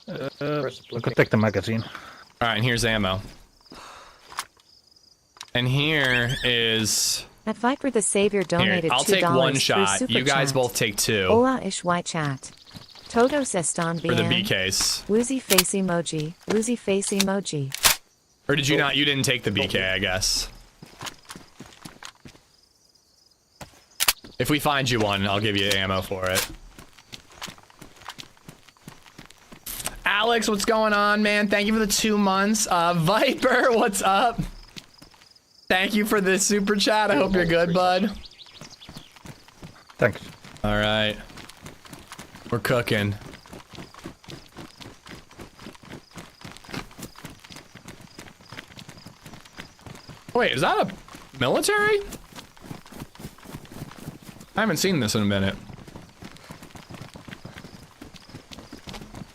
I could take the magazine. All right, and here's ammo. And here is... At Viper the Savior donated $2 I'll take one shot. Super You guys chat. both take two. Hola ish white chat. Todos están bien. For the B case. Woozy face emoji. Woozy face emoji. Or did you not? You didn't take the BK, I guess. If we find you one, I'll give you ammo for it. Alex, what's going on, man? Thank you for the 2 months. Viper, what's up? Thank you for the super chat. I hope you're good, bud. Thanks. All right. We're cooking. Wait, is that a military? I haven't seen this in a minute.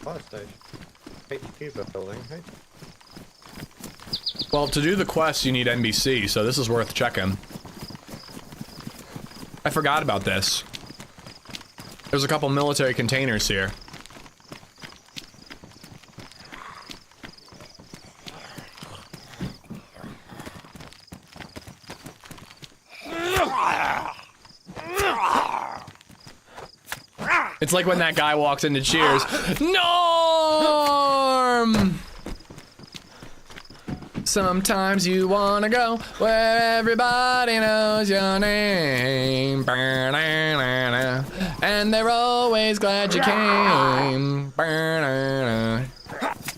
Fire station. HQ building, hey? Well, to do the quest, you need NBC, so this is worth checking. I forgot about this. There's a couple military containers here. It's like when that guy walks into Cheers. Norm! Sometimes you wanna go where everybody knows your name. And they're always glad you came.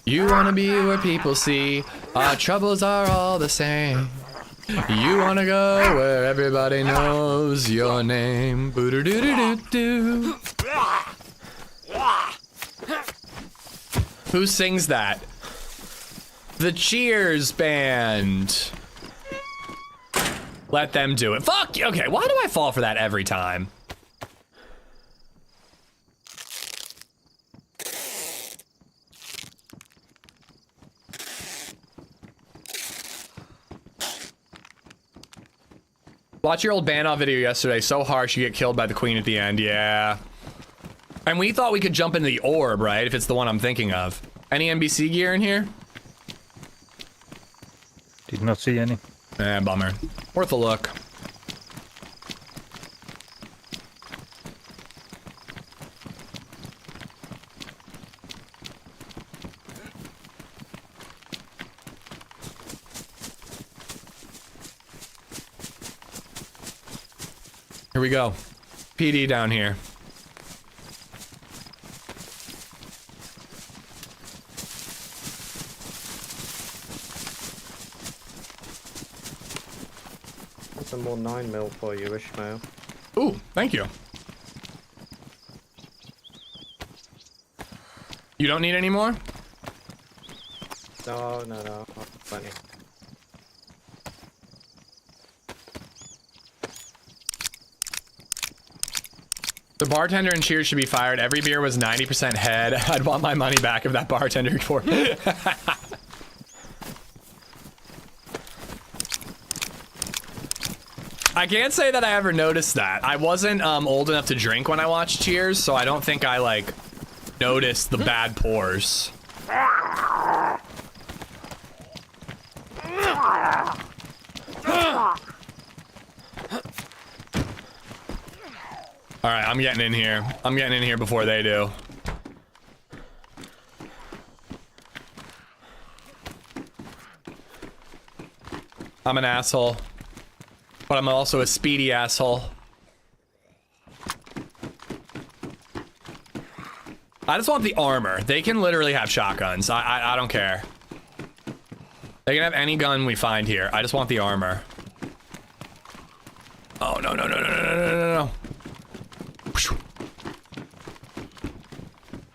You wanna be where people see our troubles are all the same. You wanna go where everybody knows your name. Boo-doo-doo-doo-doo. Who sings that? The Cheers band. Let them do it. Fuck you. Okay, why do I fall for that every time? Watch your old Banov video yesterday. So harsh, you get killed by the queen at the end. Yeah. And we thought we could jump into the orb, right? If it's the one I'm thinking of. Any NBC gear in here? Did not see any. Eh, bummer. Worth a look. Here we go. PD down here. Some more 9mm for you, Ishmael. Ooh, thank you. You don't need any more? No. Plenty. The bartender in Cheers should be fired. Every beer was 90% head. I'd want my money back if that bartender report. I can't say that I ever noticed that. I wasn't old enough to drink when I watched Cheers, so I don't think I like noticed the bad pours. All right, I'm getting in here. I'm getting in here before they do. I'm an asshole. But I'm also a speedy asshole. I just want the armor. They can literally have shotguns. I don't care. They can have any gun we find here. I just want the armor. Oh, no.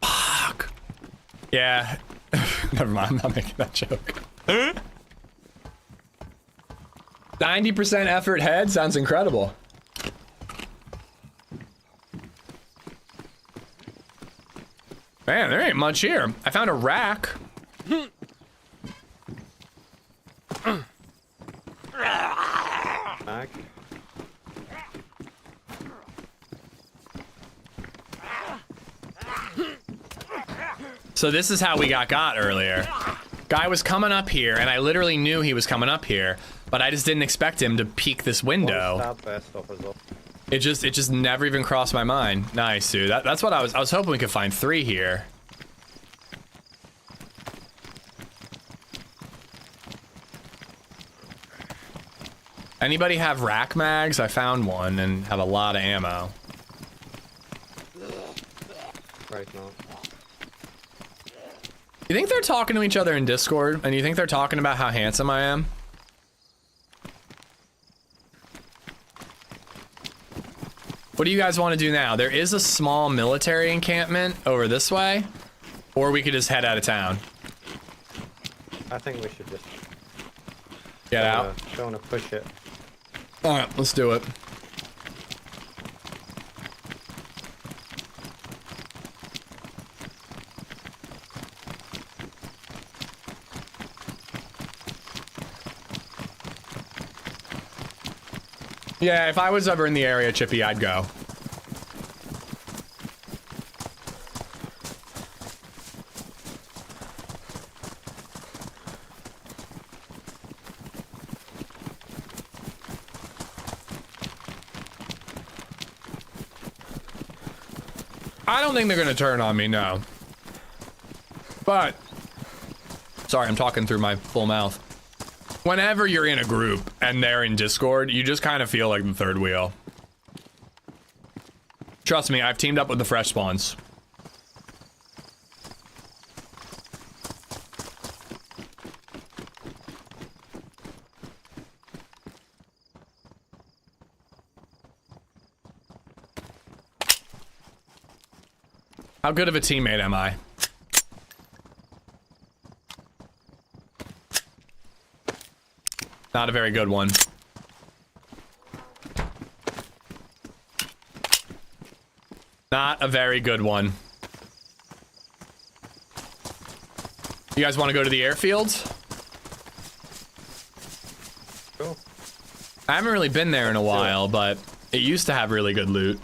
Fuck. Yeah. Never mind, I'm not making that joke. 90% effort head sounds incredible. Man, there ain't much here. I found a rack. Back. So this is how we got earlier. Guy was coming up here, and I literally knew he was coming up here, but I just didn't expect him to peek this window. It just never even crossed my mind. Nice, dude. That's what I was hoping we could find 3 here. Anybody have rack mags? I found one and have a lot of ammo. Right now. You think they're talking to each other in Discord? And you think they're talking about how handsome I am? What do you guys want to do now? There is a small military encampment over this way. Or we could just head out of town. I think we should just get out. Don't want to push it. Alright, let's do it. Yeah, if I was ever in the area, Chippy, I'd go. I don't think they're gonna turn on me, no. But, sorry, I'm talking through my full mouth. Whenever you're in a group and they're in Discord, you just kind of feel like the third wheel. Trust me, I've teamed up with the fresh spawns. How good of a teammate am I? Not a very good one. Not a very good one. You guys want to go to the airfield? Cool. I haven't really been there in a while, but it used to have really good loot.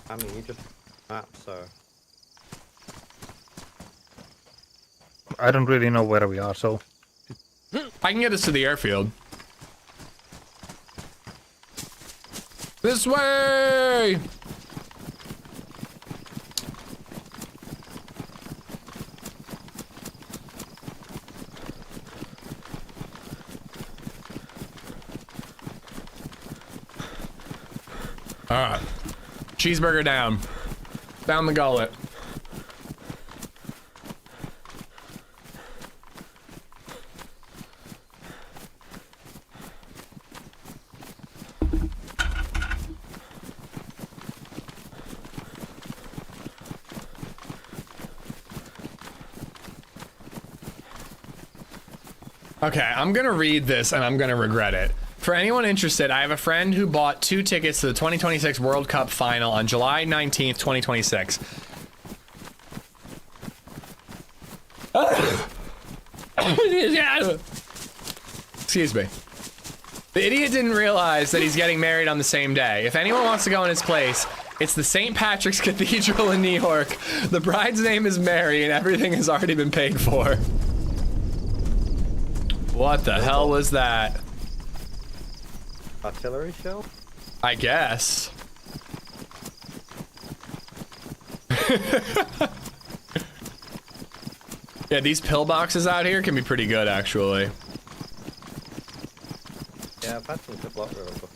I mean, you just map, so... I don't really know where we are, so... I can get us to the airfield. This way! Alright. Cheeseburger down. Down the gullet. Okay, I'm gonna read this and I'm gonna regret it. For anyone interested, I have a friend who bought 2 tickets to the 2026 World Cup final on July 19th, 2026. Excuse me. The idiot didn't realize that he's getting married on the same day. If anyone wants to go in his place, it's the St. Patrick's Cathedral in New York. The bride's name is Mary and everything has already been paid for. What the hell was that? Artillery shell? I guess. Yeah, these pillboxes out here can be pretty good, actually. Yeah, I've had some good luck with them.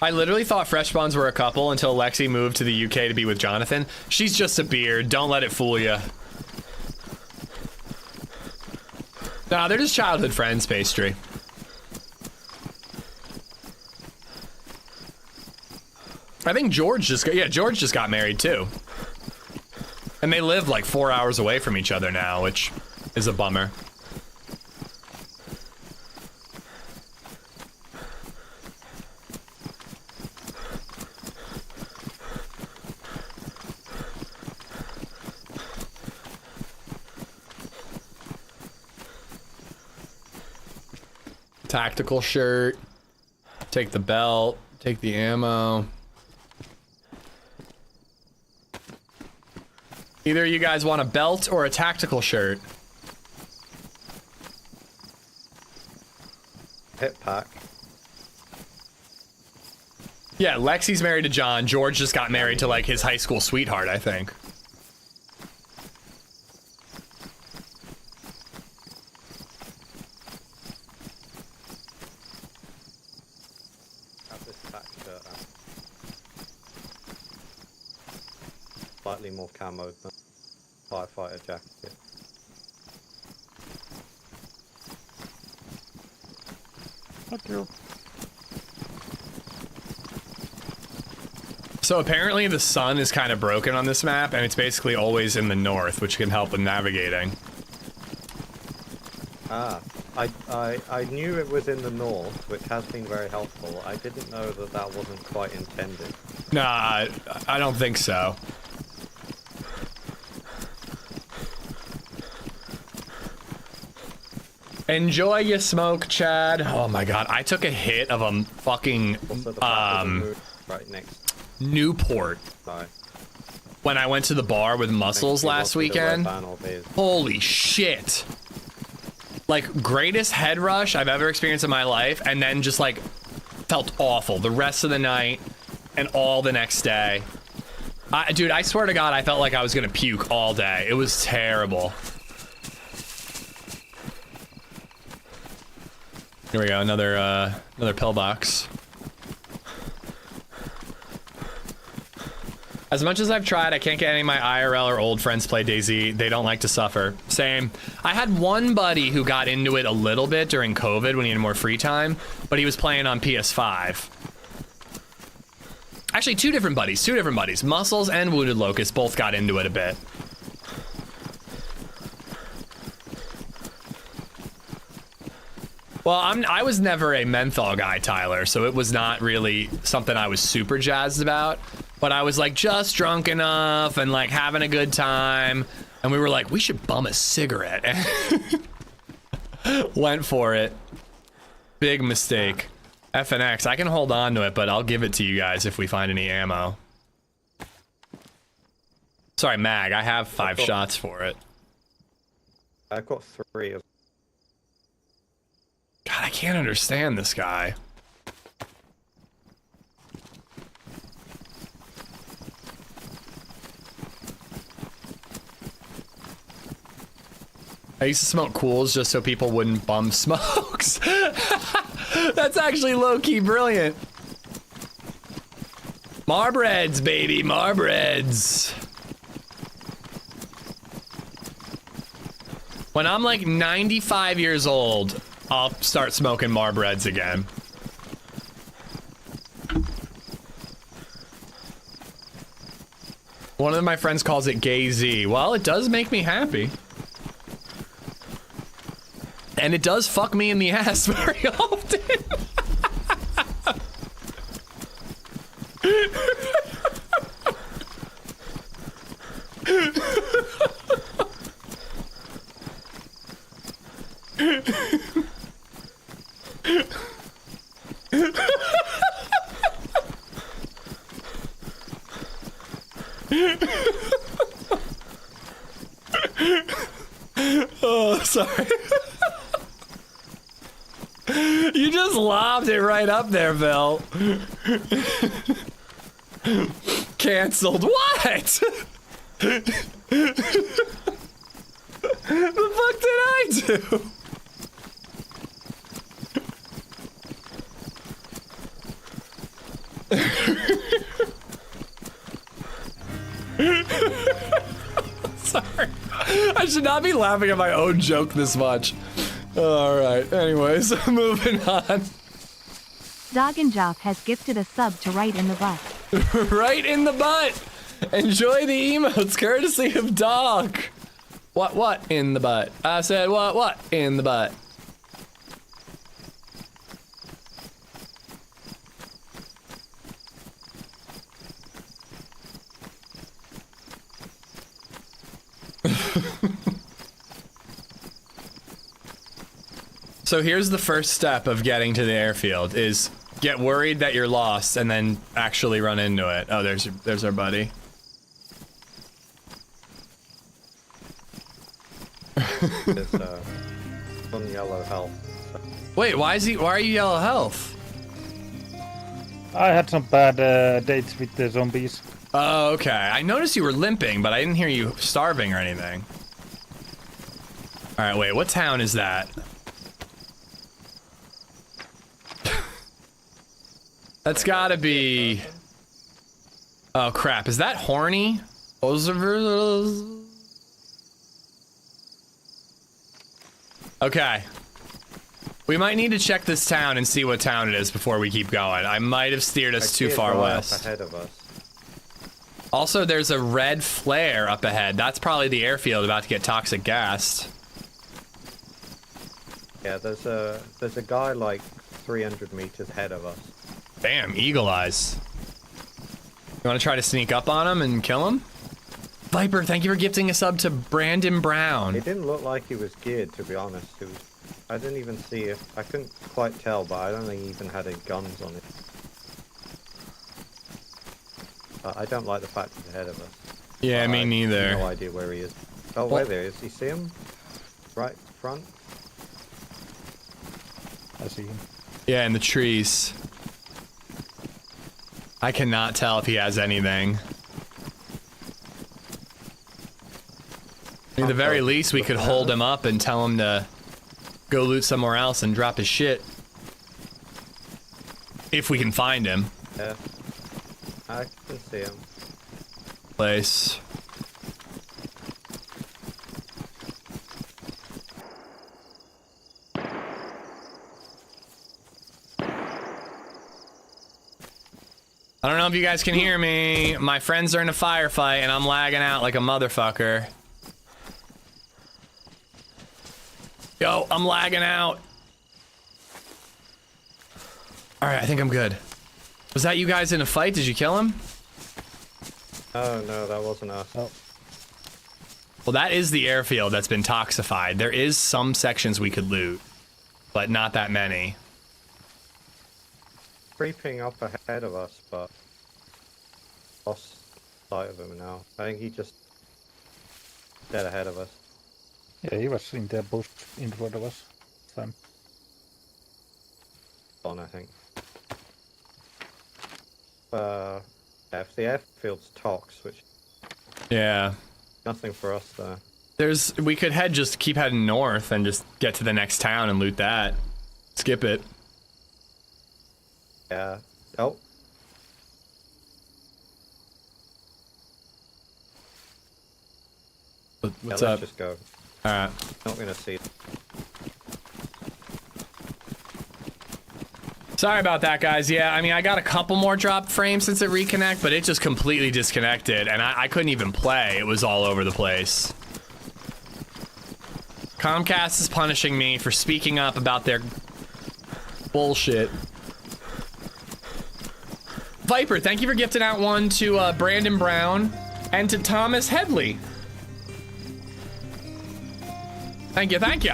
I literally thought fresh spawns were a couple until Lexi moved to the UK to be with Jonathan. She's just a beard. Don't let it fool you. Nah, they're just childhood friends, Pastry. I think George just got married too. And they live like 4 hours away from each other now, which is a bummer. Tactical shirt. Take the belt. Take the ammo. Either you guys want a belt or a tactical shirt. Hit pack. Yeah, Lexi's married to John. George just got married to like his high school sweetheart, I think. Have this pack shirt on. Slightly more camo than firefighter jacket. Thank you. So apparently the sun is kind of broken on this map, and it's basically always in the north, which can help with navigating. Ah, I knew it was in the north, which has been very helpful. I didn't know that that wasn't quite intended. Nah, I don't think so. Enjoy your smoke, Chad. Oh my god, I took a hit of a fucking right next. Newport. Sorry. When I went to the bar with Muscles last weekend. Holy shit. Like, greatest head rush I've ever experienced in my life, and then just like felt awful the rest of the night and all the next day. Dude, I swear to God, I felt like I was gonna puke all day. It was terrible. Here we go, another pillbox. As much as I've tried, I can't get any of my IRL or old friends play DayZ. They don't like to suffer. Same. I had one buddy who got into it a little bit during COVID when he had more free time, but he was playing on PS5. Actually, two different buddies. Muscles and Wounded Locust both got into it a bit. Well, I was never a menthol guy, Tyler, so it was not really something I was super jazzed about. But I was like just drunk enough and like having a good time. And we were like, we should bum a cigarette. Went for it. Big mistake. FNX, I can hold on to it, but I'll give it to you guys if we find any ammo. Sorry, Mag, I have 5 shots for it. I've got 3 of. God, I can't understand this guy. I used to smoke cools just so people wouldn't bum smokes. That's actually low-key brilliant. Marbreads, baby, Marbreads. When I'm like 95 years old, I'll start smoking Marbreads again. One of my friends calls it Gay Z. Well, it does make me happy. And it does fuck me in the ass very often. Oh, sorry. You just lobbed it right up there, Bill. Cancelled. What? The fuck did I do? Sorry. I should not be laughing at my own joke this much. Alright, anyways, moving on. Doggenjoff has gifted a sub to Right in the Butt. Right in the butt! Enjoy the emotes, courtesy of Dog. What in the butt? I said what in the butt? So here's the first step of getting to the airfield is get worried that you're lost and then actually run into it. Oh, there's our buddy. It's on yellow health. Wait, why are you yellow health? I had some bad dates with the zombies. Oh, okay. I noticed you were limping, but I didn't hear you starving or anything. Alright, wait, what town is that? That's gotta be... Oh crap, is that Horny? Okay. We might need to check this town and see what town it is before we keep going. I might have steered us too far west. Ahead of us. Also, there's a red flare up ahead. That's probably the airfield about to get toxic gassed. Yeah, there's a guy like 300 meters ahead of us. Bam, eagle eyes. You want to try to sneak up on him and kill him? Viper, thank you for gifting a sub to Brandon Brown. It didn't look like he was geared, to be honest. I didn't even see it. I couldn't quite tell, but I don't think he even had any guns on it. I don't like the fact he's ahead of us. Yeah, me neither. I have no idea where he is. Oh, wait, there he is. You see him? Right front? I see him. Yeah, in the trees. I cannot tell if he has anything. At the very least, we could hold him up and tell him to go loot somewhere else and drop his shit. If we can find him. Yeah. I can see him. Place. I don't know if you guys can hear me. My friends are in a firefight and I'm lagging out like a motherfucker. Yo, I'm lagging out. Alright, I think I'm good. Was that you guys in a fight? Did you kill him? Oh, no, that wasn't us. Oh. Well, that is the airfield that's been toxified. There is some sections we could loot, but not that many. Creeping up ahead of us, but lost sight of him now. I think he just dead ahead of us. Yeah, he was in the bush in front of us. Sam. On, I think. If the airfield's tox, which Yeah. nothing for us there. We could keep heading north and just get to the next town and loot that. Skip it. Yeah. Oh. What's yeah, up? Let's just go. Alright. Not gonna see it. Sorry about that, guys. Yeah, I mean, I got a couple more drop frames since it reconnected, but it just completely disconnected, and I couldn't even play. It was all over the place. Comcast is punishing me for speaking up about their bullshit. Viper, thank you for gifting out one to Brandon Brown and to Thomas Headley. Thank you, thank you.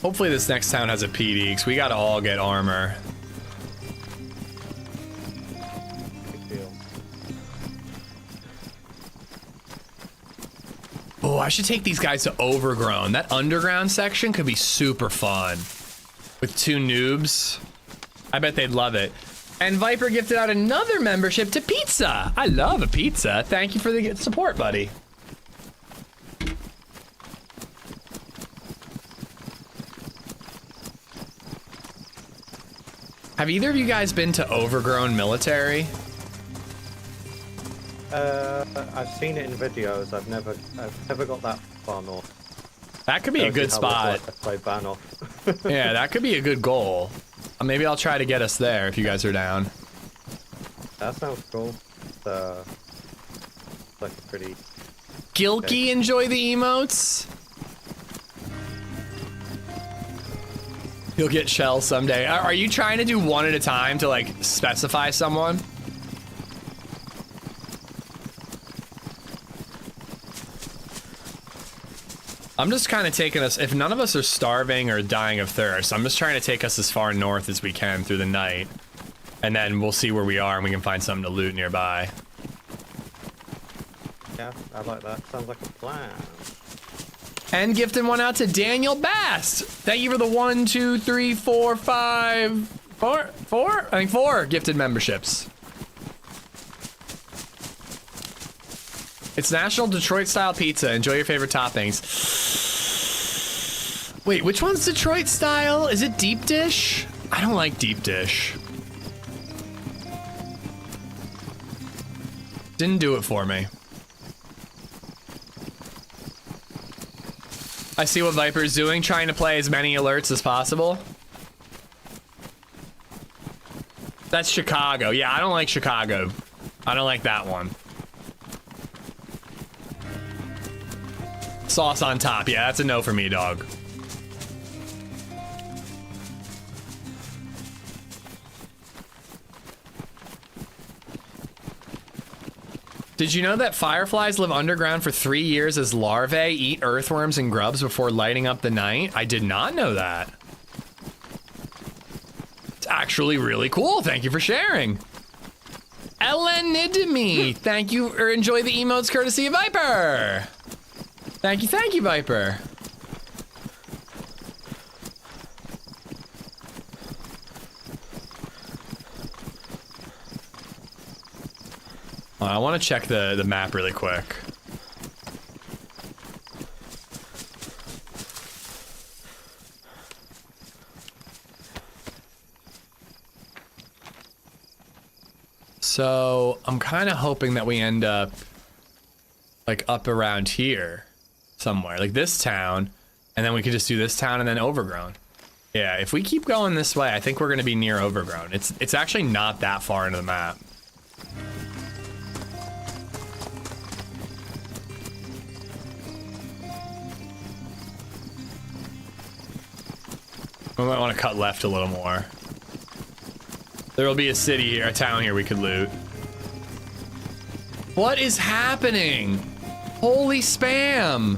Hopefully this next town has a PD, because we gotta all get armor. Oh, I should take these guys to Overgrown. That underground section could be super fun. With 2 noobs. I bet they'd love it. And Viper gifted out another membership to Pizza. I love a pizza. Thank you for the support, buddy. Have either of you guys been to Overgrown Military? I've seen it in videos. I've never got that far north. That could be a good spot. I play Banov. Yeah, that could be a good goal. Maybe I'll try to get us there if you guys are down. That sounds cool. Like a pretty... Gilky, enjoy the emotes. You'll get shells someday. Are you trying to do one at a time to like specify someone? I'm just kind of taking us, if none of us are starving or dying of thirst, I'm just trying to take us as far north as we can through the night. And then we'll see where we are and we can find something to loot nearby. Yeah, I like that. Sounds like a plan. And gifting one out to Daniel Bast. Thank you for the 1, 2, 3, 4, 5, 4? I think 4 gifted memberships. It's National Detroit Style Pizza. Enjoy your favorite toppings. Wait, which one's Detroit Style? Is it deep dish? I don't like deep dish. Didn't do it for me. I see what Viper's doing, trying to play as many alerts as possible. That's Chicago. Yeah, I don't like Chicago. I don't like that one. Sauce on top. Yeah, that's a no for me, dog. Did you know that fireflies live underground for 3 years as larvae, eat earthworms and grubs before lighting up the night? I did not know that. It's actually really cool. Thank you for sharing. Elenidimi, thank you, or enjoy the emotes courtesy of Viper. Thank you, Viper. I want to check the map really quick. So I'm kind of hoping that we end up like up around here somewhere, like this town, and then we could just do this town and then Overgrown. Yeah, if we keep going this way, I think we're gonna be near Overgrown. It's actually not that far into the map. We might want to cut left a little more. There will be a city here, a town here we could loot. What is happening? Holy spam.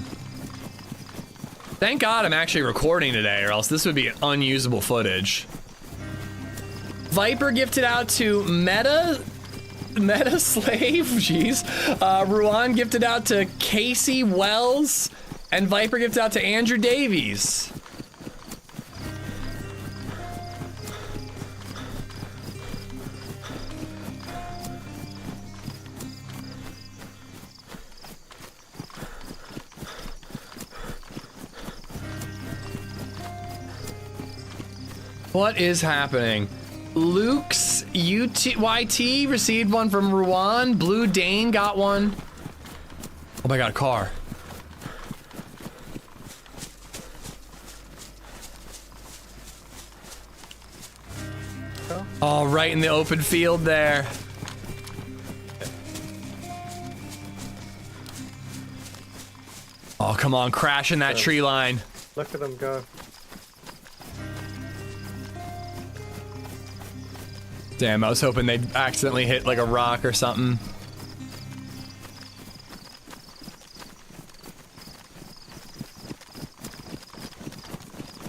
Thank God I'm actually recording today, or else this would be unusable footage. Viper gifted out to Meta Slave, jeez. Ruan gifted out to Casey Wells, and Viper gifted out to Andrew Davies. What is happening? Luke's YT received one from Ruan. Blue Dane got one. Oh my God, a car. Oh, right in the open field there. Oh, come on, crash in that tree line. Look at them go. Damn, I was hoping they'd accidentally hit like a rock or something.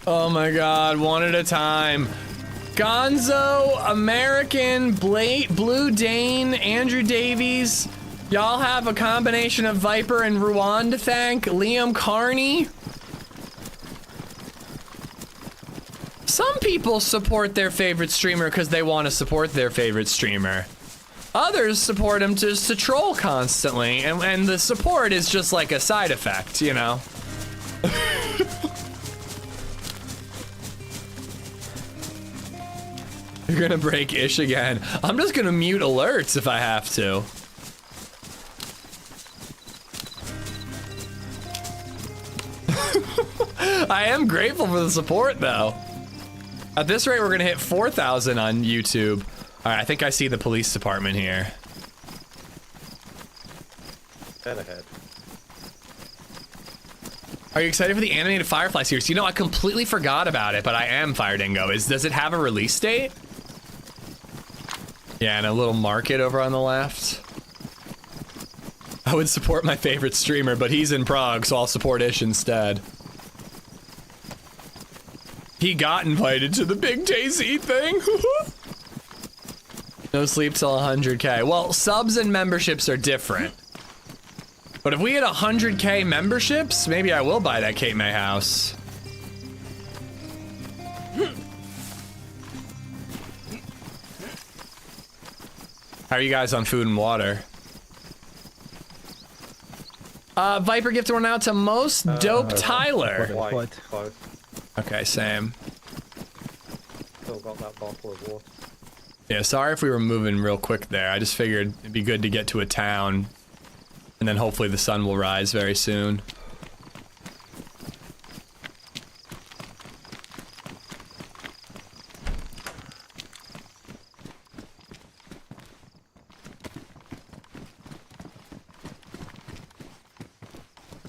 Oh my God, one at a time. Gonzo, American, Blue Dane, Andrew Davies. Y'all have a combination of Viper and Ruan to thank. Liam Carney. Some people support their favorite streamer because they want to support their favorite streamer. Others support him just to troll constantly, and the support is just like a side effect, you know? You're gonna break Ish again. I'm just gonna mute alerts if I have to. I am grateful for the support though. At this rate, we're gonna hit 4,000 on YouTube. All right, I think I see the police department here. Dead ahead. Are you excited for the animated Firefly series? You know, I completely forgot about it, but I am Fire Dingo. Does it have a release date? Yeah, and a little market over on the left. I would support my favorite streamer, but he's in Prague, so I'll support Ish instead. He got invited to the big DayZ thing. No sleep till 100K. Well, subs and memberships are different. But if we had 100K memberships, maybe I will buy that Cape May house. How are you guys on food and water? Viper gifted one out to Most Dope Tyler. White. Okay, same. Still got that bottle of water. Yeah, sorry if we were moving real quick there. I just figured it'd be good to get to a town, and then hopefully the sun will rise very soon.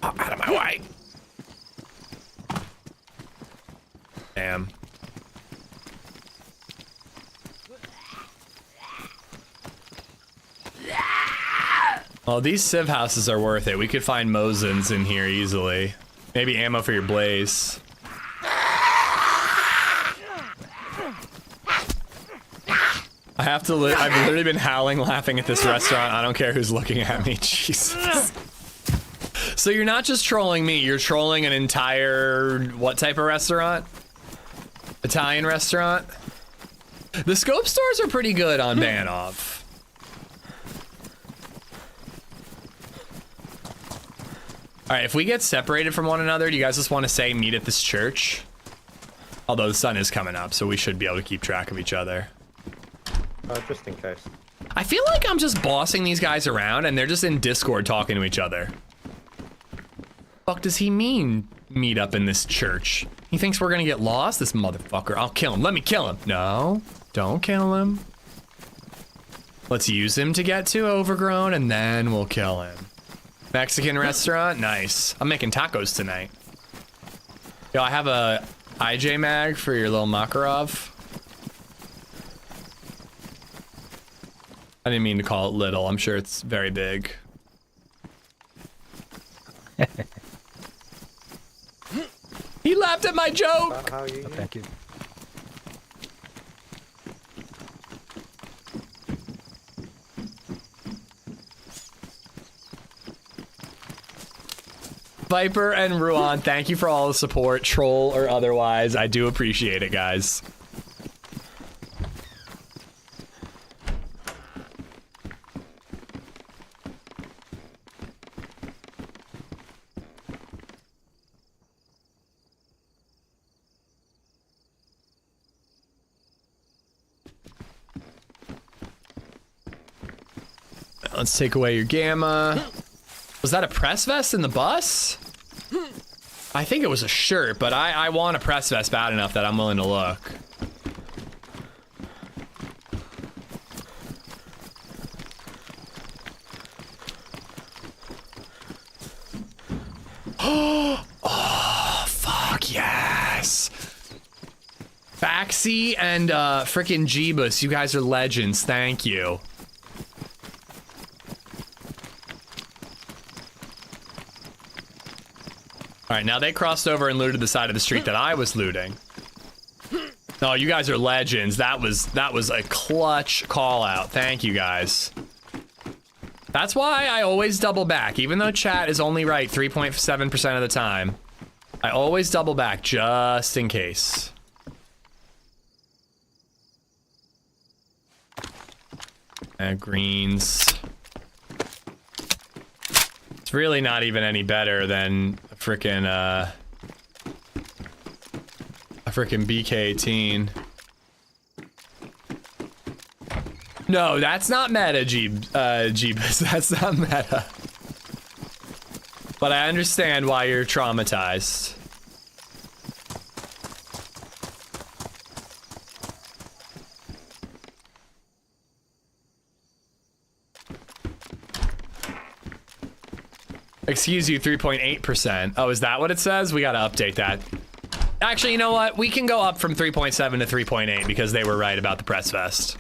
Oh, out of my way. Damn. Well, these civ houses are worth it. We could find Mosins in here easily. Maybe ammo for your blaze. I've literally been howling laughing at this restaurant. I don't care who's looking at me. Jesus. So you're not just trolling me, you're trolling an entire, what type of restaurant? Italian restaurant? The scope stores are pretty good on Banov. Alright, if we get separated from one another, do you guys just want to say meet at this church? Although the sun is coming up, so we should be able to keep track of each other. Just in case. I feel like I'm just bossing these guys around and they're just in Discord talking to each other. Fuck does he mean meet up in this church? He thinks we're gonna get lost? This motherfucker. I'll kill him. Let me kill him. No, don't kill him. Let's use him to get to Overgrown and then we'll kill him. Mexican restaurant? Nice. I'm making tacos tonight. Yo, I have a IJ mag for your little Makarov. I didn't mean to call it little. I'm sure it's very big. He laughed at my joke! Thank you. Viper and Ruan, thank you for all the support, troll or otherwise. I do appreciate it, guys. Let's take away your gamma. Was that a press vest in the bus? I think it was a shirt, but I want a press vest bad enough that I'm willing to look. Oh, fuck yes. Faxi and frickin' Jeebus, you guys are legends, thank you. All right, now they crossed over and looted the side of the street that I was looting. Oh, you guys are legends. That was a clutch call out. Thank you guys. That's why I always double back, even though chat is only right 3.7% of the time. I always double back just in case. And greens. It's really not even any better than a frickin' BK-18. No, that's not meta, Jeebus. That's not meta. But I understand why you're traumatized. Excuse you, 3.8%. Oh, is that what it says? We gotta update that. Actually, you know what? We can go up from 3.7 to 3.8 because they were right about the press vest.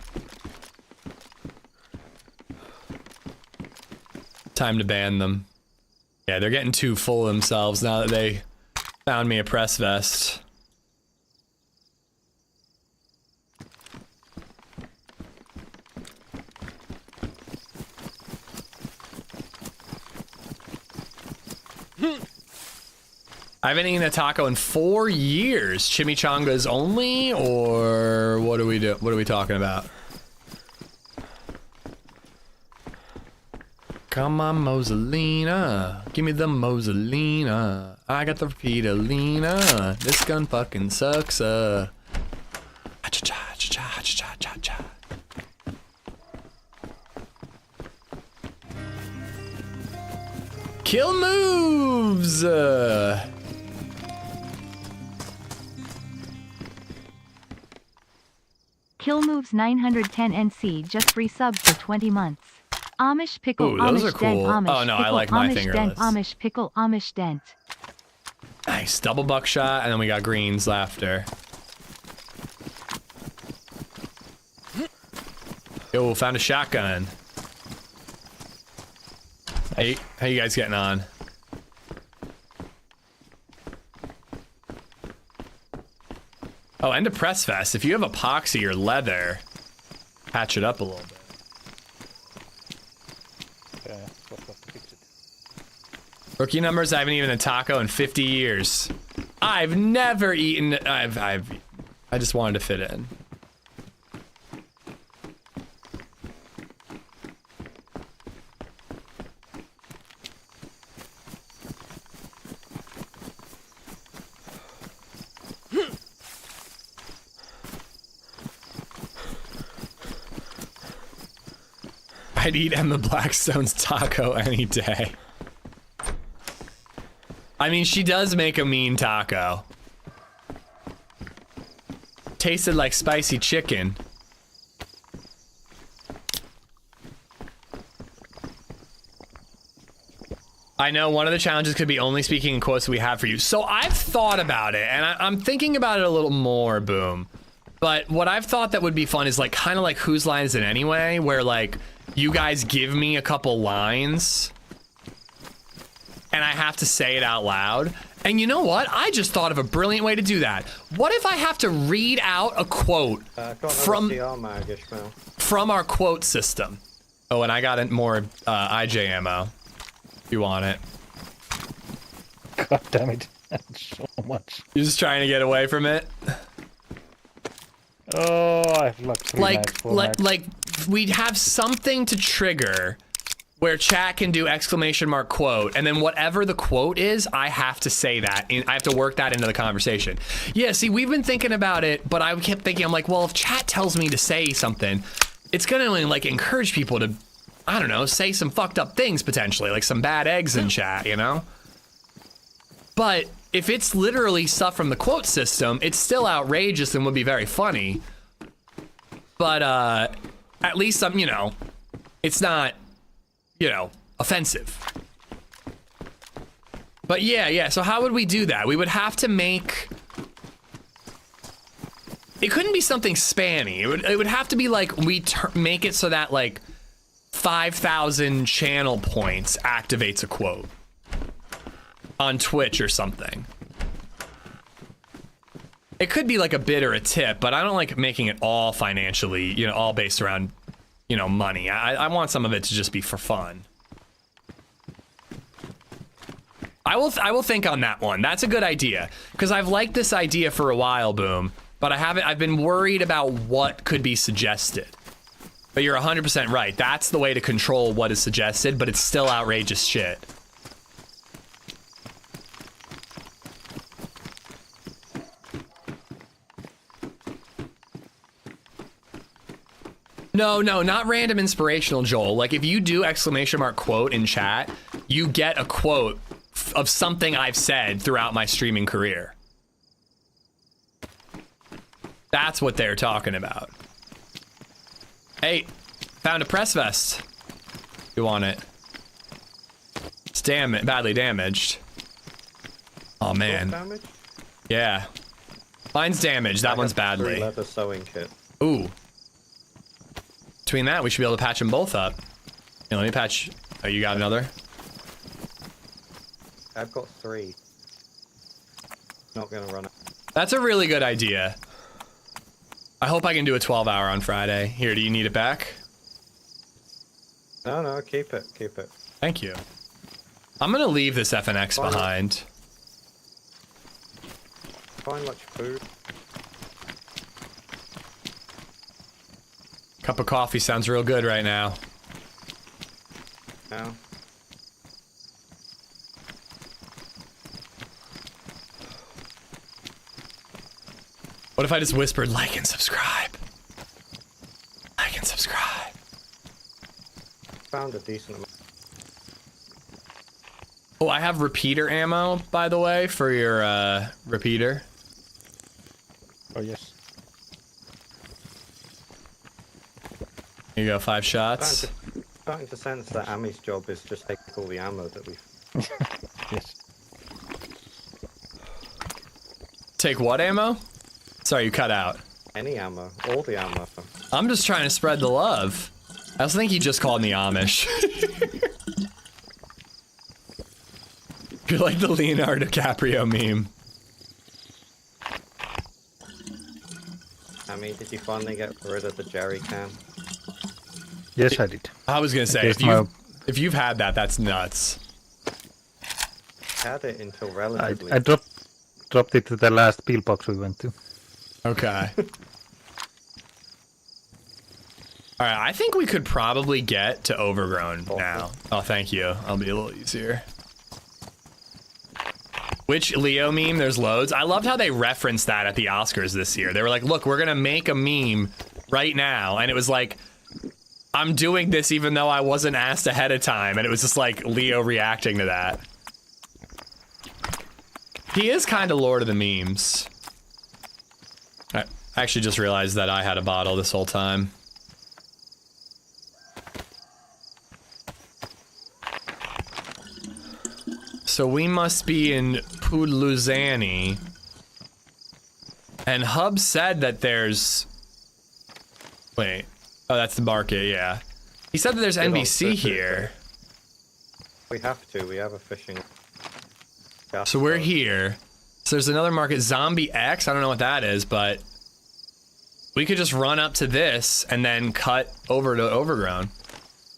Time to ban them. Yeah, they're getting too full of themselves now that they found me a press vest. I haven't eaten a taco in 4 years. Chimichangas only, or what do we do? What are we talking about? Come on, Mozzolina. Give me the Mozzolina. I got the Repedalina. This gun fucking sucks. Kill moves. Kill moves 910 NC just free subs for 20 months. Amish pickle, Ooh, those Amish are cool. dent, Amish Oh, no, I pickle, like my Amish dent, fingerless. Amish pickle, Amish dent. Nice, double buckshot, and then we got greens after. Yo, found a shotgun. Hey, how you guys getting on? Oh, and a press vest. If you have epoxy or leather, patch it up a little bit. Rookie numbers, I haven't eaten a taco in 50 years. I've never eaten, I just wanted to fit in. I'd eat Emma Blackstone's taco any day. I mean, she does make a mean taco. Tasted like spicy chicken. I know one of the challenges could be only speaking in quotes we have for you. So I've thought about it, and I'm thinking about it a little more, Boom. But what I've thought that would be fun is like kind of like Whose Line Is It Anyway, where like you guys give me a couple lines and I have to say it out loud. And you know what? I just thought of a brilliant way to do that. What if I have to read out a quote from our quote system? Oh, and I got more IJ ammo. If you want it. God damn it. So much. You're just trying to get away from it? Oh, I have like 3 knives, 4 knives. Like we'd have something to trigger where chat can do exclamation mark quote, and then whatever the quote is, I have to say that. I have to work that into the conversation. Yeah, see, we've been thinking about it, but I kept thinking, I'm like, well, if chat tells me to say something, it's gonna like encourage people to, I don't know, say some fucked up things potentially, like some bad eggs in chat, you know? But if it's literally stuff from the quote system, it's still outrageous and would be very funny. But at least you know, it's not, you know, offensive. But yeah, so how would we do that? We would have to make, it couldn't be something spammy. It would have to be like, we make it so that like 5,000 channel points activates a quote on Twitch or something. It could be like a bit or a tip, but I don't like making it all financially, you know, all based around, you know, money. I want some of it to just be for fun. I will think on that one. That's a good idea, because I've liked this idea for a while, Boom, but I've been worried about what could be suggested. But you're 100% right. That's the way to control what is suggested, but it's still outrageous shit. No, not random inspirational, Joel. Like if you do exclamation mark quote in chat, you get a quote of something I've said throughout my streaming career. That's what they're talking about. Hey, found a press vest. You want it? It's badly damaged. Oh man. Yeah. Mine's damaged. That one's badly. Leather sewing kit. Ooh. Between that, we should be able to patch them both up. Here, let me patch. Oh, you got another? I've got 3. Not gonna run it. That's a really good idea. I hope I can do a 12-hour on Friday. Here, do you need it back? No, keep it. Thank you. I'm gonna leave this FNX behind. Find much food. Cup of coffee sounds real good right now. Now. What if I just whispered like and subscribe? Like and subscribe. Found a decent amount. Oh, I have repeater ammo, by the way, for your repeater. Oh, yes. Here you go, 5 shots. Starting to sense that Ami's job is just take all the ammo that we've... Yes. Take what ammo? Sorry, you cut out. Any ammo. All the ammo. I'm just trying to spread the love. I also think he just called me Amish. You're like the Leonardo DiCaprio meme. Ami, did you finally get rid of the jerry can? Yes, I did. I was gonna say, if you've had that, that's nuts. I had it until relatively... I dropped it to the last pillbox we went to. Okay. Alright, I think we could probably get to Overgrown now. Oh, thank you. I'll be a little easier. Which Leo meme? There's loads. I loved how they referenced that at the Oscars this year. They were like, look, we're gonna make a meme right now. And it was like, I'm doing this even though I wasn't asked ahead of time. And it was just like Leo reacting to that. He is kind of Lord of the Memes. I actually just realized that I had a bottle this whole time. So we must be in Pudluzani. And Hub said that there's... Wait. Oh, that's the market, yeah. He said that there's NBC here. We have to. We have a fishing... So we're here. So there's another market, Zombie X. I don't know what that is, but... We could just run up to this and then cut over to Overgrown.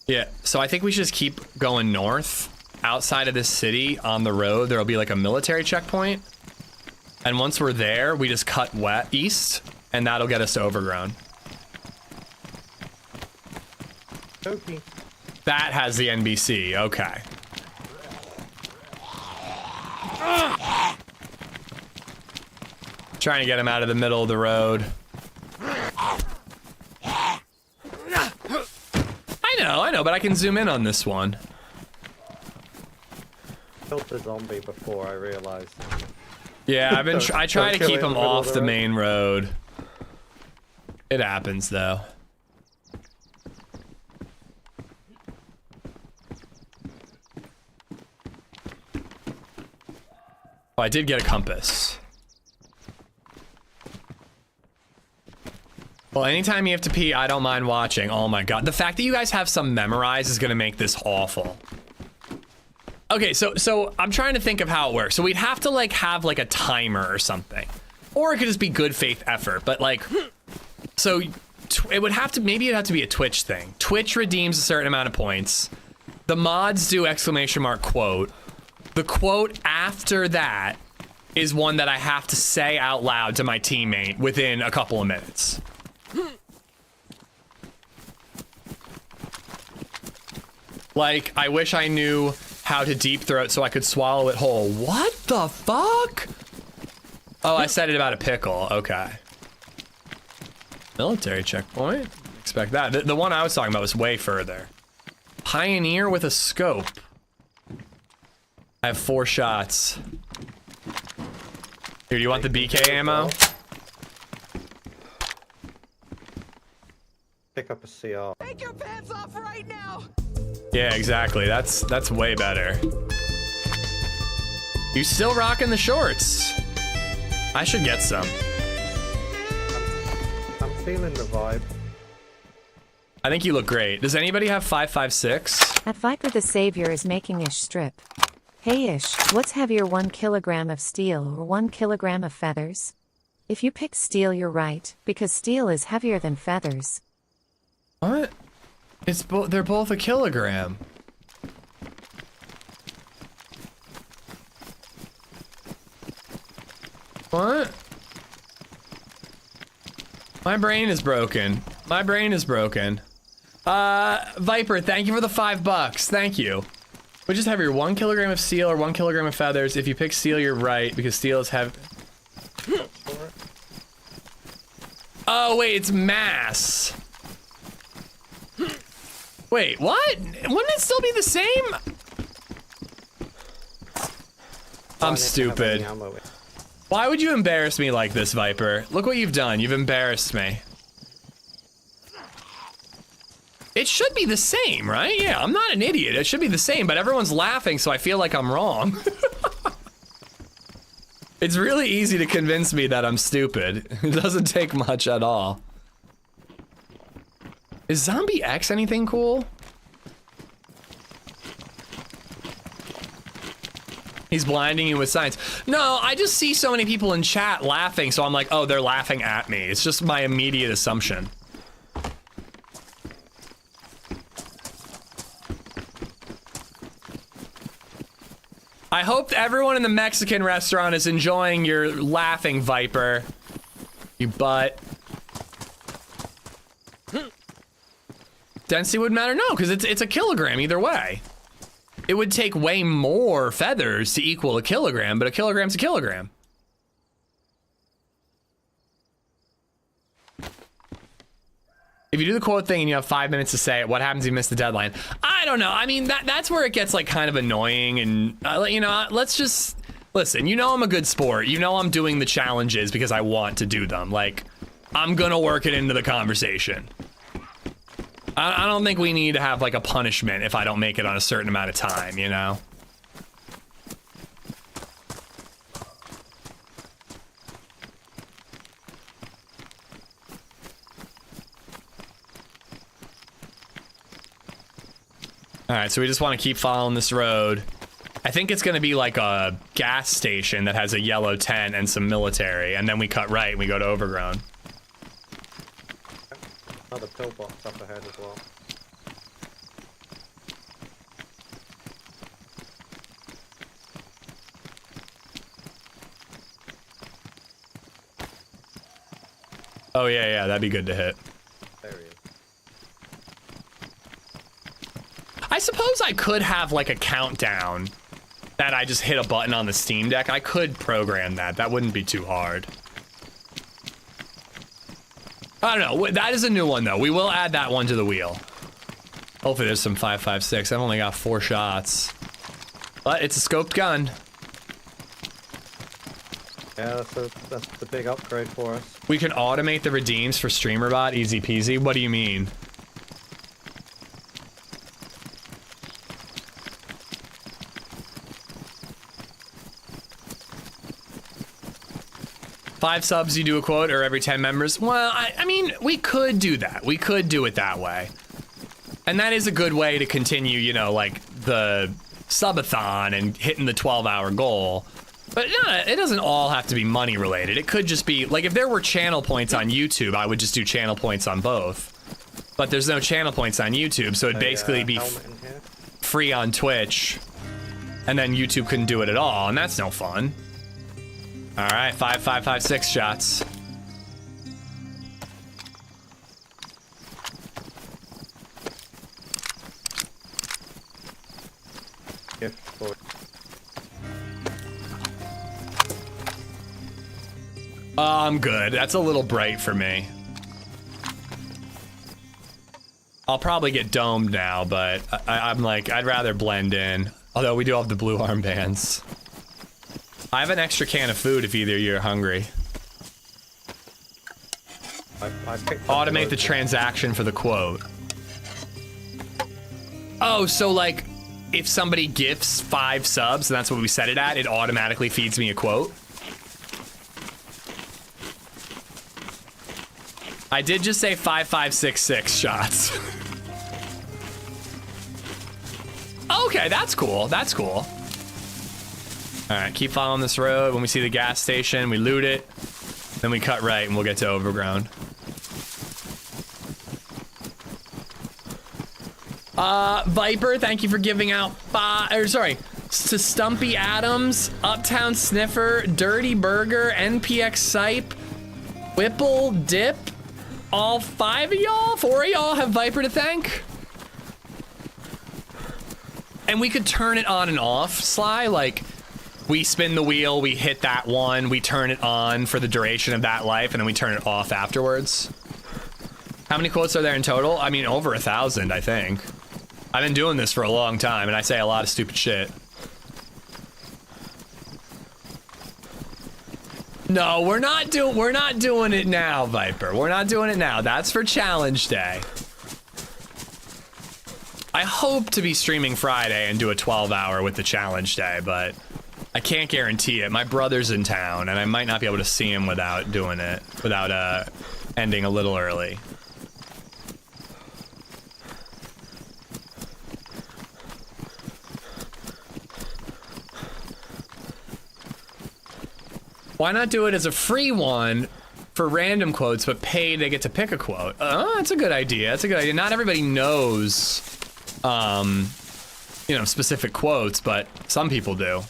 Yeah, so I think we should just keep going north. Outside of this city, on the road, there'll be like a military checkpoint. And once we're there, we just cut east, and that'll get us to Overgrown. Okay. That has the NBC, okay. Trying to get him out of the middle of the road. I know, but I can zoom in on this one. Killed the zombie before I realized. Yeah, I try to keep him off the main road. It happens though. Oh, I did get a compass. Well, anytime you have to pee, I don't mind watching. Oh my god. The fact that you guys have some memorized is gonna make this awful. Okay, so I'm trying to think of how it works. So we'd have to like have like a timer or something. Or it could just be good faith effort, but like, so it would have to, maybe it'd have to be a Twitch thing. Twitch redeems a certain amount of points. The mods do ! Quote. The quote after that is one that I have to say out loud to my teammate within a couple of minutes. Like, I wish I knew how to deep throat so I could swallow it whole. What the fuck? Oh, I said it about a pickle. Okay. Military checkpoint. Expect that. The one I was talking about was way further. Pioneer with a scope. I have 4 shots. Here, do you want the BK ammo? Pick up a CR. Take your pants off right now! Yeah, exactly. That's way better. You still rocking the shorts? I should get some. I'm feeling the vibe. I think you look great. Does anybody have 5.56? At Viper the Savior is making Ish strip. Hey Ish, what's heavier, 1 kilogram of steel or 1 kilogram of feathers? If you pick steel, you're right, because steel is heavier than feathers. What? It's they're both a kilogram. What? My brain is broken. My brain is broken. Viper, thank you for the $5. Thank you. Which is heavier, 1 kilogram of steel or 1 kilogram of feathers? If you pick steel, you're right, because steel is heavy. Oh, wait, it's mass. Wait, what? Wouldn't it still be the same? I'm stupid. Why would you embarrass me like this, Viper? Look what you've done. You've embarrassed me. It should be the same, right? Yeah, I'm not an idiot. It should be the same, but everyone's laughing, so I feel like I'm wrong. It's really easy to convince me that I'm stupid. It doesn't take much at all. Is Zombie X anything cool? He's blinding you with science. No, I just see so many people in chat laughing, so I'm like, oh, they're laughing at me. It's just my immediate assumption. I hope everyone in the Mexican restaurant is enjoying your laughing, Viper. You butt. Density wouldn't matter? No, because it's a kilogram either way. It would take way more feathers to equal a kilogram, but a kilogram's a kilogram. If you do the quote thing and you have 5 minutes to say it, what happens if you miss the deadline? I don't know. I mean, that's where it gets like kind of annoying, and you know, let's just listen. You know, I'm a good sport. You know, I'm doing the challenges because I want to do them. Like, I'm gonna work it into the conversation. I don't think we need to have like a punishment if I don't make it on a certain amount of time, you know? All right, so we just want to keep following this road. I think it's going to be like a gas station that has a yellow tent and some military, and then we cut right and we go to Overgrown. Another pillbox up ahead as well. Oh yeah, that'd be good to hit. There he is. I suppose I could have like a countdown that I just hit a button on the Steam Deck. I could program that. That wouldn't be too hard. I don't know. That is a new one, though. We will add that one to the wheel. Hopefully there's some 5.56. I've only got 4 shots. But it's a scoped gun. Yeah, that's the big upgrade for us. We can automate the redeems for StreamerBot. Easy peasy. What do you mean? Five subs, you do a quote, or every 10 members? Well, I mean, we could do that. We could do it that way. And that is a good way to continue, you know, like the subathon and hitting the 12-hour goal. But no, it doesn't all have to be money related. It could just be, like, if there were channel points on YouTube, I would just do channel points on both. But there's no channel points on YouTube, so it'd basically be free on Twitch. And then YouTube couldn't do it at all, and that's no fun. All right, 5.56 shots. I'm good. That's a little bright for me. I'll probably get domed now, but I'm like, I'd rather blend in. Although we do have the blue armbands. I have an extra can of food if either of you are hungry. Automate the transaction for the quote. Oh, so like, if somebody gifts 5 subs, and that's what we set it at, it automatically feeds me a quote? I did just say 5.56 shots. Okay, that's cool. That's cool. All right, keep following this road. When we see the gas station, we loot it. Then we cut right and we'll get to Overground. Viper, thank you for giving out to Stumpy Adams, Uptown Sniffer, Dirty Burger, NPX Sipe, Whipple, Dip. All 5 of y'all? 4 of y'all have Viper to thank? And we could turn it on and off, Sly, like, we spin the wheel, we hit that one, we turn it on for the duration of that life, and then we turn it off afterwards. How many quotes are there in total? I mean, over 1,000, I think. I've been doing this for a long time, and I say a lot of stupid shit. No, we're not doing it now, Viper. We're not doing it now. That's for challenge day. I hope to be streaming Friday and do a 12-hour with the challenge day, but I can't guarantee it. My brother's in town, and I might not be able to see him without doing it, without ending a little early. Why not do it as a free one for random quotes, but pay they get to pick a quote? That's a good idea. That's a good idea. Not everybody knows, you know, specific quotes, but some people do.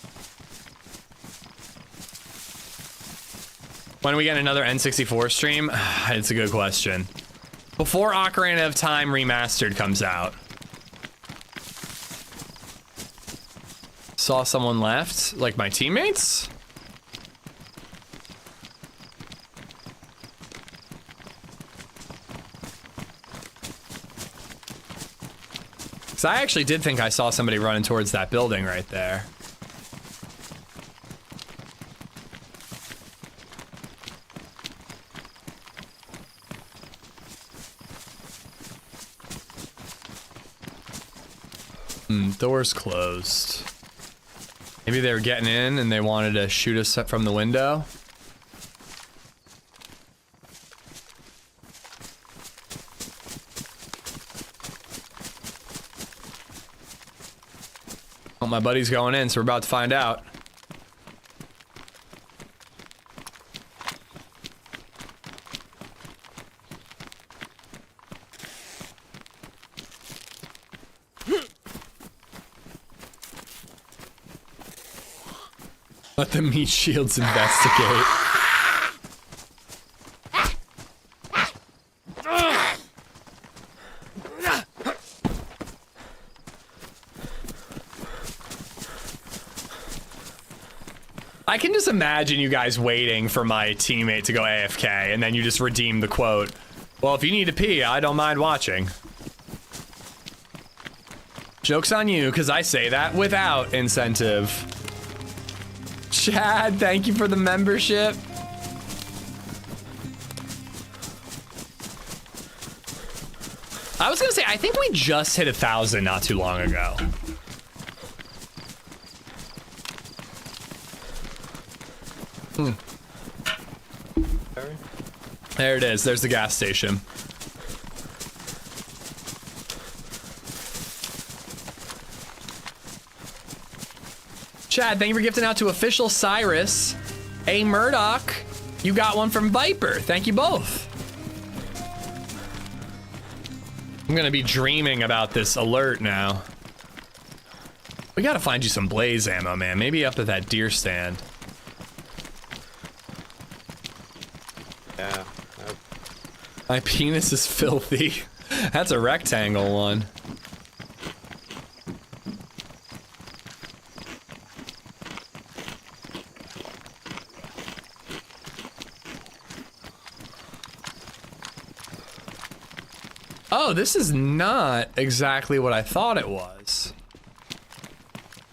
When do we get another N64 stream? It's a good question. Before Ocarina of Time Remastered comes out. Saw someone left, like my teammates? Because I actually did think I saw somebody running towards that building right there. Door's closed. Maybe they were getting in and they wanted to shoot us from the window. Well, my buddy's going in, so we're about to find out. Let the meat shields investigate. I can just imagine you guys waiting for my teammate to go AFK, and then you just redeem the quote. Well, if you need to pee, I don't mind watching. Joke's on you, because I say that without incentive. Chad, thank you for the membership. I was gonna say, I think we just hit 1,000 not too long ago. There it is. There's the gas station. Chad, thank you for gifting out to Official Cyrus. A Murdoch, you got one from Viper. Thank you both. I'm gonna be dreaming about this alert now. We gotta find you some blaze ammo, man. Maybe up at that deer stand. Yeah. My penis is filthy. That's a rectangle one. Oh, this is not exactly what I thought it was.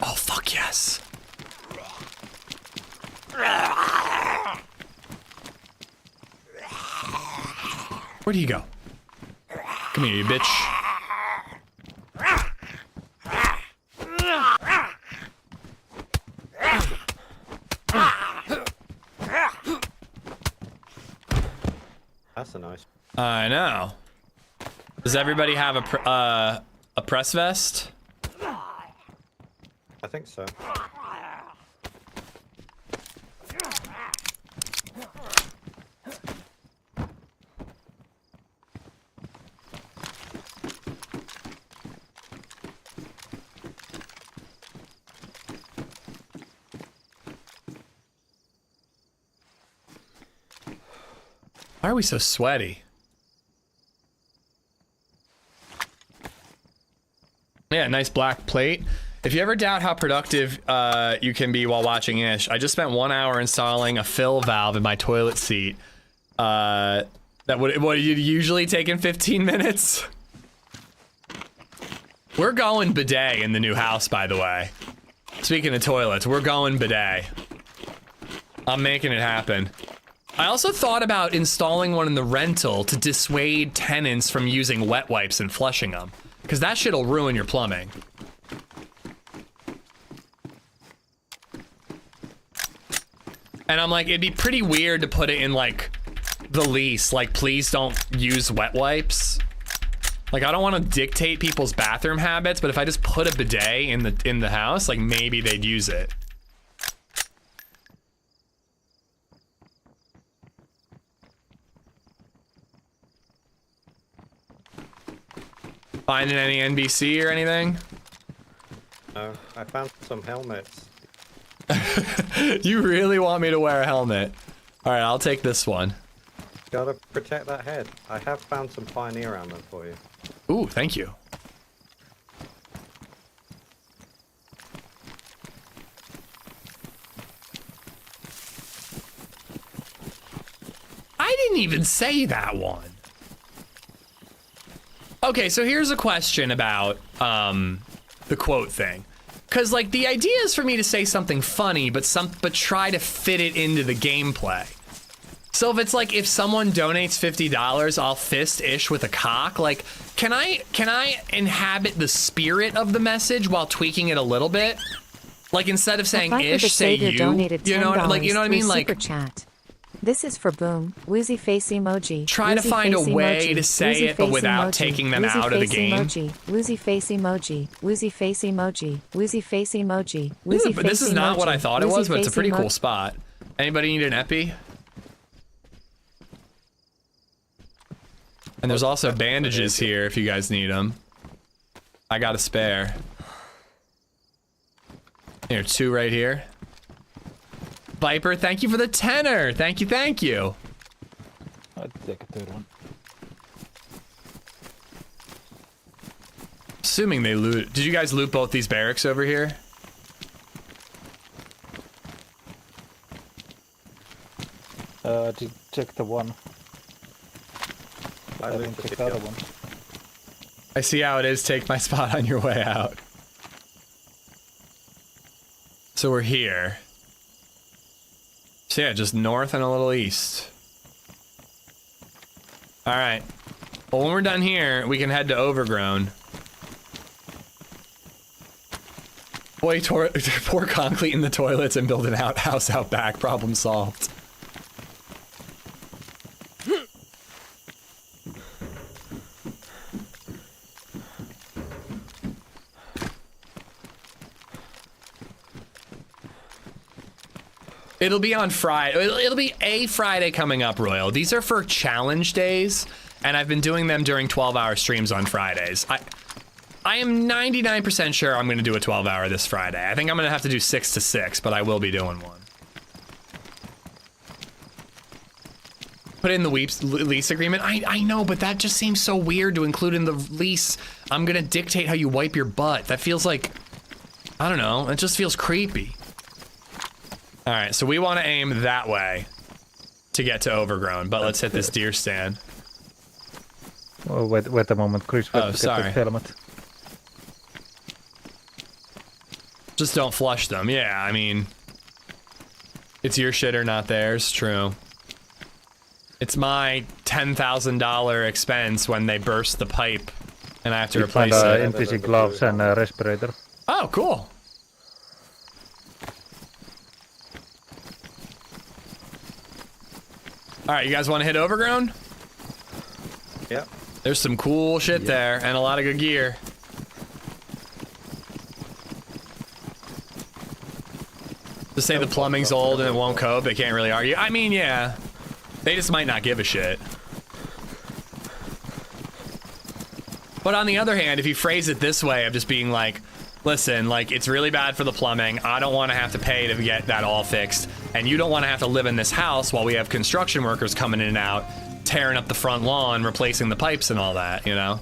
Oh, fuck yes. Where do you go? Come here, you bitch. That's a nice. I know. Does everybody have a press vest? I think so. Why are we so sweaty? Yeah, nice black plate. If you ever doubt how productive you can be while watching Ish, I just spent 1 hour installing a fill valve in my toilet seat. That would usually take in 15 minutes. We're going bidet in the new house, by the way. Speaking of toilets, we're going bidet. I'm making it happen. I also thought about installing one in the rental to dissuade tenants from using wet wipes and flushing them. Because that shit'll ruin your plumbing. And I'm like, it'd be pretty weird to put it in like the lease, like please don't use wet wipes. Like I don't want to dictate people's bathroom habits, but if I just put a bidet in the house, like maybe they'd use it. Finding any NBC or anything? No, I found some helmets. You really want me to wear a helmet? All right, I'll take this one. Gotta protect that head. I have found some Pioneer ammo for you. Ooh, thank you. I didn't even say that one. Okay, so here's a question about the quote thing. Cause like the idea is for me to say something funny, but try to fit it into the gameplay. So if it's like if someone donates $50, I'll fist-ish with a cock. Like, can I inhabit the spirit of the message while tweaking it a little bit? Like instead of saying ish, say you. You know, like you know what I mean? Like. Super chat. This is for Boom. Woozy face emoji. Try to find a way to say it, but without taking them out of the game. Woozy face emoji. Woozy face emoji. Woozy face emoji. Woozy face emoji. But this is not what I thought it was, but it's a pretty cool spot. Anybody need an epi? And there's also bandages here if you guys need them. I got a spare. Here, 2 right here. Viper, thank you for the tenner. Thank you, thank you. I'd take a third one. Assuming they loot. Did you guys loot both these barracks over here? To check the one. I didn't check the other one. I see how it is. Take my spot on your way out. So we're here. So yeah, just north and a little east. All right. Well, when we're done here, we can head to Overgrown. Boy, pour concrete in the toilets and build an outhouse out back. Problem solved. It'll be on Friday. It'll be a Friday coming up, Royal. These are for challenge days, and I've been doing them during 12-hour streams on Fridays. I am 99% sure I'm going to do a 12-hour this Friday. I think I'm going to have to do 6 to 6, but I will be doing one. Put in the lease agreement. I know, but that just seems so weird to include in the lease. I'm going to dictate how you wipe your butt. That feels like, I don't know. It just feels creepy. All right, so we want to aim that way to get to Overgrown, but let's hit this deer stand. Oh, wait a moment, Chris. Oh, sorry. Helmet. Just don't flush them. Yeah, I mean, it's your shitter, not theirs. True. It's my $10,000 expense when they burst the pipe and I have to replace it. NPC gloves and a respirator. Oh, cool. All right, you guys want to hit Overgrown? Yep. There's some cool shit there and a lot of good gear. To say the plumbing's old and it won't cope, they can't really argue. I mean, yeah. They just might not give a shit. But on the other hand, if you phrase it this way of just being like, listen, like, it's really bad for the plumbing. I don't want to have to pay to get that all fixed. And you don't want to have to live in this house while we have construction workers coming in and out, tearing up the front lawn, replacing the pipes and all that, you know?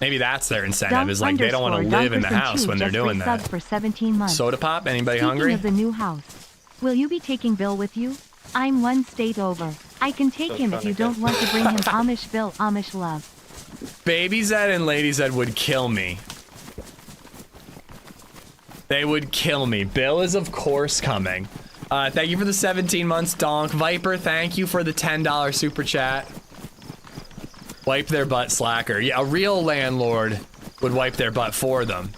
Maybe that's their incentive, is like they don't want to live in the house when they're doing that. For 17 months. Soda pop? Anybody Speaking hungry? Of the new house, will you be taking Bill with you? I'm one state over. I can take him if you don't want to bring him. Amish Bill, Amish love. BabyZed and LadyZed would kill me. They would kill me. Bill is of course coming. Thank you for the 17 months, Donk. Viper, thank you for the $10 super chat. Wipe their butt, slacker. Yeah, a real landlord would wipe their butt for them.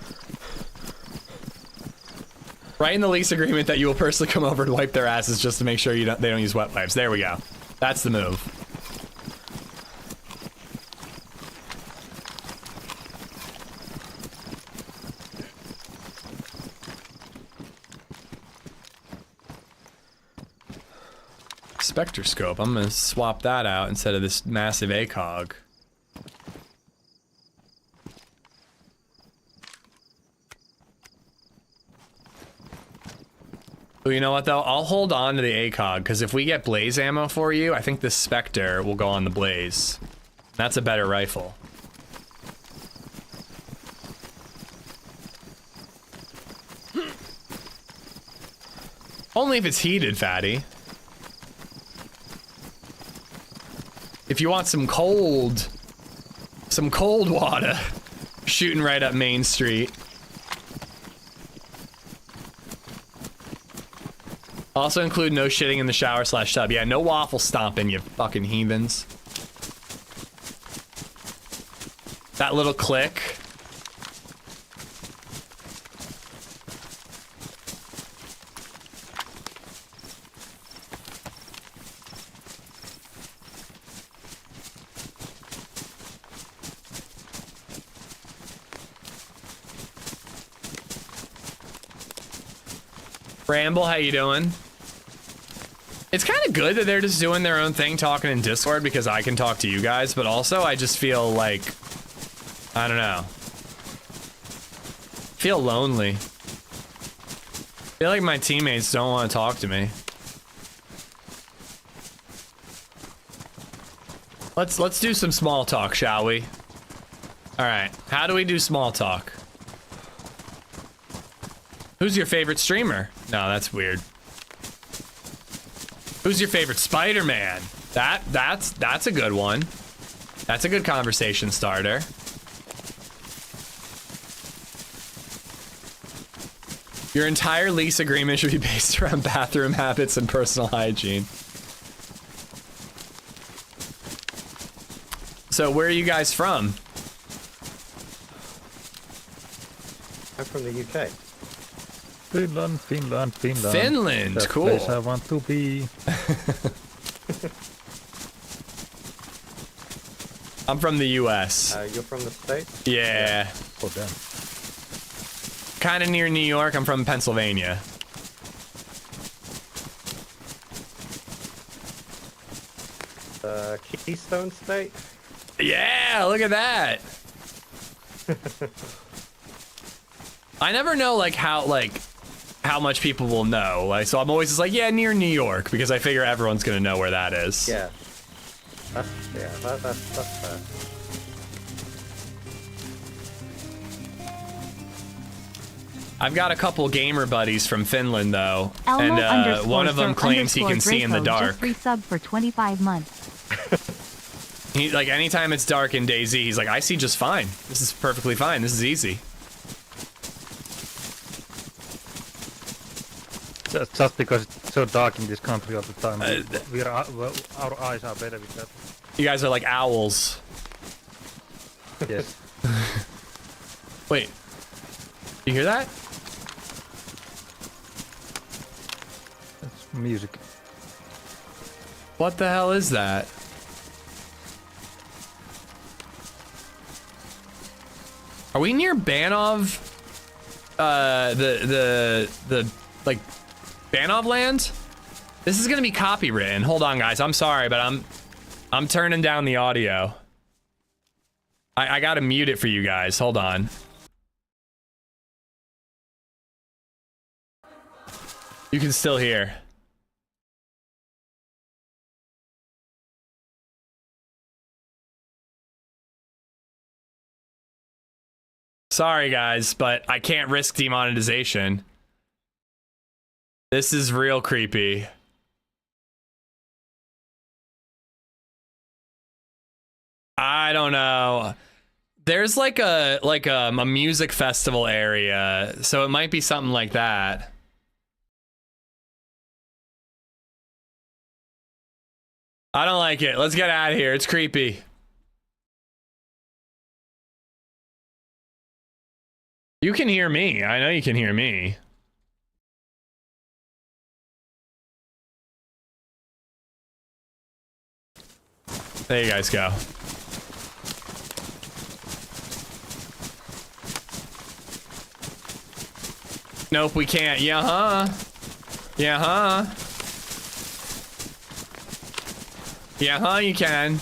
Write in the lease agreement that you will personally come over and wipe their asses just to make sure they don't use wet wipes. There we go. That's the move. Spectroscope. I'm gonna swap that out instead of this massive ACOG. Well, you know what though? I'll hold on to the ACOG because if we get blaze ammo for you, I think the Spectre will go on the blaze. That's a better rifle. Only if it's heated, fatty. If you want some cold water shooting right up Main Street. Also include no shitting in the shower / tub. Yeah, no waffle stomping, you fucking heathens. That little click. Ramble, how you doing? It's kind of good that they're just doing their own thing talking in Discord because I can talk to you guys, but also I just feel like, I don't know. Feel lonely. Feel like my teammates don't want to talk to me. Let's do some small talk, shall we? All right, how do we do small talk? Who's your favorite streamer? No, that's weird. Who's your favorite Spider-Man? That's a good one. That's a good conversation starter. Your entire lease agreement should be based around bathroom habits and personal hygiene. So where are you guys from? I'm from the UK. Finland. Finland, That cool. place I want to be. I'm from the US. You're from the States? Yeah. Oh, damn. Kind of near New York. I'm from Pennsylvania. Keystone State? Yeah, look at that. I never know how much people will know. Like, so I'm always just like, yeah, near New York, because I figure everyone's gonna know where that is. Yeah. That's fair. I've got a couple gamer buddies from Finland though, Elmo and one of them _ claims he can see in the Draco dark. Just resub for 25 months. He like anytime it's dark in DayZ, he's like, I see just fine. This is perfectly fine. This is easy. Just because it's so dark in this country all the time, our eyes are better with that. You guys are like owls. Yes. Wait, you hear that? That's music. What the hell is that? Are we near Banov? The like Banov land? This is gonna be copywritten. Hold on, guys. I'm sorry, but I'm turning down the audio. I gotta mute it for you guys. Hold on. You can still hear. Sorry, guys, but I can't risk demonetization. This is real creepy. I don't know. There's like a music festival area, so it might be something like that. I don't like it. Let's get out of here. It's creepy. You can hear me. I know you can hear me. There you guys go. Nope, we can't. Yeah, huh? Yeah, huh? Yeah, huh? You can.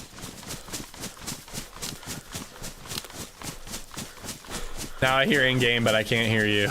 Now I hear in-game, but I can't hear you.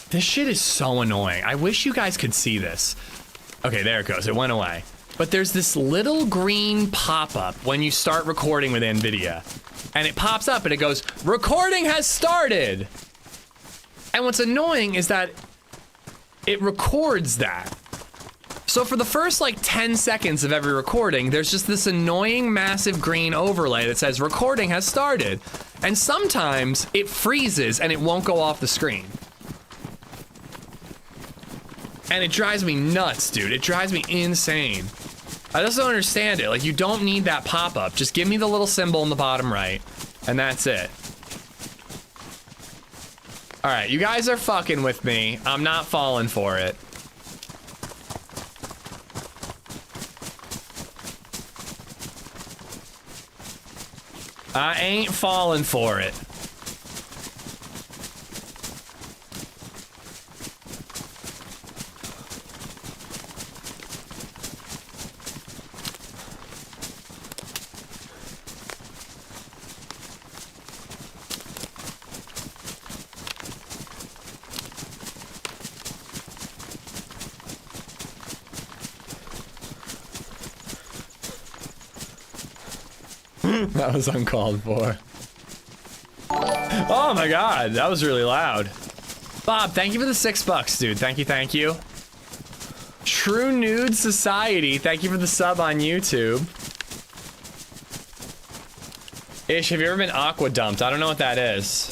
This shit is so annoying. I wish you guys could see this. Okay, there it goes. It went away. But there's this little green pop-up when you start recording with NVIDIA. And it pops up and it goes, recording has started! And what's annoying is that it records that. So for the first like 10 seconds of every recording, there's just this annoying massive green overlay that says recording has started. And sometimes it freezes and it won't go off the screen. And it drives me nuts, dude. It drives me insane. I just don't understand it. Like, you don't need that pop-up. Just give me the little symbol in the bottom right, and that's it. All right, you guys are fucking with me. I'm not falling for it. I ain't falling for it. That was uncalled for. Oh my god, that was really loud. Bob, thank you for the $6, dude. Thank you, thank you. True Nude Society, thank you for the sub on YouTube. Ish, have you ever been aqua dumped? I don't know what that is.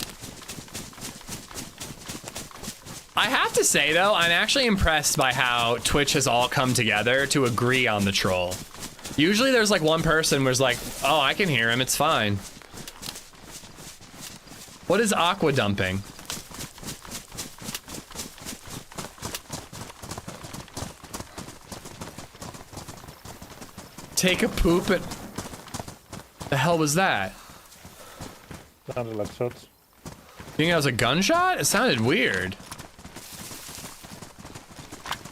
I have to say though, I'm actually impressed by how Twitch has all come together to agree on the troll. Usually there's like one person who's like, oh, I can hear him, it's fine. What is aqua dumping? Take a poop and... The hell was that? Sounded like shots. You think that was a gunshot? It sounded weird.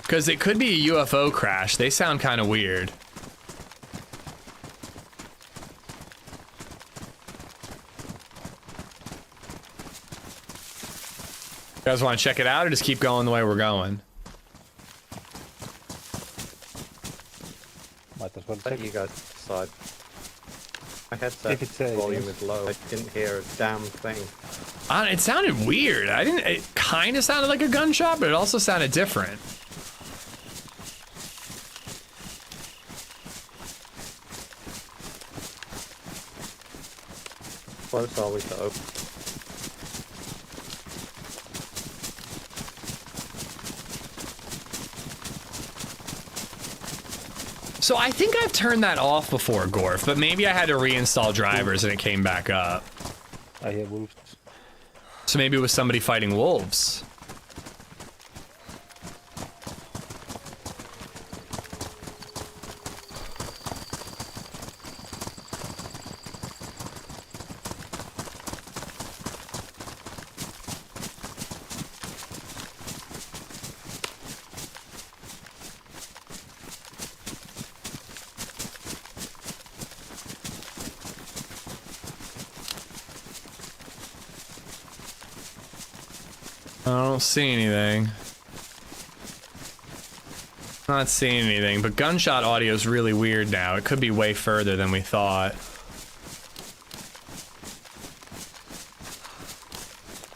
Because it could be a UFO crash. They sound kind of weird. You guys want to check it out or just keep going the way we're going? Might as well Let you guys decide. My headset volume is low. I didn't hear a damn thing. It sounded weird. It kind of sounded like a gunshot, but it also sounded different. Close are we to open? So I think I've turned that off before, Gorf, but maybe I had to reinstall drivers and it came back up. I hear wolves. So maybe it was somebody fighting wolves. I don't see anything. Not seeing anything, but gunshot audio is really weird now. It could be way further than we thought.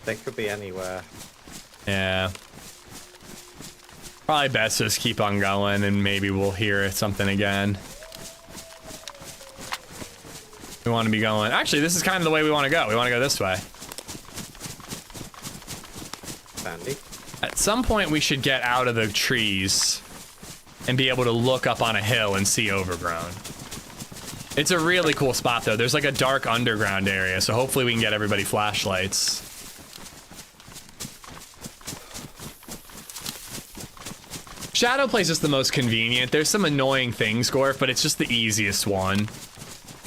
They could be anywhere. Yeah. Probably best to just keep on going and maybe we'll hear something again. We want to be going. Actually, this is kind of the way we want to go. We want to go this way. Sandy. At some point, we should get out of the trees and be able to look up on a hill and see overgrown. It's a really cool spot, though. There's like a dark underground area, so hopefully we can get everybody flashlights. Shadow Place is the most convenient. There's some annoying things, Gorf, but it's just the easiest one.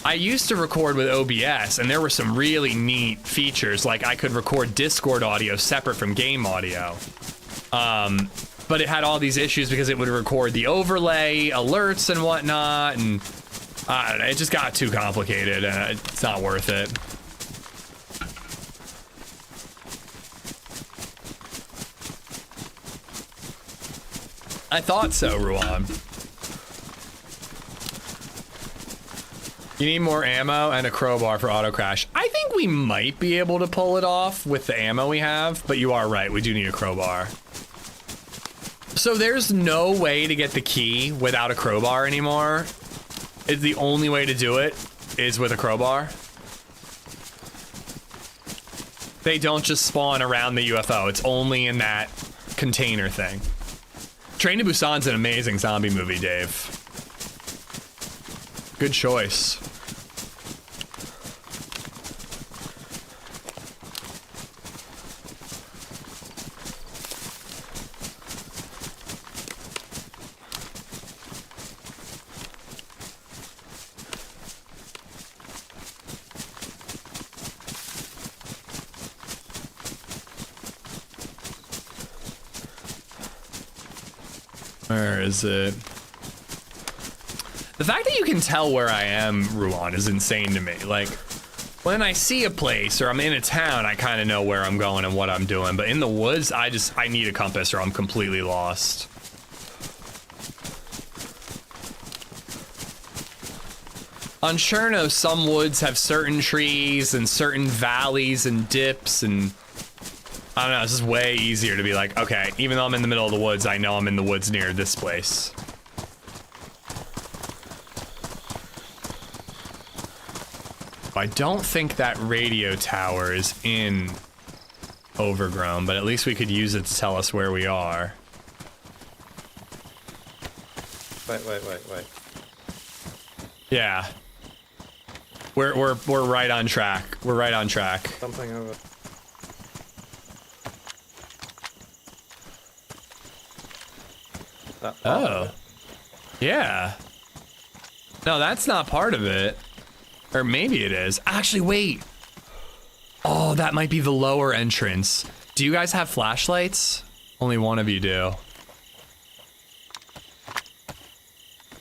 I used to record with OBS, and there were some really neat features, like I could record Discord audio separate from game audio. But it had all these issues because it would record the overlay, alerts, and whatnot, and I don't know, it just got too complicated, and it's not worth it. I thought so, Ruan. You need more ammo and a crowbar for auto crash. I think we might be able to pull it off with the ammo we have, but you are right, we do need a crowbar. So there's no way to get the key without a crowbar anymore. It's the only way to do it is with a crowbar. They don't just spawn around the UFO. It's only in that container thing. Train to Busan's an amazing zombie movie, Dave. Good choice. Where is it? The fact that you can tell where I am, Ruan, is insane to me. Like, when I see a place or I'm in a town, I kind of know where I'm going and what I'm doing. But in the woods, I need a compass or I'm completely lost. On Cherno, some woods have certain trees and certain valleys and dips and... I don't know, it's just way easier to be like, okay, even though I'm in the middle of the woods, I know I'm in the woods near this place. I don't think that radio tower is in Overgrown, but at least we could use it to tell us where we are. Wait. Yeah. We're right on track. We're right on track. Something over. Oh. Yeah. No, that's not part of it. Or maybe it is. Actually, wait. Oh, that might be the lower entrance. Do you guys have flashlights? Only one of you do.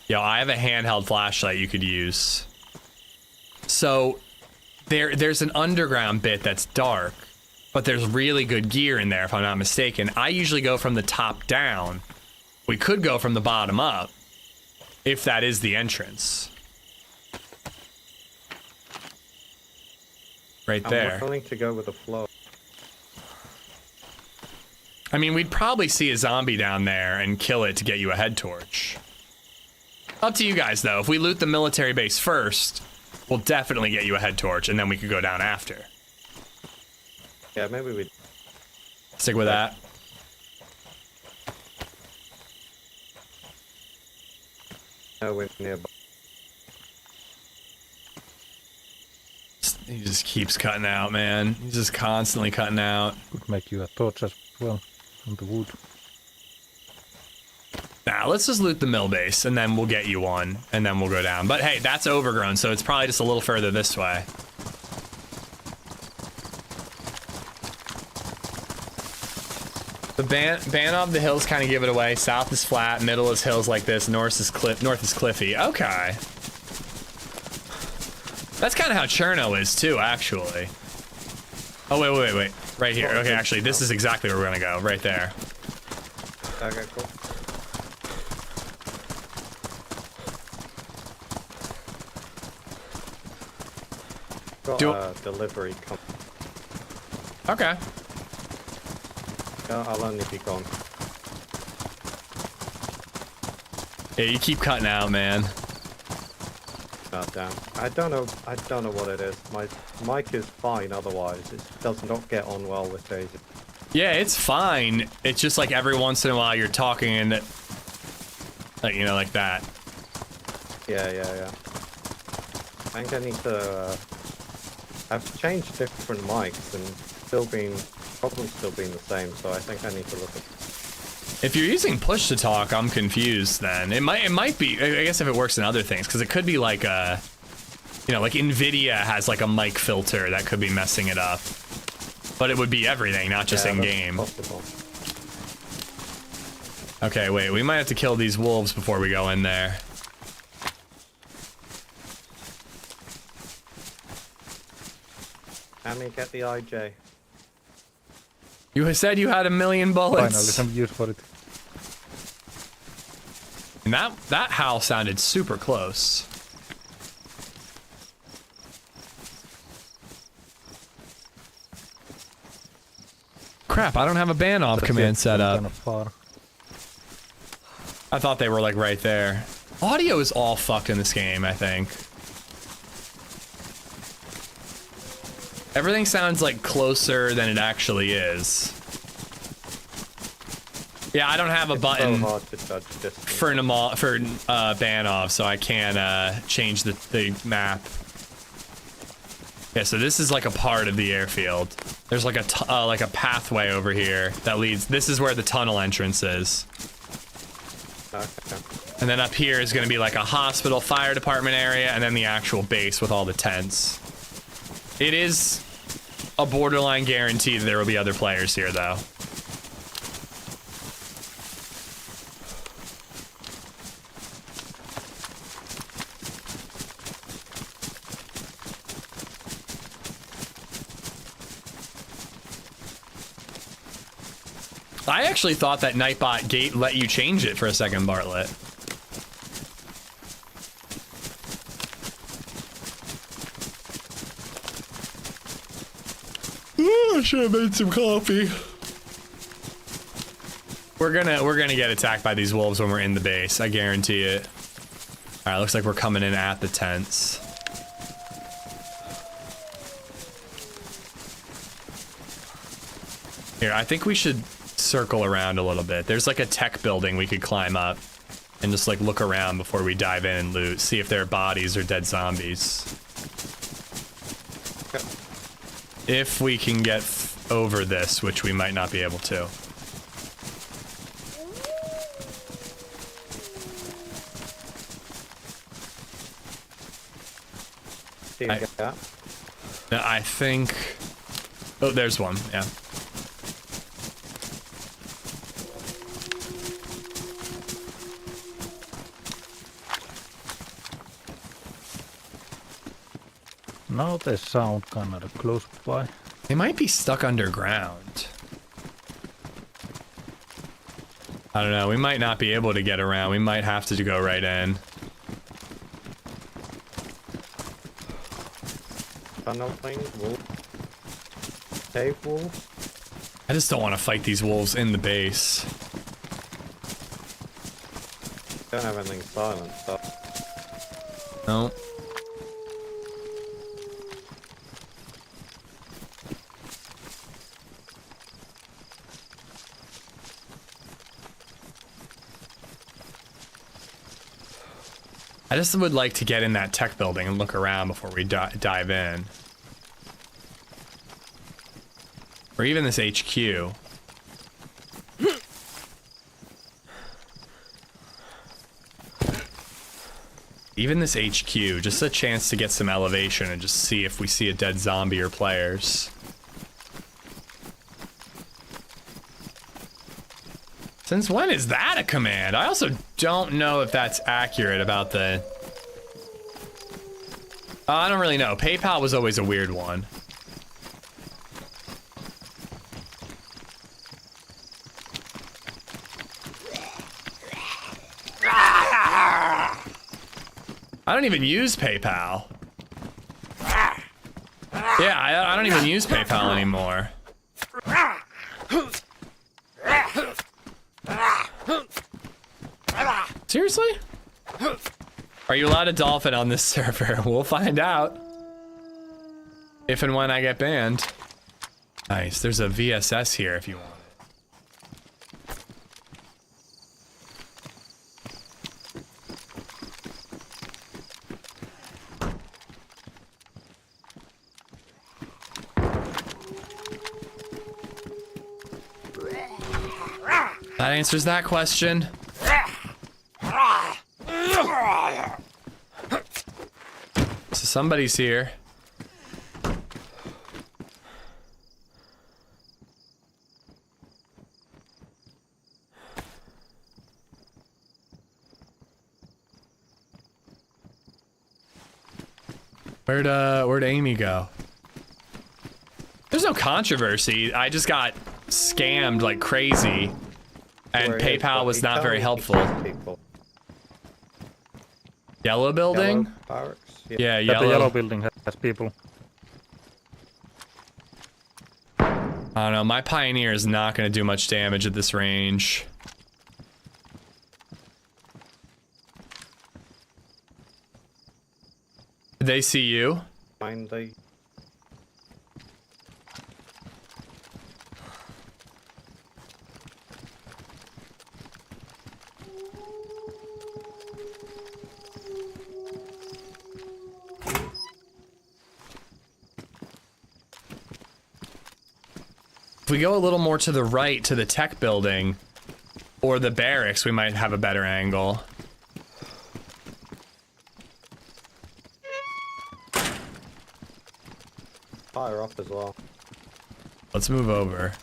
Yo, I have a handheld flashlight you could use. So, there's an underground bit that's dark, but there's really good gear in there, if I'm not mistaken. I usually go from the top down. We could go from the bottom up, if that is the entrance. Right there. I'm willing to go with the flow. I mean, we'd probably see a zombie down there and kill it to get you a head torch. Up to you guys, though. If we loot the military base first, we'll definitely get you a head torch, and then we could go down after. Yeah, maybe we... Stick with that. No, we're nearby. He just keeps cutting out, man. He's just constantly cutting out. Could make you a torch as well from the wood. Nah, let's just loot the mill base, and then we'll get you one, and then we'll go down. But hey, that's Overgrown, so it's probably just a little further this way. The Banov, the hills kind of give it away. South is flat, middle is hills like this, north is cliffy. Okay. That's kind of how Cherno is too, actually. Oh, wait. Right here. Okay, actually, this is exactly where we're gonna go. Right there. Okay, cool. Got a delivery company. Okay. I'll only be gone. Yeah, you keep cutting out, man. God damn. I don't know what it is. My mic is fine otherwise. It does not get on well with DayZ. Yeah, it's fine. It's just like every once in a while you're talking and it, like, you know, like that. Yeah. I think I need to, I've changed different mics and probably still been the same, so I think I need to look at. If you're using push to talk, I'm confused then. It might be, I guess if it works in other things, because it could be like a, you know, like NVIDIA has like a mic filter that could be messing it up. But it would be everything, not just in-game. Okay, wait, we might have to kill these wolves before we go in there. Amy, get the IJ. You said you had 1,000,000 bullets. Finally, some use for it. And that howl sounded super close. Crap, I don't have a Banov command set up. I thought they were like right there. Audio is all fucked in this game, I think. Everything sounds like closer than it actually is. Yeah, I don't have a button for Banov, so I can't change the map. Yeah, so this is like a part of the airfield. There's like a pathway over here that leads. This is where the tunnel entrance is. Okay. And then up here is going to be like a hospital, fire department area, and then the actual base with all the tents. It is a borderline guarantee that there will be other players here, though. I actually thought that Nightbot gate let you change it for a second, Bartlett. Ooh, I should have made some coffee. We're gonna get attacked by these wolves when we're in the base. I guarantee it. All right, looks like we're coming in at the tents. Here, I think we should circle around a little bit. There's like a tech building we could climb up and just like look around before we dive in and loot. See if there are bodies or dead zombies. If we can get over this, which we might not be able to. I think... Oh, there's one, yeah. No, they sound kind of close by. They might be stuck underground. I don't know, we might not be able to get around. We might have to go right in. Tunnel thing, wolf. Cave wolves. I just don't want to fight these wolves in the base. Don't have anything silent, so. No. I just would like to get in that tech building and look around before we dive in. Or even this HQ. Even this HQ, just a chance to get some elevation and just see if we see a dead zombie or players. Since when is that a command? I also don't know if that's accurate about the... I don't really know. PayPal was always a weird one. I don't even use PayPal. Yeah, I don't even use PayPal anymore. Seriously? Are you allowed a dolphin on this server? We'll find out. If and when I get banned. Nice, there's a VSS here if you want. That answers that question. So somebody's here. Where'd Amy go? There's no controversy. I just got scammed like crazy. And PayPal was not very helpful. Yellow building? Yeah, yellow. The yellow building has people. I don't know, my Pioneer is not going to do much damage at this range. Did they see you? They... If we go a little more to the right to the tech building or the barracks, we might have a better angle. Fire up as well. Let's move over.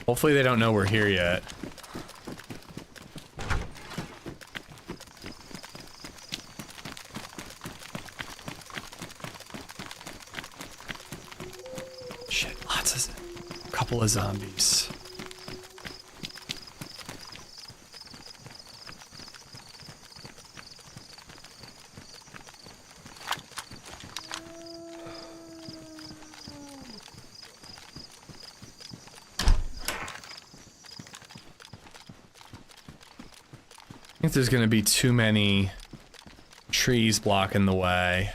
Hopefully they don't know we're here yet. Shit, a couple of zombies. I think there's gonna be too many trees blocking the way.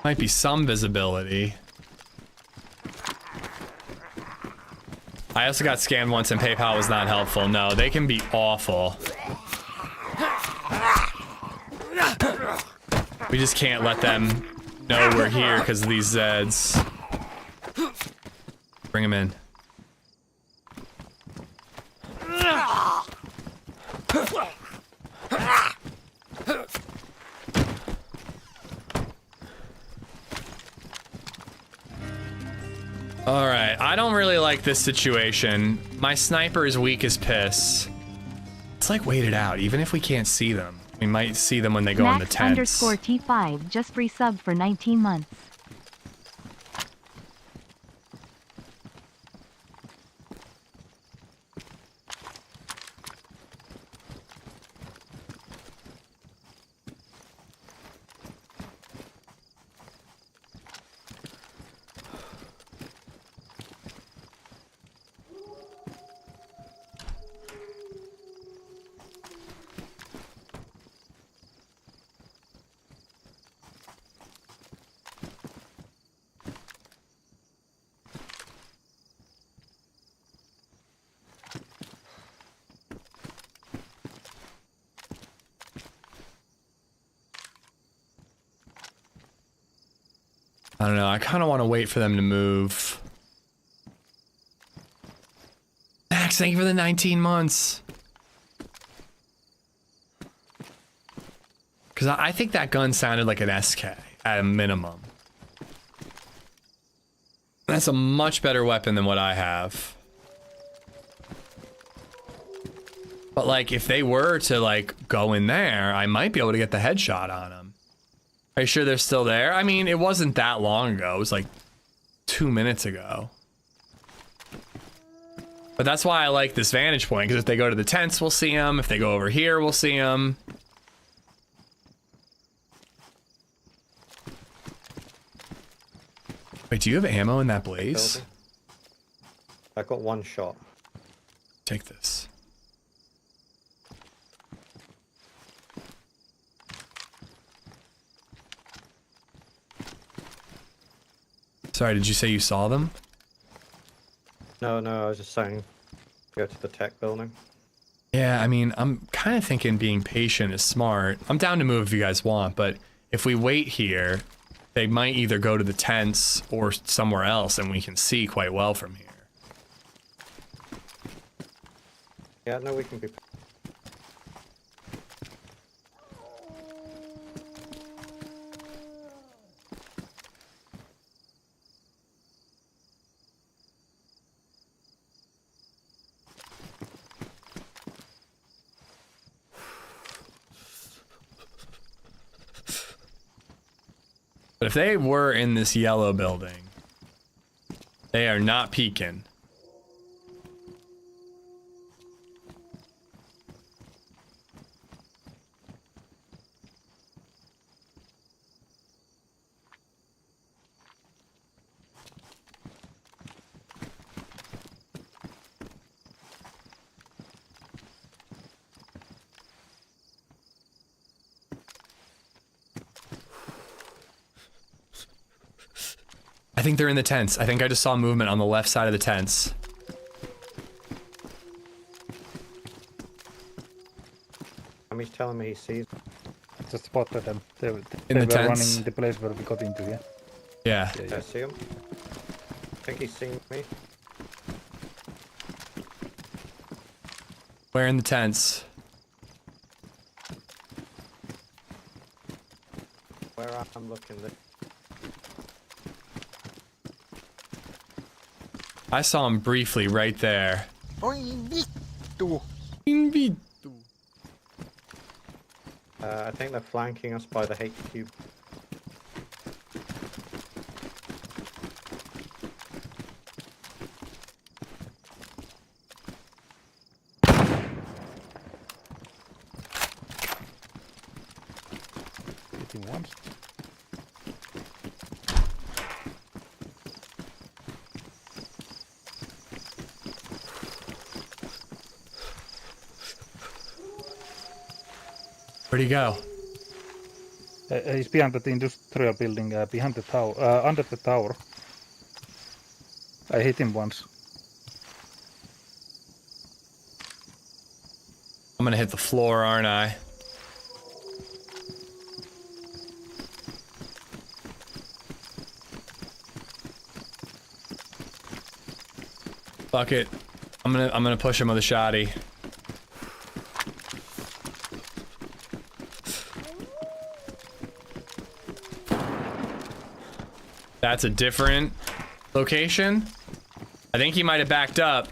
Might be some visibility. I also got scammed once and PayPal was not helpful. No, they can be awful. We just can't let them know we're here because of these Zeds. Bring him in. Alright, I don't really like this situation. My sniper is weak as piss. It's like wait it out, even if we can't see them. We might see them when they go in the tents. Max_T5 just resubbed for 19 months. I don't know, I kind of want to wait for them to move. Max, thank you for the 19 months. Because I think that gun sounded like an SK at a minimum. That's a much better weapon than what I have. But like, if they were to like go in there, I might be able to get the headshot on them. Are you sure they're still there? I mean, it wasn't that long ago. It was like 2 minutes ago. But that's why I like this vantage point, because if they go to the tents, we'll see them. If they go over here, we'll see them. Wait, do you have ammo in that blaze? I got one shot. Take this. Sorry, did you say you saw them? No, I was just saying, go to the tech building. Yeah, I mean, I'm kind of thinking being patient is smart. I'm down to move if you guys want, but if we wait here, they might either go to the tents or somewhere else, and we can see quite well from here. Yeah, no, we can be... But if they were in this yellow building, they are not peeking. I think they're in the tents. I think I just saw movement on the left side of the tents. He's telling me he sees. Just spotted them. They In the were tents? running the place where we got into, yeah? Yeah. I see him. I think he's seen me. Where in the tents? Where I'm looking. I saw him briefly right there. I think they're flanking us by the HQ. Hitting once. Where'd he go? He's behind the industrial building, behind the tower, under the tower. I hit him once. I'm gonna hit the floor, aren't I? Fuck it. I'm gonna push him with a shotty. That's a different location. I think he might have backed up.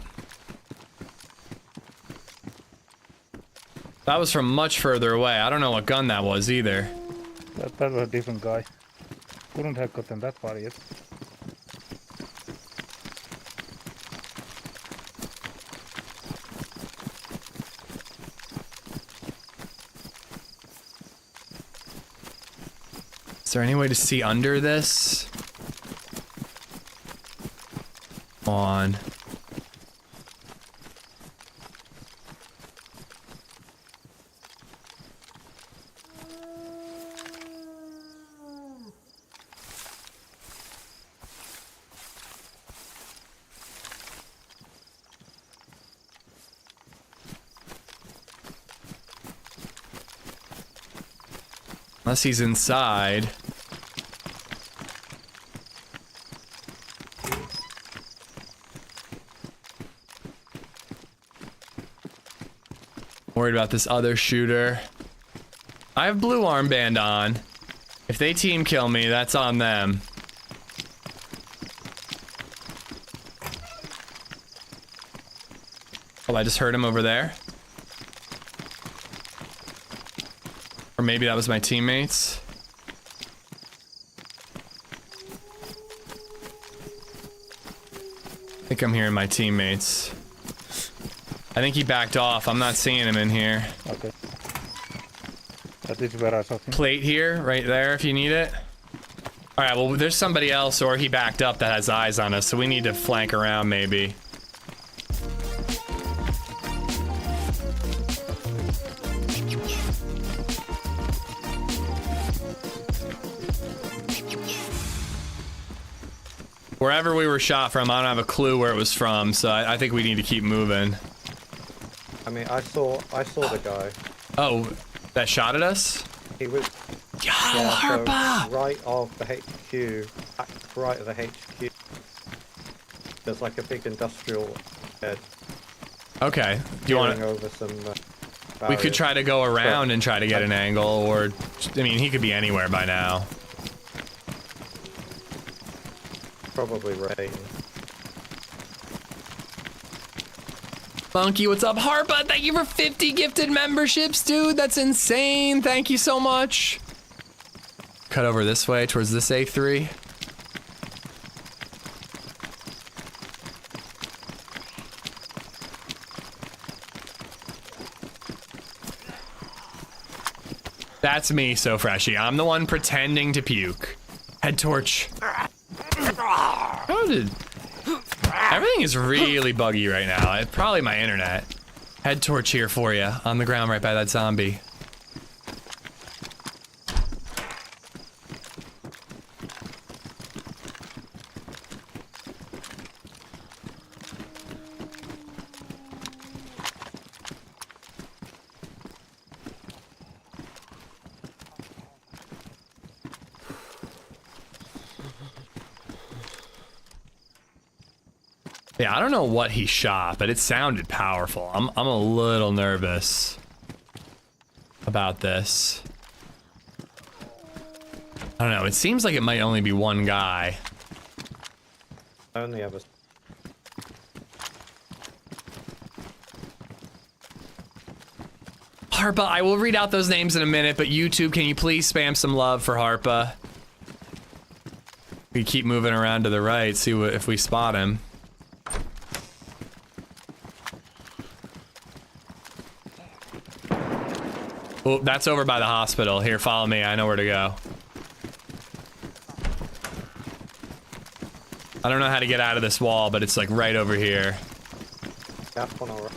That was from much further away. I don't know what gun that was either. That was a different guy. Couldn't have gotten that far yet. Is there any way to see under this? Come on. Unless he's inside. Worried about this other shooter. I have blue armband on. If they team kill me, that's on them. Oh, I just heard him over there. Or maybe that was my teammates. I think I'm hearing my teammates. I think he backed off. I'm not seeing him in here. Okay. That is where I saw him. Plate here, right there, if you need it. Alright, well, there's somebody else, or he backed up that has eyes on us, so we need to flank around, maybe. Wherever we were shot from, I don't have a clue where it was from, so I think we need to keep moving. I mean, I saw the guy. Oh, that shot at us? He was. Yo, Harper! So right of the HQ, back right of the HQ. There's like a big industrial shed. Okay. Do you want to? Over some. We could try to go around and try to get an angle, or I mean, he could be anywhere by now. Probably rain. Monkey, what's up? Harpa, thank you for 50 gifted memberships, dude. That's insane. Thank you so much. Cut over this way towards this A3. That's me, so freshy. I'm the one pretending to puke. Head torch. How did... Everything is really buggy right now. It's probably my internet. Head torch here for you. On the ground right by that zombie. Yeah, I don't know what he shot, but it sounded powerful. I'm a little nervous about this. I don't know, it seems like it might only be one guy. I only have a... Harpa, I will read out those names in a minute, but YouTube, can you please spam some love for Harpa? We keep moving around to the right, see what if we spot him. Oh, that's over by the hospital. Here, follow me. I know where to go. I don't know how to get out of this wall, but it's like right over here. Got one already.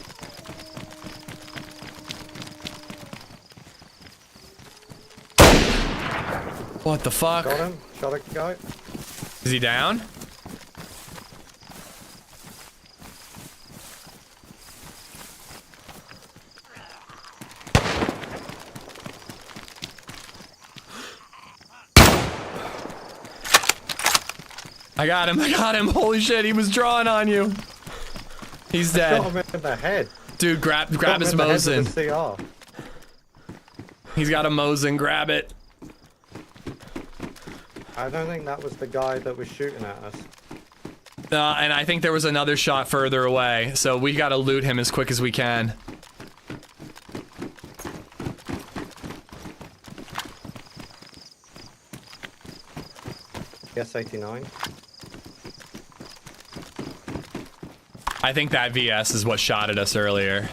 What the fuck? Got him. Shot a guy. Is he down? I got him, holy shit, he was drawing on you. He's dead. Shot him in the head. Dude, grab his Mosin. He's got a Mosin, grab it. I don't think that was the guy that was shooting at us. And I think there was another shot further away, so we gotta loot him as quick as we can. Yes, 89. I think that VS is what shot at us earlier.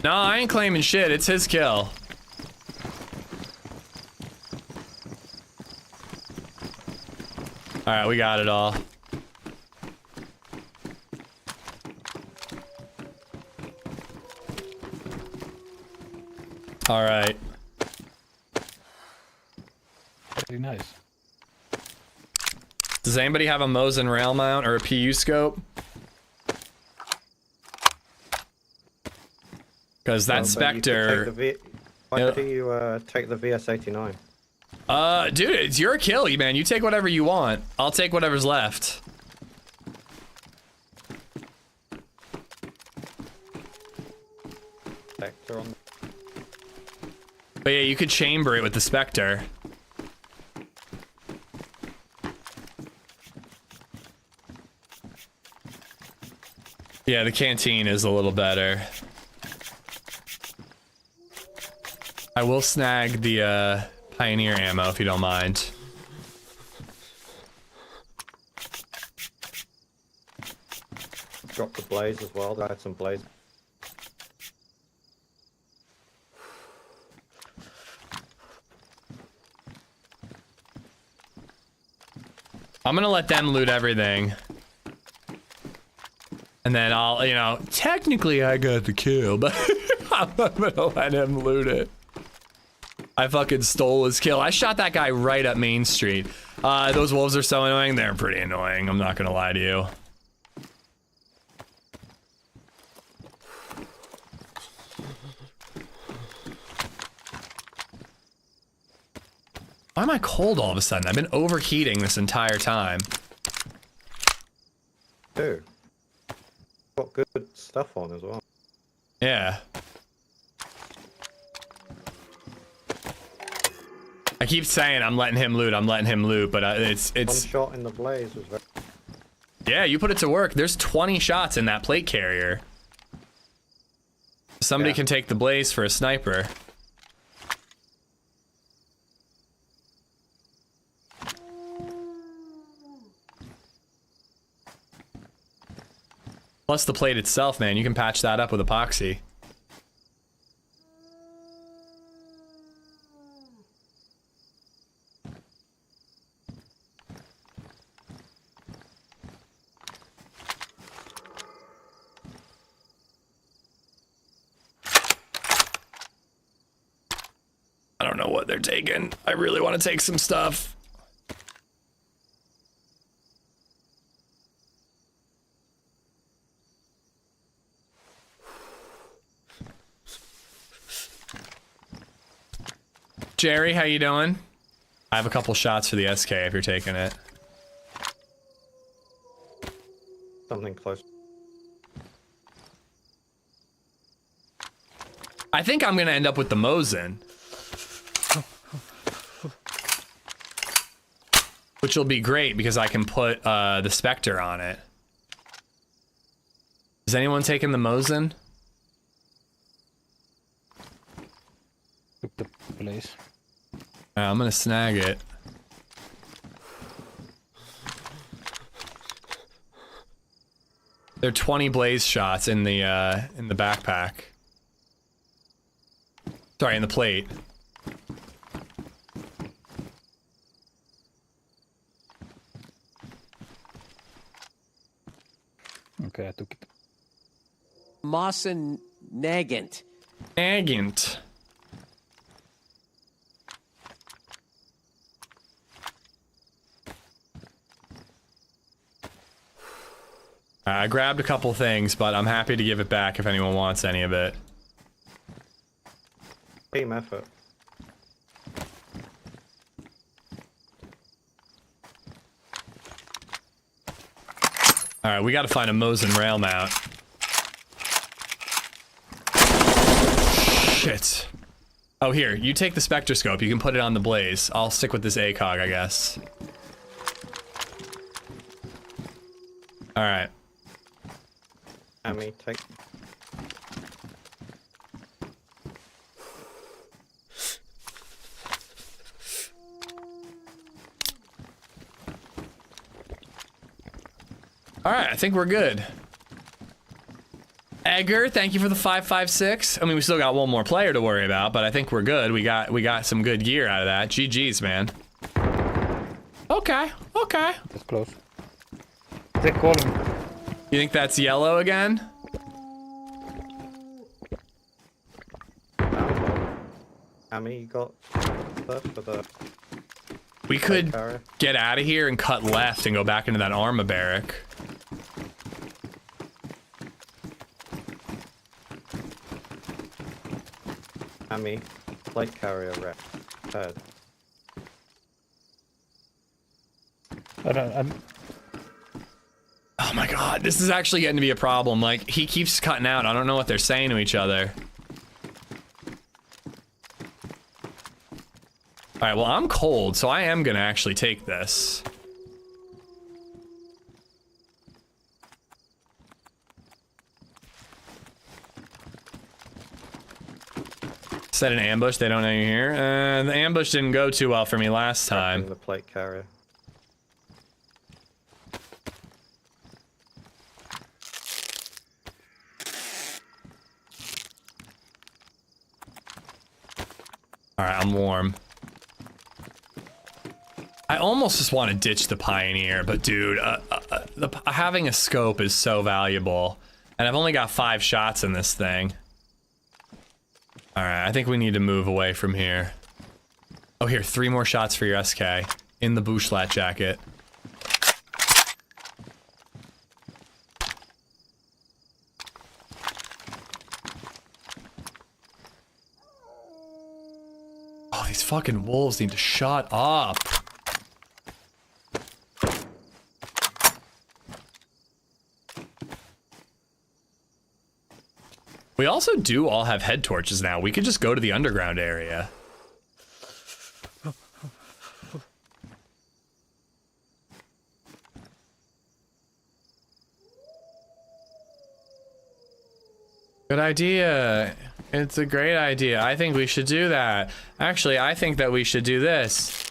No, I ain't claiming shit. It's his kill. Alright, we got it all. Alright. Very nice. Does anybody have a Mosin rail mount or a PU scope? Because that Spectre... Why do you take the VS-89? Dude, it's your kill, man. You take whatever you want. I'll take whatever's left. Spectre on. But yeah, you could chamber it with the Spectre. Yeah, the canteen is a little better. I will snag the Pioneer ammo if you don't mind. Drop the blaze as well. I had some blaze. I'm gonna let them loot everything. And then I'll, you know, technically I got the kill, but I'm gonna let him loot it. I fucking stole his kill. I shot that guy right up Main Street. Those wolves are so annoying. They're pretty annoying. I'm not gonna lie to you. Why am I cold all of a sudden? I've been overheating this entire time. Dude, got good stuff on as well. Yeah. I keep saying I'm letting him loot, but it's... One shot in the blaze was very... Yeah, you put it to work. There's 20 shots in that plate carrier. Somebody can take the blaze for a sniper. Plus the plate itself, man, you can patch that up with epoxy. I don't know what they're taking. I really want to take some stuff. Jerry, how you doing? I have a couple shots for the SK if you're taking it. Something close. I think I'm gonna end up with the Mosin. Which will be great because I can put the Spectre on it. Is anyone taking the Mosin? Took the place. I'm gonna snag it. There are 20 blaze shots in the backpack. Sorry, in the plate. Okay, I took it. Mawson Nagant. Nagant. I grabbed a couple things, but I'm happy to give it back if anyone wants any of it. Team effort. Alright, we gotta find a Mosin rail mount. Shit. Oh, here, you take the spectroscope. You can put it on the blaze. I'll stick with this ACOG, I guess. Alright. Amy, take... Alright, I think we're good. Edgar, thank you for the 556. I mean, we still got one more player to worry about, but I think we're good. We got some good gear out of that. GG's, man. Okay, okay. That's close. They're calling. You think that's yellow again? Amy, you got stuff for the... We could get out of here and cut left and go back into that Arma barrack. Amy, plate carrier wreck. Head. Oh my god, this is actually getting to be a problem. Like, he keeps cutting out. I don't know what they're saying to each other. Alright, well, I'm cold, so I am gonna actually take this. Set an ambush, they don't know you're here. The ambush didn't go too well for me last time. The plate carrier. Alright, I'm warm. I almost just want to ditch the Pioneer, but dude, having a scope is so valuable. And I've only got 5 shots in this thing. Alright, I think we need to move away from here. Oh, here, 3 more shots for your SK in the Bushlat jacket. Oh, these fucking wolves need to shut up. We also do all have head torches now. We could just go to the underground area. Good idea. It's a great idea. I think we should do that. Actually, I think that we should do this.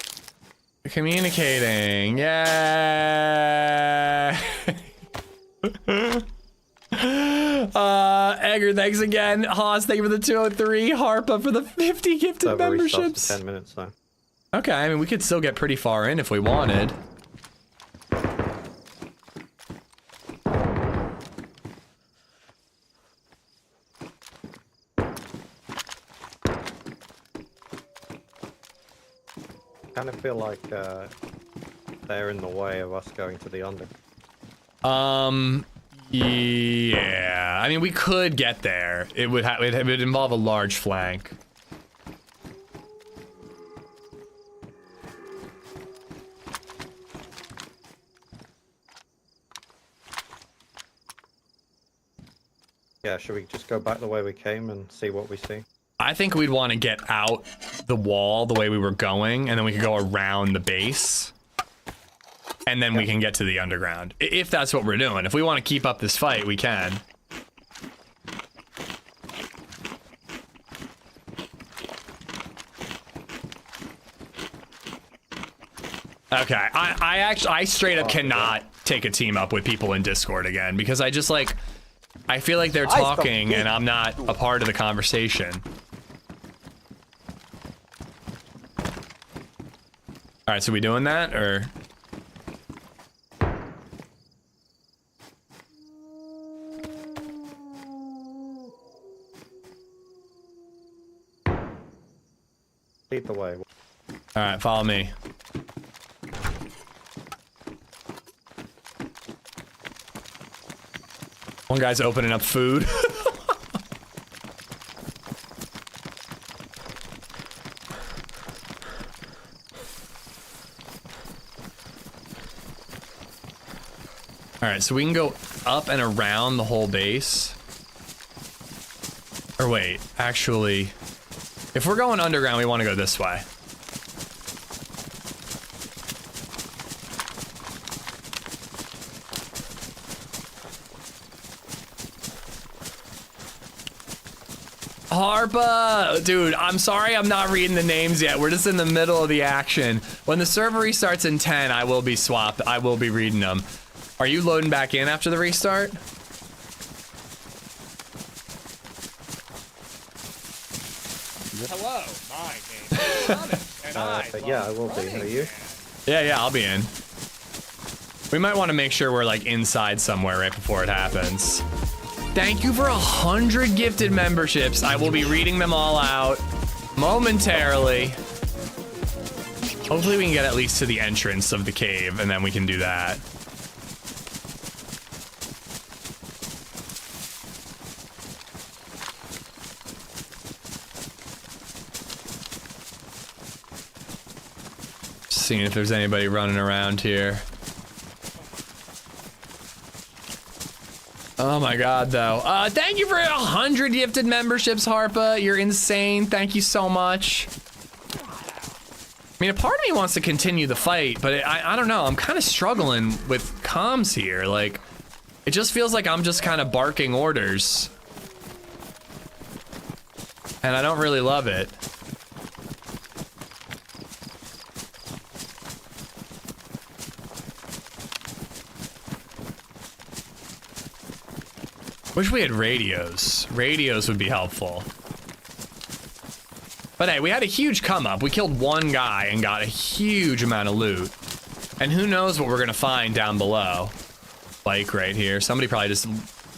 Communicating. Yeah. Egger, thanks again. Haas, thank you for the 203. Harpa for the 50 gifted memberships. 10 minutes though. Okay, I mean, we could still get pretty far in if we wanted. Kind of feel like they're in the way of us going to the under. Yeah. I mean, we could get there. It would involve a large flank. Yeah, should we just go back the way we came and see what we see? I think we'd want to get out the wall the way we were going, and then we could go around the base. And then we can get to the underground. If that's what we're doing. If we want to keep up this fight, we can. Okay, I straight up cannot take a team up with people in Discord again, because I just like, I feel like they're talking and I'm not a part of the conversation. All right, so we doing that, or? Lead the way. All right, follow me. One guy's opening up food. All right, so we can go up and around the whole base. Or wait, actually, if we're going underground, we want to go this way. Harpa! Dude, I'm sorry I'm not reading the names yet. We're just in the middle of the action. When the server restarts in 10, I will be swapped. I will be reading them. Are you loading back in after the restart? Hello, my name is and yeah, I will be. Are you? Yeah, I'll be in. We might want to make sure we're like inside somewhere right before it happens. Thank you for 100 gifted memberships. I will be reading them all out momentarily. Hopefully we can get at least to the entrance of the cave and then we can do that. Seeing if there's anybody running around here. Oh my god, though. Thank you for 100 gifted memberships, Harpa. You're insane. Thank you so much. I mean, a part of me wants to continue the fight, but I don't know. I'm kind of struggling with comms here. Like, it just feels like I'm just kind of barking orders. And I don't really love it. Wish we had radios. Radios would be helpful. But hey, we had a huge come up. We killed one guy and got a huge amount of loot. And who knows what we're gonna find down below. Bike right here. Somebody probably just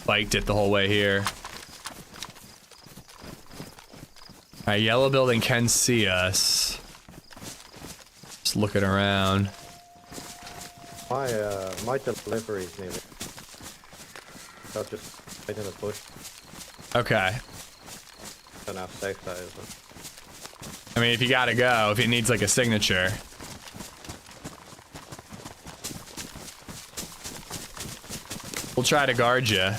biked it the whole way here. Alright, yellow building can see us. just looking around. My delivery's nearly. I'll just hide in the bush. Okay. Don't know how safe that is. I mean, if you gotta go, if it needs like a signature. We'll try to guard you. Yeah.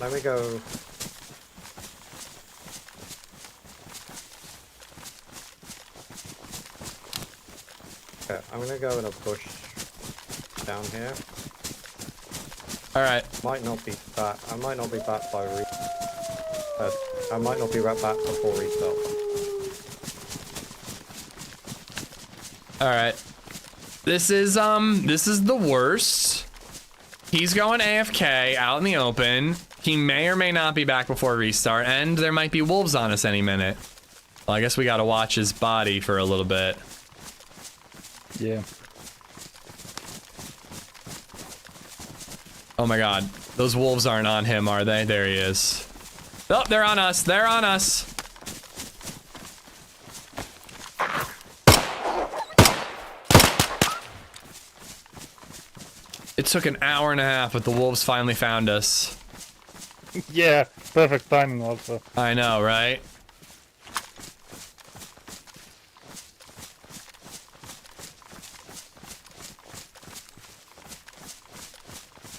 Let me go. Okay, I'm gonna go in a bush down here. Alright. Might not be back. I might not be back by I might not be right back before restart. Alright. This is the worst. He's going AFK out in the open. He may or may not be back before restart, and there might be wolves on us any minute. Well, I guess we gotta watch his body for a little bit. Yeah. Oh my god. Those wolves aren't on him, are they? There he is. Oh, they're on us. They're on us. It took an hour and a half, but the wolves finally found us. Yeah, perfect timing also. I know, right?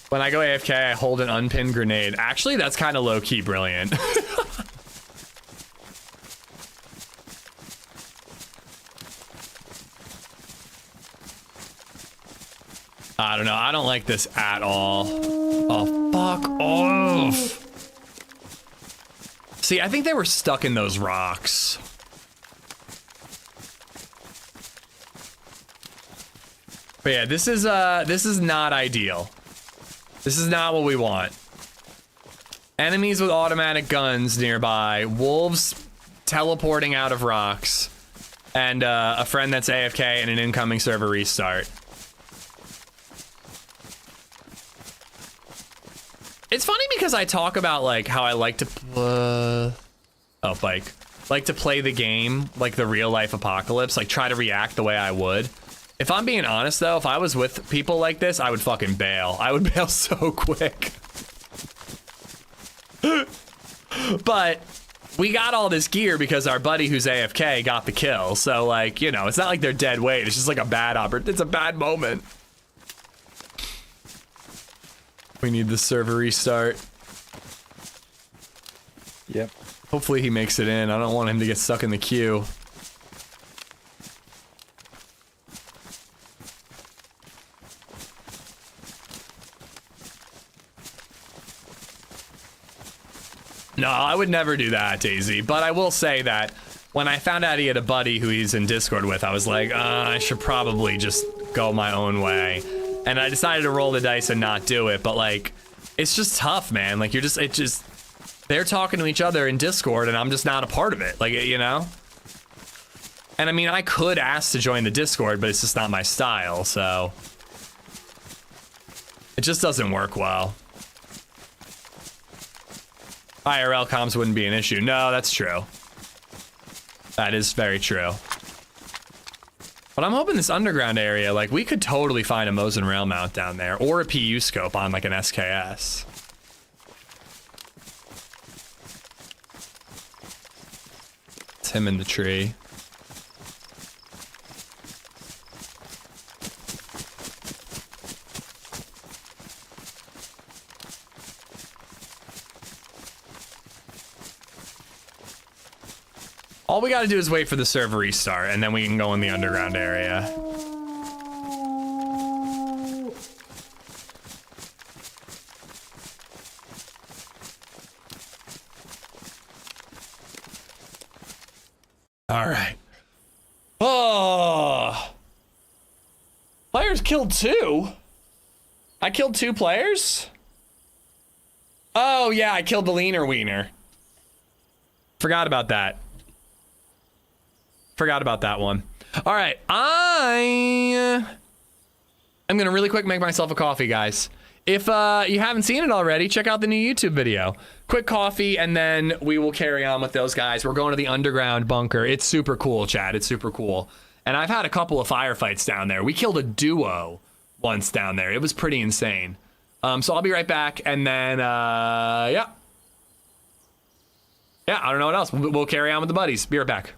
When I go AFK, I hold an unpinned grenade. Actually, that's kind of low-key brilliant. I don't know. I don't like this at all. Oh, fuck off. See, I think they were stuck in those rocks. But yeah, this is not ideal. This is not what we want. Enemies with automatic guns nearby, wolves teleporting out of rocks, and a friend that's AFK and an incoming server restart. It's funny because I talk about like how I like to like to play the game like the real life apocalypse, like try to react the way I would. If I'm being honest though, if I was with people like this, I would fucking bail. I would bail so quick. But we got all this gear because our buddy who's AFK got the kill. So like, you know, it's not like they're dead weight. It's just like a bad it's a bad moment. We need the server restart. Yep. Hopefully he makes it in. I don't want him to get stuck in the queue. No, I would never do that, DayZ. But I will say that when I found out he had a buddy who he's in Discord with, I was like, I should probably just go my own way. And I decided to roll the dice and not do it. But like, it's just tough, man. Like they're talking to each other in Discord and I'm just not a part of it. Like, you know? And I mean, I could ask to join the Discord, but it's just not my style, so. It just doesn't work well. IRL comms wouldn't be an issue. No, that's true. That is very true. But I'm hoping this underground area, like, we could totally find a Mosin rail mount down there, or a PU scope on, like, an SKS. It's him in the tree. All we gotta do is wait for the server restart, and then we can go in the underground area. All right. Oh. Players killed 2? I killed 2 players? Oh, yeah, I killed the leaner wiener. Forgot about that. Forgot about that one. All right, I'm gonna really quick make myself a coffee, guys. if you haven't seen it already, check out the new YouTube video. Quick coffee, and then we will carry on with those guys. We're going to the underground bunker. It's super cool, Chad. It's super cool. And I've had a couple of firefights down there. We killed a duo once down there. It was pretty insane. So I'll be right back, and then, yeah. Yeah, I don't know what else. We'll carry on with the buddies. Be right back.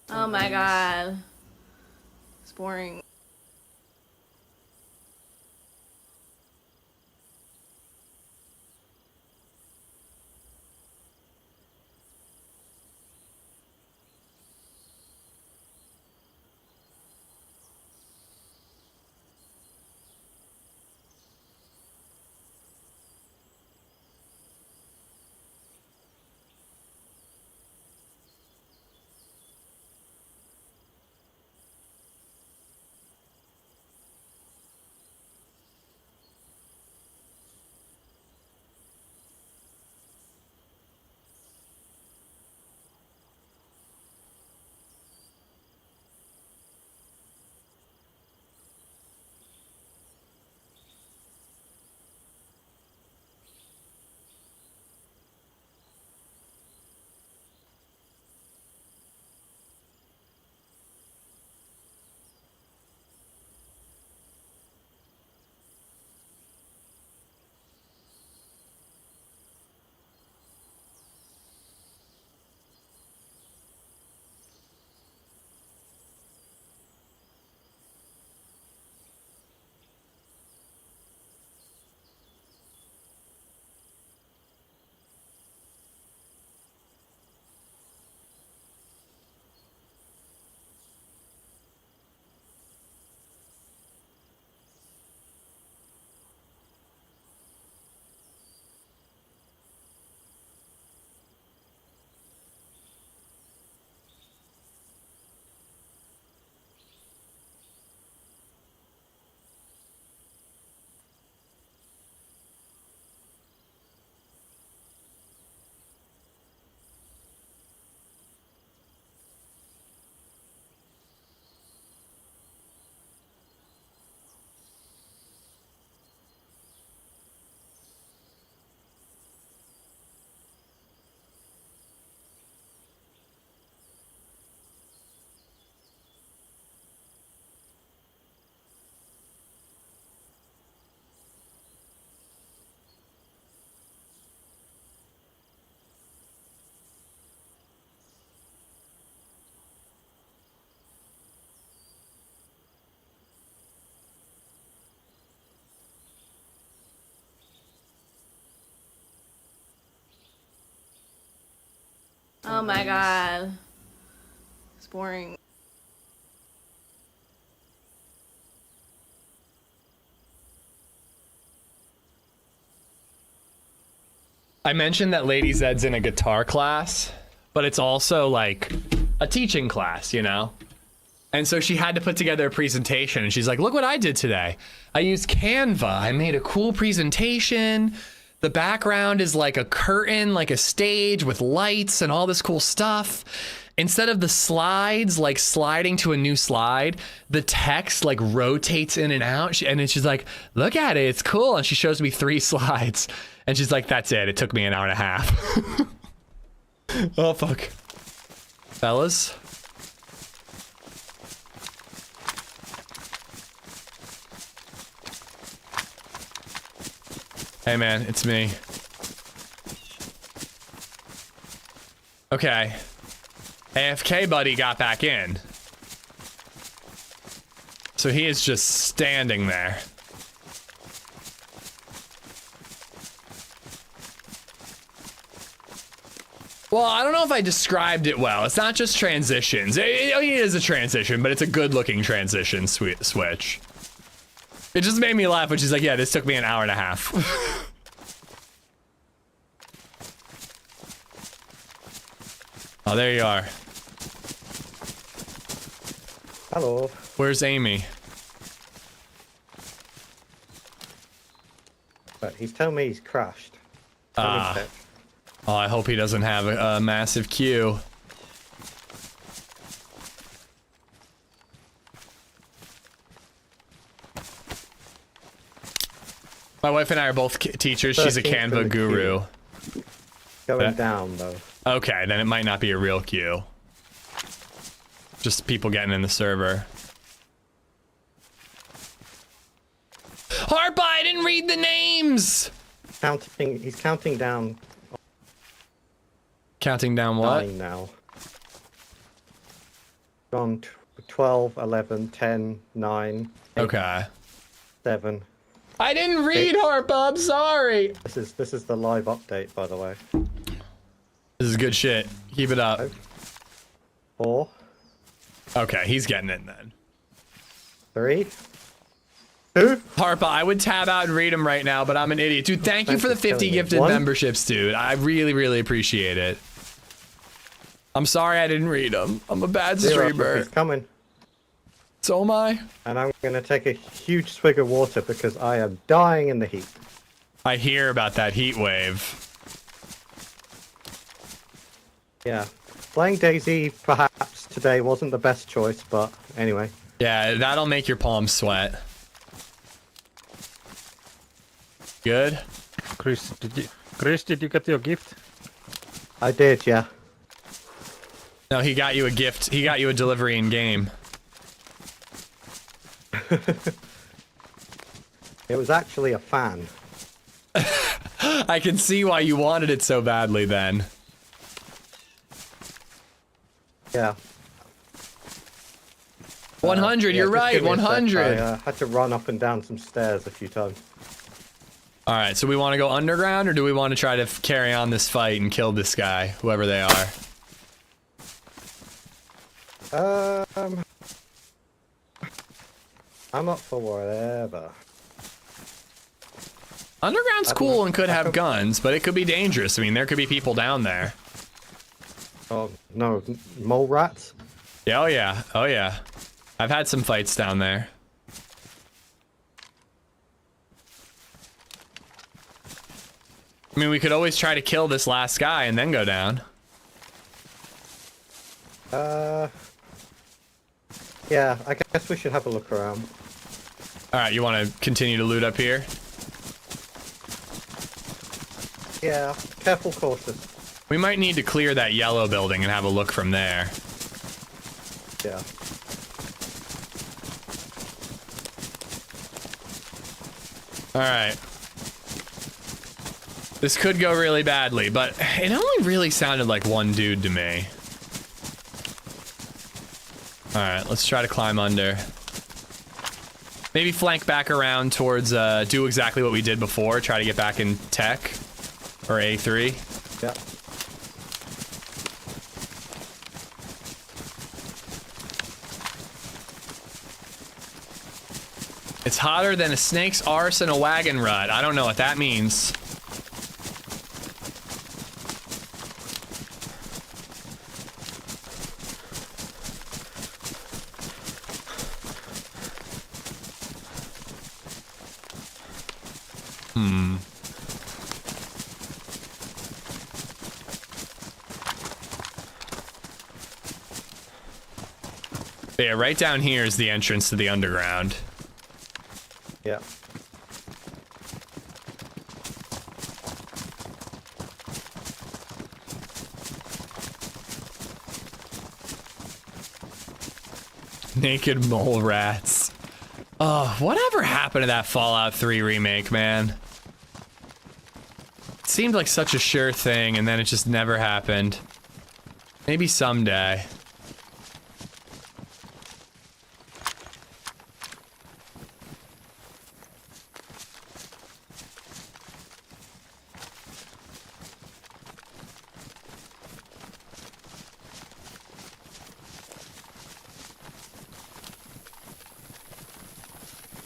Oh my god. It's boring. Oh my god. It's boring. I mentioned that LadyZed's in a guitar class, but it's also like a teaching class, you know? And so she had to put together a presentation, and she's like, look what I did today. I used Canva. I made a cool presentation. The background is like a curtain, like a stage with lights and all this cool stuff. Instead of the slides, like sliding to a new slide, the text like rotates in and out. And then she's like, look at it, it's cool. And she shows me 3 slides. And she's like, that's it. It took me an hour and a half. Oh, fuck. Fellas? Hey, man, it's me. Okay. AFK buddy got back in. So he is just standing there. Well, I don't know if I described it well. It's not just transitions. It is a transition, but it's a good-looking transition switch. It just made me laugh when she's like, yeah, this took me an hour and a half. Oh, there you are. Hello. Where's Amy? But he's telling me he's crashed. Ah. Oh, I hope he doesn't have a massive queue. My wife and I are both teachers. She's a Canva guru. Going down, though. Okay, then it might not be a real queue. Just people getting in the server. Harpa, I didn't read the names! He's counting down. Counting down what? 9 now. Gone 12, 11, 10, 9. 8, Okay. 7. I didn't read Harpa, I'm sorry! This is the live update, by the way. This is good shit. Keep it up. 4. Okay, he's getting it then. 3. 2. Harpa, I would tab out and read them right now, but I'm an idiot. Dude, thank you for the 50 gifted memberships, dude. I really, really appreciate it. I'm sorry I didn't read them. I'm a bad streamer. He's coming. So am I. And I'm going to take a huge swig of water because I am dying in the heat. I hear about that heat wave. Yeah. Playing DayZ perhaps today wasn't the best choice, but anyway. Yeah, that'll make your palms sweat. Good? Chris, did you get your gift? I did, yeah. No, he got you a gift. He got you a delivery in game. It was actually a fan. I can see why you wanted it so badly then. Yeah. 100, you're right, 100. I had to run up and down some stairs a few times. Alright, so we want to go underground, or do we want to try to carry on this fight and kill this guy, whoever they are? I'm up for whatever. Underground's cool and could have guns, but it could be dangerous. I mean, there could be people down there. Oh, no, mole rats? Yeah, oh yeah, oh yeah. I've had some fights down there. I mean, we could always try to kill this last guy and then go down. Yeah, I guess we should have a look around. Alright, you want to continue to loot up here? Yeah, careful, cautious. We might need to clear that yellow building and have a look from there. Yeah. Alright. This could go really badly, but it only really sounded like one dude to me. Alright, let's try to climb under. Maybe flank back around towards, do exactly what we did before, try to get back in tech. Or A3. Yeah. It's hotter than a snake's arse in a wagon rut. I don't know what that means. Yeah, right down here is the entrance to the underground. Yeah. Naked mole rats. Oh, whatever happened to that Fallout 3 remake, man? It seemed like such a sure thing, and then it just never happened. Maybe someday.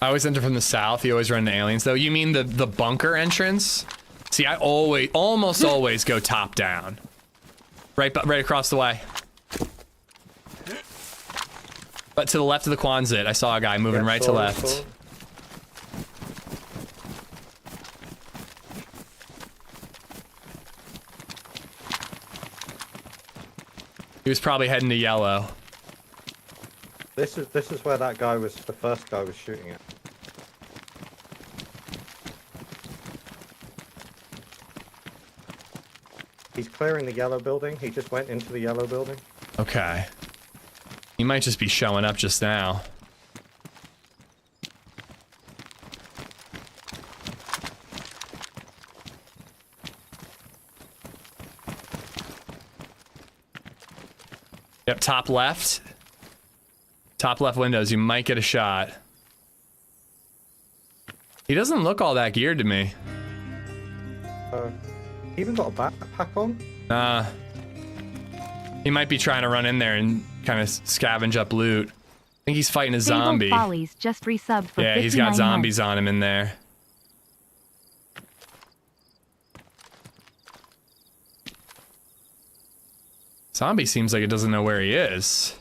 I always enter from the south. You always run into aliens, though. You mean the bunker entrance? See, I almost always go top down. Right across the way. But to the left of the Quonset, I saw a guy moving right to left. He was probably heading to yellow. This is where that guy was. The first guy was shooting at. He's clearing the yellow building. He just went into the yellow building. Okay. He might just be showing up just now. Yep, top left. Top left windows, you might get a shot. He doesn't look all that geared to me. He even got a backpack on? Nah. He might be trying to run in there and kind of scavenge up loot. I think he's fighting a zombie. Follies just resubbed for yeah, he's got 59 zombies months. on him in there. Zombie seems like it doesn't know where he is.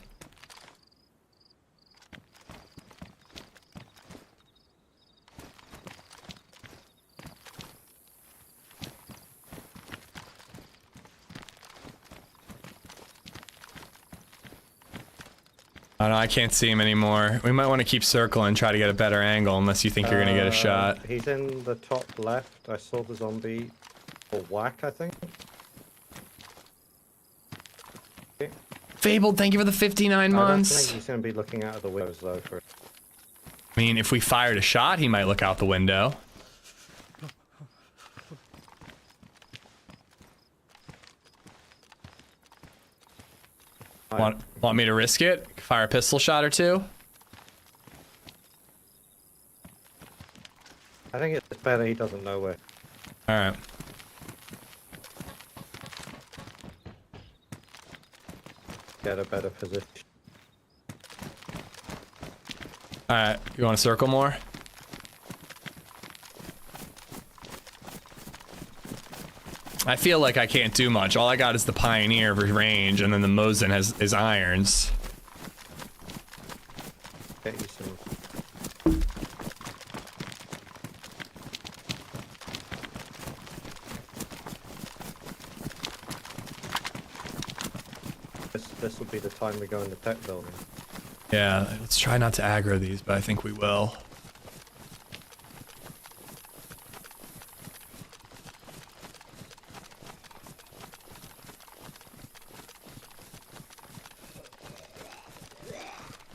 Oh no, I can't see him anymore. We might want to keep circling, try to get a better angle, unless you think you're gonna get a shot. He's in the top left. I saw the zombie. Or whack, I think. Okay. Fabled, thank you for the 59 I don't months. think he's gonna be looking out of the windows though. For I mean, if we fired a shot, he might look out the window. Want me to risk it? Fire a pistol shot or two? I think it's better he doesn't know where. Alright. Get a better position. Alright, you want to circle more? I feel like I can't do much. All I got is the Pioneer range, and then the Mosin has his irons. Get you some. This will be the time we go in the tech building. Yeah, let's try not to aggro these, but I think we will.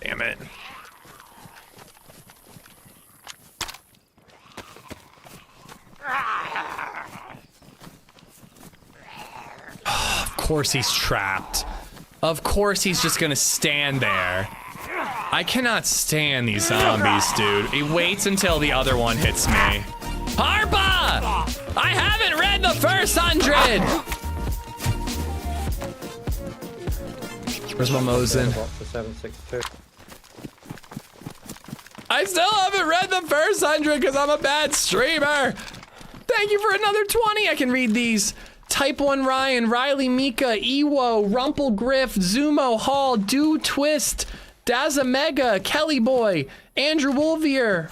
Damn it. Of course he's trapped. Of course he's just gonna stand there. I cannot stand these zombies, dude. He waits until the other one hits me. Harpa! I haven't read the first 100! Where's my Mosin? I still haven't read the first 100 because I'm a bad streamer. Thank you for another 20. I can read these. Type 1 Ryan, Riley Mika, Ewo, Rumple Griff, Zumo Hall, Do Twist, Dazamega, Kelly Boy, Andrew Wolvier,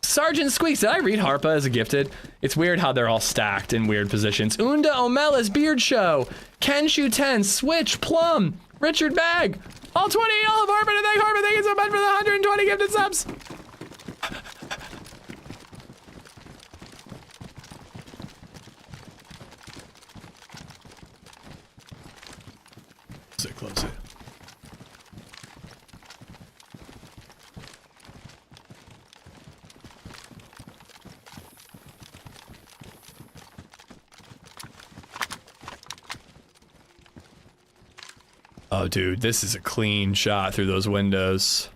Sergeant Squeaks. Did I read Harpa as a gifted? It's weird how they're all stacked in weird positions. Unda Omelas, Beard Show, Kenshu 10, Switch, Plum, Richard Bag. All 20 y'all have Harpa to thank Harpa. Thank you so much for the 120 gifted subs. Close it. Oh, dude, this is a clean shot through those windows.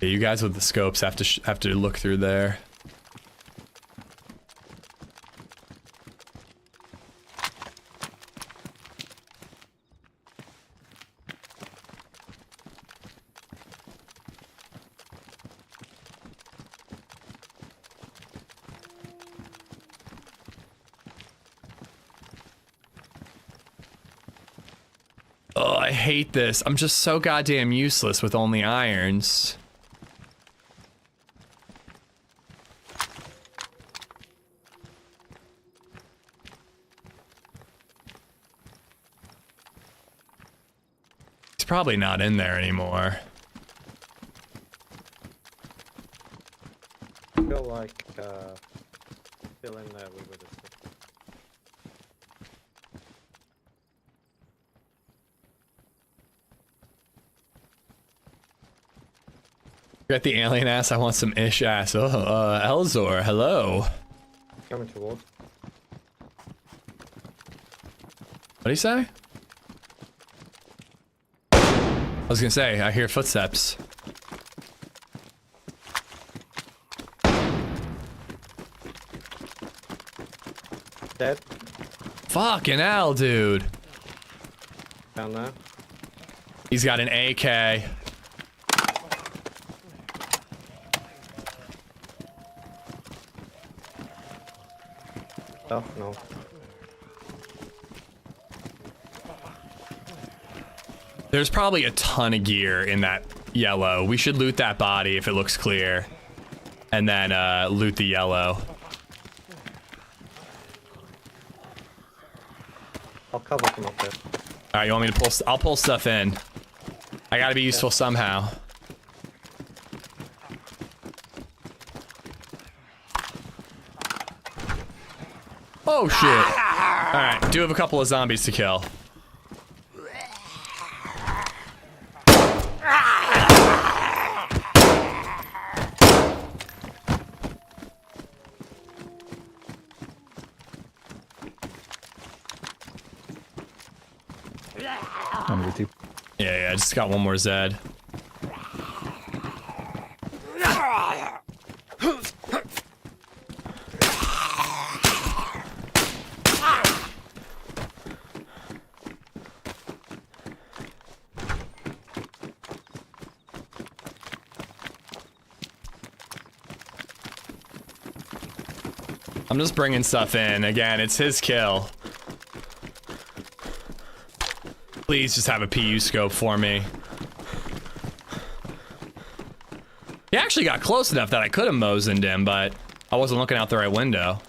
Yeah, you guys with the scopes have to look through there. Oh, I hate this. I'm just so goddamn useless with only irons. He's probably not in there anymore. I feel like still in there we would have. Got the alien ass. I want some ish ass. Oh, Elzor, hello. Coming towards. What'd he say? I was gonna say, I hear footsteps. Dead. Fucking hell, dude. Down there. He's got an AK. Oh, no. There's probably a ton of gear in that yellow. We should loot that body if it looks clear. And then loot the yellow. I'll cover from up there. Alright, you want me to pull? I'll pull stuff in. I gotta be useful somehow. Oh shit. Alright, do have a couple of zombies to kill. I'm with you. Yeah, I just got one more Zed. I'm just bringing stuff in. Again, it's his kill. Please just have a PU scope for me. He actually got close enough that I could have mosened him, but I wasn't looking out the right window.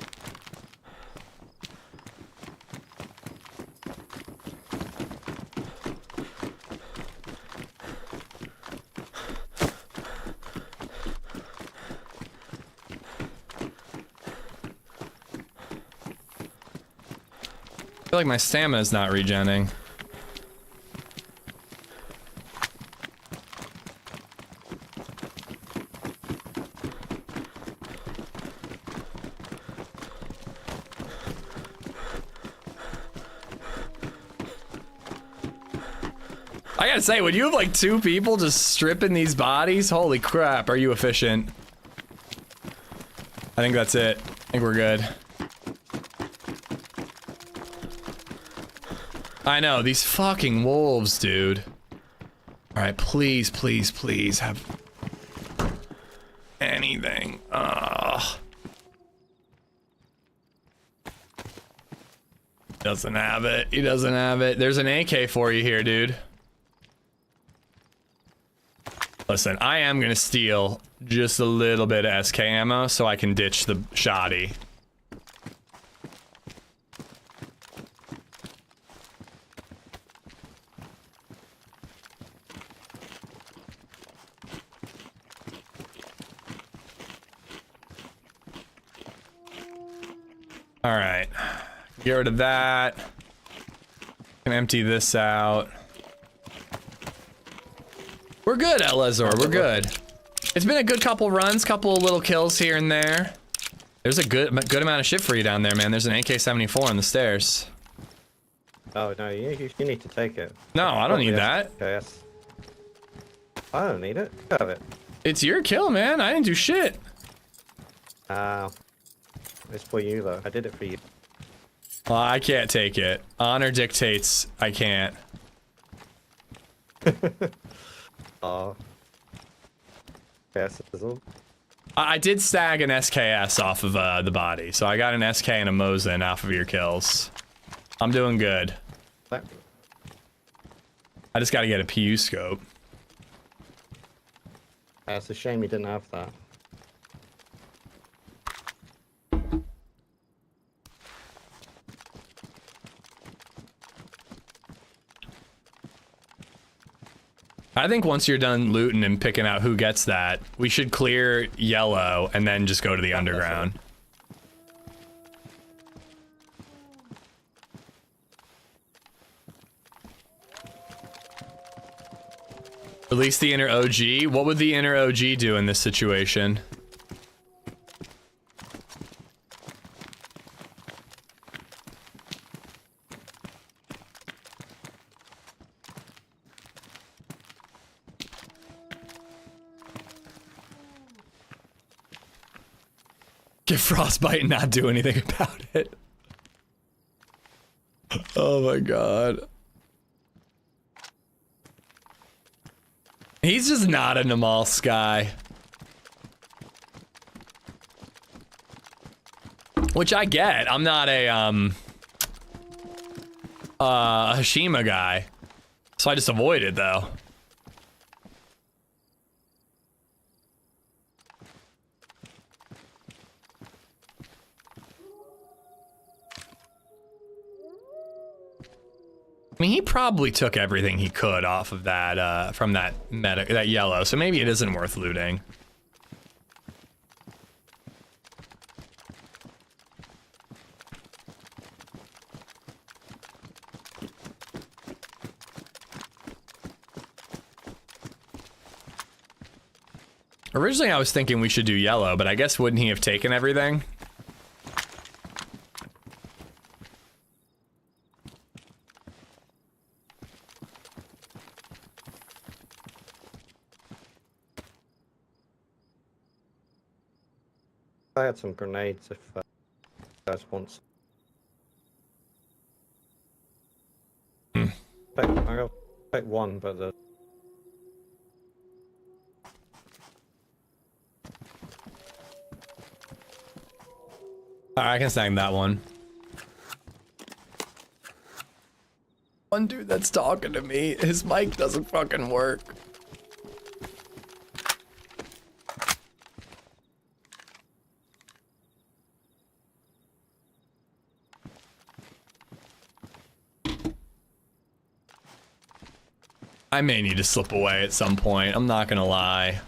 I feel like my stamina's not regenning. I gotta say, when you have like 2 people just stripping these bodies, holy crap, are you efficient? I think that's it. I think we're good. I know, these fucking wolves, dude. Alright, please, please, please have anything. Doesn't have it. He doesn't have it. There's an AK for you here, dude. Listen, I am gonna steal just a little bit of SK ammo so I can ditch the shoddy. All right, get rid of that. Can empty this out. We're good, Elazor, we're good. It's been a good couple runs, couple of little kills here and there. There's a good amount of shit for you down there, man. There's an AK-74 on the stairs. Oh, no, you need to take it. No, I don't need that. Yes. I don't need it. You have it. It's your kill, man. I didn't do shit. It's for you, though. I did it for you. Well, I can't take it. Honor dictates I can't. Oh. Yes, I did stag an SKS off of the body, so I got an SK and a Mosin off of your kills. I'm doing good. I just gotta get a PU scope. Yeah, it's a shame you didn't have that. I think once you're done looting and picking out who gets that, we should clear yellow and then just go to the underground. Release the inner OG. What would the inner OG do in this situation? Get frostbite and not do anything about it. Oh my god. He's just not a Namalsk guy. Which I get. I'm not a Hashima guy. So I just avoid it though. I mean, he probably took everything he could off of that, from that yellow, so maybe it isn't worth looting. Originally, I was thinking we should do yellow, but I guess wouldn't he have taken everything? I had some grenades if you guys want. I got one, but the. I can snag that one. One dude that's talking to me, his mic doesn't fucking work. I may need to slip away at some point, I'm not gonna lie.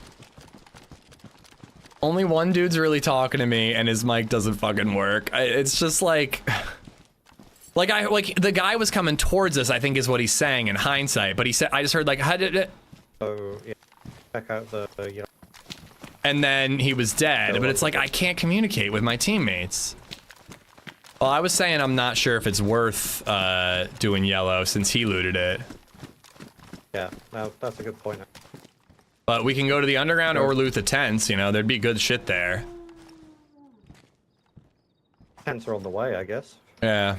Only one dude's really talking to me and his mic doesn't fucking work. It's just like the guy was coming towards us, I think is what he's saying in hindsight, but he said, I just heard like, how did it? Oh, yeah. Check out the you know. And then he was dead, but it's like, I can't communicate with my teammates. Well, I was saying I'm not sure if it's worth doing yellow since he looted it. Yeah, no, that's a good point. But we can go to the underground or loot the tents, you know, there'd be good shit there. Tents are on the way, I guess. Yeah.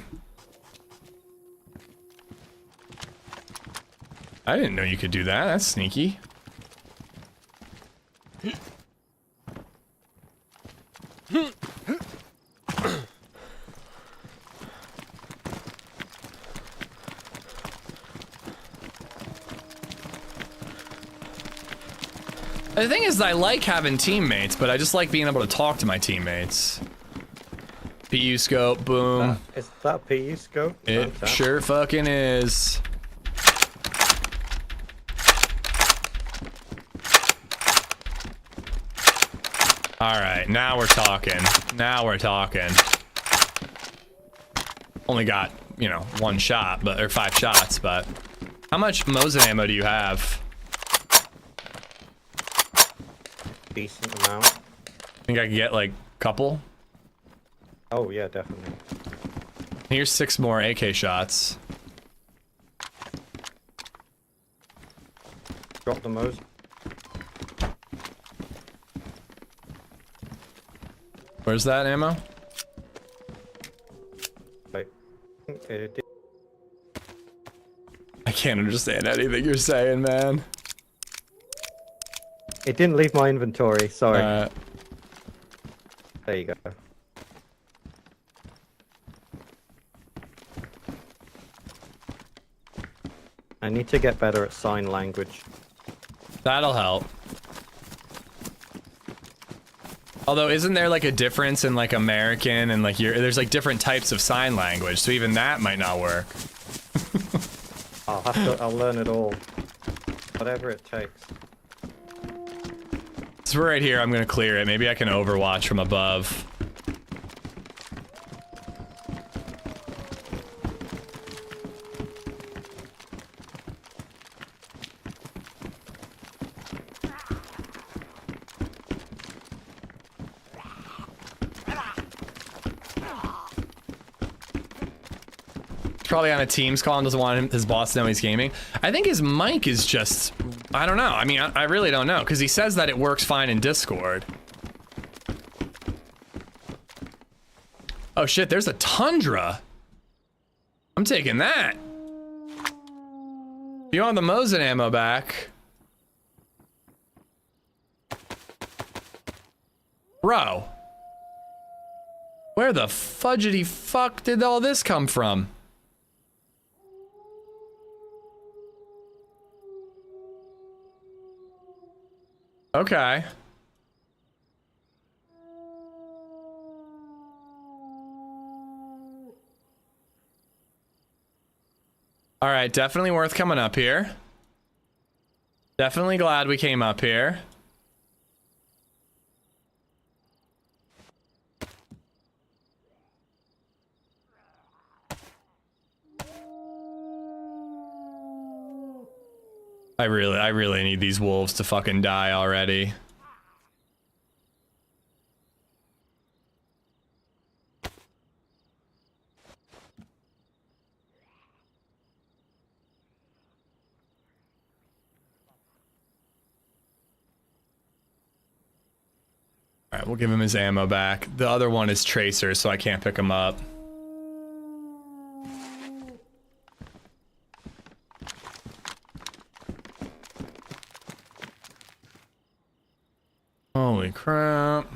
I didn't know you could do that. That's sneaky. The thing is, I like having teammates, but I just like being able to talk to my teammates. PU scope, boom. Is that a PU scope? It sure fucking is. Alright, now we're talking. Now we're talking. Only got, you know, 1 shot, but or 5 shots, but how much Mosin ammo do you have? Decent amount. Think I can get like a couple? Oh yeah, definitely. Here's 6 more AK shots. Drop the Mos. Where's that ammo? Wait. I can't understand anything you're saying, man. It didn't leave my inventory, sorry. There you go. I need to get better at sign language. That'll help. Although, isn't there like a difference in like American and like there's like different types of sign language, so even that might not work. I'll learn it all. Whatever it takes. So we're right here, I'm gonna clear it. Maybe I can overwatch from above. Probably on a Teams call and doesn't want his boss to know he's gaming. I think his mic is just, I don't know. I mean, I really don't know, because he says that it works fine in Discord. Oh shit, there's a Tundra. I'm taking that. If you want the Mosin ammo back. Bro. Where the fudgety fuck did all this come from? Okay. All right, definitely worth coming up here. Definitely glad we came up here. I really need these wolves to fucking die already. All right, we'll give him his ammo back. The other one is Tracer, so I can't pick him up. Holy crap.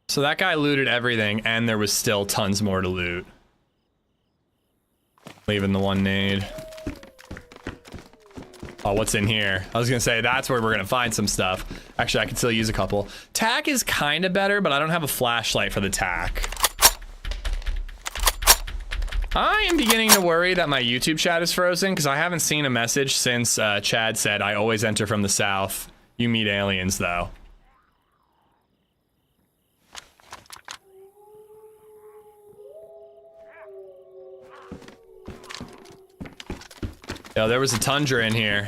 So that guy looted everything, and there was still tons more to loot. Leaving the 1 nade. Oh, what's in here? I was gonna say, that's where we're gonna find some stuff. Actually, I can still use a couple. TAC is kind of better, but I don't have a flashlight for the TAC. I am beginning to worry that my YouTube chat is frozen, because I haven't seen a message since Chad said, I always enter from the south. You meet aliens, though. Yo, there was a Tundra in here.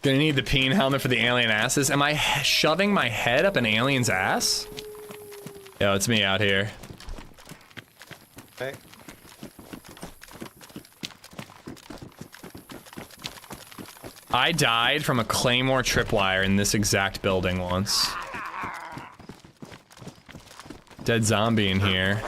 Gonna need the peen helmet for the alien asses. Am I shoving my head up an alien's ass? Yo, it's me out here. Okay. I died from a claymore tripwire in this exact building once. Dead zombie in here.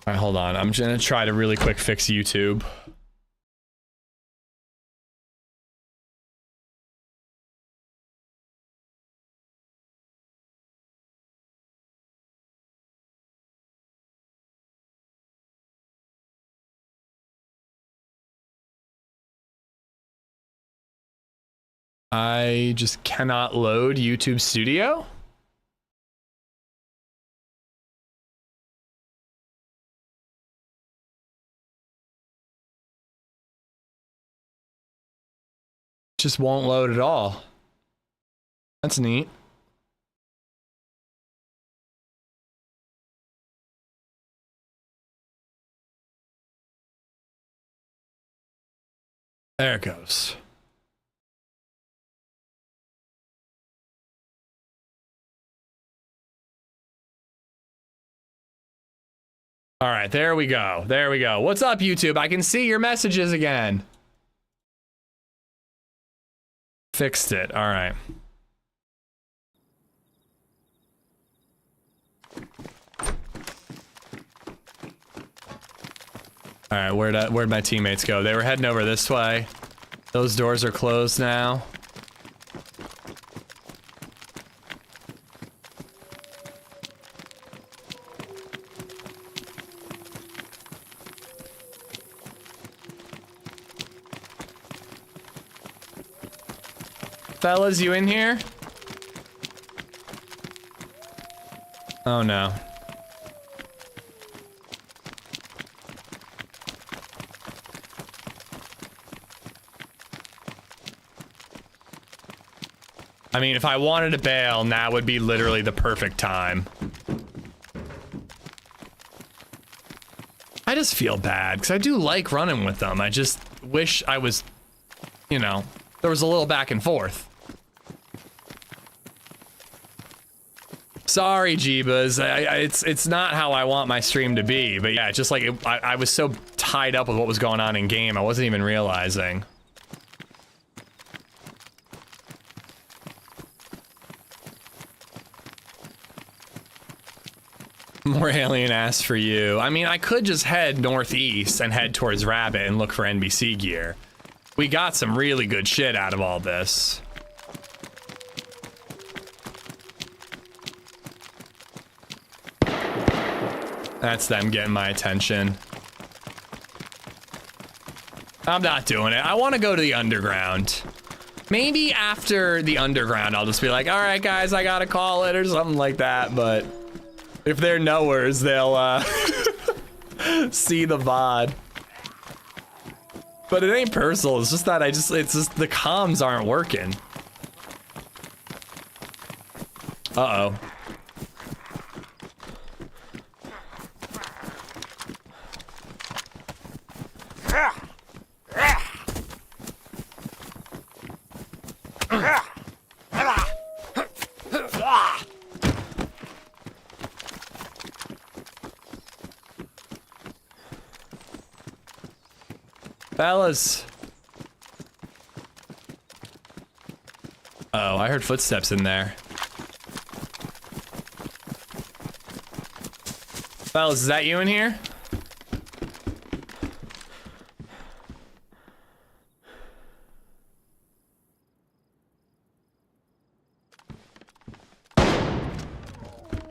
Alright, hold on. I'm just gonna try to really quick fix YouTube. I just cannot load YouTube Studio. Just won't load at all. That's neat. There it goes. All right, there we go. There we go. What's up, YouTube? I can see your messages again. Fixed it. All right. All right, where'd my teammates go? They were heading over this way. Those doors are closed now. Fellas, you in here? Oh no. I mean, if I wanted to bail, now would be literally the perfect time. I just feel bad, because I do like running with them. I just wish I was, you know, there was a little back and forth. Sorry, Jeebas. It's not how I want my stream to be, but yeah, just like I was so tied up with what was going on in game, I wasn't even realizing. More alien ass for you. I mean, I could just head northeast and head towards Rabbit and look for NBC gear. We got some really good shit out of all this. That's them getting my attention. I'm not doing it. I want to go to the underground. Maybe after the underground, I'll just be like, all right, guys, I gotta call it or something like that. But if they're knowers, they'll see the VOD. But it ain't personal. It's just that it's just the comms aren't working. Uh-oh. Fellas. Oh, I heard footsteps in there. Fellas, is that you in here?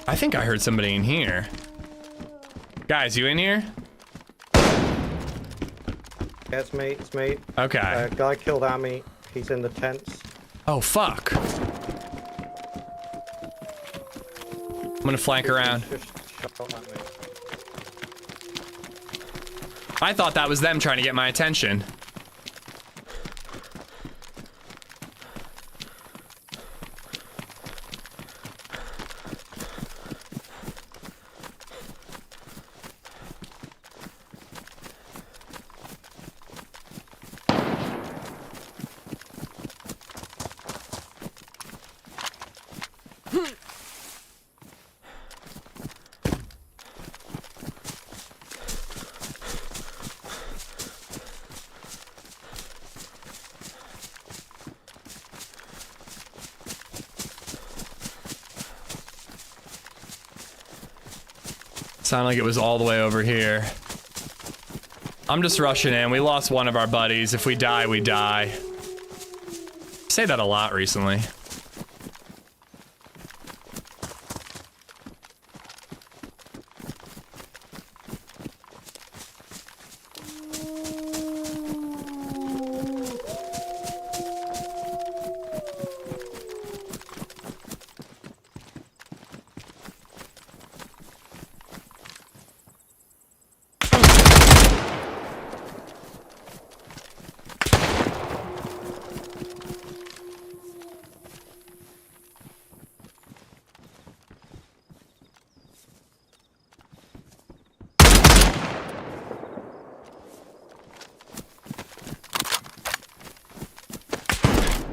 I think I heard somebody in here. Guys, you in here? Yeah, it's me, it's me. Okay. Guy killed Ami. He's in the tents. Oh, fuck. I'm gonna flank around. I thought that was them trying to get my attention. Sounded like it was all the way over here. I'm just rushing in. We lost one of our buddies. If we die, we die. I say that a lot recently.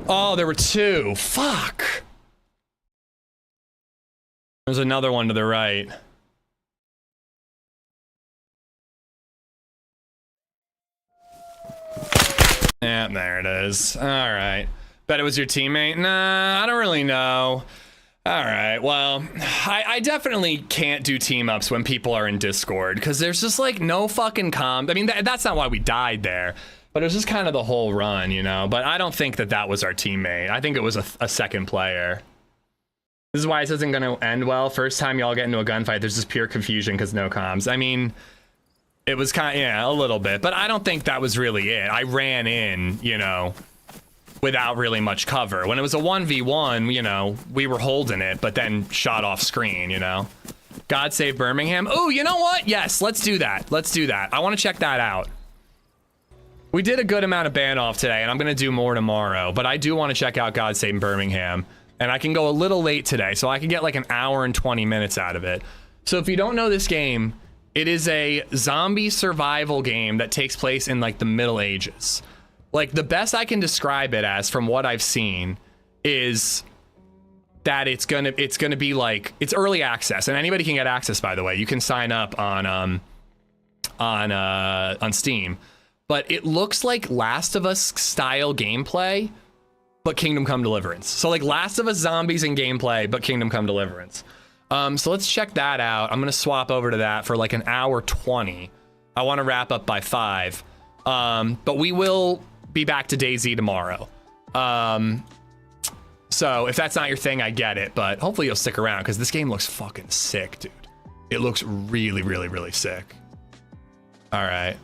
Oh, there were two. Fuck. There's another one to the right. Yeah, there it is. All right. Bet it was your teammate? Nah, I don't really know. All right, well, I definitely can't do team ups when people are in Discord because there's just like no fucking comms. I mean, that's not why we died there. But it was just kind of the whole run, you know? But I don't think that that was our teammate. I think it was a second player. This is why this isn't going to end well. First time y'all get into a gunfight, there's just pure confusion because no comms. I mean, it was kind of, yeah, a little bit. But I don't think that was really it. I ran in, you know, without really much cover. When it was a 1v1, you know, we were holding it, but then shot off screen, you know? God save Birmingham. Oh, you know what? Yes, let's do that. Let's do that. I want to check that out. We did a good amount of Banov today, and I'm going to do more tomorrow, but I do want to check out God Save Birmingham, and I can go a little late today, so I can get like an hour and 20 minutes out of it. So if you don't know this game, it is a zombie survival game that takes place in like the Middle Ages. Like the best I can describe it as from what I've seen is that it's gonna be like, it's early access, and anybody can get access, by the way. You can sign up on Steam. But it looks like Last of Us style gameplay, but Kingdom Come Deliverance. So like Last of Us zombies in gameplay, but Kingdom Come Deliverance. So let's check that out. I'm gonna swap over to that for like an hour 20. I wanna wrap up by 5. But we will be back to DayZ tomorrow. So if that's not your thing, I get it, but hopefully you'll stick around because this game looks fucking sick, dude. It looks really, really, really sick. All right.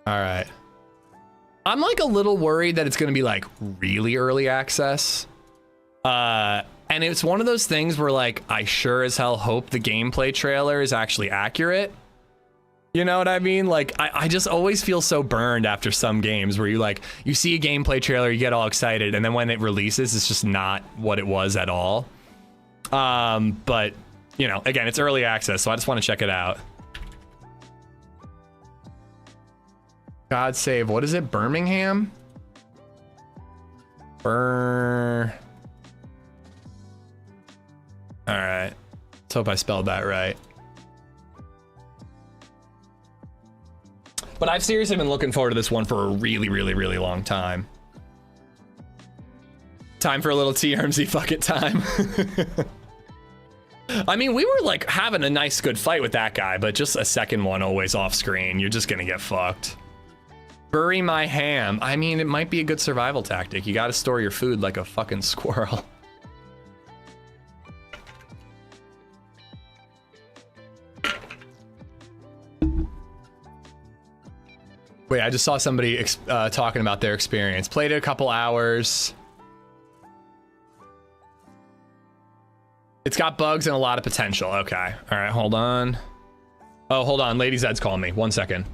All right. I'm like a little worried that it's going to be like really early access. And it's one of those things where like, I sure as hell hope the gameplay trailer is actually accurate. You know what I mean? Like, I just always feel so burned after some games where you see a gameplay trailer, you get all excited, and then when it releases, it's just not what it was at all. But, you know, again, it's early access, so I just want to check it out. God save, what is it? Birmingham? All right. Let's hope I spelled that right. But I've seriously been looking forward to this one for a really, really, really long time. Time for a little TRMZ fuck it time. I mean, we were like having a nice, good fight with that guy, but just a second one always off screen, you're just gonna get fucked. Bury my ham. I mean, it might be a good survival tactic. You gotta store your food like a fucking squirrel. Wait, I just saw somebody talking about their experience. Played it a couple hours. It's got bugs and a lot of potential. Okay. All right, hold on. Oh, hold on. LadyZed's calling me. 1 second.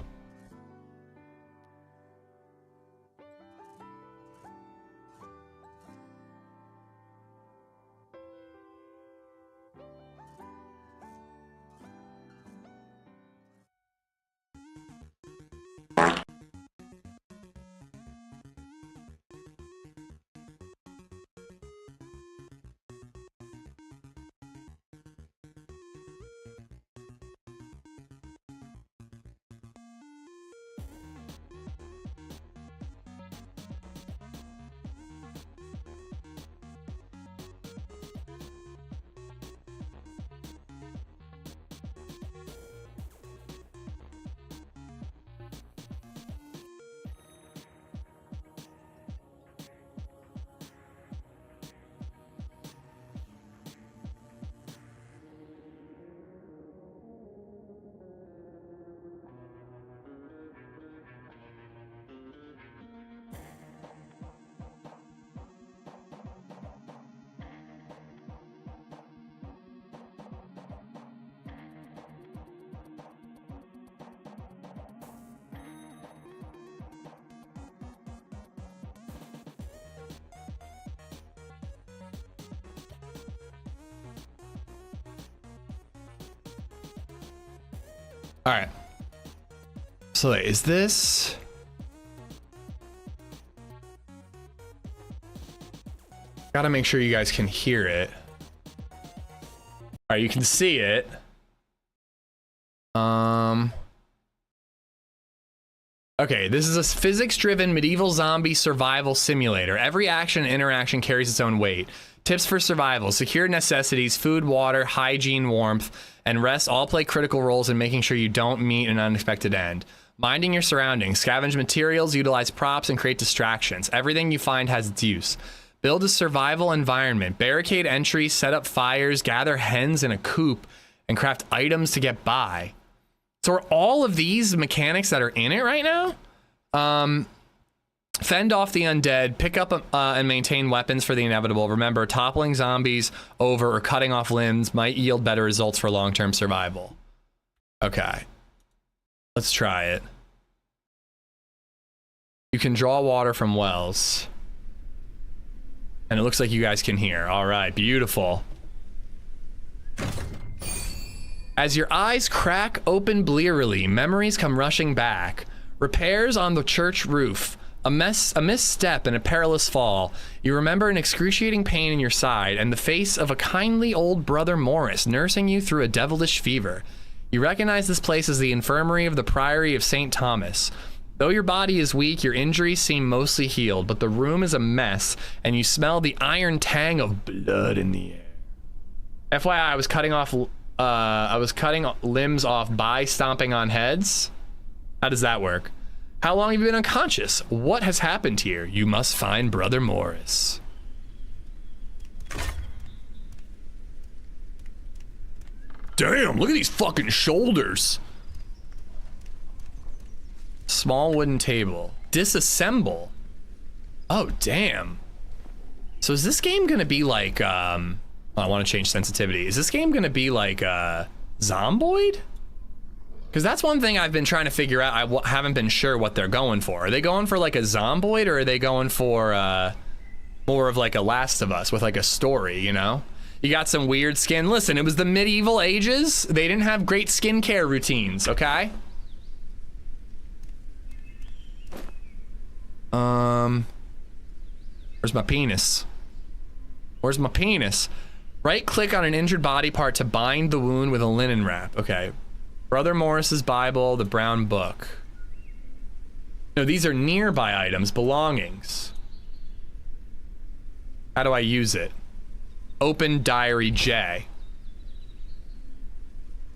All right. So is this? Gotta make sure you guys can hear it. All right, you can see it. Okay, this is a physics-driven medieval zombie survival simulator. Every action and interaction carries its own weight. Tips for survival: secure necessities, food, water, hygiene, warmth, and rest all play critical roles in making sure you don't meet an unexpected end. Minding your surroundings, scavenge materials, utilize props, and create distractions. Everything you find has its use. Build a survival environment. Barricade entries, set up fires, gather hens in a coop, and craft items to get by. So are all of these mechanics that are in it right now? Fend off the undead, pick up and maintain weapons for the inevitable. Remember, toppling zombies over or cutting off limbs might yield better results for long-term survival. Okay. Let's try it. You can draw water from wells. And it looks like you guys can hear. All right, beautiful. As your eyes crack open blearily, memories come rushing back. Repairs on the church roof. A misstep and a perilous fall. You remember an excruciating pain in your side and the face of a kindly old brother Morris nursing you through a devilish fever. You recognize this place as the infirmary of the Priory of St. Thomas. Though your body is weak, your injuries seem mostly healed, but the room is a mess, and you smell the iron tang of blood in the air. FYI, I was cutting limbs off by stomping on heads. How does that work? How long have you been unconscious? What has happened here? You must find Brother Morris. Damn, look at these fucking shoulders. Small wooden table. Disassemble. Oh, damn. So is this game gonna be like, I want to change sensitivity. Is this game gonna be like, Zomboid? Because that's one thing I've been trying to figure out. I haven't been sure what they're going for. Are they going for like a Zomboid, or are they going for, more of like a Last of Us with like a story, you know? You got some weird skin. Listen, it was the medieval ages. They didn't have great skincare routines, okay? Where's my penis? Where's my penis? Right click on an injured body part to bind the wound with a linen wrap. Okay. Brother Morris's Bible, the brown book. No, these are nearby items, belongings. How do I use it? Open diary J.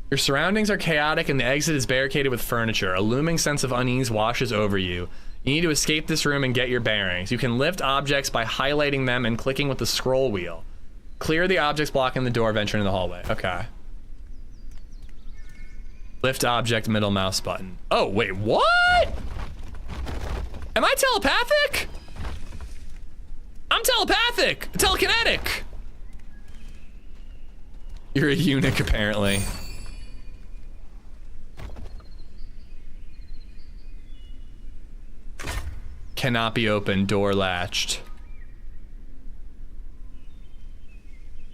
Your surroundings are chaotic and the exit is barricaded with furniture. A looming sense of unease washes over you. You need to escape this room and get your bearings. You can lift objects by highlighting them and clicking with the scroll wheel. Clear the objects blocking the door, venture into the hallway. Okay. Lift object, middle mouse button. Oh, wait, what? Am I telepathic? I'm telepathic, telekinetic. You're a eunuch, apparently. Cannot be opened, door latched.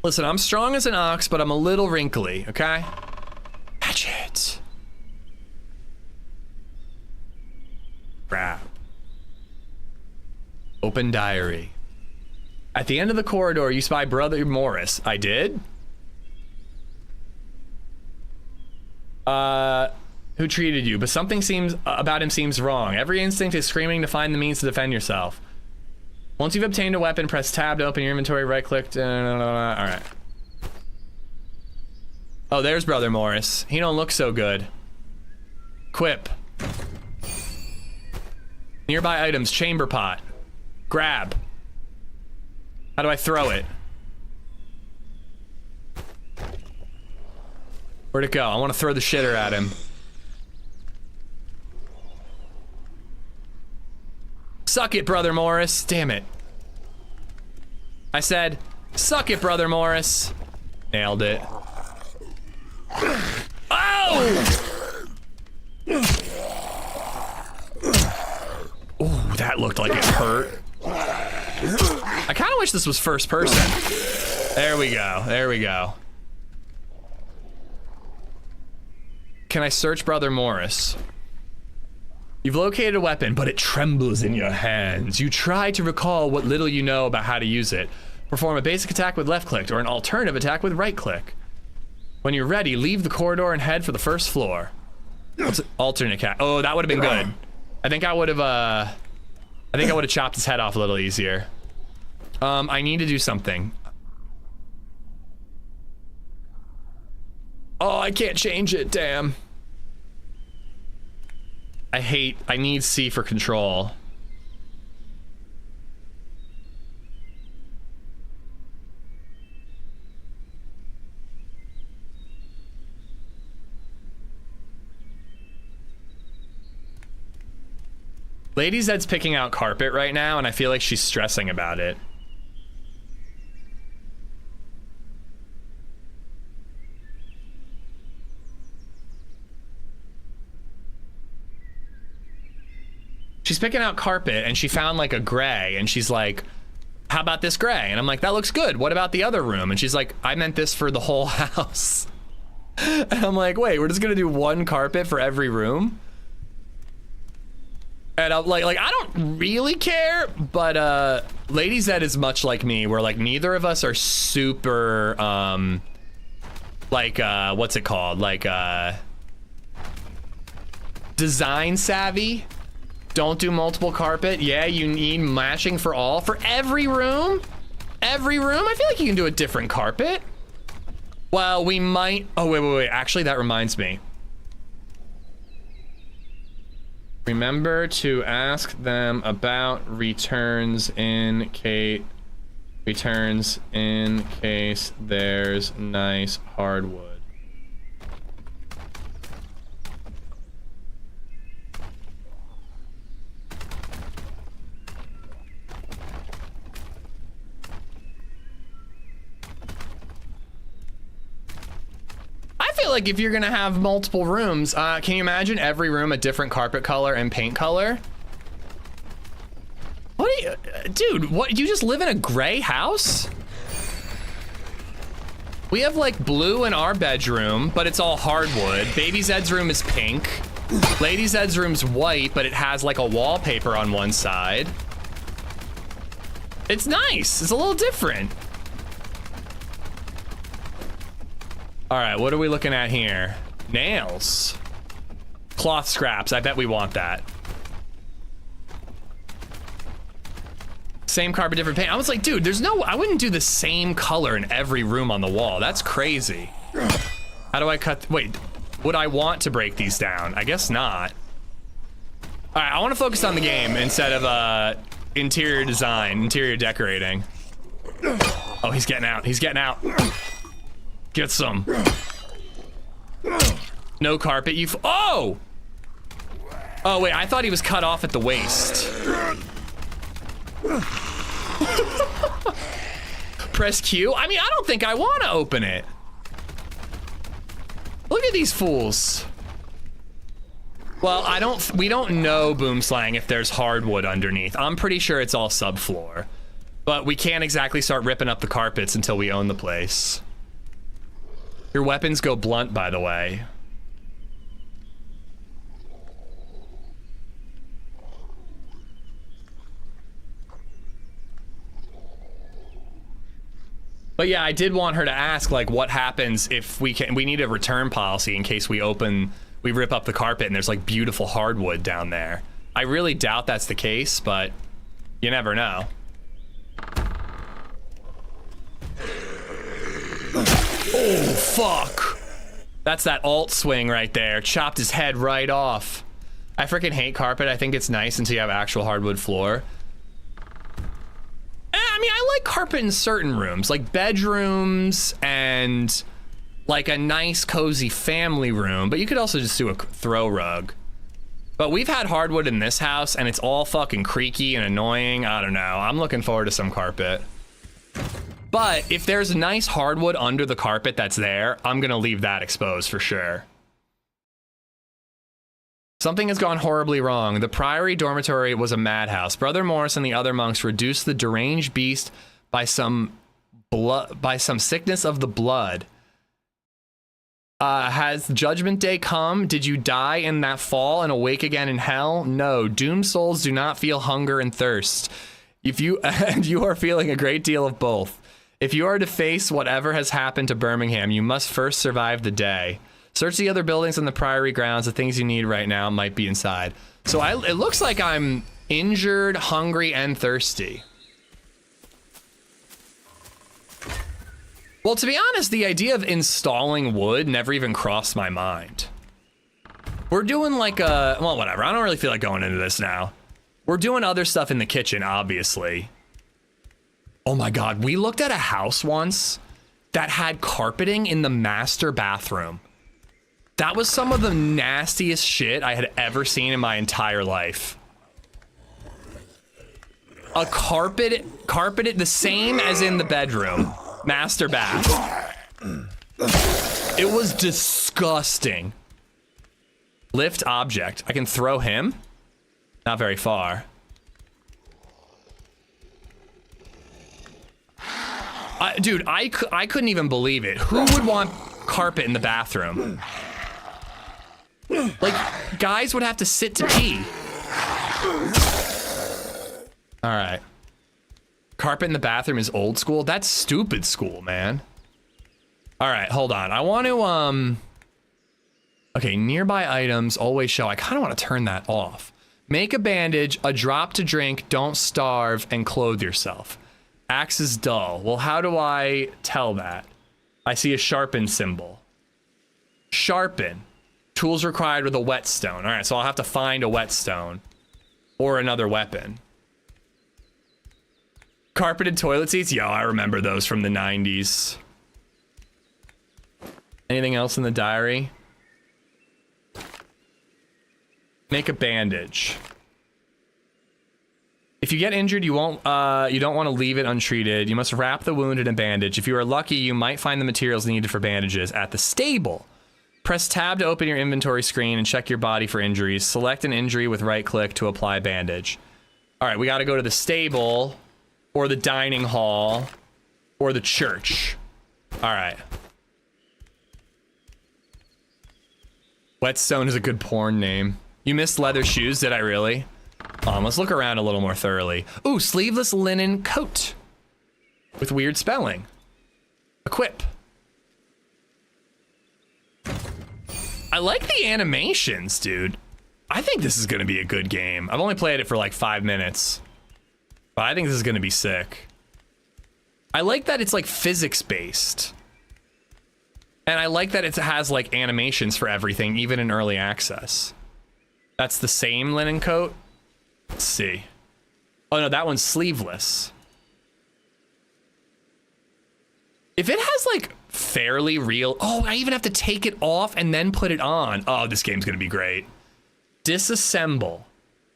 Listen, I'm strong as an ox, but I'm a little wrinkly, okay? Hatchet. Crap. Open diary. At the end of the corridor, you spy Brother Morris. I did? Who treated you? But something seems about him seems wrong. Every instinct is screaming to find the means to defend yourself. Once you've obtained a weapon, press tab to open your inventory, right click. All right. Oh, there's Brother Morris. He don't look so good. Quip. Nearby items, chamber pot. Grab. How do I throw it? Where'd it go? I want to throw the shitter at him. Suck it, Brother Morris. Damn it. I said, suck it, Brother Morris. Nailed it. Oh! Ooh, that looked like it hurt. I kind of wish this was first person. There we go. There we go. can I search Brother Morris? You've located a weapon, but it trembles in your hands. You try to recall what little you know about how to use it. Perform a basic attack with left click or an alternative attack with right click. When you're ready, leave the corridor and head for the first floor. What's an alternate attack? Oh, that would have been good. I think I would have chopped his head off a little easier. I need to do something. Oh, I can't change it, damn. I need C for control. LadyZed's picking out carpet right now, and I feel like she's stressing about it. She's picking out carpet and she found like a gray and she's like, how about this gray? And I'm like, that looks good. What about the other room? And she's like, I meant this for the whole house. And I'm like, wait, we're just gonna do one carpet for every room? And I'm like I don't really care, but LadyZed is much like me, where like neither of us are super what's it called? Like design savvy. Don't do multiple carpet. Yeah, you need matching for all. For every room? Every room? I feel like you can do a different carpet. Well, we might... Oh, wait. Actually, that reminds me. Remember to ask them about returns in case there's nice hardwood. I feel like if you're gonna have multiple rooms, can you imagine every room a different carpet color and paint color? What are you, dude, what, you just live in a gray house? We have like blue in our bedroom, but it's all hardwood. Baby Zed's room is pink. Lady Zed's room's white, but it has like a wallpaper on one side. It's nice, it's a little different. All right, what are we looking at here? Nails. Cloth scraps, I bet we want that. Same carpet, different paint. I was like, dude, there's no, I wouldn't do the same color in every room on the wall. That's crazy. How do I cut, wait, would I want to break these down? I guess not. All right, I want to focus on the game instead of interior design, interior decorating. Oh, he's getting out, he's getting out. Get some. No carpet, you oh! Oh wait, I thought he was cut off at the waist. Press Q? I mean, I don't think I want to open it. Look at these fools. Well, we don't know, Boomslang, if there's hardwood underneath. I'm pretty sure it's all subfloor. But we can't exactly start ripping up the carpets until we own the place. Your weapons go blunt, by the way. But yeah, I did want her to ask, like, what happens if we need a return policy in case we rip up the carpet and there's like beautiful hardwood down there. I really doubt that's the case, but you never know. Oh, fuck. That's that alt swing right there. Chopped his head right off. I freaking hate carpet. I think it's nice until you have actual hardwood floor. I mean, I like carpet in certain rooms, like bedrooms and like a nice cozy family room, but you could also just do a throw rug. But we've had hardwood in this house and it's all fucking creaky and annoying. I don't know. I'm looking forward to some carpet. But if there's a nice hardwood under the carpet that's there, I'm gonna leave that exposed for sure. Something has gone horribly wrong. The Priory dormitory was a madhouse. Brother Morris and the other monks reduced the deranged beast by some sickness of the blood. Has Judgment Day come? Did you die in that fall and awake again in hell? No. Doomed souls do not feel hunger and thirst. If you and you are feeling a great deal of both. If you are to face whatever has happened to Birmingham, you must first survive the day. Search the other buildings on the Priory grounds. The things you need right now might be inside. So it looks like I'm injured, hungry, and thirsty. Well, to be honest, the idea of installing wood never even crossed my mind. We're doing like a, well, whatever. I don't really feel like going into this now. We're doing other stuff in the kitchen, obviously. Oh my God, we looked at a house once that had carpeting in the master bathroom. That was some of the nastiest shit I had ever seen in my entire life. A carpeted the same as in the bedroom. Master bath. It was disgusting. Lift object. I can throw him. Not very far. Dude, I couldn't even believe it. Who would want carpet in the bathroom? Like, guys would have to sit to pee. All right. Carpet in the bathroom is old school. That's stupid school, man. All right, hold on. I want to, okay, nearby items always show. I kind of want to turn that off. Make a bandage, a drop to drink, don't starve, and clothe yourself. Axe is dull. Well, how do I tell that? I see a sharpen symbol. Sharpen. Tools required with a whetstone. All right, so I'll have to find a whetstone or another weapon. Carpeted toilet seats? Yo, I remember those from the 90s. Anything else in the diary? Make a bandage. If you get injured, you don't want to leave it untreated. You must wrap the wound in a bandage. If you are lucky, you might find the materials needed for bandages at the stable. Press tab to open your inventory screen and check your body for injuries. Select an injury with right click to apply bandage. All right, we got to go to the stable or the dining hall or the church. All right. Whetstone is a good porn name. You missed leather shoes, did I really? Let's look around a little more thoroughly. Ooh, sleeveless linen coat with weird spelling. Equip. I like the animations, dude. I think this is gonna be a good game. I've only played it for like 5 minutes, but I think this is gonna be sick. I like that it's like physics based. And I like that it has like animations for everything, even in early access. That's the same linen coat. Let's see. Oh no, that one's sleeveless. If it has like fairly real, oh, I even have to take it off and then put it on. Oh, this game's gonna be great. Disassemble.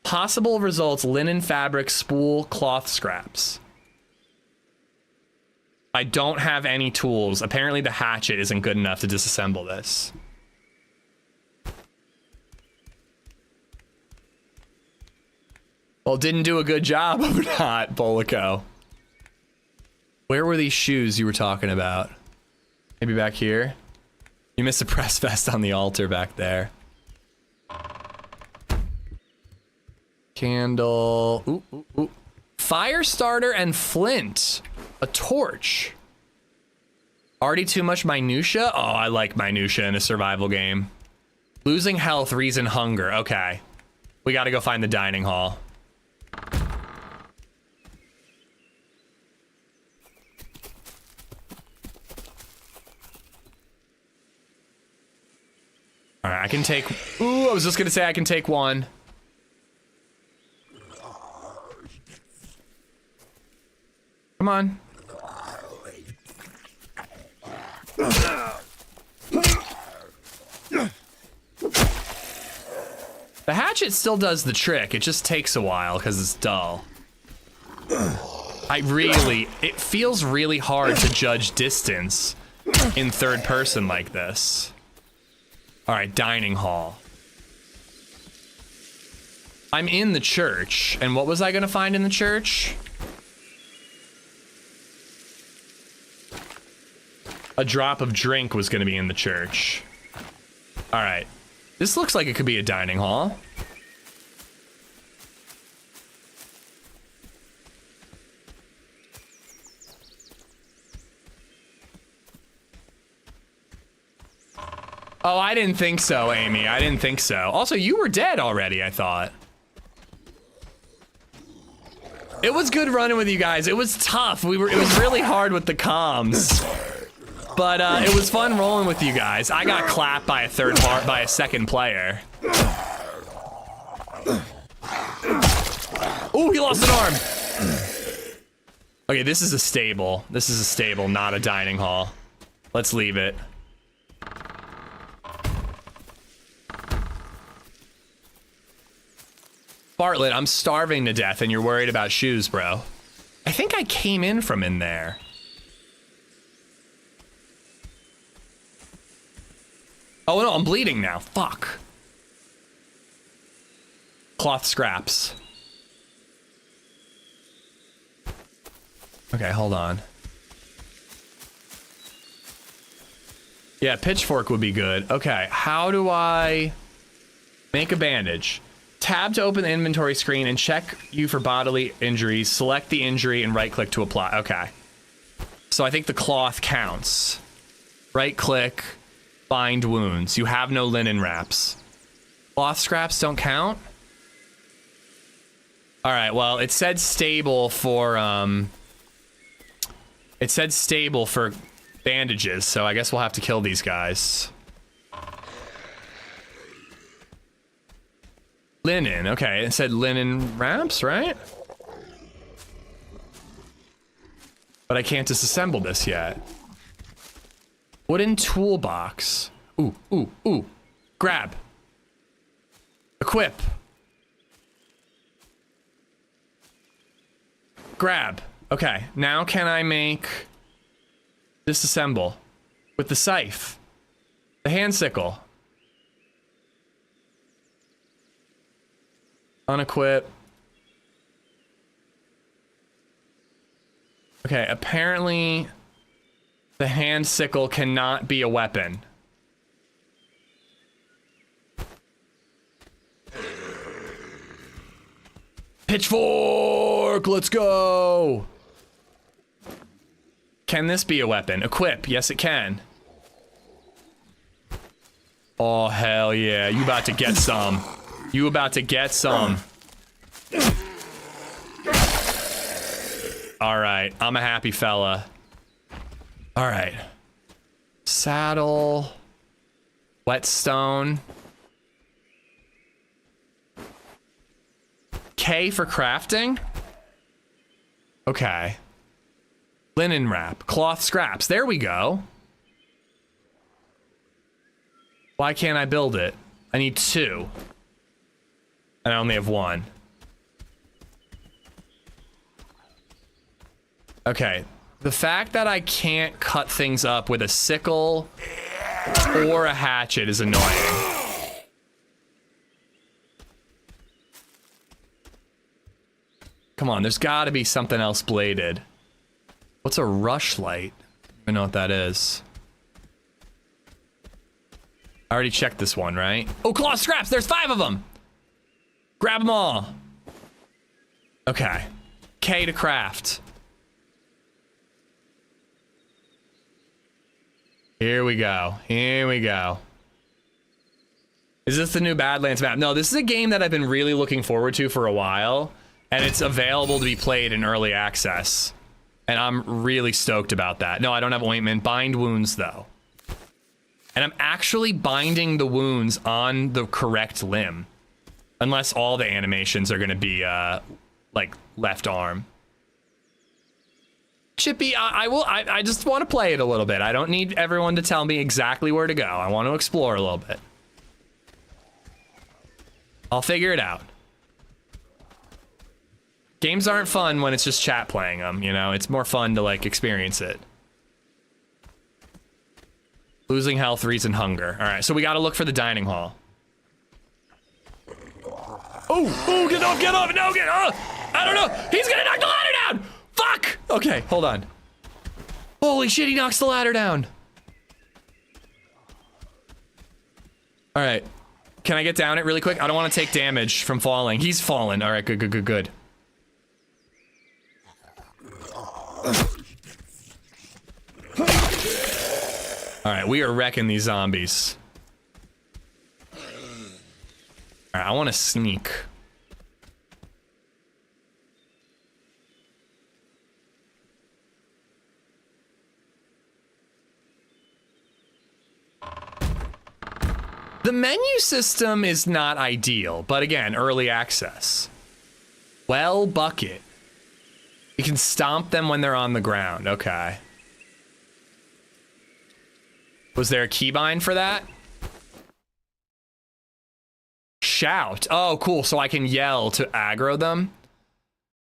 Possible results: linen, fabric, spool, cloth scraps. I don't have any tools. Apparently the hatchet isn't good enough to disassemble this. Well, didn't do a good job of not, Bolico. Where were these shoes you were talking about? Maybe back here? You missed a press vest on the altar back there. Candle. Ooh, ooh, ooh. Fire starter and flint. A torch. Already too much minutia? Oh, I like minutia in a survival game. Losing health, reason hunger. Okay. We gotta go find the dining hall. All right, I can take... Ooh, I was just gonna say I can take one. Come on. The hatchet still does the trick. It just takes a while because it's dull. It feels really hard to judge distance in third person like this. All right, dining hall. I'm in the church, and what was I gonna find in the church? A drop of drink was gonna be in the church. All right. This looks like it could be a dining hall. Oh, I didn't think so, Amy. I didn't think so. Also, you were dead already, I thought. It was good running with you guys. It was tough. It was really hard with the comms. But it was fun rolling with you guys. I got clapped by a second player. Oh, he lost an arm. Okay, this is a stable. This is a stable, not a dining hall. Let's leave it. Bartlett, I'm starving to death and you're worried about shoes, bro. I think I came in from in there. Oh no, I'm bleeding now. Fuck. Cloth scraps. Okay, hold on. Yeah, pitchfork would be good. Okay, how do I make a bandage? Tab to open the inventory screen and check you for bodily injuries. Select the injury and right click to apply. Okay. So I think the cloth counts. Right click, bind wounds. You have no linen wraps. Cloth scraps don't count? All right, well, it said stable for, bandages, so I guess we'll have to kill these guys. Linen, okay, it said linen wraps, right? But I can't disassemble this yet. Wooden toolbox. Ooh, ooh, ooh. Grab. Equip. Grab. Okay, now can I make disassemble with the scythe, the hand sickle. Unequip. Okay, apparently the hand sickle cannot be a weapon. Pitchfork, let's go. Can this be a weapon? Equip, yes it can. Oh, hell yeah, you about to get some. You about to get some. All right, I'm a happy fella. All right. Saddle. Whetstone. K for crafting? Okay. Linen wrap. Cloth scraps. There we go. Why can't I build it? I need 2. And I only have 1. Okay. The fact that I can't cut things up with a sickle or a hatchet is annoying. Come on, there's gotta be something else bladed. What's a rush light? I don't even know what that is. I already checked this one, right? Oh, cloth scraps, there's 5 of them! Grab them all. Okay. K to craft. Here we go. Here we go. Is this the new Badlands map? No, this is a game that I've been really looking forward to for a while, and it's available to be played in early access. And I'm really stoked about that. No, I don't have ointment. Bind wounds, though. And I'm actually binding the wounds on the correct limb. Unless all the animations are gonna be, like, left arm. Chippy, I just want to play it a little bit. I don't need everyone to tell me exactly where to go. I want to explore a little bit. I'll figure it out. Games aren't fun when it's just chat playing them, you know? It's more fun to, like, experience it. Losing health, reason hunger. All right, so we gotta look for the dining hall. Oh, get off, no, get off! I don't know, he's gonna knock the ladder down! Fuck! Okay, hold on. Holy shit, he knocks the ladder down. All right. Can I get down it really quick? I don't want to take damage from falling. He's fallen. All right, good, good, good, good. All right, we are wrecking these zombies. All right, I want to sneak. The menu system is not ideal, but again, early access. Well, bucket. You can stomp them when they're on the ground. Okay. Was there a keybind for that? Shout. Oh, cool. So I can yell to aggro them.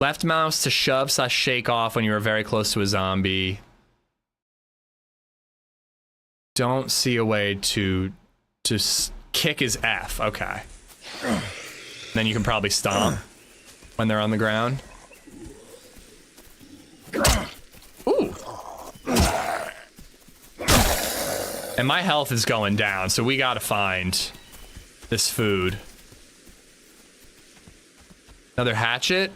Left mouse to shove / shake off when you are very close to a zombie. Don't see a way to kick is F. Okay. Then you can probably stomp when they're on the ground. Ooh. And my health is going down, so we gotta find this food. Another hatchet.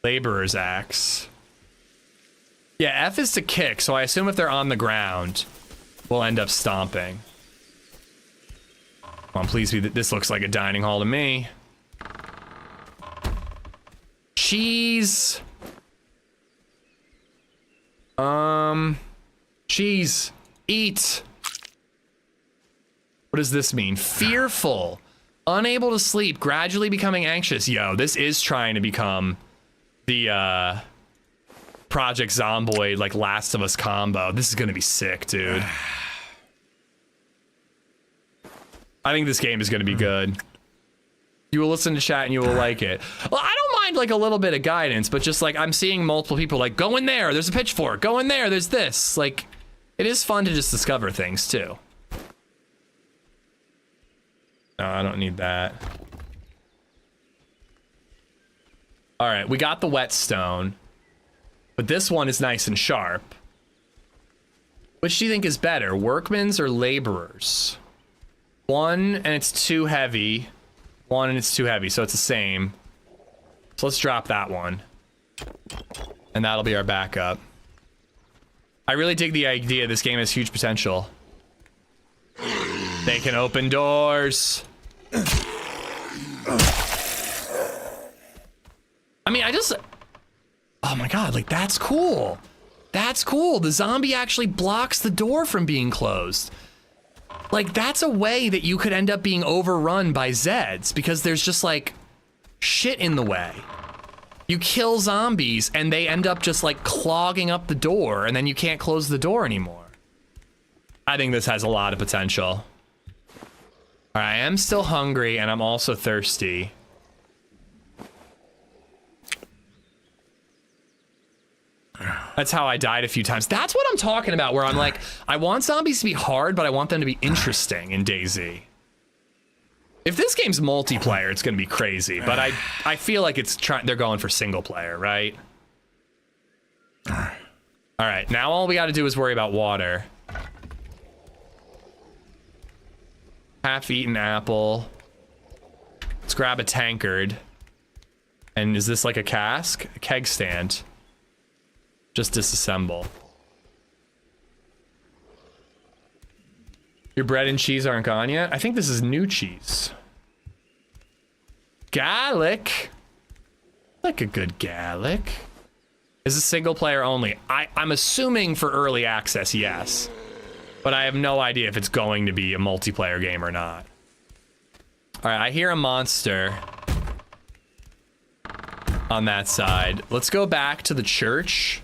Laborer's axe. Yeah, F is to kick, so I assume if they're on the ground, we'll end up stomping. Come on, please be this looks like a dining hall to me. Cheese. Cheese. Eat. What does this mean? Fearful. Unable to sleep. Gradually becoming anxious. Yo, this is trying to become the, Project Zomboid, like, Last of Us combo. This is gonna be sick, dude. I think this game is gonna be good. You will listen to chat and you will like it. Well, I don't mind, like, a little bit of guidance, but just, like, I'm seeing multiple people, like, go in there, there's a pitchfork. Go in there, there's this. Like, it is fun to just discover things, too. No, I don't need that. All right, we got the whetstone. But this one is nice and sharp. Which do you think is better, workmen's or laborers? One and it's too heavy. One and it's too heavy, so it's the same. So let's drop that one. And that'll be our backup. I really dig the idea. This game has huge potential. They can open doors. I mean, oh my god, like, that's cool. That's cool. The zombie actually blocks the door from being closed. Like, that's a way that you could end up being overrun by Zeds, because there's just, like, shit in the way. You kill zombies, and they end up just, like, clogging up the door, and then you can't close the door anymore. I think this has a lot of potential. All right, I am still hungry, and I'm also thirsty. That's how I died a few times. That's what I'm talking about, where I'm like, I want zombies to be hard, but I want them to be interesting in DayZ. If this game's multiplayer, it's gonna be crazy, but I feel like they're going for single player, right? All right, now all we gotta do is worry about water. Half-eaten apple. Let's grab a tankard. And is this like a cask? A keg stand. Just disassemble. Your bread and cheese aren't gone yet? I think this is new cheese. Garlic. Like a good garlic. Is this single player only? I'm assuming for early access, yes. But I have no idea if it's going to be a multiplayer game or not. All right, I hear a monster on that side. Let's go back to the church,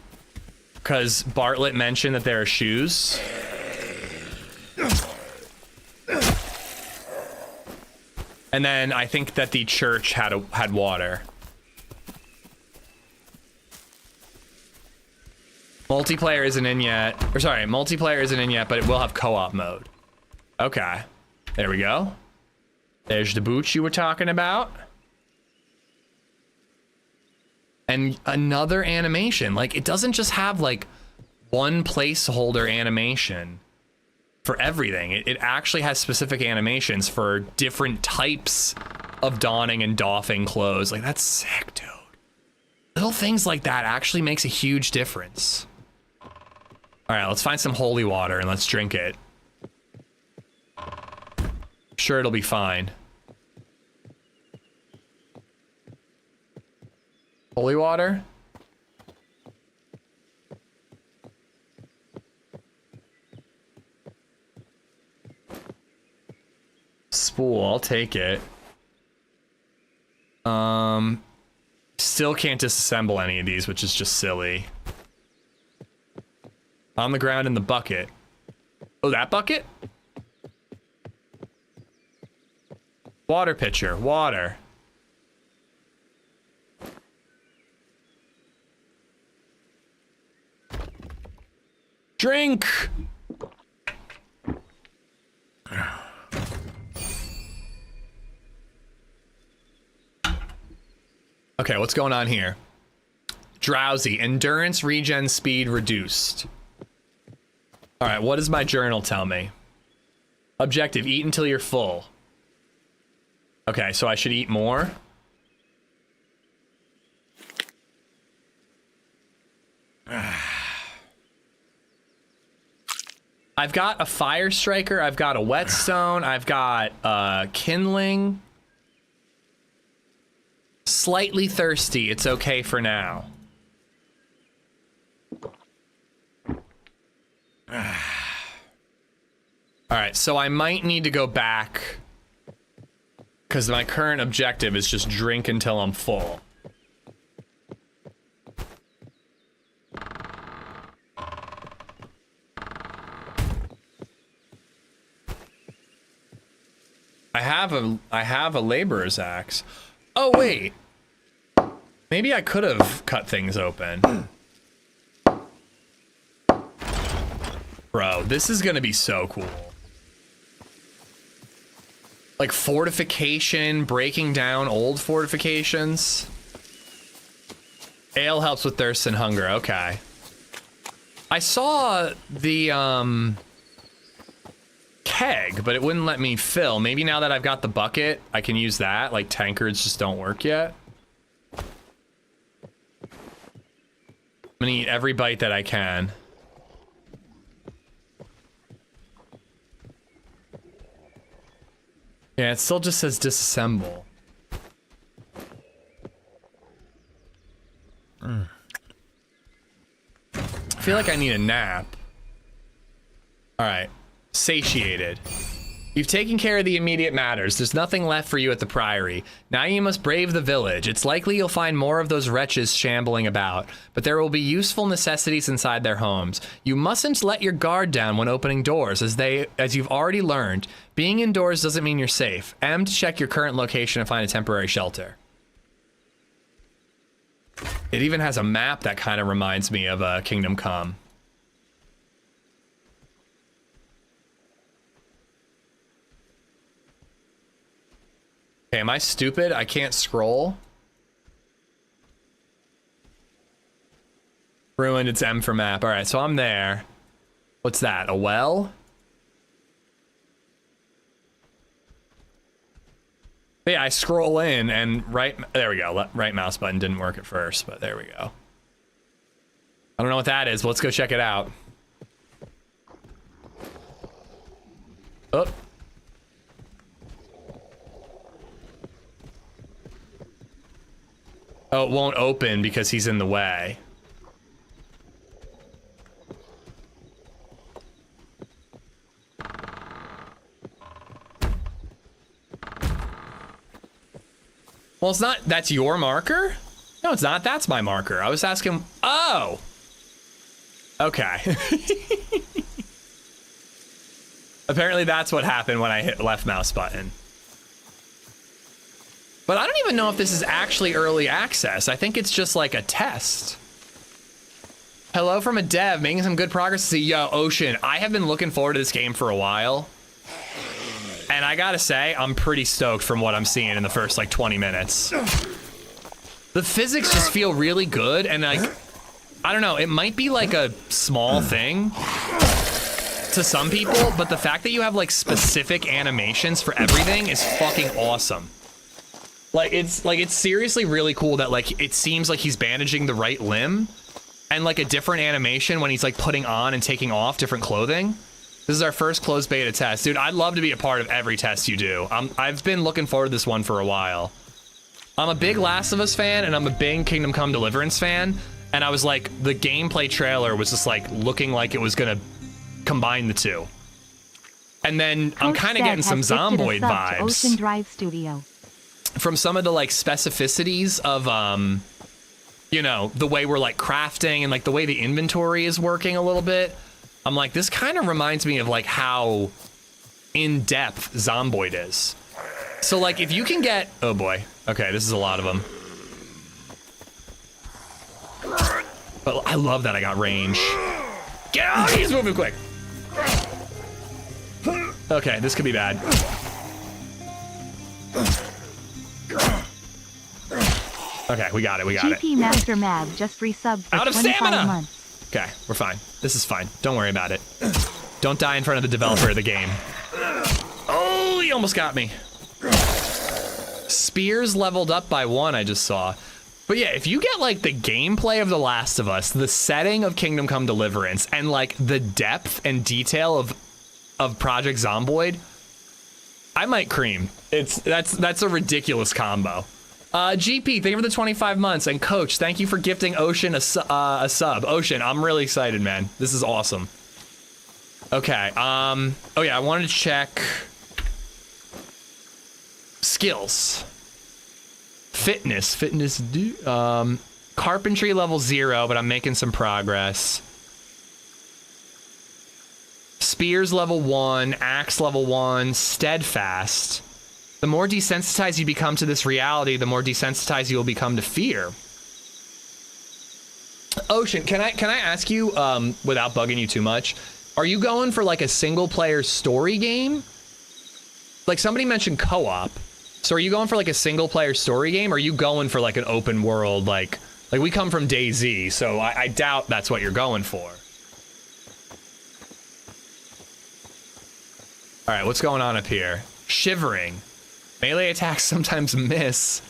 because Bartlett mentioned that there are shoes. And then I think that the church had water. Multiplayer isn't in yet. Or sorry, multiplayer isn't in yet, but it will have co-op mode. Okay. There we go. There's the boots you were talking about. And another animation. Like, it doesn't just have, like, one placeholder animation for everything. It actually has specific animations for different types of donning and doffing clothes. Like, that's sick, dude. Little things like that actually makes a huge difference. All right, let's find some holy water and let's drink it. Sure, it'll be fine. Holy water? Spool, I'll take it. Still can't disassemble any of these, which is just silly. On the ground in the bucket. Oh, that bucket? Water pitcher, water. Drink! Okay, what's going on here? Drowsy, endurance regen speed reduced. All right, what does my journal tell me? Objective, eat until you're full. Okay, so I should eat more. I've got a fire striker, I've got a whetstone, I've got kindling. Slightly thirsty, it's okay for now. Alright, so I might need to go back because my current objective is just drink until I'm full. I have a laborer's axe. Oh wait, maybe I could have cut things open. Bro, this is gonna be so cool. Like fortification, breaking down old fortifications. Ale helps with thirst and hunger, okay. I saw the keg, but it wouldn't let me fill. Maybe now that I've got the bucket, I can use that. Like tankards just don't work yet. I'm gonna eat every bite that I can. Yeah, it still just says disassemble. I feel like I need a nap. All right. Satiated. You've taken care of the immediate matters. There's nothing left for you at the Priory. Now you must brave the village. It's likely you'll find more of those wretches shambling about, but there will be useful necessities inside their homes. You mustn't let your guard down when opening doors, as you've already learned. Being indoors doesn't mean you're safe. M to check your current location and find a temporary shelter. It even has a map that kind of reminds me of Kingdom Come. Okay, am I stupid? I can't scroll. Ruined, it's M for map. All right, so I'm there. What's that, a well? But yeah, I scroll in and there we go. Right mouse button didn't work at first, but there we go. I don't know what that is, but let's go check it out. Oh. Oh, it won't open because he's in the way. Well, it's not, that's your marker? No, it's not, that's my marker. I was asking, oh! Okay. Apparently that's what happened when I hit left mouse button. But I don't even know if this is actually early access. I think it's just like a test. Hello from a dev, making some good progress. See, yo, Ocean, I have been looking forward to this game for a while. And I gotta say, I'm pretty stoked from what I'm seeing in the first like 20 minutes. The physics just feel really good, and like, I don't know, it might be like a small thing. to some people, but the fact that you have like specific animations for everything is fucking awesome. Like it's seriously really cool that like it seems like he's bandaging the right limb and like a different animation when he's like putting on and taking off different clothing. This is our first closed beta test. Dude, I'd love to be a part of every test you do. I've been looking forward to this one for a while. I'm a big Last of Us fan and I'm a big Kingdom Come Deliverance fan. And I was like, the gameplay trailer was just like looking like it was gonna combine the two. And then I'm kind of getting some Zomboid vibes. Ocean Drive Studio. From some of the like specificities of you know, the way we're like crafting and like the way the inventory is working a little bit. I'm like, this kind of reminds me of like how in depth Zomboid is. So like if you can get, oh boy, okay, this is a lot of them. But I love that I got range. Get out, he's moving quick. Okay, this could be bad. Okay, we got it, we got it. GP Master Mab just resubbed for Out of 25 stamina! months. Okay, we're fine. This is fine. Don't worry about it. Don't die in front of the developer of the game. Oh, he almost got me. Spears leveled up by 1, I just saw. But yeah, if you get like the gameplay of The Last of Us, the setting of Kingdom Come Deliverance, and like the depth and detail of Project Zomboid, I might cream. That's a ridiculous combo. GP, thank you for the 25 months, and Coach, thank you for gifting Ocean a sub. Ocean, I'm really excited, man. This is awesome. Okay, oh yeah, I wanted to check skills. Fitness, carpentry level 0, but I'm making some progress. Spears level 1, axe level 1, steadfast. The more desensitized you become to this reality, the more desensitized you will become to fear. Ocean, can I ask you, without bugging you too much, are you going for like a single player story game? Like somebody mentioned co-op. So are you going for like a single player story game, or are you going for like an open world, like we come from DayZ, so I doubt that's what you're going for. All right, what's going on up here? Shivering. Melee attacks sometimes miss.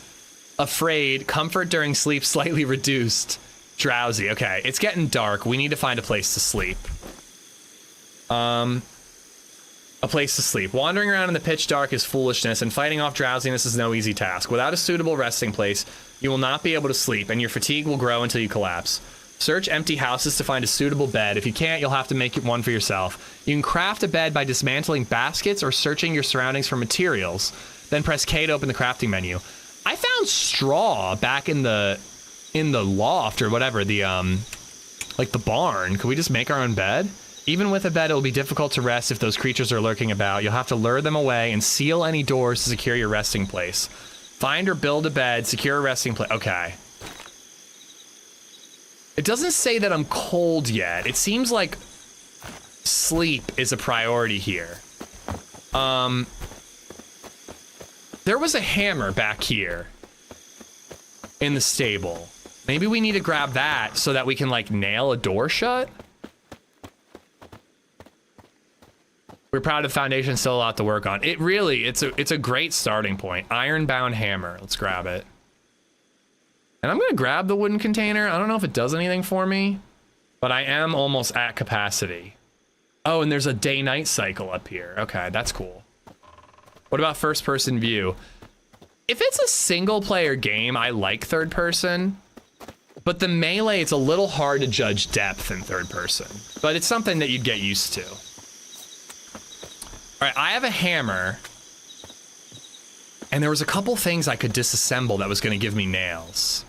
Afraid. Comfort during sleep slightly reduced. Drowsy. Okay, it's getting dark. We need to find a place to sleep. A place to sleep. Wandering around in the pitch dark is foolishness, and fighting off drowsiness is no easy task. Without a suitable resting place, you will not be able to sleep, and your fatigue will grow until you collapse. Search empty houses to find a suitable bed. If you can't, you'll have to make one for yourself. You can craft a bed by dismantling baskets or searching your surroundings for materials. Then press K to open the crafting menu. I found straw back in the loft or whatever, the like the barn. Could we just make our own bed? Even with a bed, it will be difficult to rest if those creatures are lurking about. You'll have to lure them away and seal any doors to secure your resting place. Find or build a bed, secure a resting place. Okay. It doesn't say that I'm cold yet. It seems like sleep is a priority here. There was a hammer back here in the stable. Maybe we need to grab that so that we can like nail a door shut. We're proud of Foundation, still a lot to work on. It really, it's a great starting point. Iron-bound hammer, let's grab it. And I'm gonna grab the wooden container. I don't know if it does anything for me, but I am almost at capacity. Oh, and there's a day-night cycle up here. Okay, that's cool. What about first-person view? If it's a single-player game, I like third-person, but the melee, it's a little hard to judge depth in third-person, but it's something that you'd get used to. All right, I have a hammer, and there was a couple things I could disassemble that was gonna give me nails.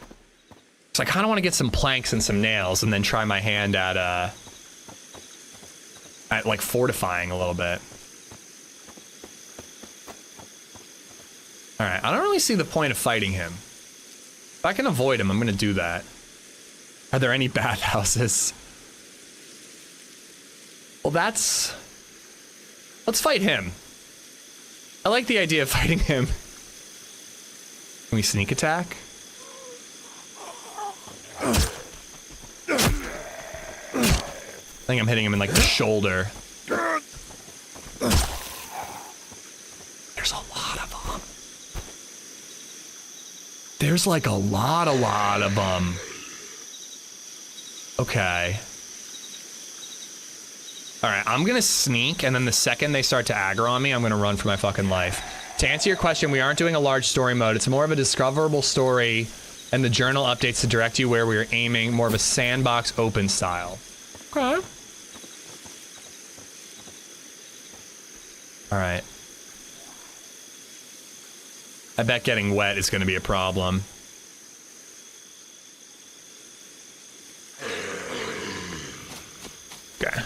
So I kinda wanna get some planks and some nails and then try my hand at like fortifying a little bit. All right, I don't really see the point of fighting him. If I can avoid him, I'm gonna do that. Are there any bathhouses? Well, let's fight him. I like the idea of fighting him. Can we sneak attack? I think I'm hitting him in like the shoulder. There's like a lot of them. Okay. All right, I'm gonna sneak, and then the second they start to aggro on me, I'm gonna run for my fucking life. To answer your question, we aren't doing a large story mode. It's more of a discoverable story, and the journal updates to direct you where we are aiming, more of a sandbox open style. Okay. All right. I bet getting wet is gonna be a problem. Okay.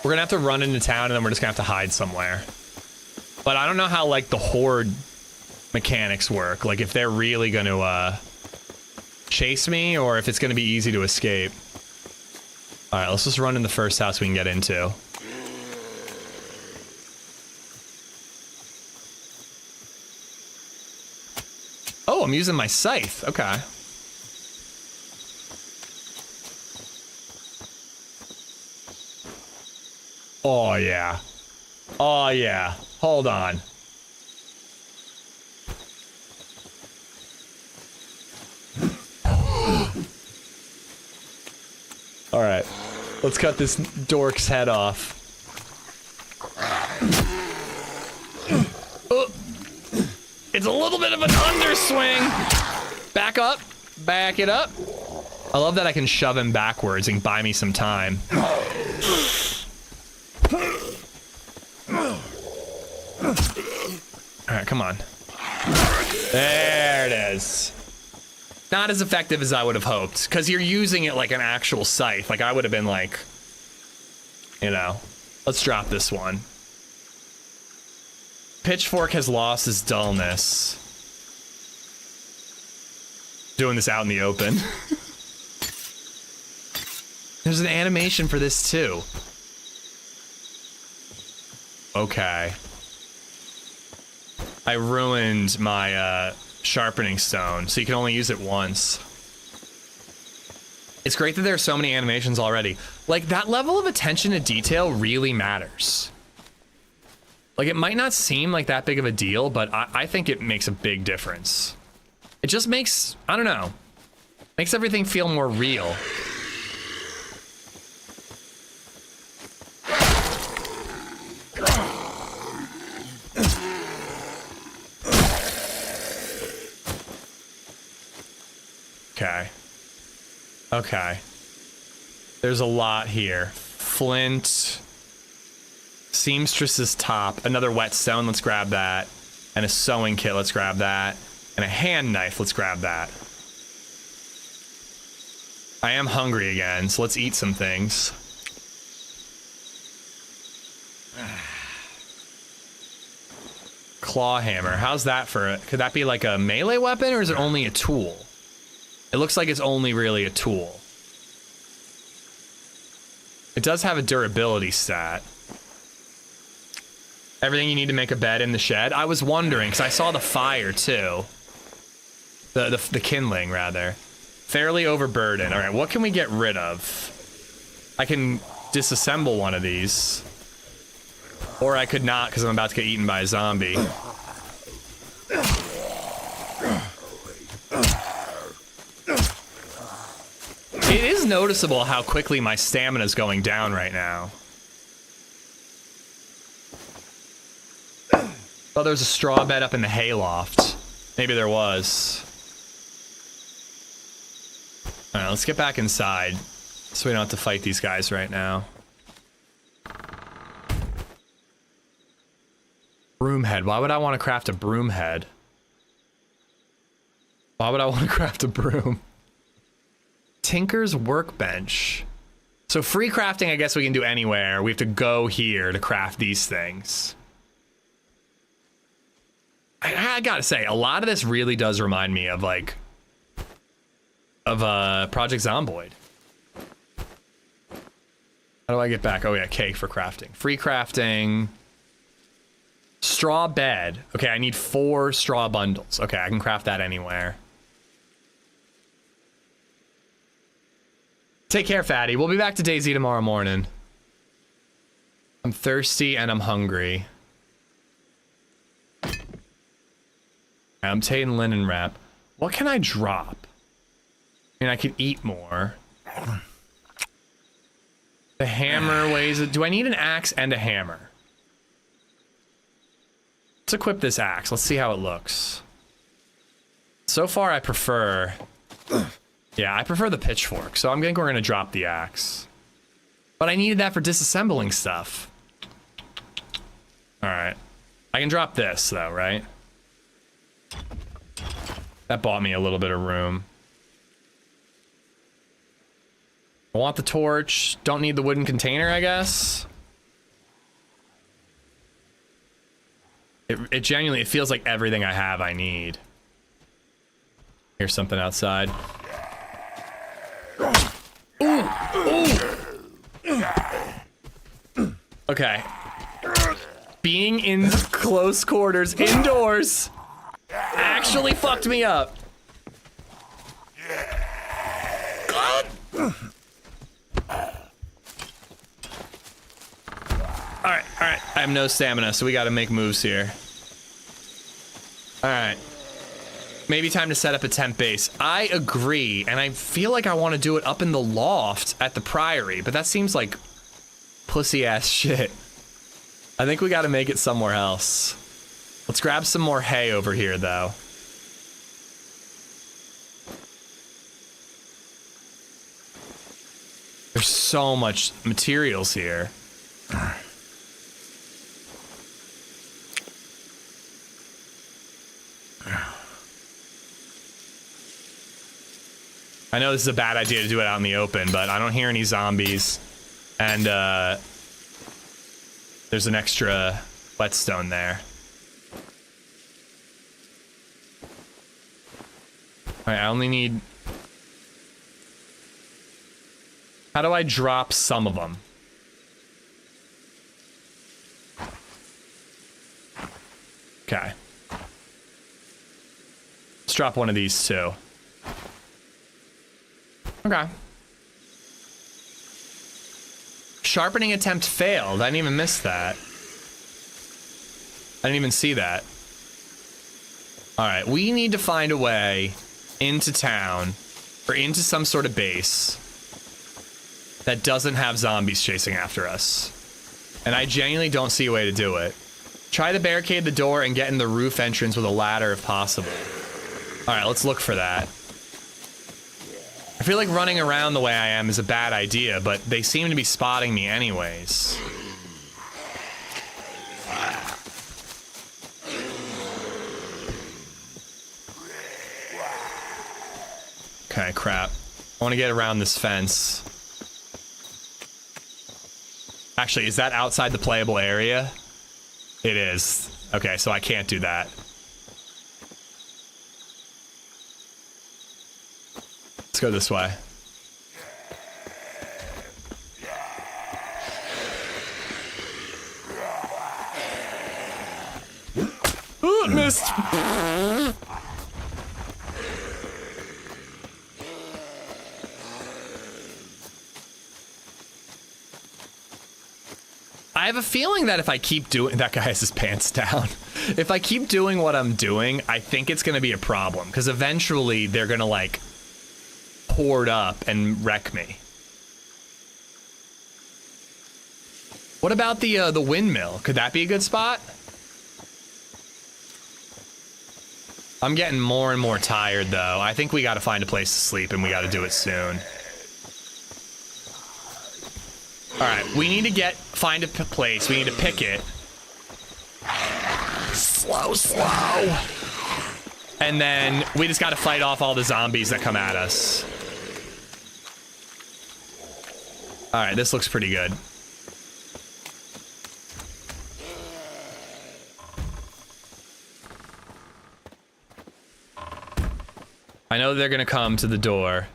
We're gonna have to run into town and then we're just gonna have to hide somewhere. But I don't know how, like, the horde mechanics work. Like, if they're really gonna, chase me or if it's gonna be easy to escape. Alright, let's just run in the first house we can get into. Oh, I'm using my scythe. Okay. Oh, yeah. Oh, yeah. Hold on. All right. Let's cut this dork's head off. Oh. It's a little bit of an underswing. Back up. Back it up. I love that I can shove him backwards and buy me some time. Alright, come on. There it is. Not as effective as I would have hoped, because you're using it like an actual scythe. Like, I would have been like, you know, let's drop this one. Pitchfork has lost his dullness. Doing this out in the open. There's an animation for this too. Okay. I ruined my sharpening stone, so you can only use it once. It's great that there are so many animations already. Like, that level of attention to detail really matters. Like, it might not seem like that big of a deal, but I think it makes a big difference. It just makes, I don't know, makes everything feel more real. Okay. Okay. There's a lot here. Flint. Seamstress's top. Another whetstone, let's grab that. And a sewing kit, let's grab that. And a hand knife, let's grab that. I am hungry again, so let's eat some things. Claw hammer, how's that for it? Could that be like a melee weapon, or is it only a tool? It looks like it's only really a tool. It does have a durability stat. Everything you need to make a bed in the shed? I was wondering, because I saw the fire too. The kindling, rather. Fairly overburdened. Alright, what can we get rid of? I can disassemble one of these. Or I could not, because I'm about to get eaten by a zombie. It is noticeable how quickly my stamina is going down right now. Oh, there's a straw bed up in the hayloft. Maybe there was. Alright, let's get back inside so we don't have to fight these guys right now. Broom head. Why would I want to craft a broom head? Why would I want to craft a broom? Tinker's workbench. So free crafting, I guess we can do anywhere. We have to go here to craft these things. I gotta say, a lot of this really does remind me of like, Project Zomboid. How do I get back? Oh yeah, cake for crafting. Free crafting. Straw bed. Okay, I need 4 straw bundles. Okay, I can craft that anywhere. Take care, fatty. We'll be back to DayZ tomorrow morning. I'm thirsty and I'm hungry. I'm taking linen wrap. What can I drop? I mean, I could eat more. The hammer weighs it. Do I need an axe and a hammer? Let's equip this axe. Let's see how it looks. So far, I prefer... Yeah, I prefer the pitchfork, so I'm think we're gonna drop the axe. But I needed that for disassembling stuff. Alright. I can drop this, though, right? That bought me a little bit of room. I want the torch. Don't need the wooden container, I guess. It genuinely, it feels like everything I have I need. Here's something outside. Ooh! Ooh! Okay. Being in close quarters, indoors, actually fucked me up. Alright, alright. I have no stamina, so we gotta make moves here. Alright. Maybe time to set up a temp base. I agree, and I feel like I want to do it up in the loft at the Priory, but that seems like pussy-ass shit. I think we gotta make it somewhere else. Let's grab some more hay over here, though. There's so much materials here. I know this is a bad idea to do it out in the open, but I don't hear any zombies. And, there's an extra whetstone there. Alright, I only need... How do I drop some of them? Okay. Let's drop one of these too. Okay. Sharpening attempt failed. I didn't even miss that. I didn't even see that. Alright, we need to find a way into town, or into some sort of base that doesn't have zombies chasing after us. And I genuinely don't see a way to do it. Try to barricade the door and get in the roof entrance with a ladder if possible. Alright, let's look for that. I feel like running around the way I am is a bad idea, but they seem to be spotting me anyways. Okay, crap. I want to get around this fence. Actually, is that outside the playable area? It is. Okay, so I can't do that. Let's go this way. Ooh, it missed! I have a feeling that if I keep doing... That guy has his pants down. If I keep doing what I'm doing, I think it's going to be a problem. Because eventually they're going to, like, hoard up and wreck me. What about the windmill? Could that be a good spot? I'm getting more and more tired, though. I think we got to find a place to sleep, and we got to do it soon. All right, we need to find a place. We need to pick it. Slow, slow. And then we just got to fight off all the zombies that come at us. All right, this looks pretty good. I know they're gonna come to the door.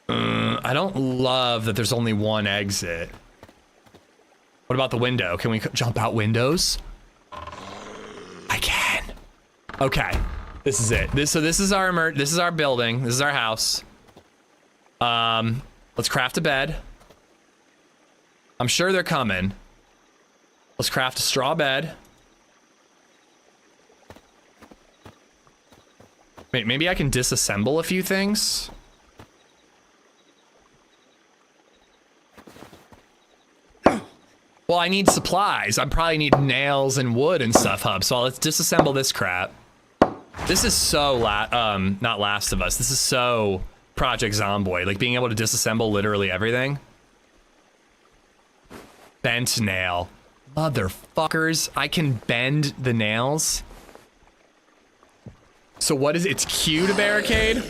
I don't love that there's only one exit. What about the window? Can we jump out windows? I can. Okay, this is it. This is our building. This is our house. Let's craft a bed. I'm sure they're coming. Let's craft a straw bed. Wait, maybe I can disassemble a few things? Well, I need supplies. I probably need nails and wood and stuff, Hub. So let's disassemble this crap. This is so not Last of Us. This is so Project Zomboid. Like being able to disassemble literally everything. Bent nail. Motherfuckers. I can bend the nails. So what is it? It's Q to barricade?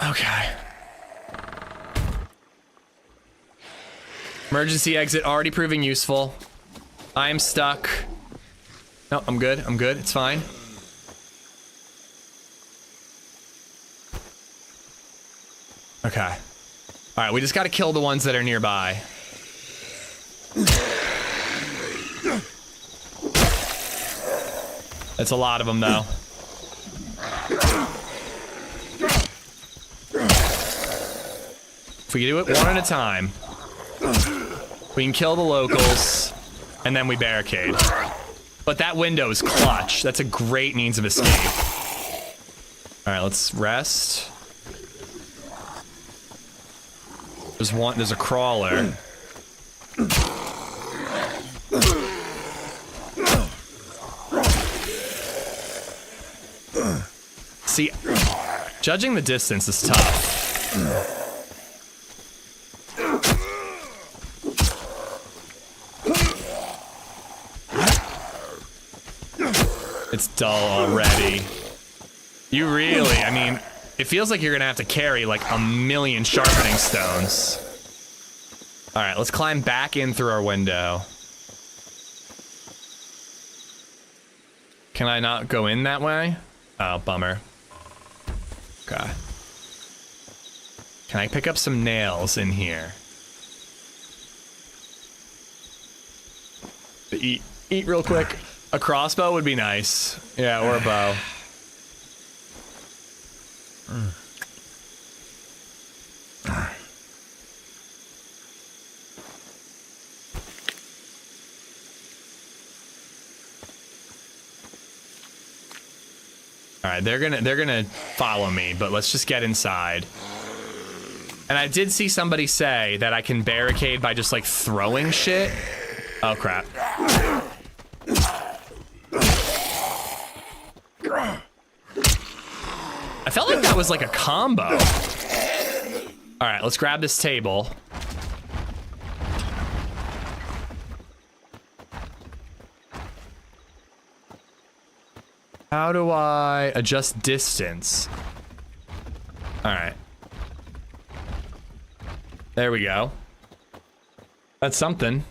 Okay. Emergency exit already proving useful. I am stuck. No, I'm good. I'm good. It's fine. Okay. All right, we just got to kill the ones that are nearby. It's a lot of them, though. If we do it one at a time, we can kill the locals, and then we barricade. But that window is clutch. That's a great means of escape. All right, let's rest. There's a crawler. See, judging the distance is tough. It's dull already. You really, I mean, it feels like you're gonna have to carry like a million sharpening stones. All right, let's climb back in through our window. Can I not go in that way? Oh, bummer. Okay. Can I pick up some nails in here? Eat real quick. A crossbow would be nice. Yeah, or a bow. All right, they're gonna follow me, but let's just get inside. And I did see somebody say that I can barricade by just like throwing shit. Oh crap. I felt like that was like a combo. All right, let's grab this table. How do I adjust distance? All right. There we go. That's something.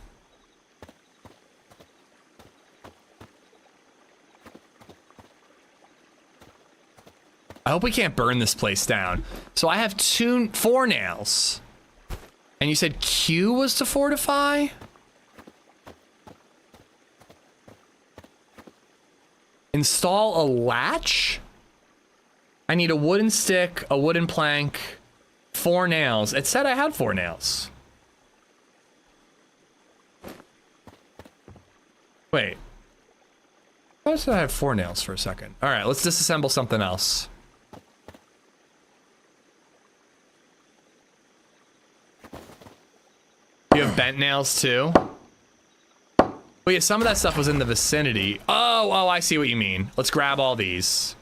I hope we can't burn this place down. So I have 4 nails. And you said Q was to fortify? Install a latch? I need a wooden stick, a wooden plank, 4 nails. It said I had 4 nails. Wait. I said I had 4 nails for a second. All right, let's disassemble something else. You have bent nails too? Well, yeah, some of that stuff was in the vicinity. Oh, I see what you mean. Let's grab all these.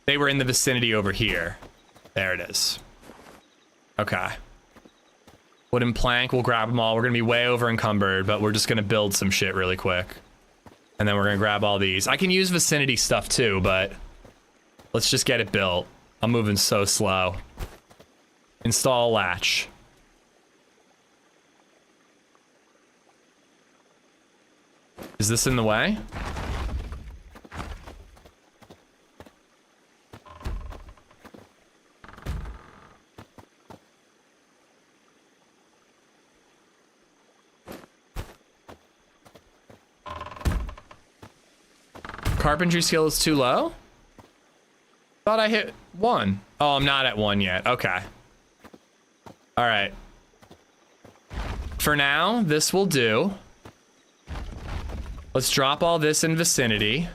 They were in the vicinity over here. There it is. Okay. Wooden plank, we'll grab them all. We're gonna be way over encumbered, but we're just gonna build some shit really quick. And then we're gonna grab all these. I can use vicinity stuff too, but let's just get it built. I'm moving so slow. Install latch. Is this in the way? Carpentry skill is too low? Thought I hit 1. Oh, I'm not at 1 yet. Okay. All right. For now, this will do. Let's drop all this in vicinity.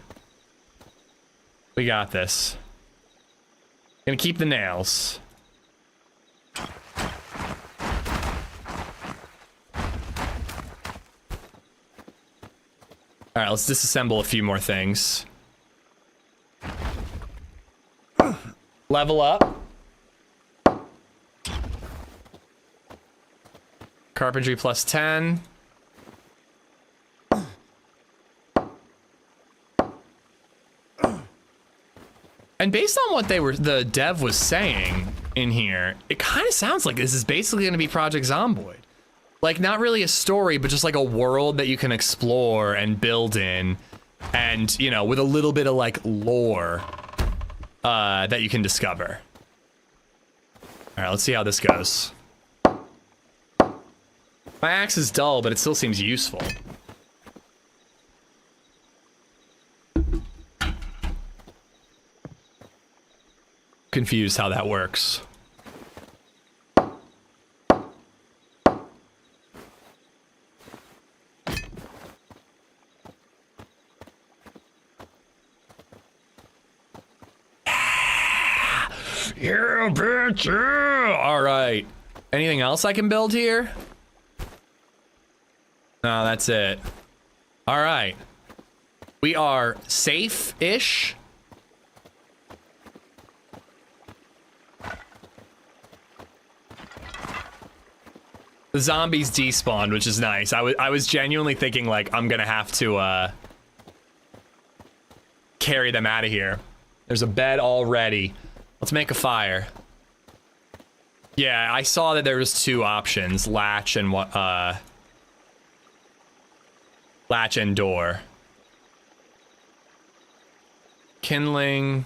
We got this. Gonna keep the nails. All right, let's disassemble a few more things. Level up. Carpentry plus 10. And based on what the dev was saying in here, it kind of sounds like this is basically going to be Project Zomboid. Like, not really a story, but just like a world that you can explore and build in. And, you know, with a little bit of like lore that you can discover. All right, let's see how this goes. My axe is dull, but it still seems useful. Confused how that works. Yeah, bitch, yeah. All right. Anything else I can build here? No, that's it. All right. We are safe-ish. The zombies despawned, which is nice. I was genuinely thinking, like, I'm gonna have to carry them out of here. There's a bed already. Let's make a fire. Yeah, I saw that there was two options, latch and latch and door. Kindling.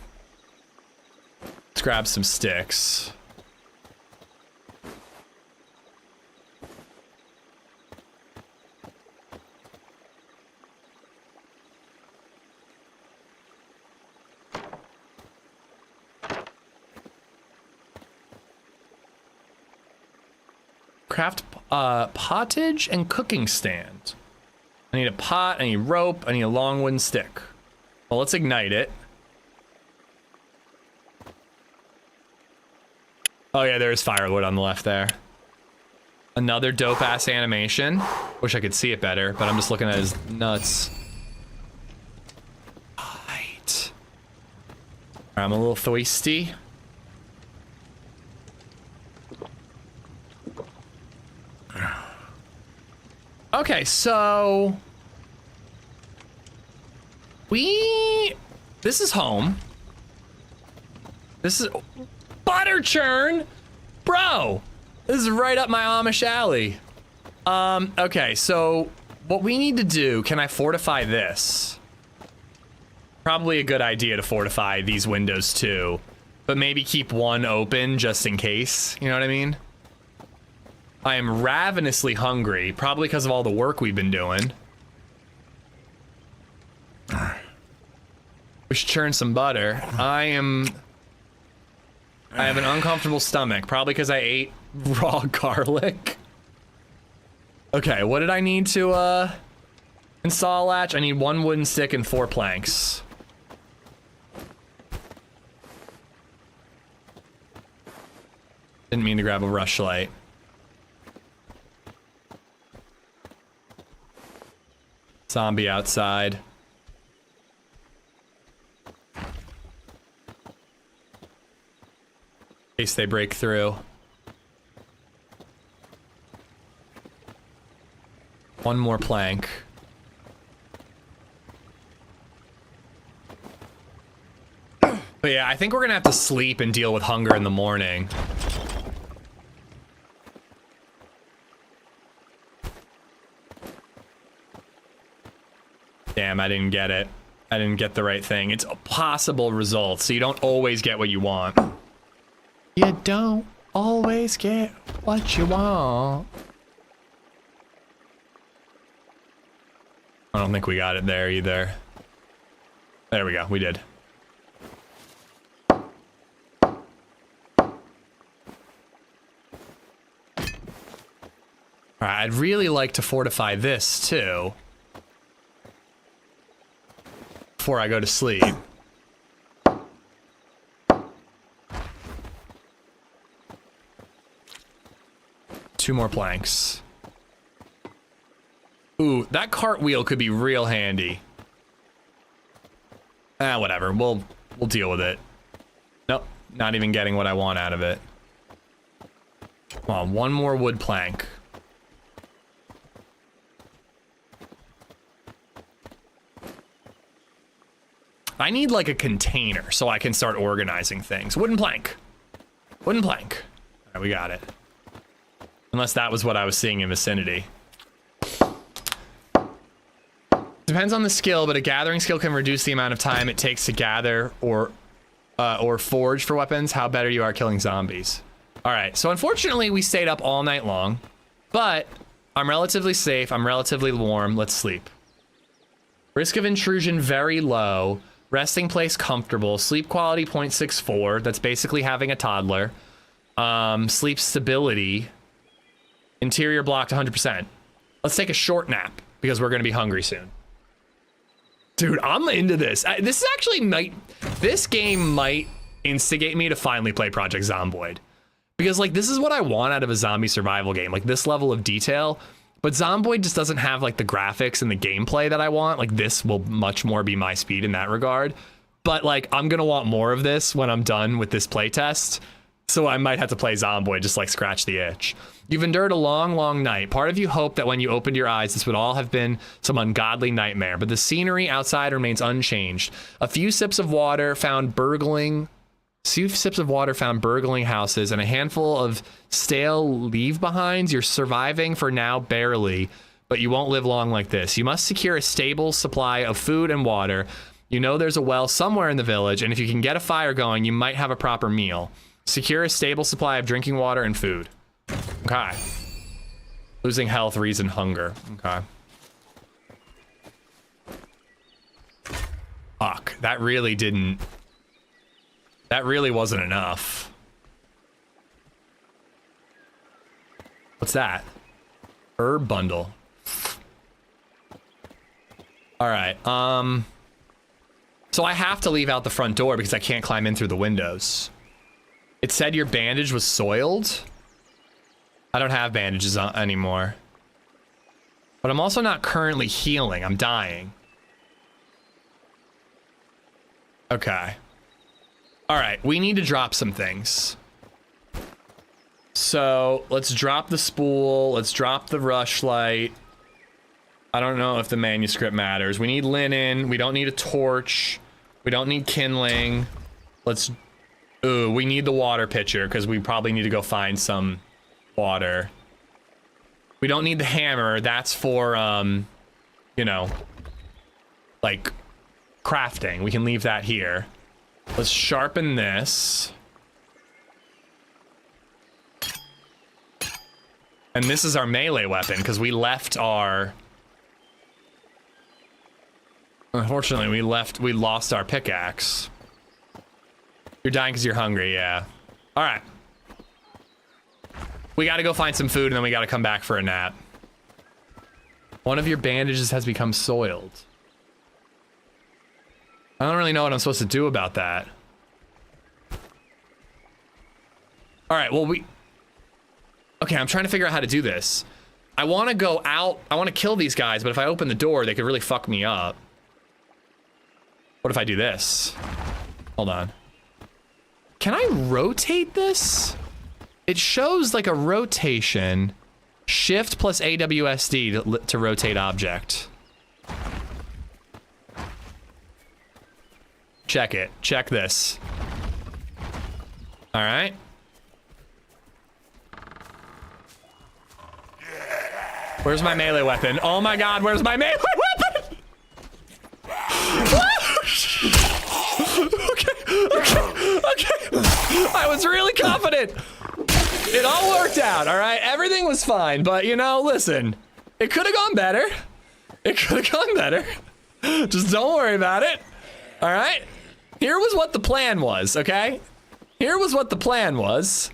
Let's grab some sticks. Craft pottage and cooking stand. I need a pot, I need rope, I need a long wooden stick. Well, let's ignite it. Oh yeah, there's firewood on the left there. Another dope ass animation. Wish I could see it better, but I'm just looking at his nuts. Right. I'm a little thirsty. Okay, so this is home. This is butter churn, bro. This is right up my Amish alley. Okay, so what we need to do, can I fortify this? Probably a good idea to fortify these windows too, but maybe keep one open just in case, you know what I mean? I am ravenously hungry, probably because of all the work we've been doing. We should churn some butter. I have an uncomfortable stomach, probably because I ate raw garlic. Okay, what did I need to install a latch? I need 1 wooden stick and 4 planks. Didn't mean to grab a rushlight. Zombie outside. In case they break through. One more plank. But yeah, I think we're gonna have to sleep and deal with hunger in the morning. Damn, I didn't get it. I didn't get the right thing. It's a possible result, so you don't always get what you want. You don't always get what you want. I don't think we got it there either. There we go, we did. All right, I'd really like to fortify this too before I go to sleep. Two more planks. Ooh, that cartwheel could be real handy. Ah, whatever. We'll deal with it. Nope, not even getting what I want out of it. Come on, one more wood plank. I need like a container so I can start organizing things. Wooden plank. Wooden plank. All right, we got it. Unless that was what I was seeing in vicinity. Depends on the skill, but a gathering skill can reduce the amount of time it takes to gather or forge for weapons. How better you are killing zombies. All right, so unfortunately we stayed up all night long, but I'm relatively safe. I'm relatively warm. Let's sleep. Risk of intrusion very low. Resting place comfortable. Sleep quality 0.64. That's basically having a toddler. Sleep stability. Interior blocked 100%. Let's take a short nap because we're going to be hungry soon. Dude, I'm into this. This is actually this game might instigate me to finally play Project Zomboid. Because like this is what I want out of a zombie survival game, like this level of detail. But Zomboid just doesn't have like the graphics and the gameplay that I want. Like this will much more be my speed in that regard. But like I'm gonna want more of this when I'm done with this playtest. So I might have to play Zomboid, just like scratch the itch. You've endured a long, long night. Part of you hoped that when you opened your eyes, this would all have been some ungodly nightmare, but the scenery outside remains unchanged. A few sips of water found burgling houses and a handful of stale leave-behinds. You're surviving for now barely, but you won't live long like this. You must secure a stable supply of food and water. You know there's a well somewhere in the village, and if you can get a fire going, you might have a proper meal. Secure a stable supply of drinking water and food. Okay. Losing health, reason, hunger. Okay. Fuck, that really wasn't enough. What's that? Herb bundle. All right, so I have to leave out the front door because I can't climb in through the windows. It said your bandage was soiled. I don't have bandages anymore. But I'm also not currently healing. I'm dying. Okay. All right, we need to drop some things. So let's drop the spool. Let's drop the rushlight. I don't know if the manuscript matters. We need linen. We don't need a torch. We don't need kindling. Ooh, we need the water pitcher because we probably need to go find some water. We don't need the hammer. That's for, you know, like crafting. We can leave that here. Let's sharpen this. And this is our melee weapon because we left our... Unfortunately, we lost our pickaxe. You're dying because you're hungry, yeah. All right. We got to go find some food and then we got to come back for a nap. One of your bandages has become soiled. I don't really know what I'm supposed to do about that. All right, well, okay, I'm trying to figure out how to do this. I want to go out. I want to kill these guys, but if I open the door, they could really fuck me up. What if I do this? Hold on. Can I rotate this? It shows like a rotation. Shift plus AWSD to rotate object. Check it. Check this. All right. Where's my melee weapon? Oh my god, where's my melee weapon? Okay. I was really confident. It all worked out, all right? Everything was fine, but you know, listen. It could have gone better. It could have gone better. Just don't worry about it. All right? Here was what the plan was, okay? Here was what the plan was.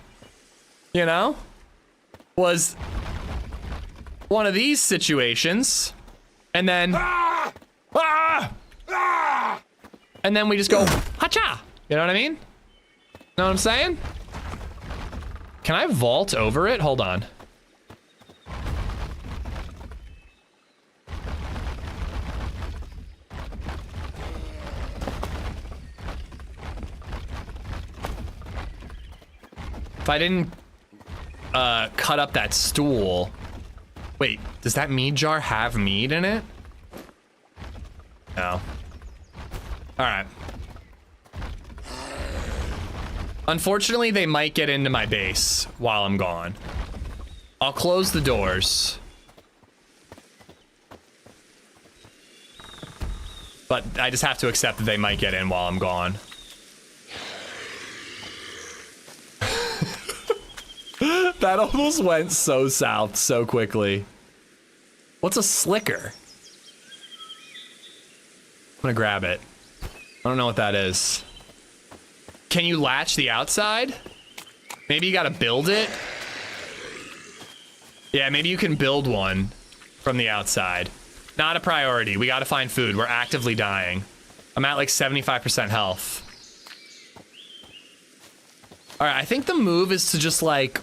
You know? Was one of these situations, and then, and then we just go, hacha. You know what I mean? Know what I'm saying? Can I vault over it? Hold on. If I didn't cut up that stool. Wait, does that mead jar have mead in it? No. All right. Unfortunately, they might get into my base while I'm gone. I'll close the doors. But I just have to accept that they might get in while I'm gone. That almost went so south so quickly. What's a slicker? I'm gonna grab it. I don't know what that is. Can you latch the outside? Maybe you gotta build it? Yeah, maybe you can build one from the outside. Not a priority. We gotta find food. We're actively dying. I'm at like 75% health. All right, I think the move is to just like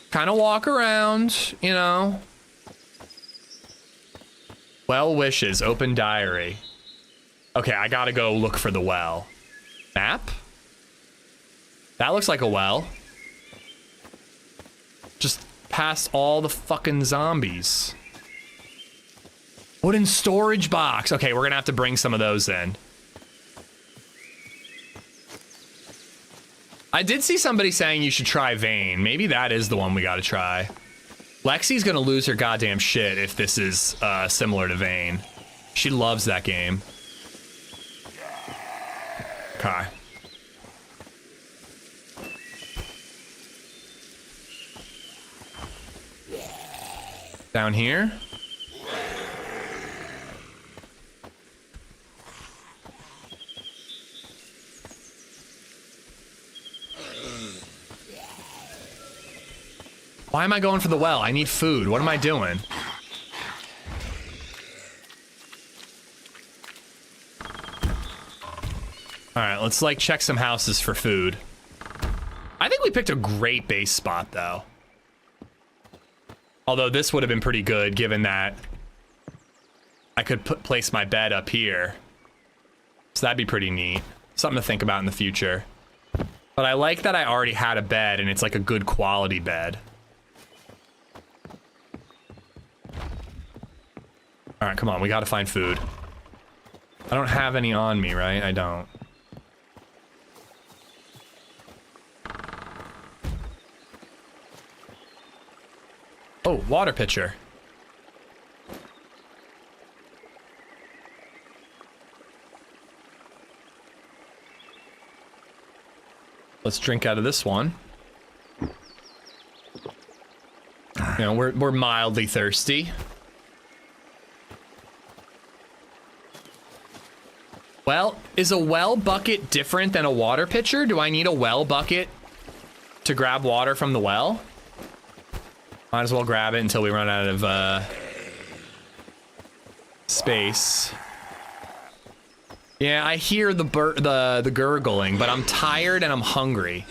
kind of walk around, you know. Well wishes, open diary. Okay, I gotta go look for the well. Map? That looks like a well. Just past all the fucking zombies. Wooden storage box. Okay, we're gonna have to bring some of those in. I did see somebody saying you should try Vane. Maybe that is the one we gotta try. Lexi's gonna lose her goddamn shit if this is similar to Vane. She loves that game. Okay. Down here. Why am I going for the well? I need food. What am I doing? All right, let's like check some houses for food. I think we picked a great base spot though. Although this would have been pretty good given that I could place my bed up here. So that'd be pretty neat. Something to think about in the future. But I like that I already had a bed and it's like a good quality bed. All right, come on, we gotta find food. I don't have any on me, right? I don't. Oh, water pitcher. Let's drink out of this one. You know, we're mildly thirsty. Well, is a well bucket different than a water pitcher? Do I need a well bucket to grab water from the well? Might as well grab it until we run out of space. Yeah, I hear the gurgling, but I'm tired and I'm hungry.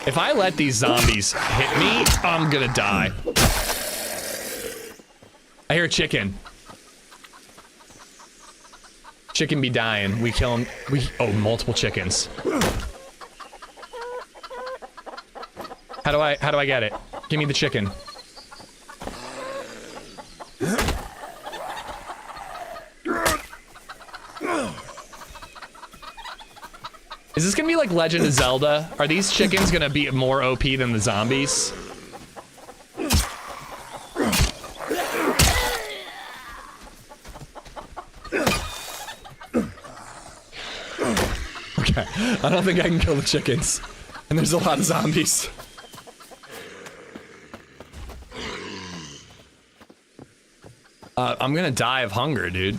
If I let these zombies hit me, I'm gonna die. I hear a chicken. Chicken be dying. We kill him. Oh, multiple chickens. How do I get it? Give me the chicken. Is this gonna be like Legend of Zelda? Are these chickens gonna be more OP than the zombies? Okay, I don't think I can kill the chickens. And there's a lot of zombies. I'm gonna die of hunger, dude.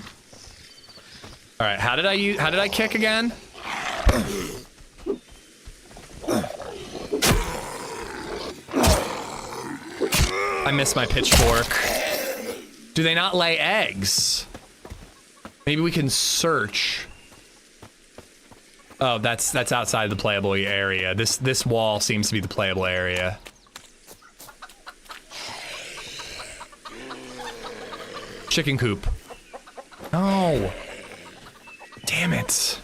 All right, how did I kick again? I missed my pitchfork. Do they not lay eggs? Maybe we can search. Oh, that's outside the playable area. This wall seems to be the playable area. Chicken coop. No. Damn it.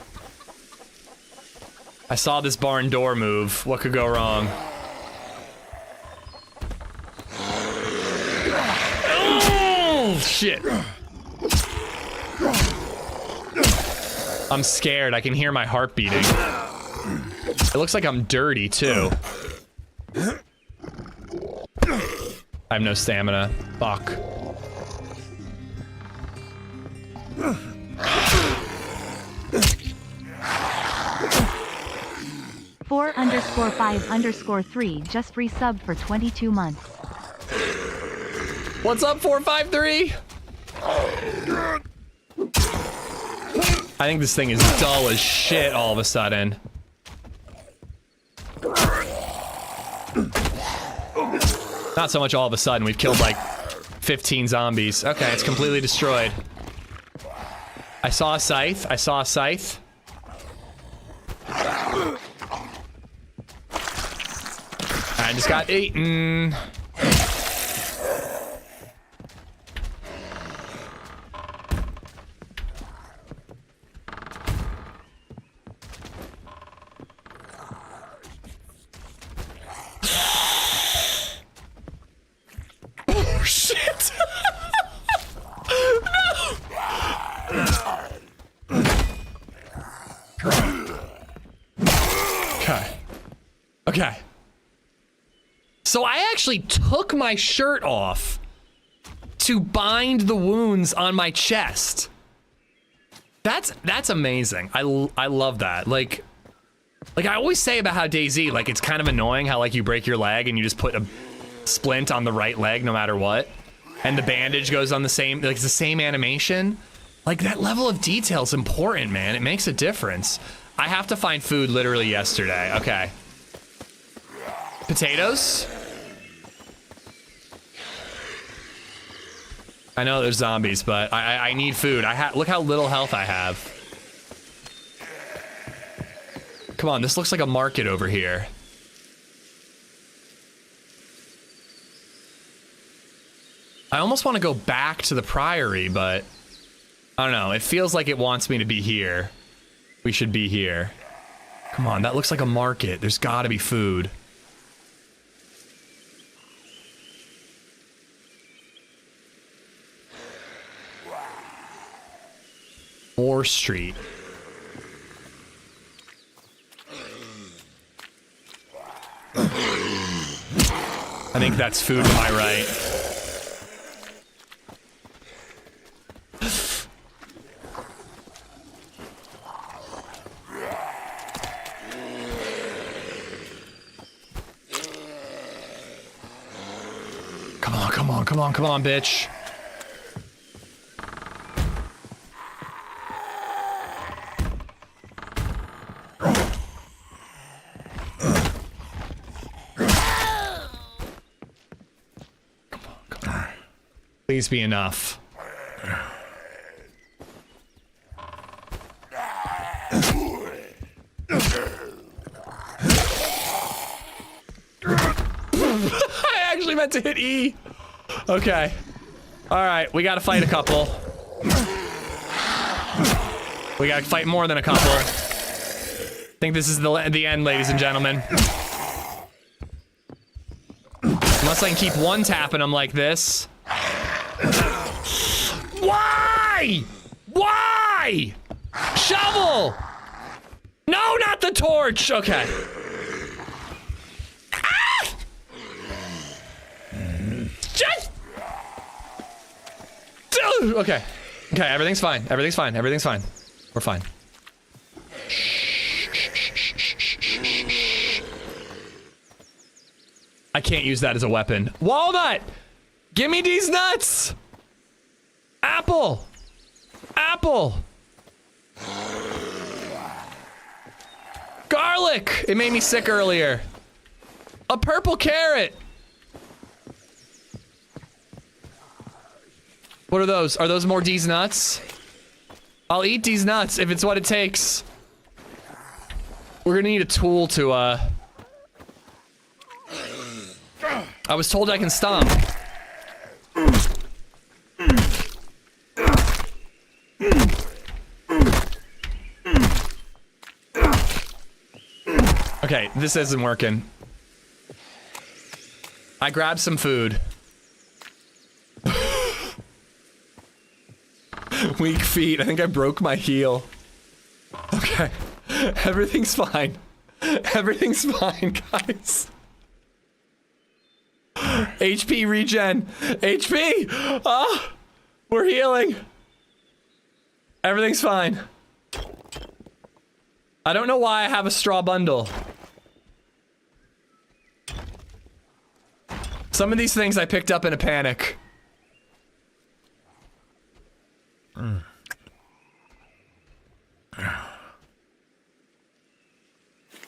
I saw this barn door move. What could go wrong? Oh, shit. I'm scared. I can hear my heart beating. It looks like I'm dirty, too. I have no stamina. Fuck. 4_5_3 just resubbed for 22 months. What's up, 453? I think this thing is dull as shit all of a sudden. Not so much all of a sudden. We've killed like 15 zombies. Okay, it's completely destroyed. I saw a scythe. I saw a scythe. I just got eaten. Oh, shit. Okay. Okay. So I actually took my shirt off to bind the wounds on my chest. That's amazing. I love that. Like I always say about how DayZ, like it's kind of annoying how like you break your leg and you just put a splint on the right leg no matter what, and the bandage goes on the same, like it's the same animation. Like that level of detail is important, man. It makes a difference. I have to find food literally yesterday. Okay. Potatoes. I know there's zombies, but I need food. Look how little health I have. Come on, this looks like a market over here. I almost want to go back to the priory, but I don't know. It feels like it wants me to be here. We should be here. Come on, that looks like a market. There's gotta be food. Moore Street. I think that's food to my right. Come on, come on, come on, come on, bitch. Please be enough. I actually meant to hit E. Okay. All right, we gotta fight a couple. We gotta fight more than a couple. I think this is the end, ladies and gentlemen. Unless I can keep one tapping them like this. Why? Why? Shovel! No, not the torch! Okay. Ah! Just... Okay. Okay, everything's fine. Everything's fine. Everything's fine. We're fine. I can't use that as a weapon. Walnut! Give me these nuts! Apple! Apple! Garlic! It made me sick earlier. A purple carrot! What are those? Are those more D's nuts? I'll eat these nuts if it's what it takes. We're gonna need a tool to, I was told I can stomp. Okay, this isn't working. I grabbed some food. Weak feet. I think I broke my heel. Okay. Everything's fine. Everything's fine, guys. HP regen. HP! Ah! We're healing. Everything's fine. I don't know why I have a straw bundle. Some of these things I picked up in a panic.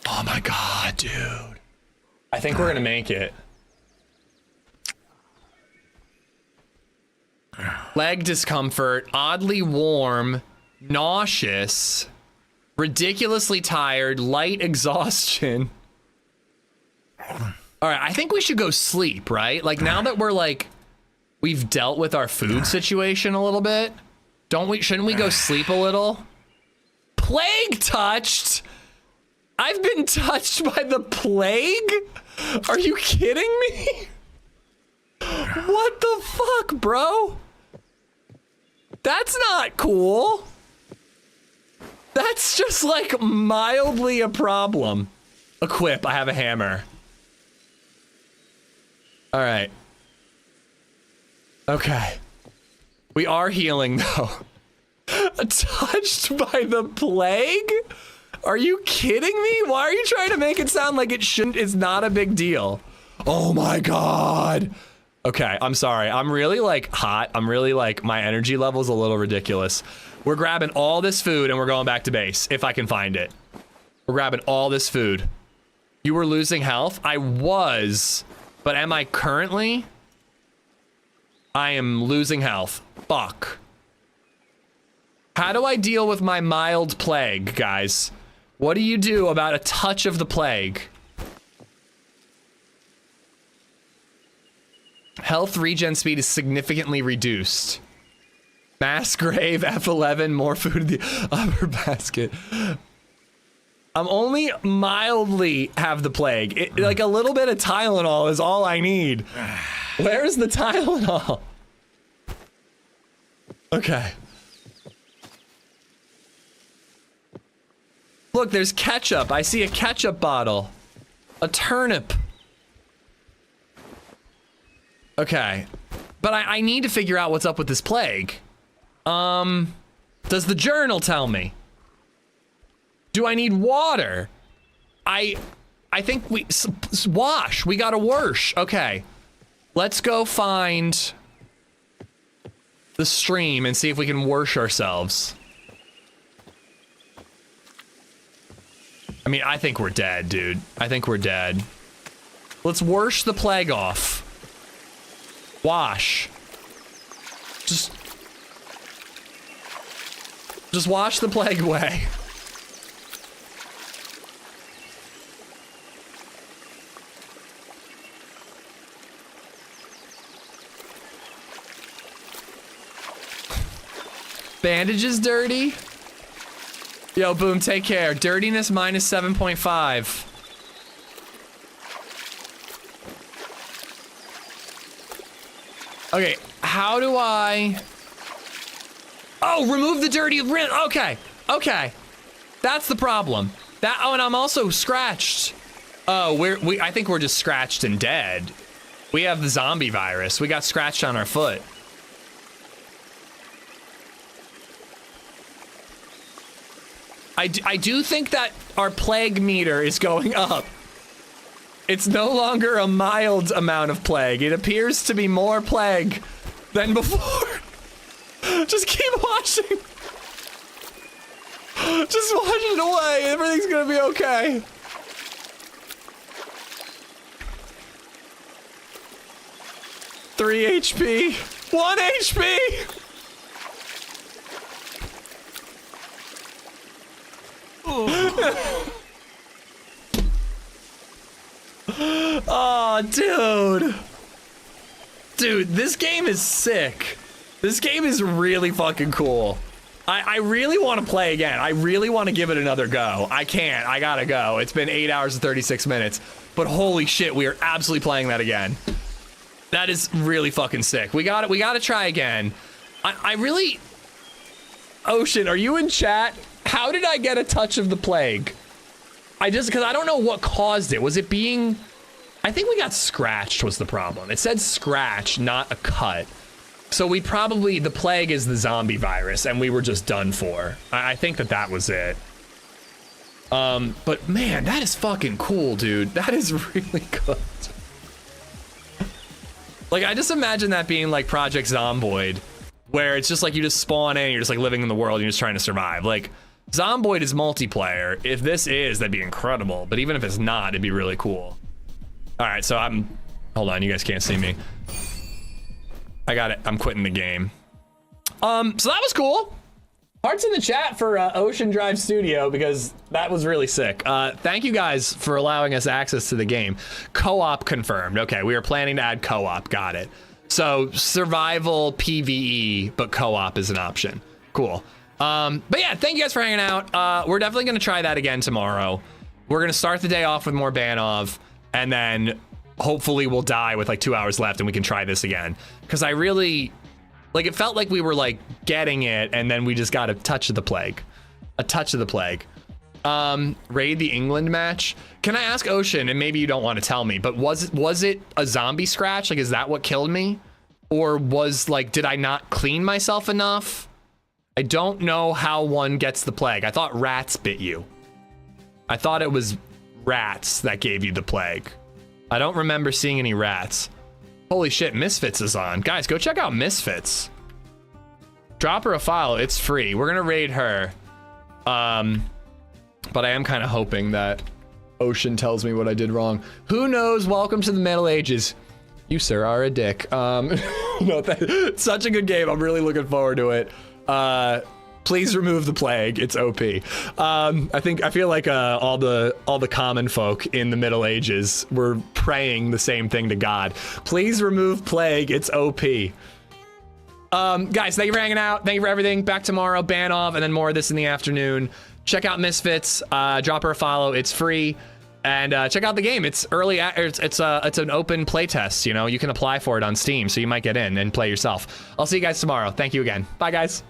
Oh my god, dude. I think we're gonna make it. Leg discomfort, oddly warm, nauseous, ridiculously tired, light exhaustion. Alright, I think we should go sleep, right? Like, now that we're like, we've dealt with our food situation a little bit, shouldn't we go sleep a little? Plague touched? I've been touched by the plague? Are you kidding me? What the fuck, bro? That's not cool. That's just like mildly a problem. Equip, I have a hammer. All right. Okay. We are healing though. Touched by the plague? Are you kidding me? Why are you trying to make it sound like it's not a big deal? Oh my god. Okay, I'm sorry. I'm really like hot. I'm really like, my energy level's a little ridiculous. We're grabbing all this food and we're going back to base, if I can find it. We're grabbing all this food. You were losing health? I was, but am I currently? I am losing health. Fuck. How do I deal with my mild plague, guys? What do you do about a touch of the plague? Health regen speed is significantly reduced. Mass grave, F11, more food in the upper basket. I'm only mildly have the plague. Like a little bit of Tylenol is all I need. Where's the Tylenol? Okay. Look, there's ketchup. I see a ketchup bottle. A turnip. Okay. But I need to figure out what's up with this plague. Does the journal tell me? Do I need water? I think we wash. We gotta wash. Okay. Let's go find the stream and see if we can wash ourselves. I mean, I think we're dead, dude. I think we're dead. Let's wash the plague off. Wash. Just wash the plague away. Bandages dirty? Yo, Boom, take care. Dirtiness minus 7.5. Okay, how do I... Oh, remove the dirty rim. Okay, okay. That's the problem. Oh, and I'm also scratched. Oh, I think we're just scratched and dead. We have the zombie virus. We got scratched on our foot. I do think that our plague meter is going up. It's no longer a mild amount of plague. It appears to be more plague than before. Just keep watching. Just watch it away. Everything's gonna be okay. Three HP. 1 HP. Oh, dude. Dude, this game is sick. This game is really fucking cool. I really want to play again. I really want to give it another go. I can't. I gotta go. It's been 8 hours and 36 minutes. But holy shit, we are absolutely playing that again. That is really fucking sick. We gotta try again. I really... Ocean, are you in chat? How did I get a touch of the plague? Because I don't know what caused it. Was it being... I think we got scratched was the problem. It said scratch, not a cut. So we probably... The plague is the zombie virus, and we were just done for. I think that was it. But man, that is fucking cool, dude. That is really good. Like, I just imagine that being like Project Zomboid, where it's just like you just spawn in and you're just like living in the world and you're just trying to survive. Like, Zomboid is multiplayer. If this is, that'd be incredible. But even if it's not, it'd be really cool. All right, so hold on, you guys can't see me. I got it, I'm quitting the game. So that was cool. Hearts in the chat for Ocean Drive Studio, because that was really sick. Thank you guys for allowing us access to the game. Co-op confirmed. Okay, we are planning to add co-op. Got it. So survival PvE, but co-op is an option. Cool. But yeah, thank you guys for hanging out. We're definitely going to try that again tomorrow. We're going to start the day off with more Banov, and then hopefully we'll die with like 2 hours left and we can try this again. Because I really... Like, it felt like we were, like, getting it, and then we just got a touch of the plague. A touch of the plague. Raid the England match. Can I ask Ocean, and maybe you don't want to tell me, but was it a zombie scratch? Like, is that what killed me? Or was, like, did I not clean myself enough? I don't know how one gets the plague. I thought rats bit you. I thought it was rats that gave you the plague. I don't remember seeing any rats. Holy shit, Misfits is on. Guys, go check out Misfits. Drop her a follow, it's free. We're gonna raid her. But I am kind of hoping that Ocean tells me what I did wrong. Who knows? Welcome to the Middle Ages. You, sir, are a dick. No, it's such a good game. I'm really looking forward to it. Please remove the plague. It's OP. I feel like all the common folk in the Middle Ages were praying the same thing to God. Please remove plague. It's OP. Guys, thank you for hanging out. Thank you for everything. Back tomorrow, Banov, and then more of this in the afternoon. Check out Misfits. Drop her a follow. It's free. And check out the game. It's early. It's an open playtest. You know, you can apply for it on Steam, so you might get in and play yourself. I'll see you guys tomorrow. Thank you again. Bye, guys.